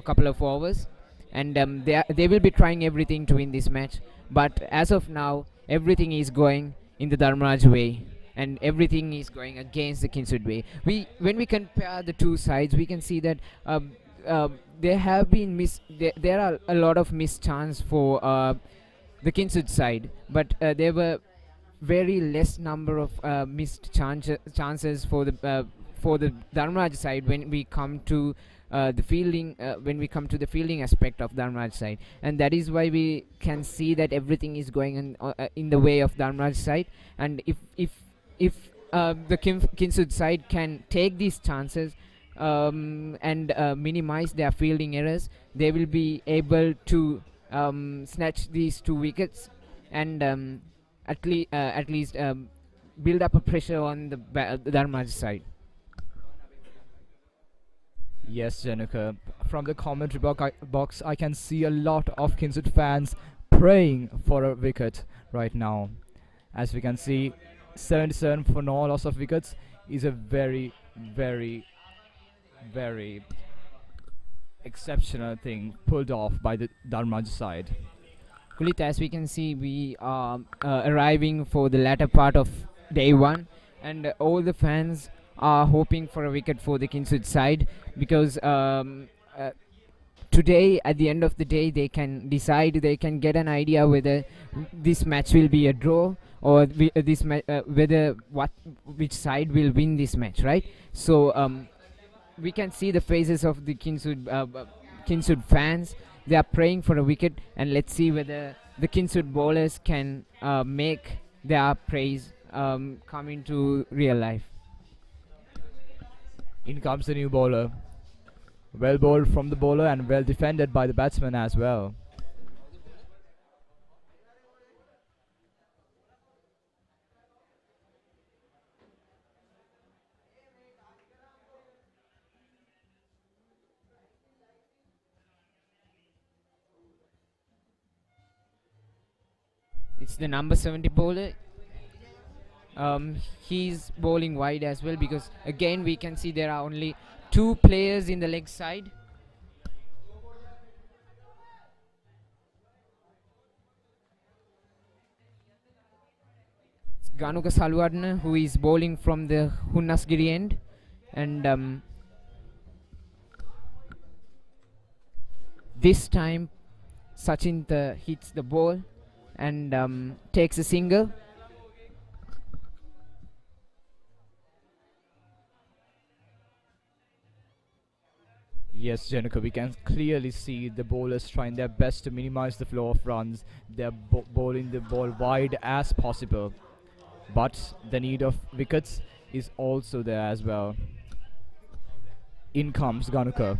couple of overs. And they will be trying everything to win this match. But as of now, everything is going in the Dharmaraj way, and everything is going against the Kingswood way. When we compare the two sides, we can see that there have been there are a lot of missed chance for the Kingswood side, but there were very less number of missed chances for the Dharmaraj side when we come to the fielding, the fielding aspect of Dharmaraj side. And that is why we can see that everything is going in the way of Dharmaraj side. And if the Kingswood side can take these chances and minimize their fielding errors, they will be able to snatch these 2 wickets and at least build up a pressure on the Dharmaraj side. Yes, Januka. From the commentary box, I can see a lot of Kingswood fans praying for a wicket right now. As we can see, 77 for no loss of wickets is a very, very, very exceptional thing pulled off by the Dharmaraj side. Kulit, as we can see, we are arriving for the latter part of day 1, and all the fans are hoping for a wicket for the Kingswood side, because today, at the end of the day, they can decide, they can get an idea whether this match will be a draw or which side will win this match, right? So we can see the faces of the Kingswood fans. They are praying for a wicket, and let's see whether the Kingswood bowlers can make their praise come into real life. In comes the new bowler. Well bowled from the bowler and well defended by the batsman as well. It's the number 70 bowler. He's bowling wide as well, because again we can see there are only 2 players in the leg side. It's Ganuka Salwadna, who is bowling from the Hunnasgiri end, and this time Sachin hits the ball and takes a single. Yes, Januka, we can clearly see the bowlers trying their best to minimize the flow of runs. They're bowling the ball wide as possible. But the need of wickets is also there as well. In comes Ganuka.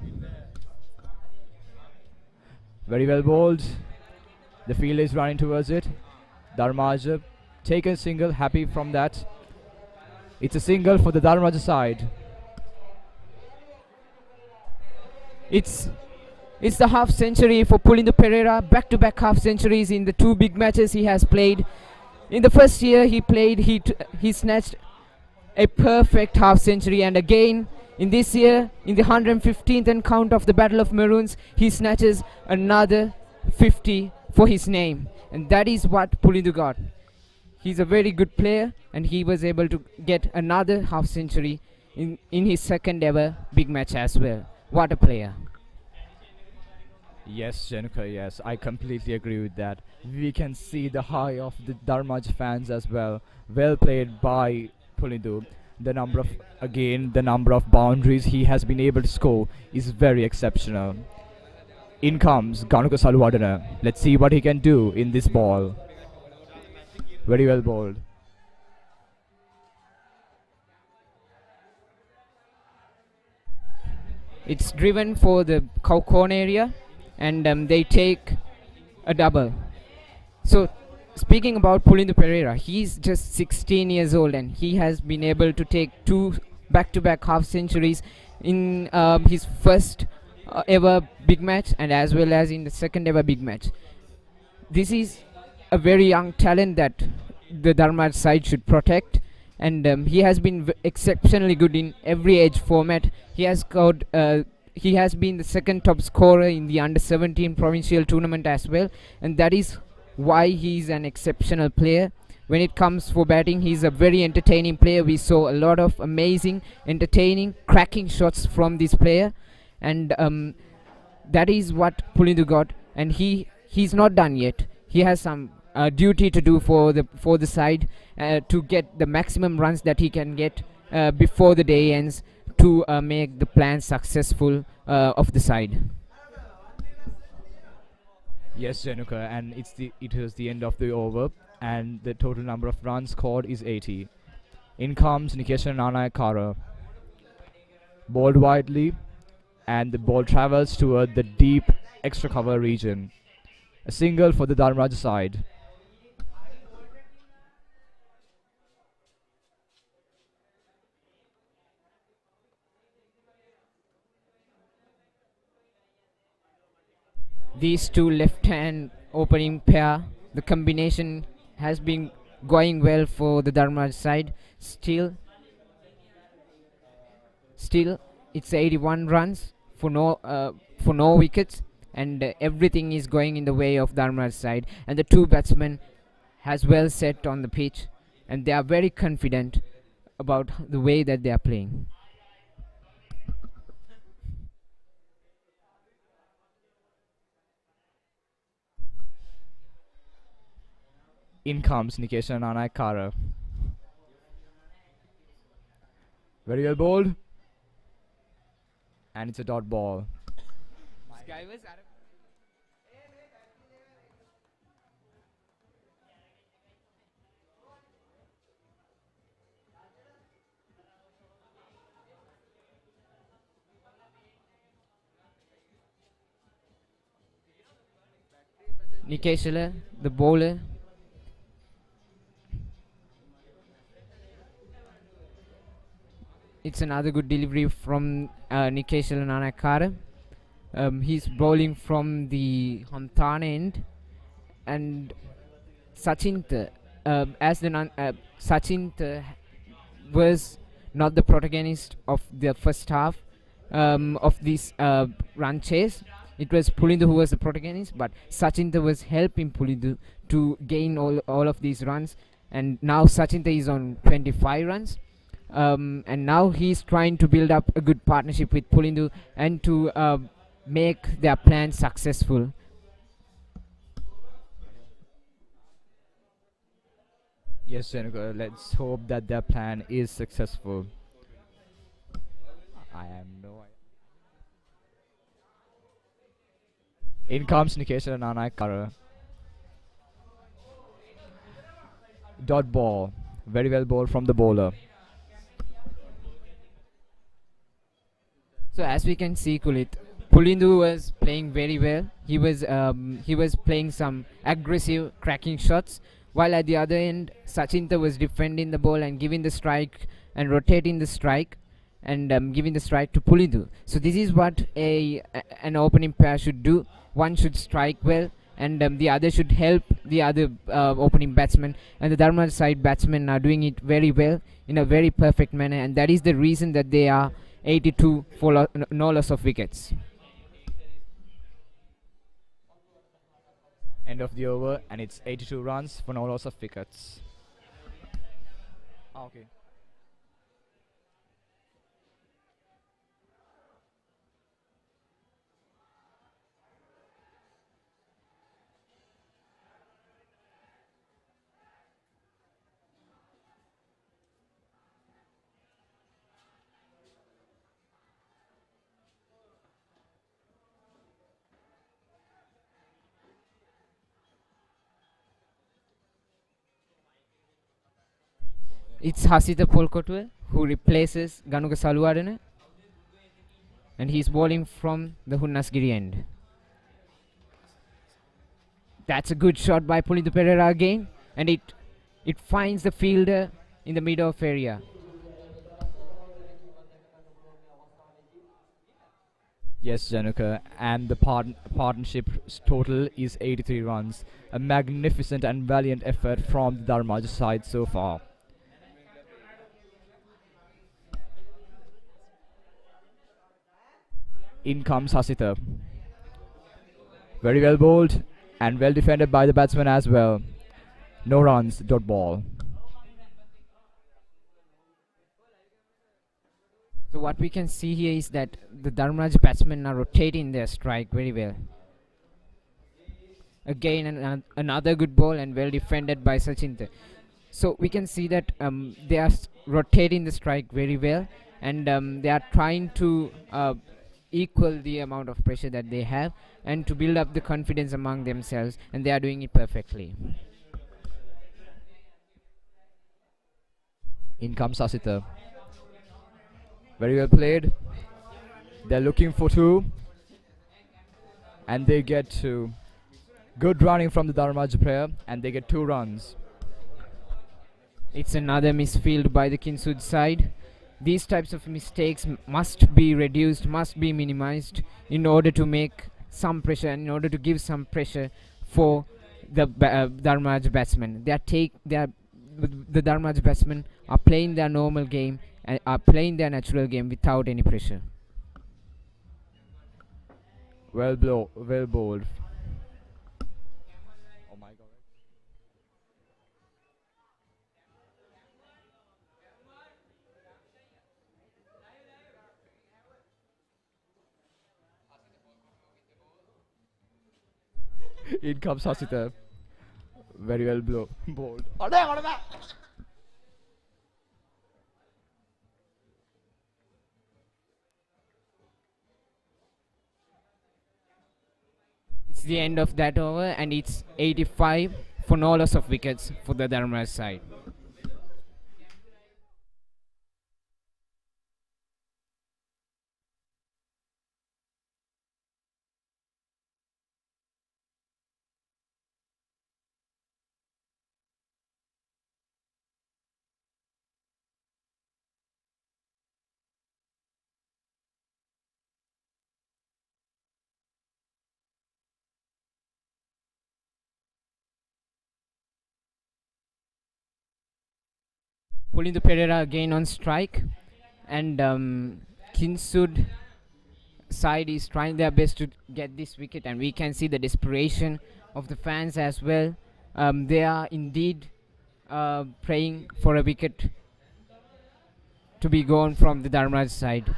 Very well bowled. The fielder is running towards it. Dharmaja taken single, happy from that. It's a single for the Dharmaja side. It's the half century for Pulindu Pereira. Back-to-back half centuries in the 2 big matches he has played. In the first year he played, he snatched a perfect half century, and again in this year, in the 115th count of the Battle of Maroons, he snatches another 50 for his name, and that is what Pulindu got. He's a very good player, and he was able to get another half century in his second ever big match as well. What a player. Yes, Januka, yes, I completely agree with that. We can see the high of the Dharmaj fans as well. Well played by Pulindu. The number of boundaries he has been able to score is very exceptional. In comes Ganuka Saluwadana. Let's see what he can do in this ball. Very well bowled. It's driven for the corner area, and they take a double. So speaking about Pulindu Pereira, he's just 16 years old, and he has been able to take 2 back-to-back half centuries in his first ever big match, and as well as in the second ever big match. This is a very young talent that the Dharmaj side should protect, and he has been exceptionally good in every age format. He has scored. He has been the second top scorer in the under-17 provincial tournament as well, and that is why he is an exceptional player. When it comes for batting, he is a very entertaining player. We saw a lot of amazing, entertaining, cracking shots from this player, and that is what Pulindu got. And he's not done yet. He has some duty to do for the side to get the maximum runs that he can get before the day ends, to make the plan successful of the side. Yes, Januka, and it was the end of the over, and the total number of runs scored is 80. In comes Nikesha Nanayakara. Bowled widely, and the ball travels toward the deep extra cover region. A single for the Dharmaj side. These 2 left-hand opening pair, the combination has been going well for the Dharmaj side. Still it's 81 runs for no wickets, and everything is going in the way of Dharmaj side, and the 2 batsmen has well set on the pitch, and they are very confident about the way that they are playing. In comes Nikesha Nanayakara. Very well bowled, and it's a dot ball. Nikeshala, the bowler, it's another good delivery from Nikeshala Nanayakara. He's bowling from the Hamtana end, and Sachinta, Sachinta was not the protagonist of the first half of this run chase. It was Pulindu who was the protagonist, but Sachinta was helping Pulindu to gain all of these runs. And now Sachinta is on 25 runs. And now he's trying to build up a good partnership with Pulindu and to make their plan successful. Yes, Januka, let's hope that their plan is successful. I have no idea. In comes Nikesha Nanakara. Dot ball. Very well bowled from the bowler. So as we can see, Kulit, Pulindu was playing very well. He was playing some aggressive cracking shots, while at the other end, Sachinta was defending the ball and giving the strike and rotating the strike and giving the strike to Pulindu. So this is what an opening pair should do. One should strike well, and the other should help the other opening batsman. And the Dharma side batsmen are doing it very well in a very perfect manner, and that is the reason that they are 82 for no loss of wickets. End of the over, and it's 82 runs for no loss of wickets. Okay. It's Hasita Polkotwe who replaces Ganuka Saluwadene, and he's bowling from the Hunnasgiri end. That's a good shot by Pulindu Pereira again, and it finds the fielder in the middle of area. Yes, Januka, and the partnership total is 83 runs. A magnificent and valiant effort from the Dharmaj side so far. In comes Hasita. Very well bowled and well defended by the batsman as well. No runs, dot ball. So what we can see here is that the Dharmaraj batsmen are rotating their strike very well. Again, another good ball and well defended by Sachinta. So we can see that they are rotating the strike very well, and they are trying to equal the amount of pressure that they have and to build up the confidence among themselves, and they are doing it perfectly. In comes Sasita. Very well played. They're looking for two, and they get two. Good running from the Dharmaj player, and they get 2 runs. It's another misfield by the Kinsud side. These types of mistakes must be reduced, must be minimized in order to make some pressure and in order to give some pressure for the Dharmaj batsmen. The Dharmaj batsmen are playing their normal game and are playing their natural game without any pressure. Well bowled. Oh my god. In comes Hasita. Very well bowled. It's the end of that over, and it's 85 for no loss of wickets for the Dharmaj side. Pulindu Pereira again on strike, and Kinsud side is trying their best to get this wicket, and we can see the desperation of the fans as well. They are indeed praying for a wicket to be gone from the Dharmaraj side.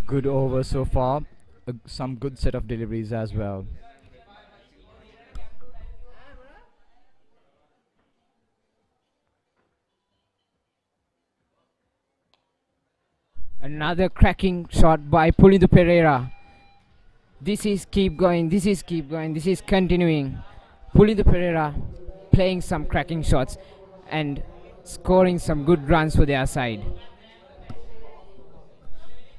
Good over so far. Some good set of deliveries as well. Another cracking shot by Pulindu Pereira. This is keep going, this is keep going, this is continuing. Pulindu Pereira playing some cracking shots and scoring some good runs for their side.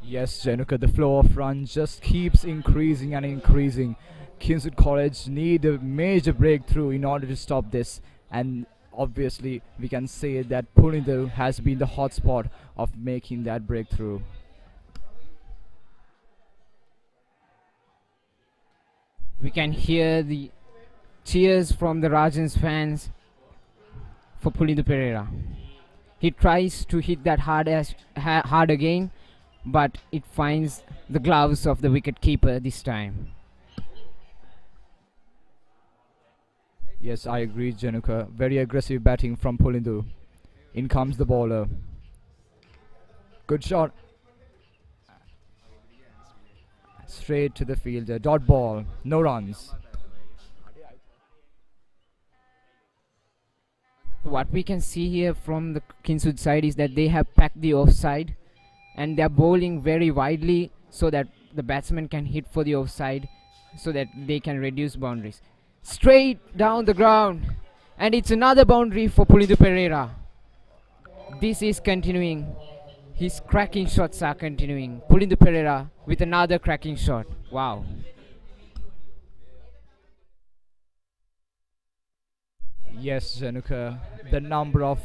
Yes, Januka, the flow of runs just keeps increasing and increasing. Kingswood College need a major breakthrough in order to stop this, and obviously we can say that Pulindu has been the hotspot of making that breakthrough. We can hear the cheers from the Rajans fans for Pulindu Pereira. He tries to hit that hard again, but it finds the gloves of the wicket keeper this time. Yes, I agree, Januka. Very aggressive batting from Pulindu. In comes the bowler. Good shot. Straight to the fielder. Dot ball. No runs. What we can see here from the Kingswood side is that they have packed the offside, and they are bowling very widely so that the batsman can hit for the offside, so that they can reduce boundaries. Straight down the ground, and it's another boundary for Pulindu Pereira. This is continuing. His cracking shots are continuing. Pulindu Pereira with another cracking shot. Wow. Yes, Januka. The number of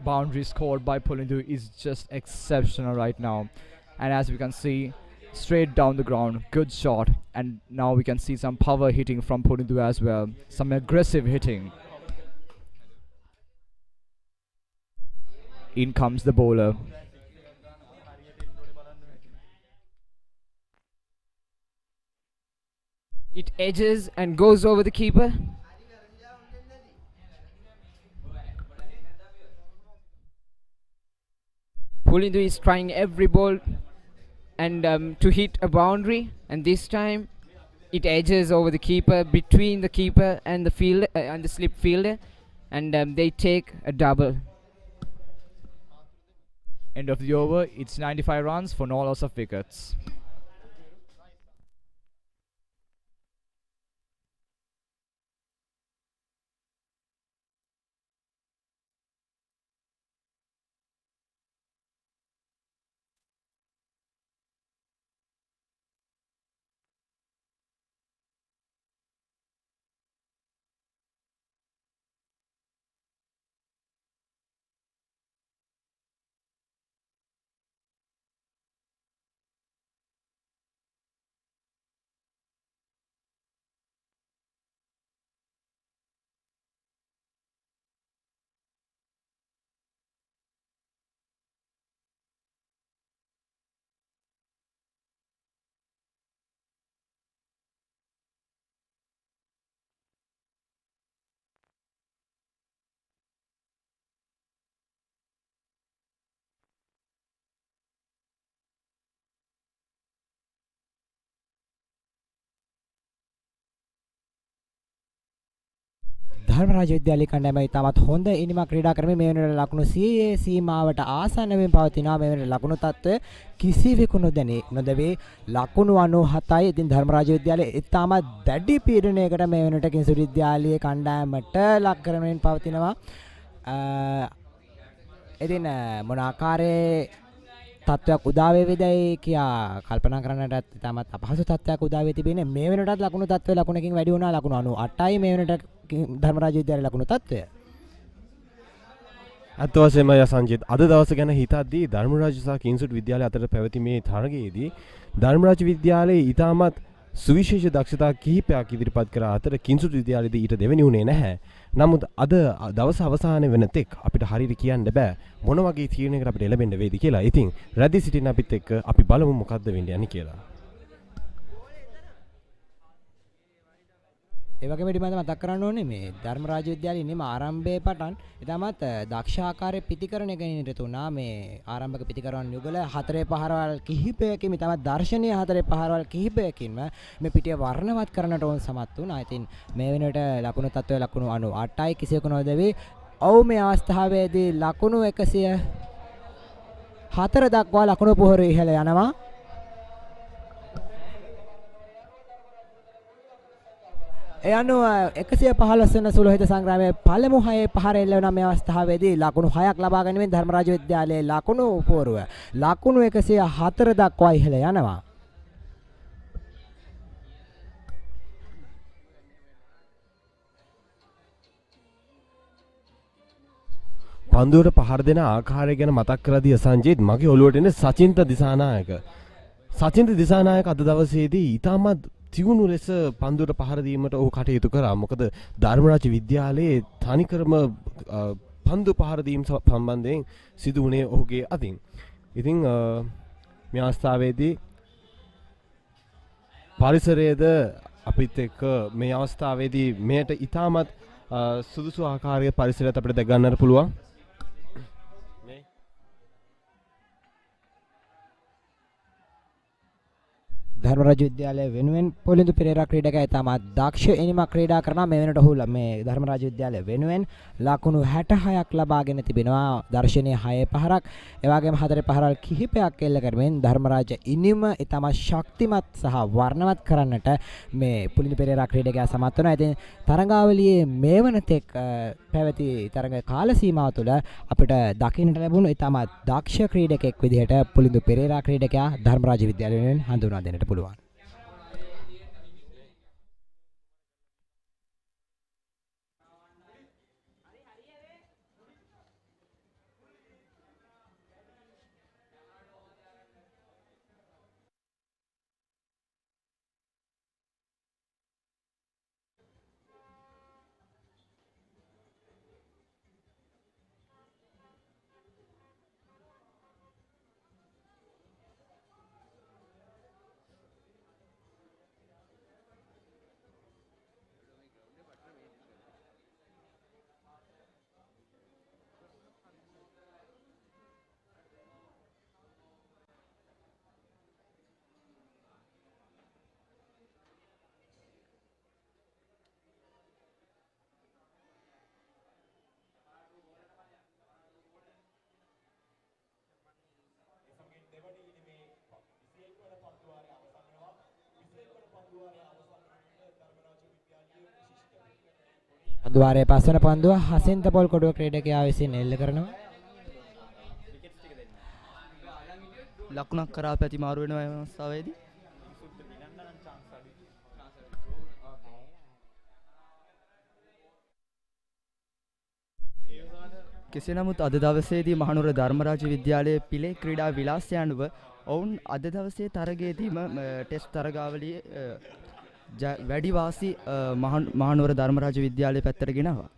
boundaries scored by Pulindu is just exceptional right now. And as we can see, straight down the ground, good shot. And now we can see some power hitting from Pulindu as well. Some aggressive hitting. In comes the bowler. It edges and goes over the keeper. Pulindu is trying every ball and to hit a boundary, and this time it edges over the keeper, between the keeper and the field and the slip fielder, and they take a double. End of the over. It's 95 runs for no loss of wickets. Dharmaraja විද්‍යාලය කණ්ඩායම ඉතාමත් හොඳ ඉනිමක් ක්‍රීඩා කරමින් මේ වෙනකොට ලකුණු 100 සීමාවට ආසන්නව පවතිනවා. මේ වෙනකොට ලකුණු තත්ත්වය කිසිවෙකු නොදැවේ ලකුණු 97යි. ඉතින් ධර්මරාජ විද්‍යාලය ඉතාමත් දැඩි පීඩනයකට මේ වෙනකොට කිංසුඩ් විද්‍යාලයේ කණ්ඩායමට ලක් කරමින් පවතිනවා. ඉතින් මොන ආකාරයේ තත්ත්වයක් උදා වේවිදයි කියා කල්පනා කරන්නටත් ඉතාමත් අපහසු තත්ත්වයක් උදා වෙ තිබෙන්නේ. මේ වෙනටත් ලකුණු තත්ත්වය ලකුණකින් වැඩි වුණා. ලකුණු 98යි මේ වෙනට ධර්මරාජ විද්‍යාලයේ ලකුණු තත්ත්වය. අත් වශයෙන්ම සංජිත් අද දවස ගැන හිතද්දී ධර්මරාජ සහ කිංසුට් විද්‍යාලය අතර පැවති මේ තරගයේදී ධර්මරාජ විද්‍යාලයේ ඉතාමත් සුවිශේෂ දක්ෂතා කිහිපයක් ඉදිරිපත් කර අතර කිංසුට් විද්‍යාලයේදී ඊට දෙවෙනි වුණේ නැහැ. නමුත් අද දවස අවසානයේ වෙනතෙක් අපිට හරියට කියන්න බෑ මොන වගේ තීරණයකට අපිට එළඹෙන්න වේද කියලා. ඉතින් රැඳී සිටින අපිත් එක්ක අපි බලමු මොකද්ද වෙන්නේ යන්නේ කියලා. ඒ වගේම මතක් කරන්න ඕනේ මේ ධර්මරාජ විද්‍යාලයේ නිම ආරම්භයේ පටන් ඉතාමත් දක්ෂ ආකාරයේ පිටිකරණ ගෙනිට තුනා මේ ආරම්භක පිටිකරණ යුගල 4 පහරවල් කිහිපයකින් ඉතාමත් දර්ශනීය 4 පහරවල් කිහිපයකින්ම මේ පිටිය වර්ණවත් කරන්නට ඕන සමත් වුණා. ඉතින් මේ වෙනකොට ලකුණු තත්ත්වය ලකුණු 98යි කිසියක නොදෙවි. ඔව් මේ අවස්ථාවේදී ලකුණු 104 දක්වා ලකුණු පොහොර ඉහළ යනවා. ඒ අනුව 115 වෙනි සුළු හිත සංග්‍රාමයේ පළමු 6 පහර එල්ලවන මේ අවස්ථාවේදී ලකුණු 6ක් ලබා ගැනීමෙන් ධර්මරාජ විද්‍යාලයේ ලකුණු පෝරුව ලකුණු 104 දක්වා ඉහළ යනවා. පන්දුවට පහර දෙන ආකාරය ගැන මතක් කරදී සංජීත් මගේ ඔළුවට එන්නේ සචින්ත දිසානායක. සචින්ත දිසානායක අද දවසේදී ඊටමත් තියුණු ලෙස පන්දුවට පහර දීමට ඔහු කටයුතු කරා. මොකද ධර්මරාජ විද්‍යාලයේ තනිකරම පන්දු පහර දීම සම්බන්ධයෙන් සිදු වුණේ ඔහුගේ අතින්. ඉතින් මේ අවස්ථාවේදී පරිසරයේද අපිත් එක්ක මේ අවස්ථාවේදී මෙයට ඊටමත් සුදුසු ආකාරයේ පරිසරයක් අපිට දැක ගන්නට පුළුවන්. ධර්මරාජ විද්‍යාලය වෙනුවෙන් පොලින්දු පෙරේරා ක්‍රීඩකයා ඉතාමත් දක්ෂ ඉනිමක් ක්‍රීඩා කරනවා. මේ වෙනට ඔහු මේ ධර්මරාජ විද්‍යාලය වෙනුවෙන් ලකුණු 66ක් ලබාගෙන තිබෙනවා. දර්ශනීය 6 පහරක් ඒ වගේම 4 පහරවල් කිහිපයක් එල්ල කරමින් ධර්මරාජ ඉනිම ඉතාමත් ශක්තිමත් සහ වර්ණවත් කරන්නට මේ පොලින්දු පෙරේරා ක්‍රීඩකයා සමත් වෙනවා. ඉතින් තරගාවලියේ මේ වනතෙක් පැවති තරග කාල සීමාව තුළ අපිට දකින්නට ලැබුණු ඉතාමත් දක්ෂ ක්‍රීඩකෙක් විදිහට පොලින්දු පෙරේරා ක්‍රීඩකයා ධර්මරාජ විද්‍යාලය වෙනුවෙන් හඳුන්වා දෙන්නට පුළුවන්. පන්දුවාරයේ පස්වන පන්දුව හසින්ත පොල් කොඩුව ක්‍රීඩකයා විසින් එල්ල කරනවා. ලකුණක් කරා පැති මාරු වෙන අවස්ථාවේදී කෙසේ නමුත් අද දවසේදී මහනුවර ධර්මරාජ විද්‍යාලයේ පිලේ ක්‍රීඩා විලාසයන්ව ඔවුන් අද දවසේ තරගයේදීම ටෙස්ට් තරගාවලියේ වැඩි වාසි මහනුවර ධර්මරාජ විද්‍යාලයේ පැත්තට ගෙනවා.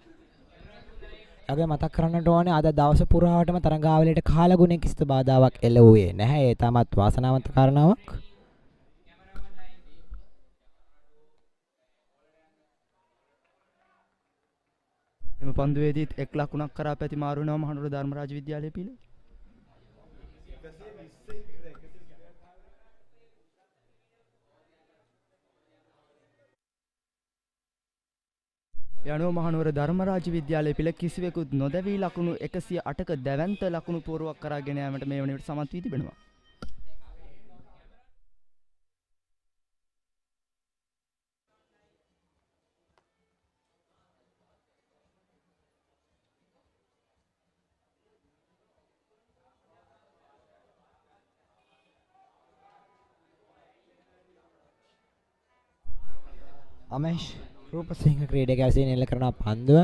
අපි මතක් කරන්නට ඕනේ අද දවස පුරාවටම තරගාවලියට කාලගුණයේ කිසිදු බාධාවක් එල්ල වූයේ නැහැ. ඒ තමත් වාසනාවන්ත කාරණාවක්. එම පන්දුවේදීත් එක් ලකුණක් කරා පැති මාරු වෙනවා මහනුවර ධර්මරාජ විද්‍යාලයේ පිළි. යනුව මහනුවර ධර්මරාජ විද්‍යාලයේ පිළ කිසිවෙකුත් නොදැවී ලකුණු 108ක දැවැන්ත ලකුණු පුවරුවක් කරාගෙන යාමට මේ වන විට සමත් වී තිබෙනවා. අමේෂ් රූපසිංහ ක්‍රීඩකයා විසින් එල්ල කරන පන්දුව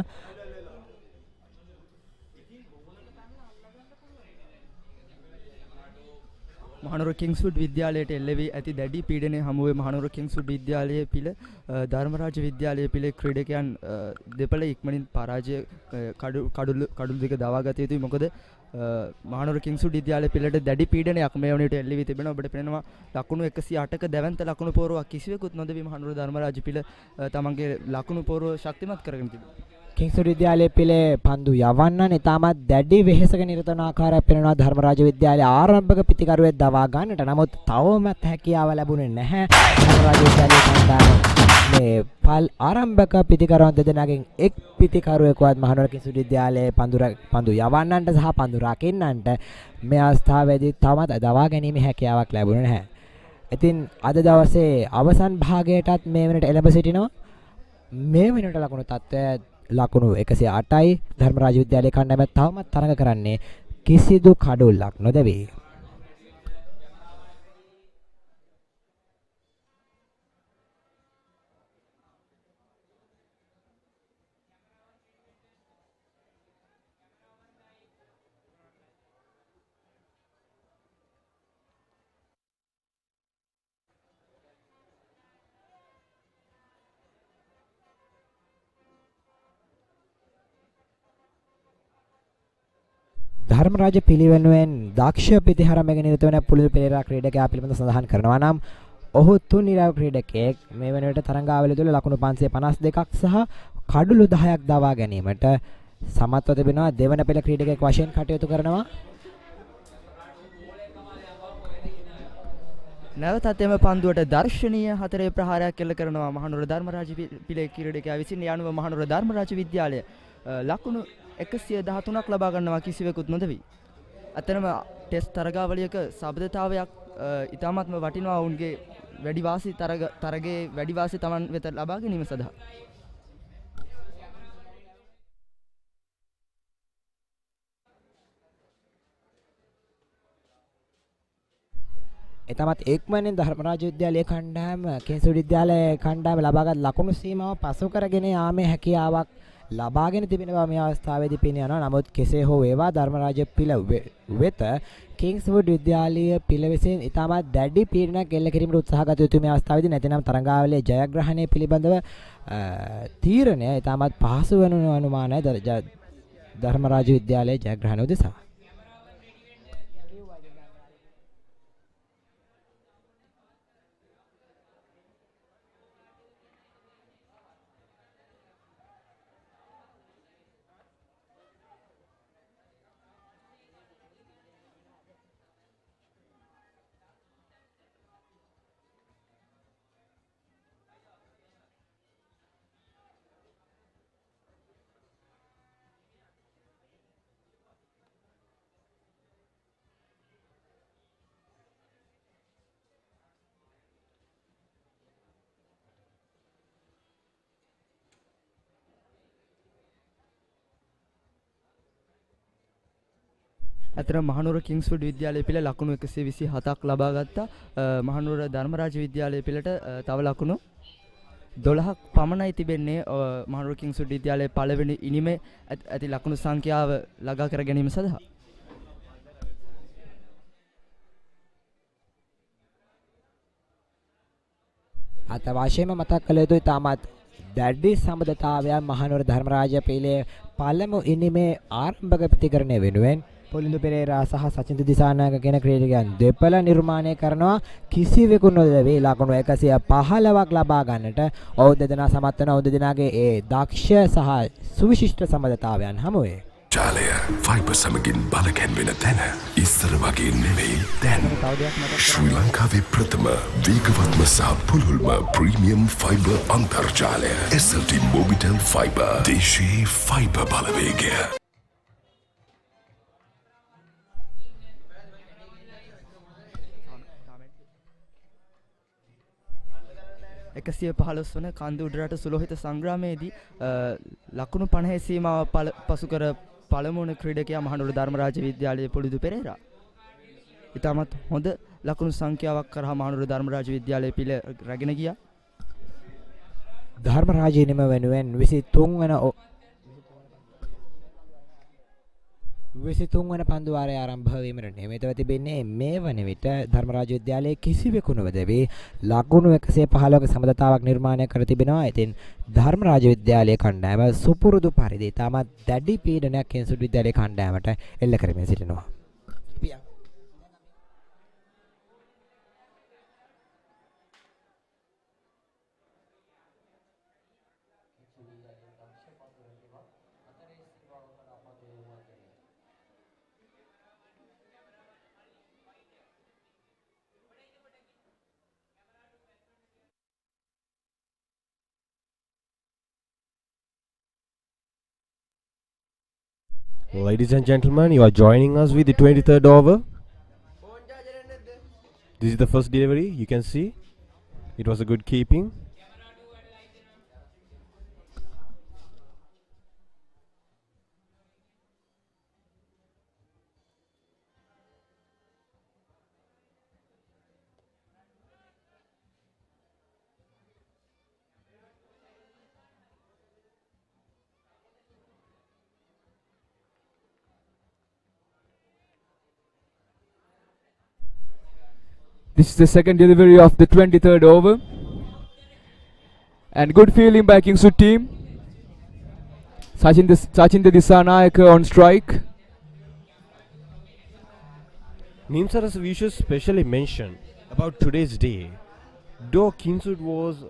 මහනුවර කිංස්වුඩ් විද්‍යාලයට එල්ලවී ඇති දැඩි පීඩනය හමුවේ මහනුවර කිංස්වුඩ් විද්‍යාලයේ පිළ ධර්මරාජ විද්‍යාලයේ පිළ ක්‍රීඩකයන් දෙපළ ඉක්මනින් පරාජය කඩුළු දෙක දවා ගත යුතුයි. මොකද මහනුවර කිංස්වුඩ් විද්‍යාලයේ පිළට දැඩි පීඩනයක් මේ වුණේට එල්ලවී තිබෙනවා. ඔබට පේනවා ලකුණු 108ක දැවැන්ත ලකුණු පෝරුවක් කිසිවෙකුත් නොදෙවි මහනුවර ධර්මරාජ පිළ තමන්ගේ ලකුණු පෝරුව ශක්තිමත් කරගෙන තිබෙනවා. කිංස්වුඩ් විද්‍යාලයේ පිළේ පන්දු යවන්නන් ඉතාමත් දැඩි වෙහෙසක නිරත වන ආකාරයක් පෙනෙනවා ධර්මරාජ විද්‍යාලයේ ආරම්භක පිටිකරුවේ දවා ගන්නට. නමුත් තවමත් හැකියාව ලැබුණේ නැහැ. ධර්මරාජ විද්‍යාලයේ කණ්ඩායම මේ ආරම්භක පිටිකරුවන් දෙදෙනාගෙන් එක් පිටිකරුවෙකුවත් මහනුවර කිංස්වුඩ් විද්‍යාලයේ පන්දු යවන්නන්ට සහ පන්දු රකින්නන්ට මේ අවස්ථාවේදී තවමත් දවා ගැනීමේ හැකියාවක් ලැබුණේ නැහැ. ඉතින් අද දවසේ අවසන් භාගයටත් මේ වෙනට එළඹ සිටිනවා. මේ වෙනට ලකුණු තත්ත්වය ලකුණු 108යි. ධර්මරාජ විද්‍යාලයේ කණ්ඩායම තවමත් තරඟ කරන්නේ කිසිදු කඩුල්ලක් නොදැවී. ධර්මරාජ පිළිවෙනුවෙන් දක්ෂ පිටිහරමගෙන නිරත වන පුලිල් පෙරේරා ක්‍රීඩකයා පිළිබඳව සඳහන් කරනවා නම් ඔහු තුන් නිරාව ක්‍රීඩකයෙක්. මේ වෙනුවට තරඟාවලිය තුළ ලකුණු 552ක් සහ කඩුළු 10ක් දවා ගැනීමට සමත්ව තිබෙනවා. දෙවන පෙළ ක්‍රීඩකයෙක් වශයෙන් කටයුතු කරනවා. නැවතත් එම පන්දුවට දර්ශනීය හතරේ ප්‍රහාරයක් එල්ල කරනවා මහනුවර ධර්මරාජ පිළේ ක්‍රීඩකයා විසින්. යනුව මහනුවර ධර්මරාජ විද්‍යාලය ලකුණු 113ක් ලබා ගන්නවා කිසිවෙකුත් නොදෙවි. අතනම ටෙස්ට් තරගාවලියක ශබ්දතාවයක් ඉතාමත්ම වටිනවා වුන්ගේ වැඩි වාසි තරගයේ වැඩි වාසි Taman වෙත ලබා ගැනීම සඳහා. එතමත් එක්මනින් ධර්මරාජ විද්‍යාලයේ කණ්ඩායම කිංස්වුඩ් විද්‍යාලයේ කණ්ඩායම ලබාගත් ලකුණු සීමාව පසු කරගෙන යාමේ හැකියාවක් ලබාගෙන තිබෙන බව මේ අවස්ථාවේදී පෙනී යනවා. නමුත් කෙසේ හෝ වේවා ධර්මරාජ පිළ වෙත කිංස්වුඩ් විද්‍යාලීය පිළ විසින් ඉතාමත් දැඩි පීඩනයක් එල්ල කිරීමට උත්සාහ ගත යුතුයි මේ අවස්ථාවේදී. නැතිනම් තරඟාවලියේ ජයග්‍රහණය පිළිබඳව තීරණය ඉතාමත් පහසු වෙනු අනුමානයි ධර්මරාජ විද්‍යාලයේ ජයග්‍රහණය උදෙසා. අතර මහනුවර කිංස්වුඩ් විද්‍යාලයේ පිළ ලකුණු 127ක් ලබා ගත්තා. මහනුවර ධර්මරාජ විද්‍යාලයේ පිළට තව ලකුණු 12ක් පමණයි තිබෙන්නේ. මහනුවර කිංස්වුඩ් විද්‍යාලයේ පළවෙනි ඉනිමේ ඇති ලකුණු සංඛ්‍යාව ළඟා කර ගැනීම සඳහා. අතවශ්‍යම මතක් කළ යුතුයි තාමත් දැඩි සම්බන්ධතාවයන් මහනුවර ධර්මරාජ පිළේ පළමු ඉනිමේ ආරම්භක ප්‍රතිකරණය වෙනුවෙන් පොලින්දු පෙරේරා සහ සචින්ත දිසානායක කියන ක්‍රීඩකයන් දෙපළ නිර්මාණය කරනවා. කිසිවෙකු නොදැවී ලකුණු 115ක් ලබා ගන්නට ඔවුන් දෙදෙනා සමත් වෙන ඔවුන් දෙදෙනාගේ ඒ දක්ෂ සහ සුවිශිෂ්ට සම්බන්ධතාවයන් හමුවේ. ජාලය ෆයිබර් සමගින් බලකැන් වෙන තැන ඉස්සර වගේ නෙවෙයි දැන්. ශ්‍රී ලංකාවේ ප්‍රථම වේගවත්ම සහ පුළුල්ම ප්‍රීමියම් ෆයිබර් අන්තර්ජාලය SLT Mobitel Fiber. දේශීය ෆයිබර් බලවේගය. 115 වන කන්ද උඩරට සුලෝහිත සංග්‍රාමයේදී ලකුණු 50 සීමාව පසු කර පළමුවන ක්‍රීඩකයා මහනුවර ධර්මරාජ විද්‍යාලයේ පොලිදු පෙරේරා. ඉතාමත් හොඳ ලකුණු සංඛ්‍යාවක් කරා මහනුවර ධර්මරාජ විද්‍යාලයේ පිළ රැගෙන ගියා. ධර්මරාජය නිම වෙනුවෙන් 23 වන 23 වන පන්දු වාරය ආරම්භ වීමට නියමිතව තිබෙන්නේ. මේ වන විට ධර්මරාජ විද්‍යාලයේ කිසිවෙකු නොවදවි ලකුණු 115ක සමතතාවක් නිර්මාණය කර තිබෙනවා. ඉතින් ධර්මරාජ විද්‍යාලයේ කණ්ඩායම සුපුරුදු පරිදි තාමත් දැඩි පීඩනයක් කිංසුඩ් විද්‍යාලයේ කණ්ඩායමට එල්ල කරමින් සිටිනවා. Ladies and gentlemen, you are joining us with the 23rd over. This is the first delivery. You can see it was a good keeping. This is the second delivery of the 23rd over. And good feeling by Kingswood team. Sachin Disanayaka on strike. Nimsar, as we should specially mention about today's day, though Kingswood was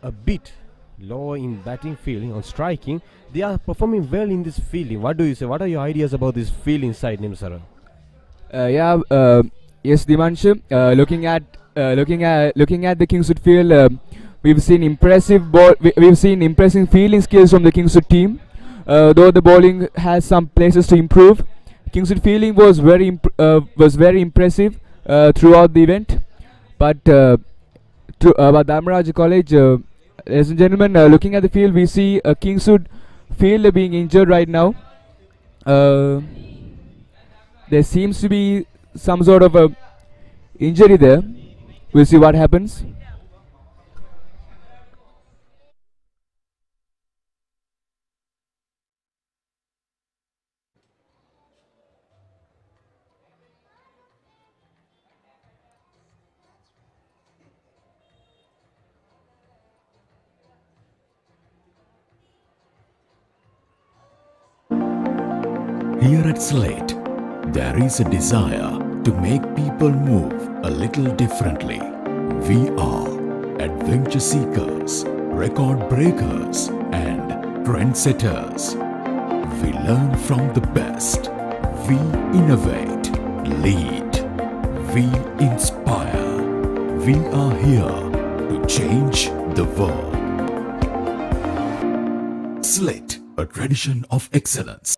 a bit low in batting fielding on striking, they are performing well in this fielding. What do you say? What are your ideas about this fielding side, Nimsara? Yes, Dimanshu. Looking at the Kingswood field, we've seen impressive fielding skills from the Kingswood team. Though the bowling has some places to improve, Kingswood fielding was very impressive throughout the event. But about Dharmaraj College, ladies and gentlemen, looking at the field, we see a Kingswood fielder being injured right now. There seems to be some sort of a injury there. We'll see what happens. Here at Slate, there is a desire to make people move a little differently. We are adventure seekers, record breakers, and trendsetters. We learn from the best. We innovate, lead. We inspire. We are here to change the world. Slate, a tradition of excellence.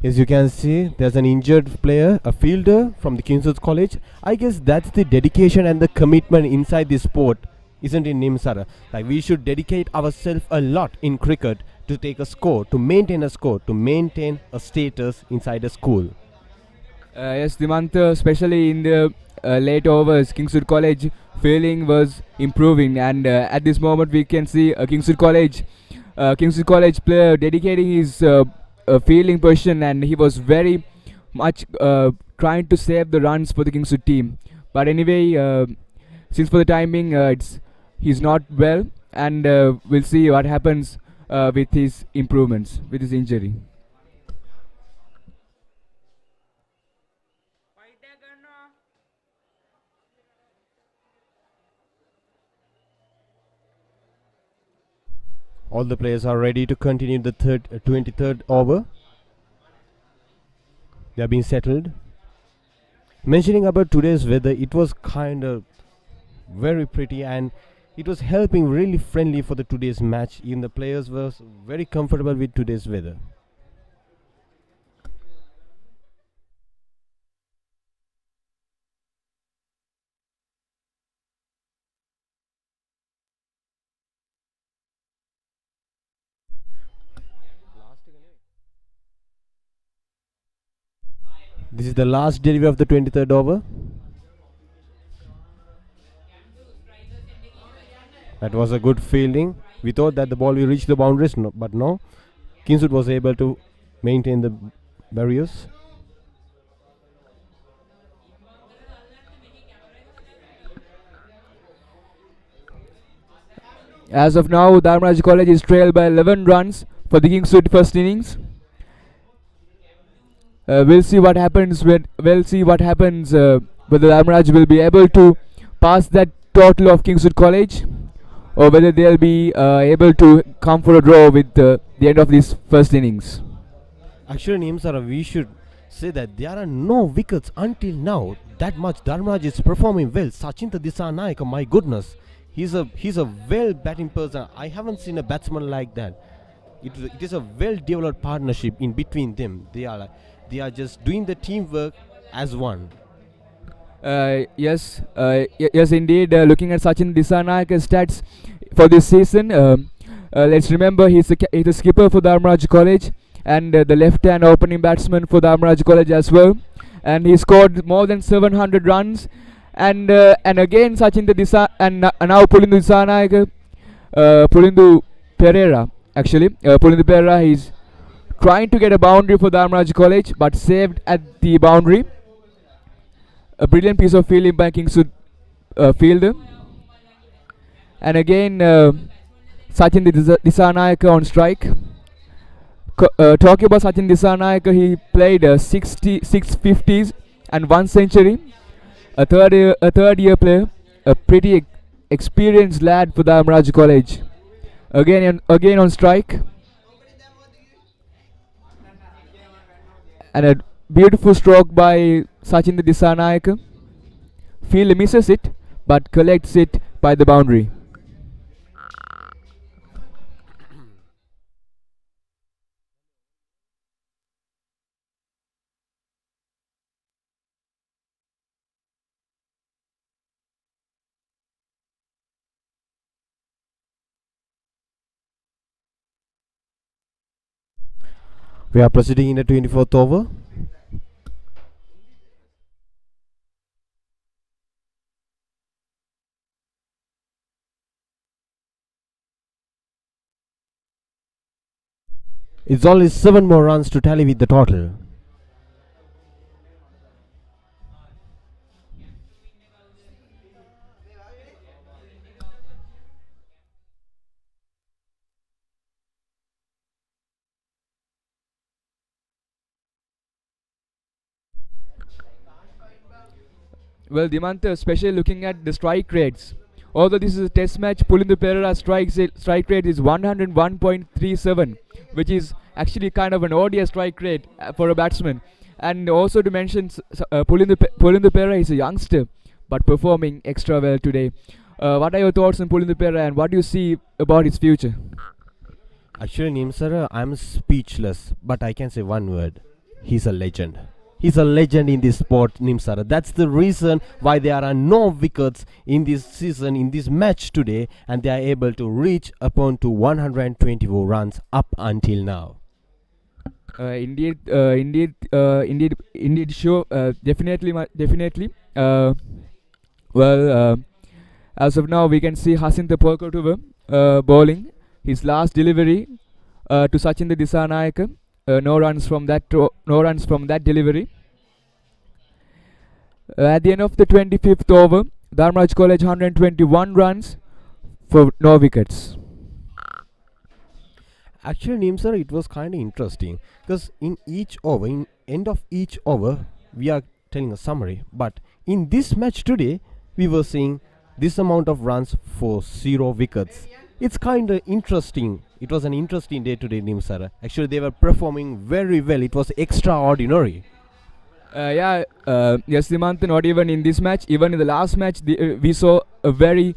As you can see, there's an injured player, a fielder from the Kingswood College. I guess that's the dedication and the commitment inside this sport, isn't it, Nimsara? Like, we should dedicate ourselves a lot in cricket to take a score, to maintain a score, to maintain a status inside a school. Yes, Dimantha, especially in the late overs, Kingswood College fielding was improving, and at this moment we can see a Kingswood College player dedicating his fielding position, and he was very much trying to save the runs for the Kingswood team. But anyway, since for the timing he's not well, and we'll see what happens with his improvements, with his injury. All the players are ready to continue the 23rd over. They are being settled. Mentioning about today's weather, it was kind of very pretty, and it was helping really friendly for the today's match. Even the players were very comfortable with today's weather. This is the last delivery of the 23rd over. That was a good fielding. We thought that the ball will reach the boundaries, but no. Kingswood was able to maintain the barriers. As of now, Dharmaraj College is trailed by 11 runs for the Kingswood first innings. We'll see what happens whether Dharmaraj will be able to pass that total of Kingswood College, or whether they'll be able to come for a draw with the end of this first innings. Actually, Nimsara, we should say that there are no wickets until now. That much Dharmaraj is performing well. Sachinta Disanayaka, my goodness, he's a well batting person. I haven't seen a batsman like that. It is a well developed partnership in between them. They are just doing the teamwork as one. Yes, indeed. Looking at Sachin Disanayaka's stats for this season, let's remember he's the skipper for Dharmaraj College and the left-hand opening batsman for Dharmaraj College as well. And he scored more than 700 runs. And again, Sachin and now Pulindu Disanayaka, Pulindu Pereira. Actually, Pulindu Pereira, he's trying to get a boundary for Dharmaraj College, but saved at the boundary. A brilliant piece of fielding by Kingswood fielder. And again, Sachin Disanayaka on strike. Talking about Sachin Disanayaka, he played 6 50s and 1 century. A third year player, a pretty experienced lad for Dharmaraj College. Again on strike. And a beautiful stroke by Sachin Disanayaka. Fielder misses it, but collects it by the boundary. We are proceeding in the 24th over. It's only 7 more runs to tally with the total. Well, Dimantha, especially looking at the strike rates. Although this is a test match, Pulindu Pereira's strike rate is 101.37, which is actually kind of an ODI strike rate for a batsman. And also to mention, Pulindu Pereira is a youngster, but performing extra well today. What are your thoughts on Pulindu Pereira, and what do you see about his future? Actually, Nimsara, I'm speechless, but I can say one word. He's a legend. He's a legend in this sport, Nimsara. That's the reason why there are no wickets in this season, in this match today, and they are able to reach upon to 124 runs up until now. Indeed, sure, definitely. As of now, we can see Hasinta Polkotuva bowling his last delivery to Sachin Disanayaka. No runs from that delivery. At the end of the 25th over, Dharmaraj College 121 runs for no wickets. Actually, Nimsar, it was kind of interesting because in end of each over, we are telling a summary. But in this match today, we were seeing this amount of runs for 0 wickets. It's kind of interesting. It was an interesting day today, Nimsara. Actually, they were performing very well. It was extraordinary. Yes, Dimantha, not even in this match. Even in the last match, we saw a very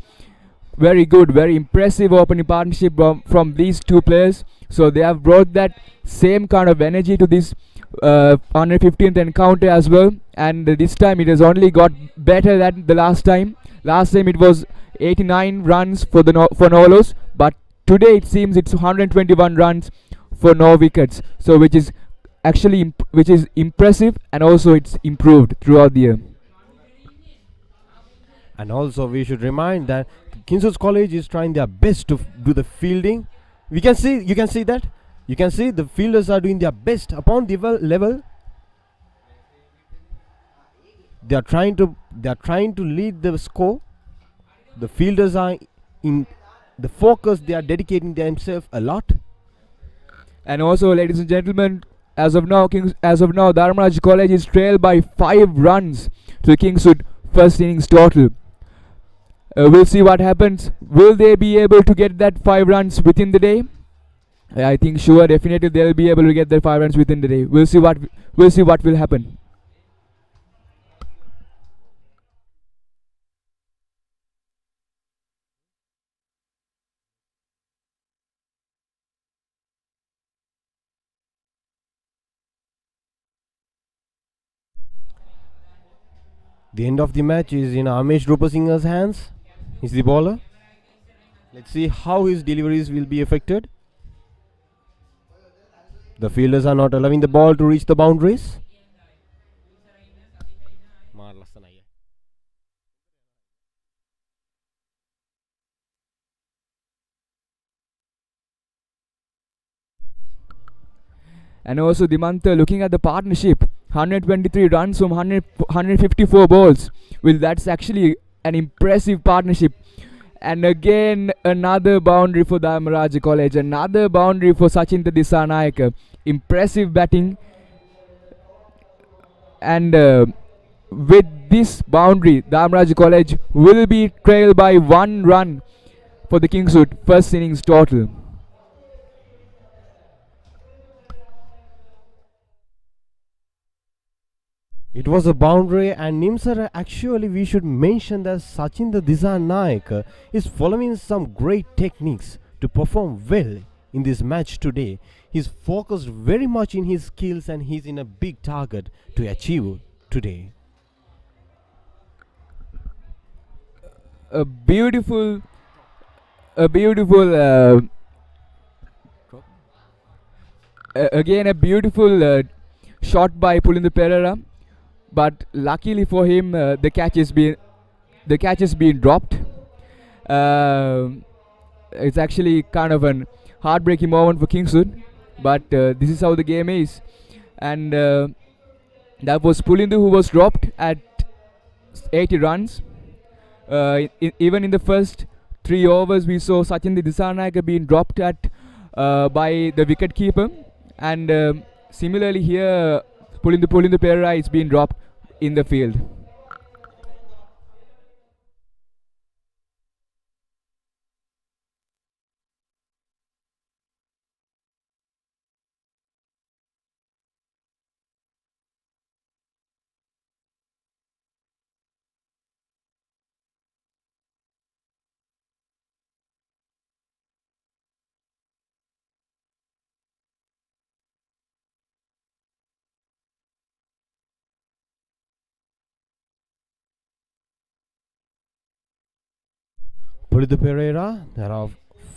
very good, very impressive opening partnership from these two players. So they have brought that same kind of energy to this under 15th encounter as well, and this time it has only got better than the last time. Last time it was 89 runs for the for Nolos, but today it seems it's 121 runs for no wickets. So which is actually which is impressive, and also it's improved throughout the year. And also we should remind that King's College is trying their best to do the fielding. You can see that. You can see the fielders are doing their best upon the level. They are trying to lead the score. The fielders are in the focus. They are dedicating themselves a lot. And also, ladies and gentlemen, as of now, Dharmaraj College is trailed by 5 runs to Kingswood first innings total. We'll see what happens. Will they be able to get that 5 runs within the day? I think sure, definitely they'll be able to get their 5 runs within the day. We'll see what will happen. The end of the match is in Amesh Rupasinghe's hands. He's the bowler. Let's see how his deliveries will be affected. The fielders are not allowing the ball to reach the boundaries. And also Dimanta, looking at the partnership, 123 runs from 154 balls. Well, that's actually an impressive partnership. And again, another boundary for Dharmaraj College, another boundary for Sachinta Disanayake. Impressive batting. And with this boundary, Dharmaraj College will be trailed by 1 run for the Kingswood first innings total. It was a boundary, and Nimsar, actually we should mention that Sachin the Naik is following some great techniques to perform well in this match today. He's focused very much in his skills, and he's in a big target to achieve today. A beautiful again a beautiful shot by Pulindu Pereira, but luckily for him the catch has been dropped. It's actually kind of an heartbreaking moment for Kingswood, but this is how the game is. And that was Pulindu who was dropped at 80 runs. Even in the first 3 overs, we saw Sachin Disanayake being dropped at by the wicket keeper, and similarly here, Pulindu Pereira is being dropped in the field. Pulindu Pereira, there are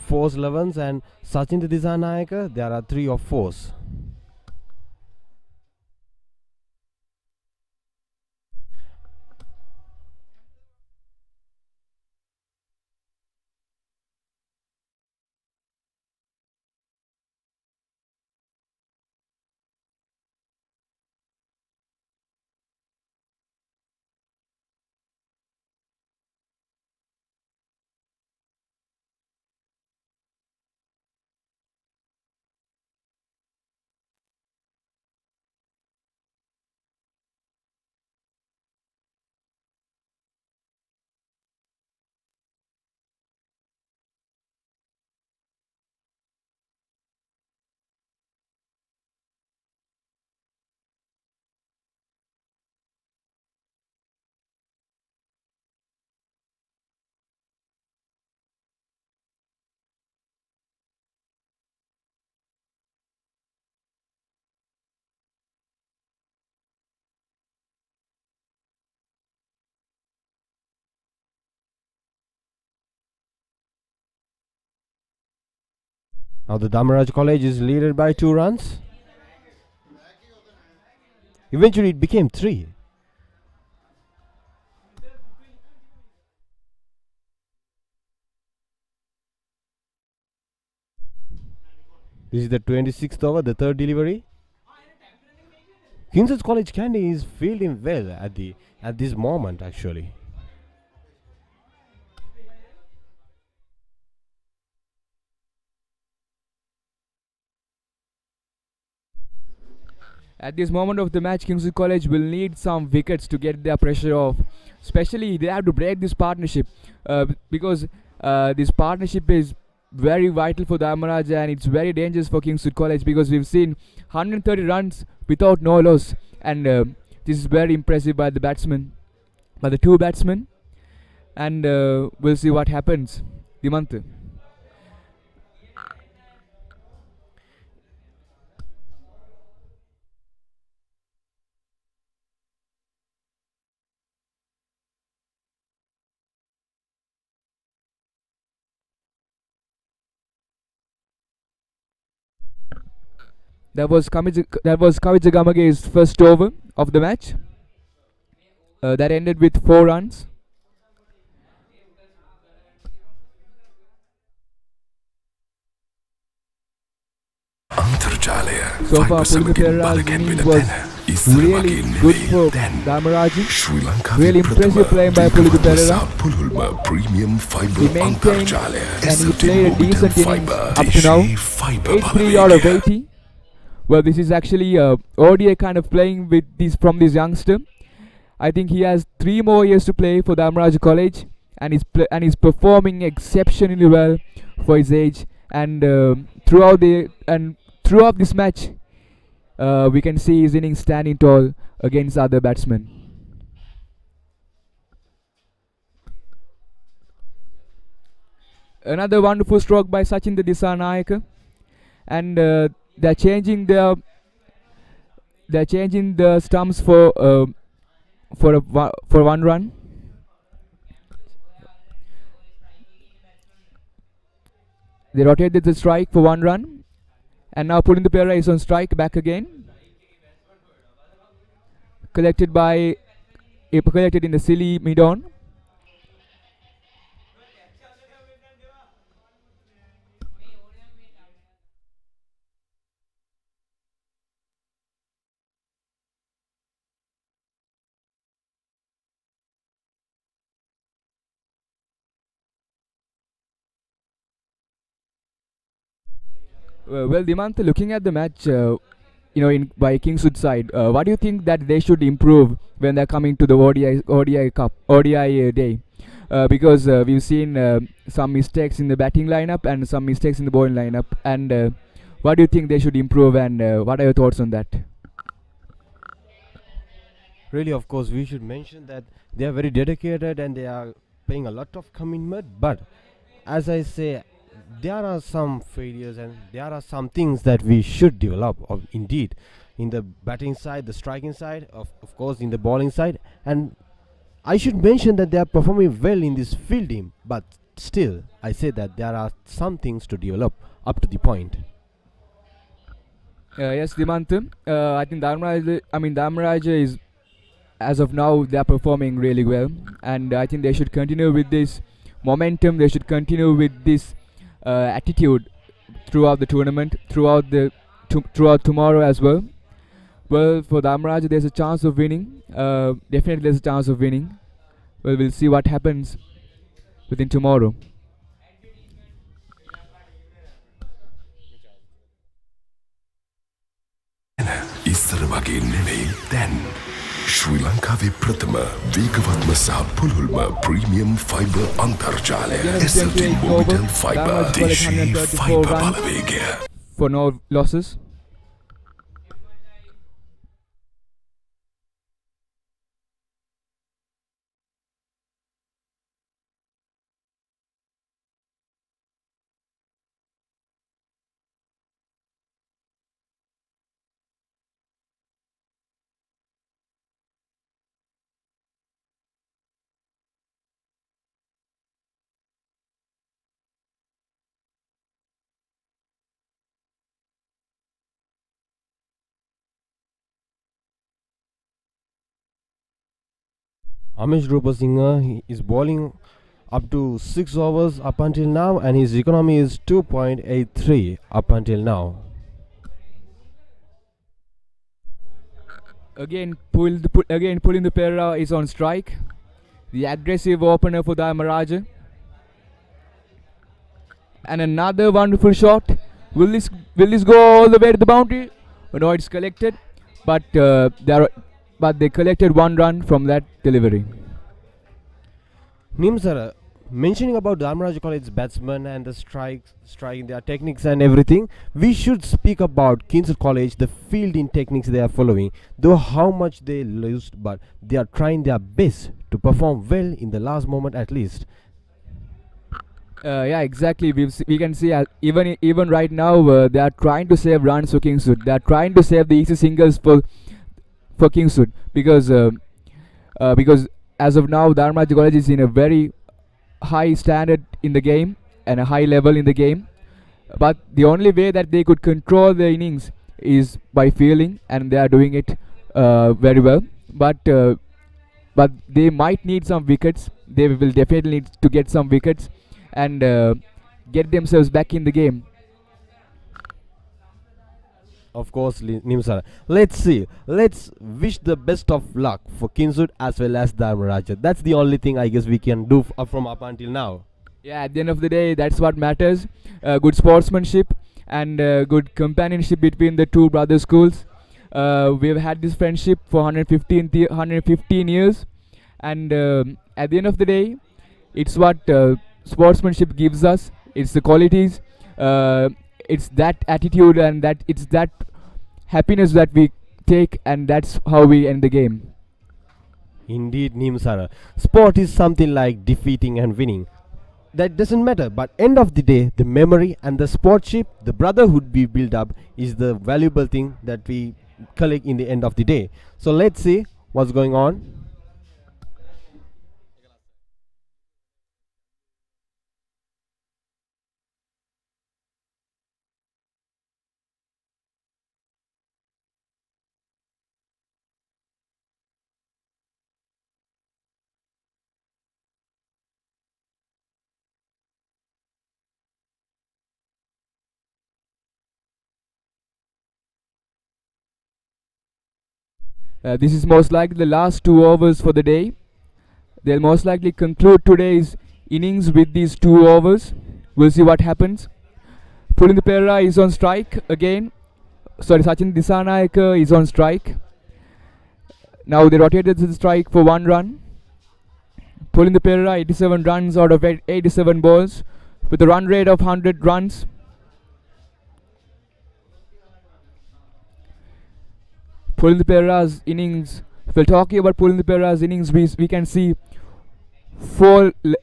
4 11s, and Sachin Disanayake, there are 3 or 4s. Now the Dharmaraj College is leaded by 2 runs. Eventually it became 3. This is the 26th over, the third delivery. King's College Candy is fielding well at this moment actually. At this moment of the match, King's College will need some wickets to get their pressure off. Especially, they have to break this partnership because this partnership is very vital for Dharmaraj and it's very dangerous for King's College because we've seen 130 runs without no loss, and this is very impressive by the batsmen, by the 2 batsmen, and we'll see what happens. Dimant. That was Kavijagamage's first over of the match. That ended with 4 runs. So far, Pulindu Perera's innings was really good for Dharmaraj. Really impressive playing by Pulindu Perera. He maintained and he played a decent innings up to now. 83 out of 80. Well, this is actually ODI kind of playing with from this youngster. I think he has 3 more years to play for Dharmaraj College, and he's performing exceptionally well for his age. And throughout this match, we can see his innings standing tall against other batsmen. Another wonderful stroke by Sachin Dissanayake, and they're changing the stumps for 1 run. They rotated the strike for 1 run, and now Pulindu Perera is on strike back again. Collected in the silly mid-on. Well, Dimant, looking at the match, by Kingswood side, what do you think that they should improve when they're coming to the ODI day? Because we've seen some mistakes in the batting lineup and some mistakes in the bowling lineup. And what do you think they should improve, and what are your thoughts on that? Really, of course, we should mention that they are very dedicated and they are paying a lot of commitment. But as I say, there are some failures and there are some things that we should develop indeed in the batting side, the striking side, of course in the bowling side. And I should mention that they are performing well in this fielding, but still I say that there are some things to develop up to the point. Yes, Dimant, I think Dharmaraj is, as of now, they are performing really well, and I think they should continue with this momentum. They should continue with this attitude throughout the tournament, throughout tomorrow as well. Well, for Dharmaraj, there's a chance of winning. Definitely, there's a chance of winning. Well, we'll see what happens within tomorrow. ඉස්සර වගේ නෙවෙයි දැන් ශ්‍රී ලංකාවේ ප්‍රථම වේගවත්ම සහ පුළුල්ම premium fibre අන්තර්ජාලය SLT Mobitel Fiber දේශීය fibre Balawegaya. For no losses. Amish Rupasinghe he is bowling up to 6 overs up until now, and his economy is 2.83 up until now. Again, Pulindu Perera is on strike. The aggressive opener for Dharmaraja. And another wonderful shot. Will this go all the way to the boundary? Oh, no, it's collected, but they collected 1 run from that delivery. Nim sir, mentioning about Dharmaraj College batsmen and the striking their techniques and everything, we should speak about Kingswood College, the fielding techniques they are following. Though how much they lost, but they are trying their best to perform well in the last moment at least. Yeah, exactly. We can see even right now they are trying to save runs for Kingswood. They are trying to save the easy singles for Kingswood because as of now, Dharmaraj College is in a very high standard in the game and a high level in the game. But the only way that they could control the innings is by fielding, and they are doing it very well. But they might need some wickets. They will definitely need to get some wickets and get themselves back in the game. Of course, Nimsara. Let's see. Let's wish the best of luck for Kingswood as well as Dharmaraja. That's the only thing I guess we can do from up until now. Yeah, at the end of the day, that's what matters. Good sportsmanship and good companionship between the two brother schools. We've had this friendship for 115 years, and at the end of the day, it's what sportsmanship gives us. It's the qualities. It's that attitude and it's that happiness that we take, and that's how we end the game. Indeed, Nimsara. Sport is something like defeating and winning. That doesn't matter, but end of the day, the memory and the sportship, the brotherhood we build up is the valuable thing that we collect in the end of the day. So let's see what's going on. This is most likely the last 2 overs for the day. They'll most likely conclude today's innings with these 2 overs. We'll see what happens. Pulindu Perera is on strike again. Sorry, Sachin Disanayake is on strike. Now they rotated the strike for 1 run. Pulindu Perera 87 runs out of 87 balls with a run rate of 100 runs. Pulindu Perera's innings. If we're talking about Pulindu Perera's innings, we can see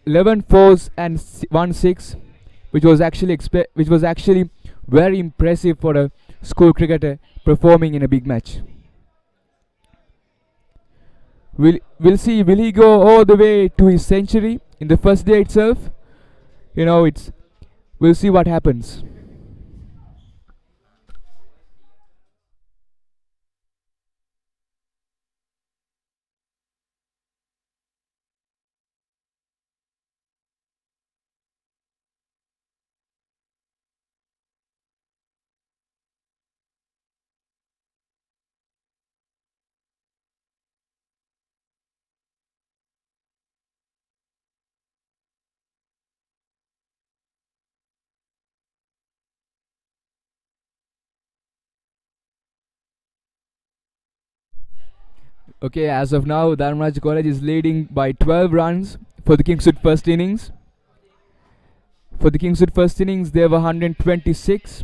11 fours and 1 6, which was actually very impressive for a school cricketer performing in a big match. We'll see. Will he go all the way to his century in the first day itself? We'll see what happens. Okay, as of now, Dharmaraj College is leading by 12 runs for the Kingswood first innings. For the Kingswood first innings, they have 126.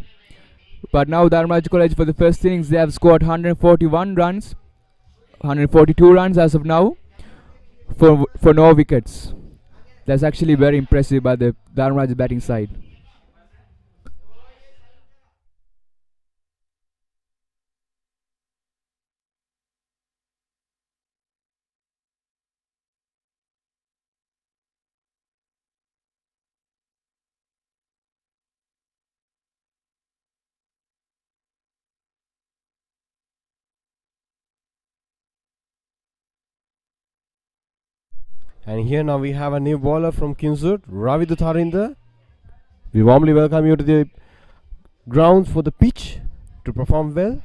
But now Dharmaraj College for the first innings, they have scored 141 runs. 142 runs as of now for no wickets. That's actually very impressive by the Dharmaraj batting side. And here now we have a new bowler from Kinsut, Ravi Dutharinda. We warmly welcome you to the grounds for the pitch to perform well.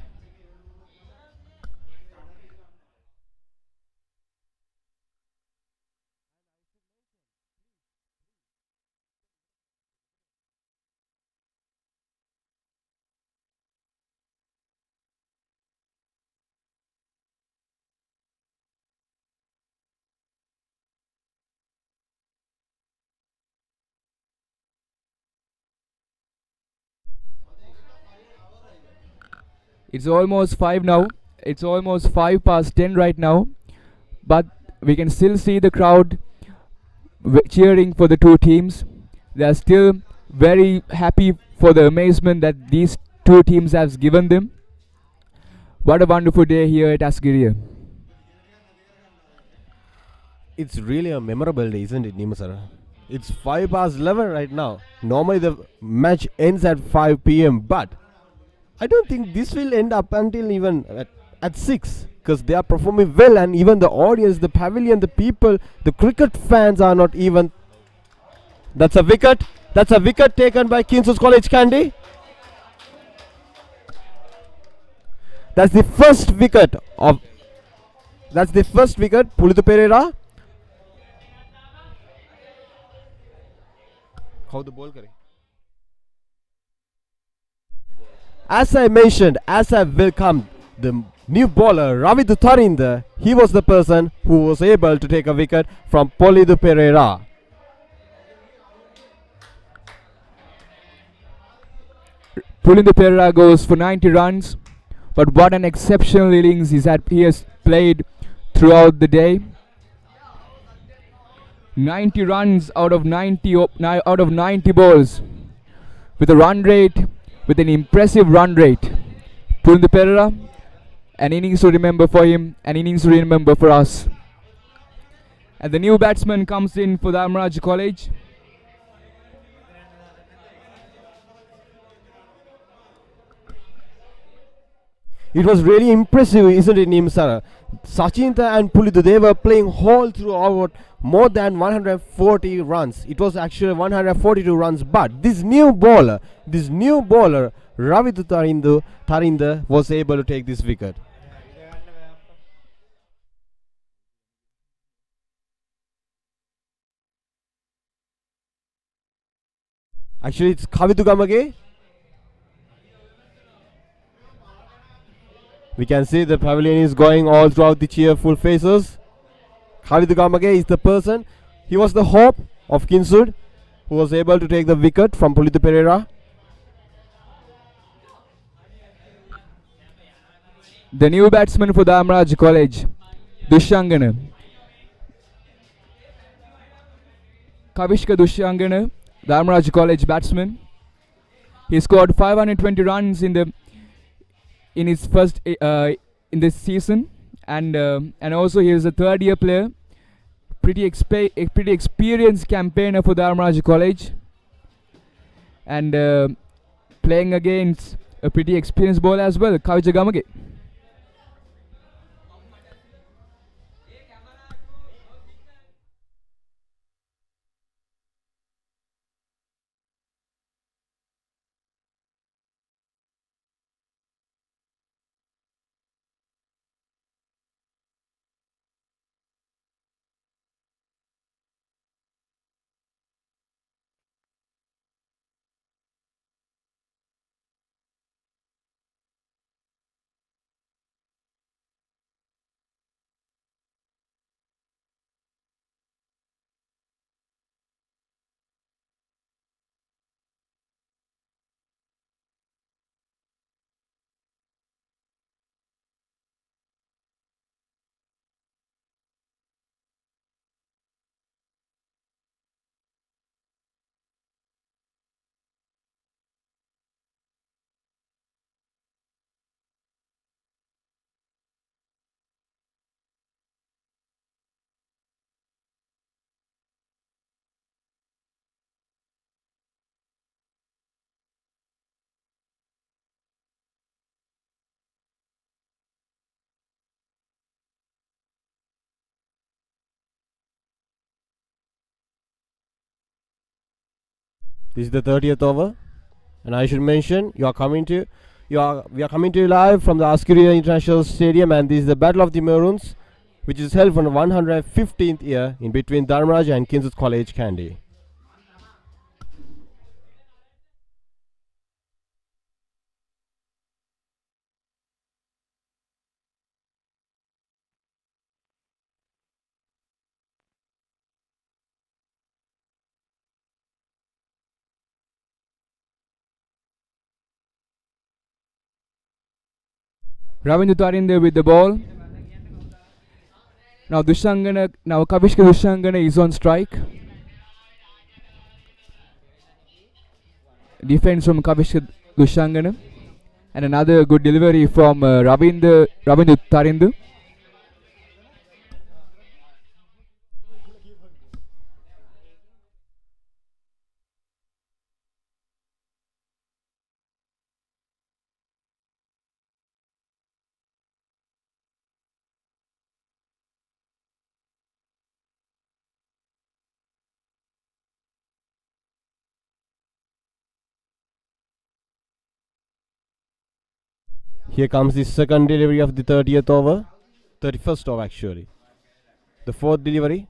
It's almost 5 now. It's almost 5 past 10 right now. But we can still see the crowd cheering for the two teams. They are still very happy for the amazement that these two teams have given them. What a wonderful day here at Asgiria. It's really a memorable day, isn't it, Nimasara? It's 5 past 11 right now. Normally the match ends at 5 p.m. but I don't think this will end up until even at 6, because they are performing well, and even the audience, the pavilion, the people, the cricket fans are not even. That's a wicket. That's a wicket taken by Kinsut College Kandy. That's the first wicket of. That's the first wicket. Pulitu Pereira. How the ball kare? As I mentioned, as I welcomed the new bowler Ravi Dutharinda, he was the person who was able to take a wicket from Polidu Pereira. Pulidu Pereira goes for 90 runs, but what an exceptional innings he has played throughout the day. 90 runs out of 90 balls, with a run rate, with an impressive run rate. Pulidu Pereira, an innings to remember for him, an innings to remember for us. And the new batsman comes in for Dharmaraj College. It was really impressive, isn't it, Nimsara? Sachinta and Pulidu, they were playing all throughout more than 140 runs. It was actually 142 runs, but this new bowler, Ravi Dutharinda was able to take this wicket. Actually, it's Kavitu Gamage. We can see the pavilion is going all throughout the cheerful faces. Kavitu Gamage is the person. He was the hope of Kinsut, who was able to take the wicket from Pulitu Pereira. The new batsman for Dharmaraj College, Dushyangana. Kavishka Dushyangana, Dharmaraj College batsman. He scored 520 runs in his first in this season, and also he is a third-year player. Pretty experienced campaigner for Dharmaraj College, and playing against a pretty experienced bowler as well, Kavija Gamage. This is the 30th over, and I should mention we are coming to you live from the Askiria International Stadium, and this is the Battle of the Maroons, which is held for the 115th year in between Dharmaraj and Kinsut College, Kandy. Ravindu Tarinde with the ball. Now Kavishka Dushangana is on strike. Defense from Kavishka Dushangana. And another good delivery from Ravindu Tarindu. Here comes the second delivery of the 30th over, 31st over actually. The fourth delivery.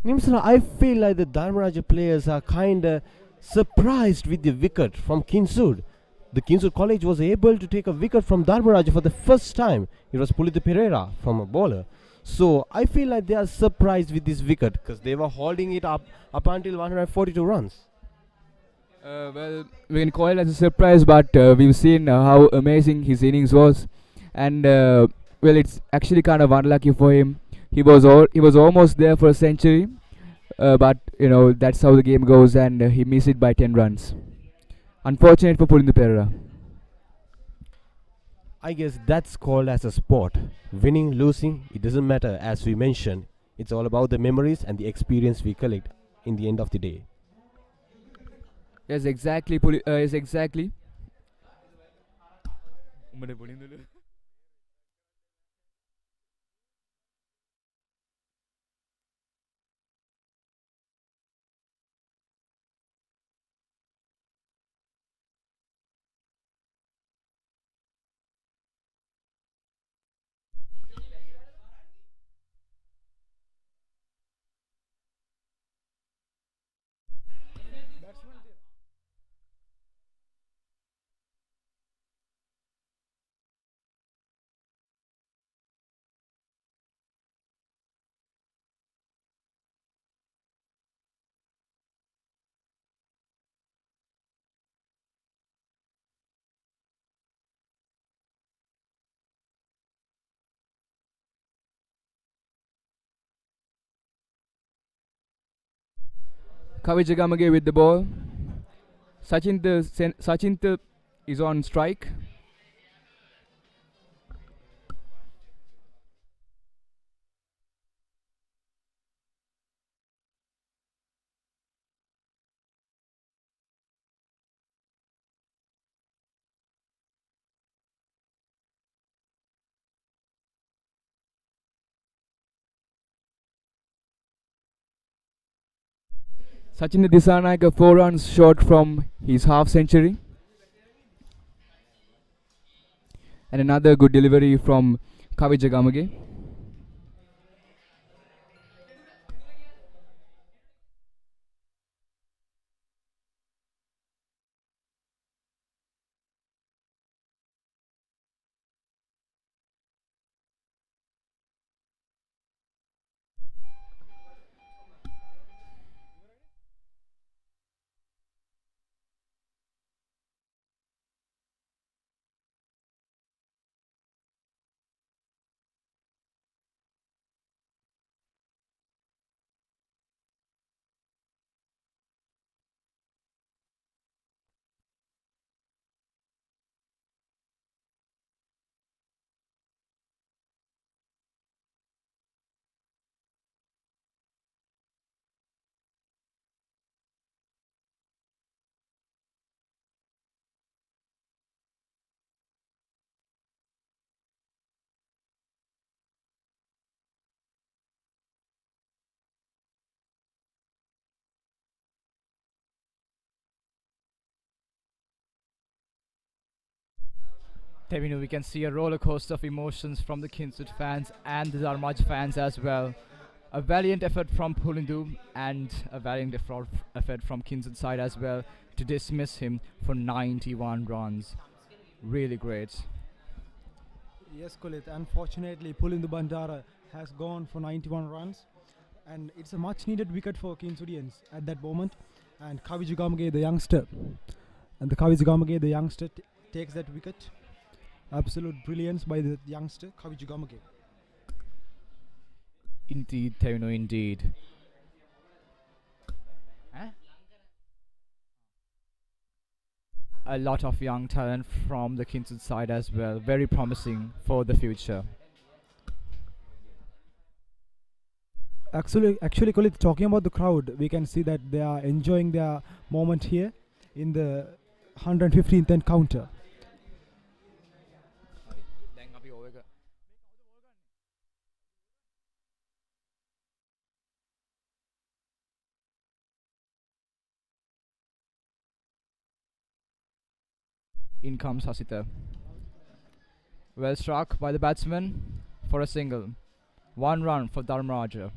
Nimsala, I feel like the Dharmaraja players are kinda surprised with the wicket from Kinsud. The Kinsud College was able to take a wicket from Dharmaraja for the first time. It was Pulitha Pereira from a bowler. So I feel like they are surprised with this wicket because they were holding it up until 142 runs. Well, we can call it as a surprise, but we've seen how amazing his innings was, and well, it's actually kind of unlucky for him. He was almost there for a century, but that's how the game goes, and he missed it by 10 runs. Unfortunate for Pulitha Pereira. I guess that's called as a sport. Winning, losing, it doesn't matter. As we mentioned, it's all about the memories and the experience we collect in the end of the day. Yes, exactly. Yes, exactly. Kavijagamage with the ball. Sachinta is on strike. Sachin Disanayake 4 runs short from his half century. And another good delivery from Kavijagamage. Tevino, we can see a roller coaster of emotions from the Kinsut fans and the Dharmaj fans as well. A valiant effort from Pulindu and a valiant effort from Kinsut side as well to dismiss him for 91 runs. Really great. Yes, Kulit. Unfortunately, Pulindu Bandara has gone for 91 runs, and it's a much-needed wicket for Kinsudians at that moment. And Kaviju Gamage, the youngster, takes that wicket. Absolute brilliance by the youngster Kaviju Gamage. Indeed, Tevino, indeed. A lot of young talent from the Kinsut side as well. Very promising for the future. Actually, Kulit, talking about the crowd, we can see that they are enjoying their moment here in the 115th encounter. In comes Hasita. Well struck by the batsman for a single. 1 run for Dharmaraja.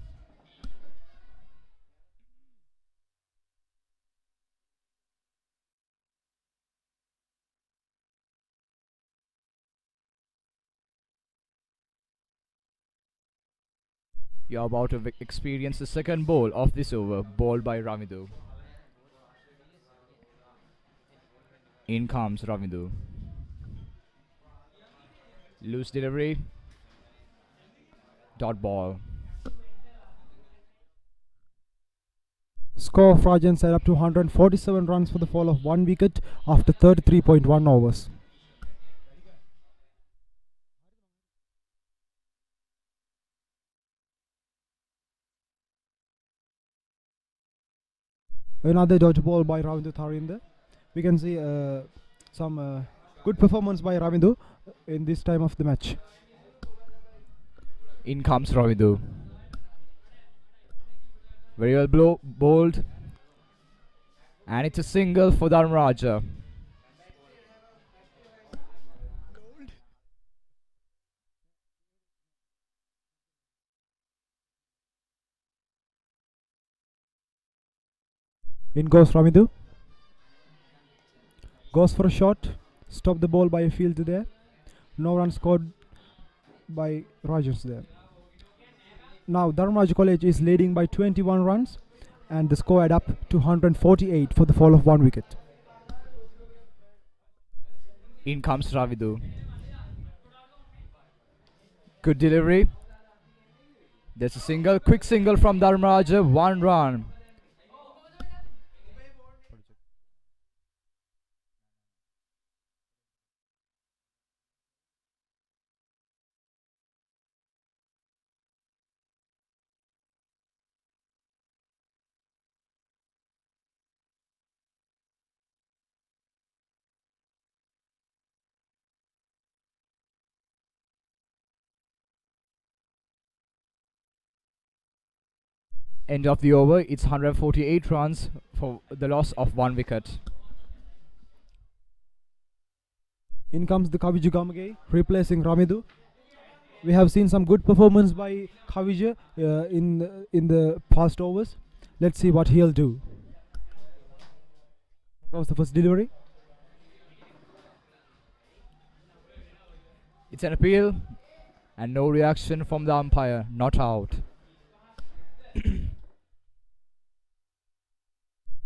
You're about to experience the second ball of this over, bowled by Ravidu. In comes Ravidu. Loose delivery. Dot ball. Score of Rajan side up to 147 runs for the fall of 1 wicket after 33.1 overs. Another dodge ball by Ravindu Tharinder. We can see some good performance by Ravindu in this time of the match. In comes Ravidu. Very well bowled. And it's a single for Dharmaraja. In goes Ravidu. Goes for a shot. Stop the ball by a fielder there. No run scored by Rogers there. Now Dharmaraja College is leading by 21 runs, and the score add up to 148 for the fall of 1 wicket. In comes Ravidu. Good delivery. There's a single, quick single from Dharmaraja, 1 run. End of the over, it's 148 runs for the loss of 1 wicket. In comes the Kaviju Gamage replacing Ramidu. We have seen some good performance by Kaviju in the past overs. Let's see what he'll do. That was the first delivery. It's an appeal and no reaction from the umpire, not out.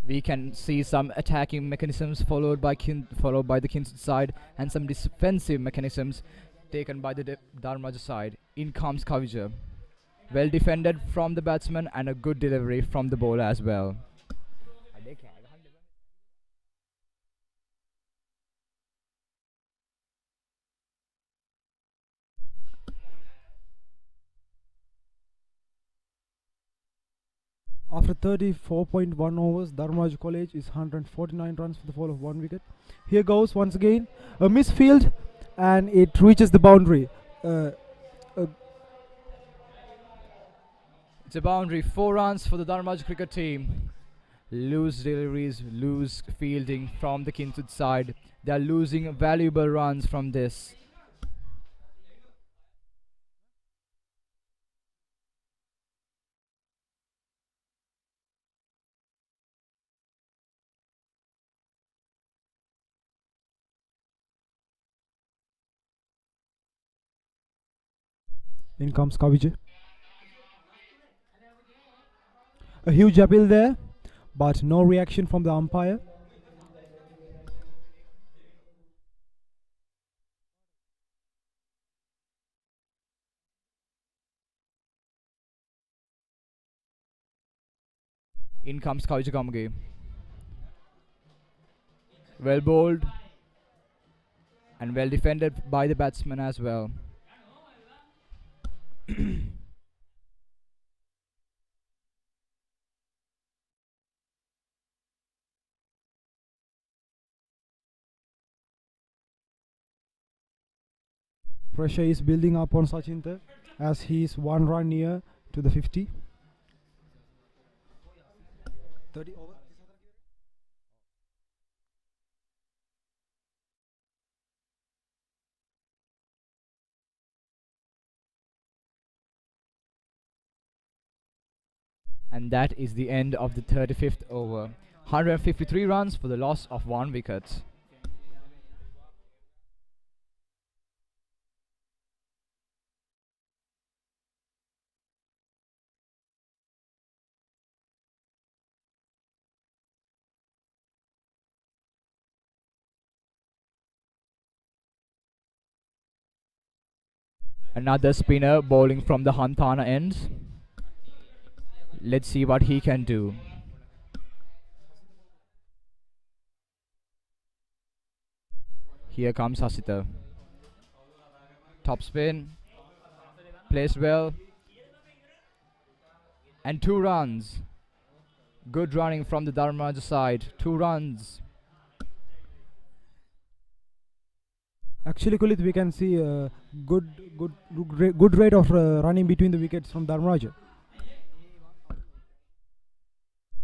We can see some attacking mechanisms followed by the Kinsut side, and some defensive mechanisms taken by the Dharmaraja side. In comes Kavija. Well defended from the batsman and a good delivery from the bowler as well. After 34.1 overs, Dharmaraja College is 149 runs for the fall of 1 wicket. Here goes once again a misfield, and it reaches the boundary. It's a boundary, 4 runs for the Dharmaraja cricket team. Loose deliveries, loose fielding from the Kinsut side. They are losing valuable runs from this. In comes Kavijay. A huge appeal there, but no reaction from the umpire. In comes Kavijay Gamage. Well bowled and well defended by the batsman as well. Pressure is building up on Sachinta as he is 1 run near to the 50. 30 over. And that is the end of the 35th over. 153 runs for the loss of 1 wicket. Another spinner bowling from the Hantana end. Let's see what he can do. Here comes Hasita. Top spin. Placed well. And 2 runs. Good running from the Dharmaraja side. 2 runs. Actually, Kulit, we can see a good rate of running between the wickets from Dharmaraja.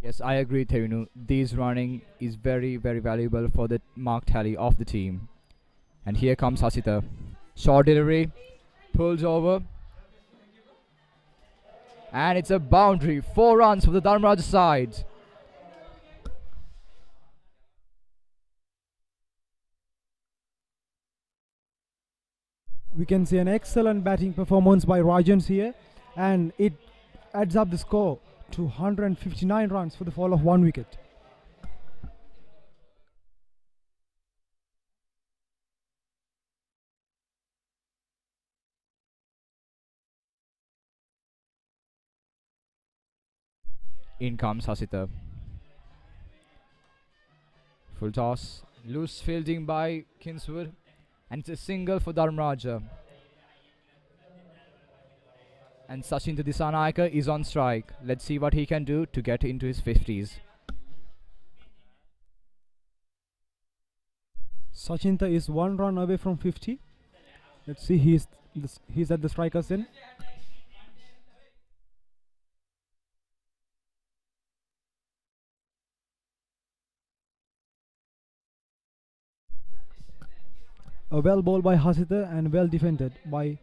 Yes, I agree, Tevinu. This running is very, very valuable for the mark tally of the team. And here comes Hasita. Short delivery. Pulls over. And it's a boundary. 4 runs for the Dharmaraja side. We can see an excellent batting performance by Rajans here, and it adds up the score to 159 runs for the fall of 1 wicket. In comes Hasita. Full toss. Loose fielding by Kingswood. And it's a single for Dharmaraja. And Sachin Disanayake is on strike. Let's see what he can do to get into his 50s. Sachinta is 1 run away from 50. Let's see, he's at the strikers end. A well bowled by Hasita and well defended by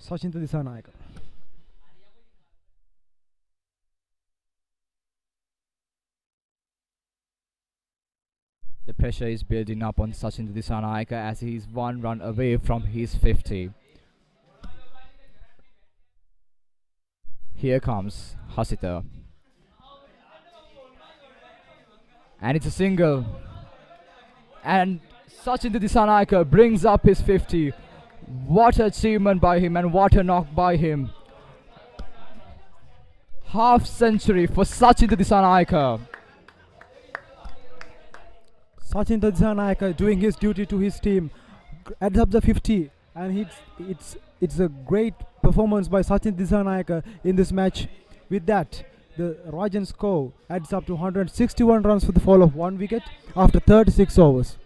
Sachinta Disanayake. The pressure is building up on Sachin Disanayake as he is 1 run away from his 50. Here comes Hasita. And it's a single. And Sachin Disanayake brings up his 50. What achievement by him and what a knock by him. Half century for Sachin Disanayake. Sachin Disanayake doing his duty to his team, adds up the 50, and it's a great performance by Sachin Disanayake in this match. With that, the Rajan score adds up to 161 runs for the fall of 1 wicket after 36 overs.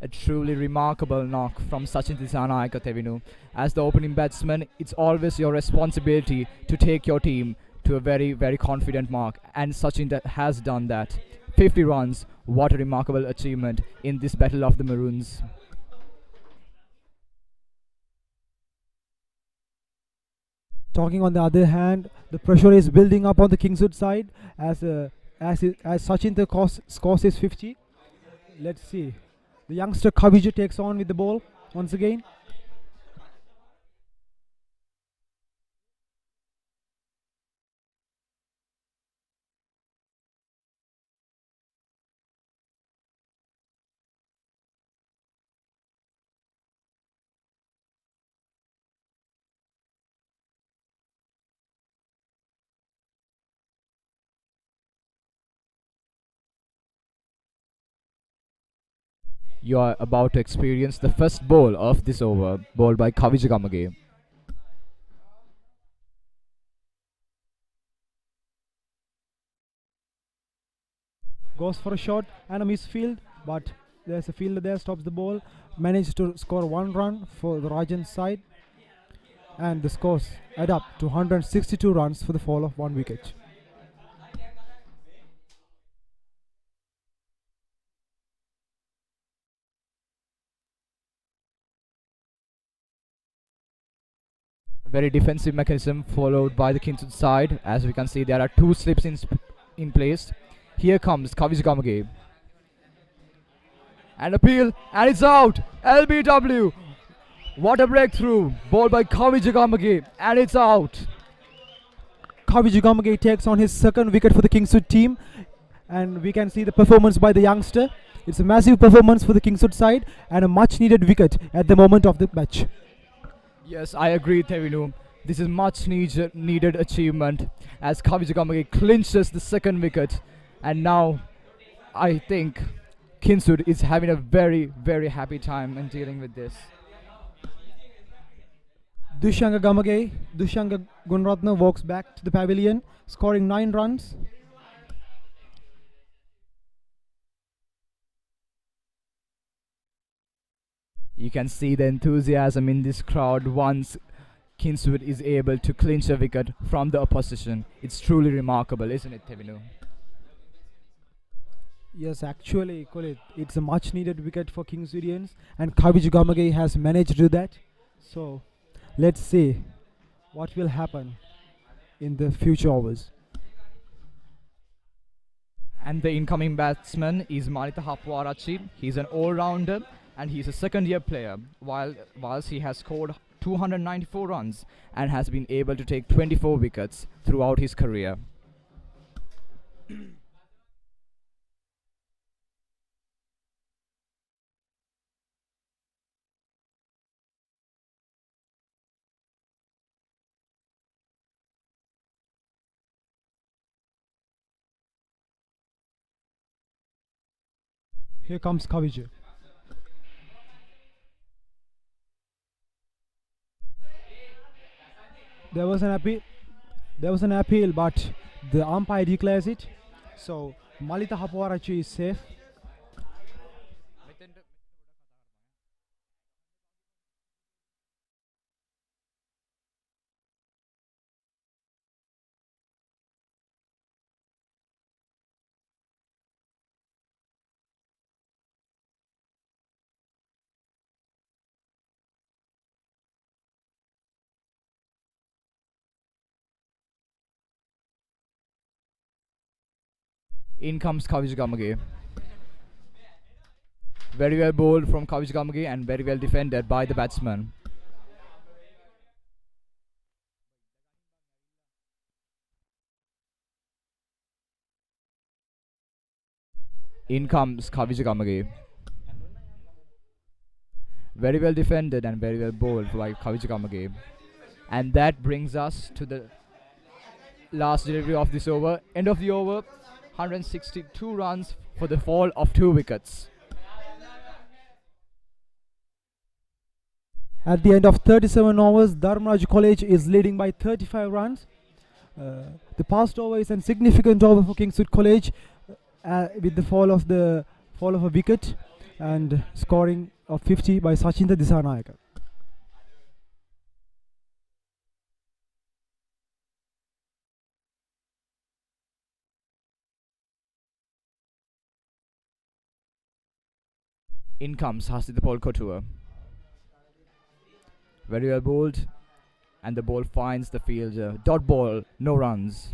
A truly remarkable knock from Sachin Disanayake, Tevinu. As the opening batsman, it's always your responsibility to take your team to a very, very confident mark. And Sachin has done that. 50 runs. What a remarkable achievement in this battle of the Maroons. Talking on the other hand, the pressure is building up on the Kingswood side as a as Sachin scores his 50. Let's see. The youngster Kaviju takes on with the ball once again. You are about to experience the first ball of this over, bowled by Kavijagamage. Goes for a shot and a misfield, but there's a fielder there, stops the ball, managed to score 1 run for the Rajan side, and the scores add up to 162 runs for the fall of 1 wicket. Very defensive mechanism followed by the Kinsud side. As we can see, there are 2 slips in place. Here comes Kavijagamage. And appeal, and it's out. LBW. What a breakthrough. Ball by Kavijagamage, and it's out. Kavijagamage takes on his 2nd wicket for the Kingswood team, and we can see the performance by the youngster. It's a massive performance for the Kingswood side and a much needed wicket at the moment of the match. Yes, I agree, Tevinu. This is much needed achievement as Kavijagamage clinches the 2nd wicket, and now I think Kinsud is having a very, very happy time in dealing with this. Dushanga Gunratna walks back to the pavilion, scoring 9 runs. You can see the enthusiasm in this crowd once Kinswood is able to clinch a wicket from the opposition. It's truly remarkable, isn't it, Tevinu? Yes, actually, Kolit, it's a much needed wicket for Kingswoodians, and Kavijagamage has managed to do that. So, let's see what will happen in the future overs. And the incoming batsman is Malita Hapwarachi. He's an all-rounder and he's a 2nd-year player. Whilst he has scored 294 runs and has been able to take 24 wickets throughout his career. Here comes Kaviju. There was an appeal, but the umpire declares it. So Malita Hapwarachi is safe. In comes Kavijagamage. Very well bowled from Kavijagamage and very well defended by the batsman. In comes Kavijagamage. Very well defended and very well bowled by Kavijagamage. And that brings us to the last delivery of this over. End of the over. 162 runs for the fall of 2 wickets. At the end of 37 overs, Dharmaraj College is leading by 35 runs. The past over is a significant over for Kingswood College with the fall of a wicket and scoring of 50 by Sachinta Disanayaka. In comes Hasidapol Kotua. Very well bowled, and the ball finds the fielder. Dot ball, no runs.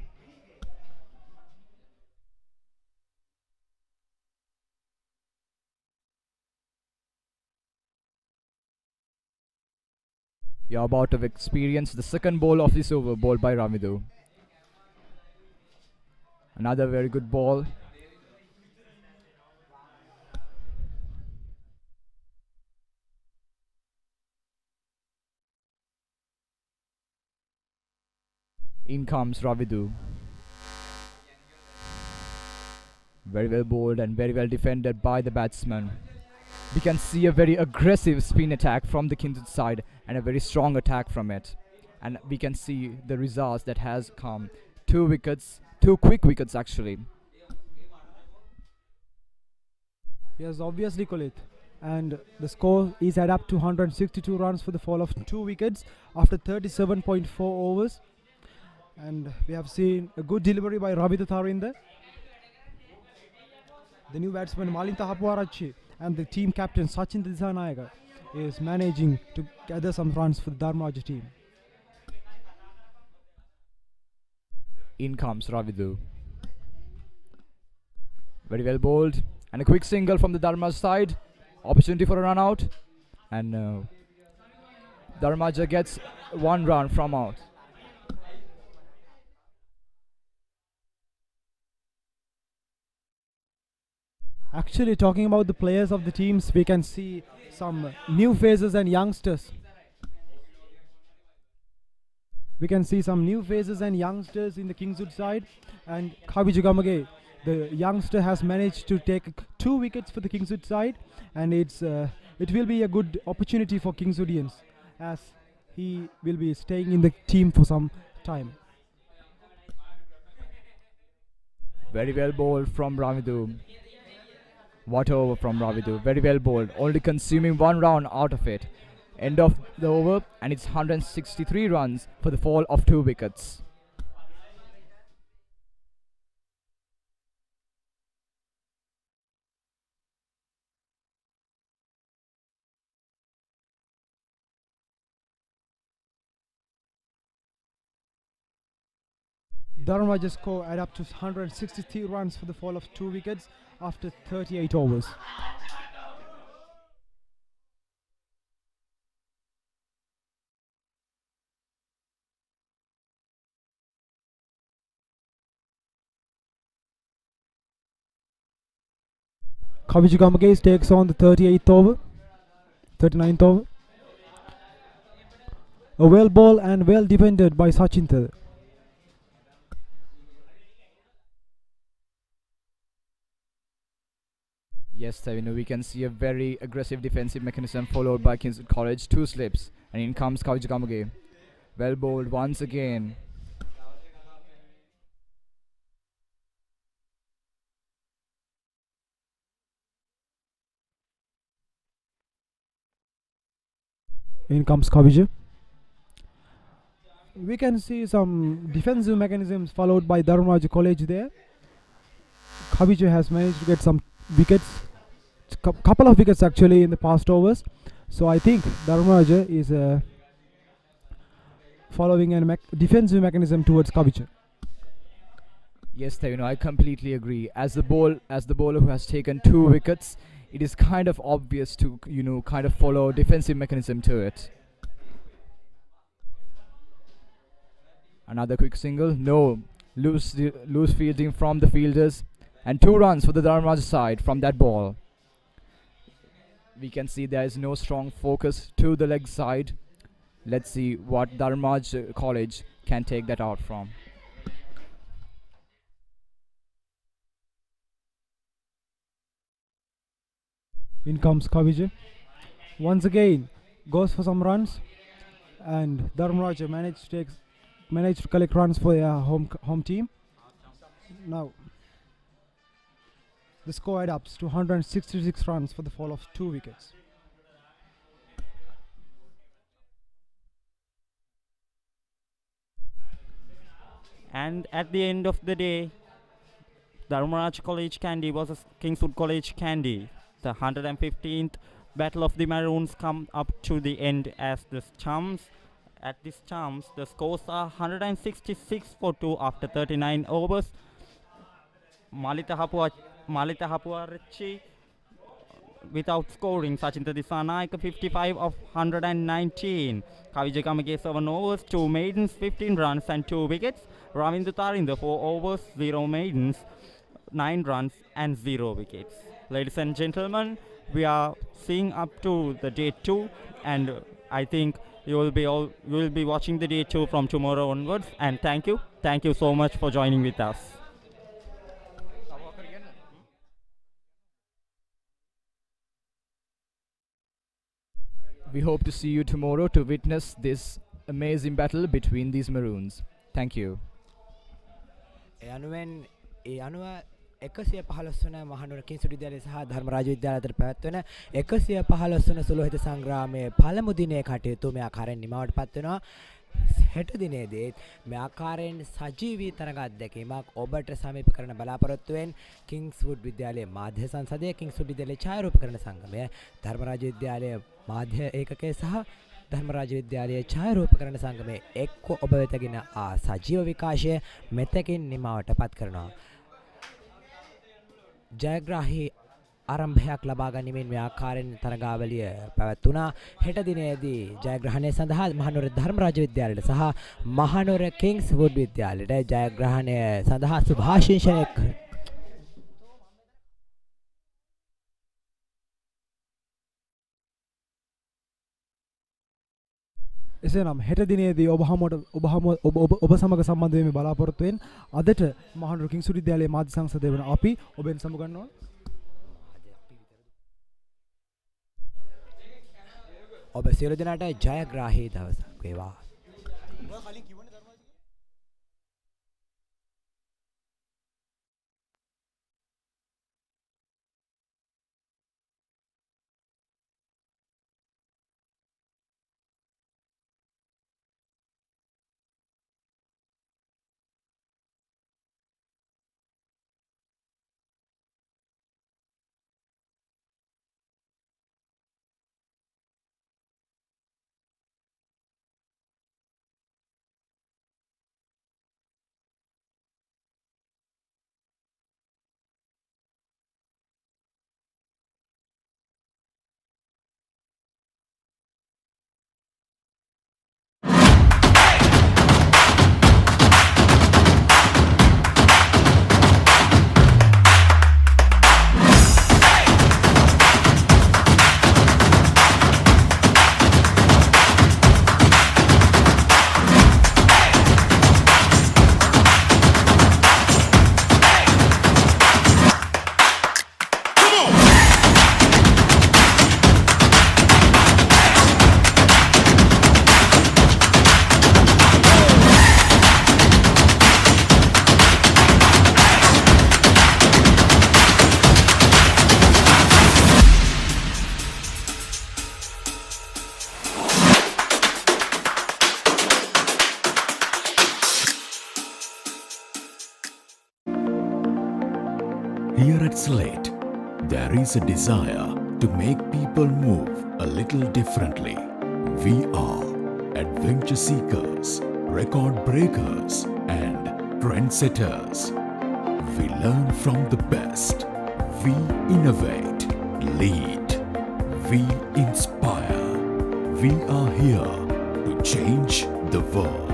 You're about to experience the second ball of this over, bowled by Ramidu. Another very good ball. In comes Ravidu. Very well bowled and very well defended by the batsman. We can see a very aggressive spin attack from the Kinsud side and a very strong attack from it. And we can see the results that has come. 2 wickets, 2 quick wickets actually. Yes, obviously, Kolit. And the score is add up to 162 runs for the fall of 2 wickets after 37.4 overs. And we have seen a good delivery by Ravi Tharinda. The new batsman Malinta Hapuarachi and the team captain Sachin Dissanayaka is managing to gather some runs for the Dharmaraja team. In comes Ravidu. Very well bowled. And a quick single from the Dharmaj side. Opportunity for a run out. And Dharmaja gets 1 run from out. Actually, talking about the players of the teams, we can see some new faces and youngsters. We can see some new faces and youngsters in the Kingswood side. And Kaviju Gamage, the youngster, has managed to take 2 wickets for the Kingswood side. And it will be a good opportunity for Kingswoodians as he will be staying in the team for some time. Very well bowled from Ravidu. What over from Ravidu. Very well bowled. Only consuming 1 round out of it. End of the over, and it's 163 runs for the fall of 2 wickets. Dharmaraja score add up to 163 runs for the fall of 2 wickets after 38 overs. Kaviju Gamage takes on the 38th over, 39th over. A well ball and well defended by Sachin Tharu. Yes, Tavino, we can see a very aggressive defensive mechanism followed by Kingswood College. 2 slips, and in comes Kaviju Gamage. Well bowled once again. In comes Kaviju. We can see some defensive mechanisms followed by Dharmaraja College there. Kaviju has managed to get some wickets, couple of wickets actually in the past overs. So I think Dharmaraja is following a defensive mechanism towards Kaviju. Yes, Tavino, I completely agree. As the bowler who has taken 2 wickets, it is kind of obvious to kind of follow defensive mechanism to it. Another quick single. No, loose fielding from the fielders, and 2 runs for the Dharmaraja side from that ball. We can see there is no strong focus to the leg side. Let's see what Dharmaraja College can take that out from. In comes Kaviju. Once again, goes for some runs, and Dharmaraja managed to collect runs for their home team. Now, the score adds up to 166 runs for the fall of 2 wickets. And at the end of the day, Dharmaraj College Candy versus Kingswood College Candy. The 115th Battle of the Maroons come up to the end as the Chums. At this Chums, the scores are 166 for 2 after 39 overs. Malita Hapuarachi without scoring. Sachinta Disanayaka 55 of 119. Kavijakamage 7 overs, 2 maidens, 15 runs and 2 wickets. Ravindu Tarinda 4 overs, 0 maidens, 9 runs and 0 wickets. Ladies and gentlemen, we are seeing up to the day 2, and I think you will be watching the day 2 from tomorrow onwards. And thank you so much for joining with us. We hope to see you tomorrow to witness this amazing battle between these Maroons. Thank you. ඒ අනුව 115 වන මහනුවර කිංසු විද්‍යාලය සහ ධර්මරාජ විද්‍යාලය අතර පැවැත්වෙන 115 වන සුළු සංග්‍රාමයේ පළමු දිනයේ කටයුතු මේ ආකාරයෙන් නිමවට පත් වෙනවා. හෙට දිනේදී මේ ආකාරයෙන් සජීවී තරඟ අත්දැකීමක් ඔබට සමීප කරන බලාපොරොත්තු වෙන කිංස්වුඩ් විද්‍යාලයේ මාධ්‍ය සංසදය, කිංස්වුඩ් විද්‍යාලයේ ඡායාරූපකරණ සංගමය, ධර්මරාජ විද්‍යාලයේ මාධ්‍ය ඒකකය සහ ධර්මරාජ විද්‍යාලයේ ඡායාරූපකරණ සංගමයේ එක්ක ඔබ වෙතගෙන සජීව විකාශය මෙතකින් නිමවට පත් කරනවා. ජයග්‍රාහී ආරම්භයක් ලබා ගැනීමෙන් මේ ආකාරයෙන් තරගාවලිය පැවැත්ුණා. හෙට දිනේදී ජයග්‍රහණය සඳහා මහනුවර ධර්මරාජ විද්‍යාලයට සහ මහනුවර කිංස්වුඩ් විද්‍යාලයට ජයග්‍රහණය සඳහා සුභාශිංසනය එසේනම් හෙට දිනේදී ඔබ සමග සම්බන්ධ වීමේ බලාපොරොත්තු වෙන අදට මහනුවර කිංස්වුඩ් විද්‍යාලයේ මාධ්‍ය සංසදය වන අපි ඔබෙන් සමුගන්නවා. ඔබ සියලු දෙනාට ජයග්‍රාහී දවසක් වේවා. Here at Slate, there is a desire to make people move a little differently. We are adventure seekers, record breakers, and trendsetters. We learn from the best. We innovate, lead. We inspire. We are here to change the world.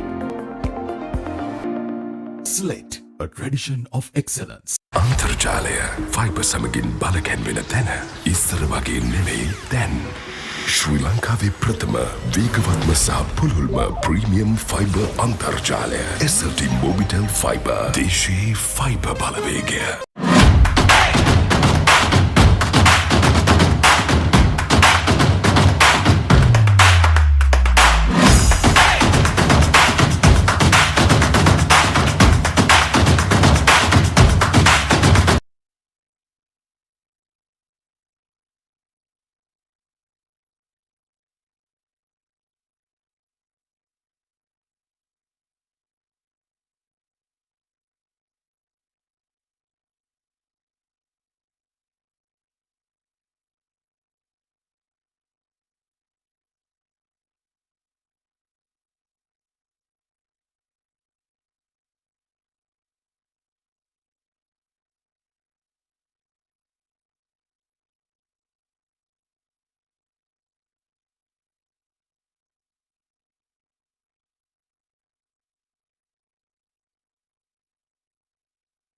Slate, a tradition of excellence. අන්තර්ජාලය fibre සමගින් බලකැන්වෙන තැන ඉස්සර වගේ නෙවෙයි දැන්. ශ්‍රී ලංකාවේ ප්‍රථම වේගවත්ම සහ පුළුල්ම ප්‍රීමියම් ෆයිබර් අන්තර්ජාලය SLT Mobitel Fiber. දේශීය ෆයිබර් බලවේගය.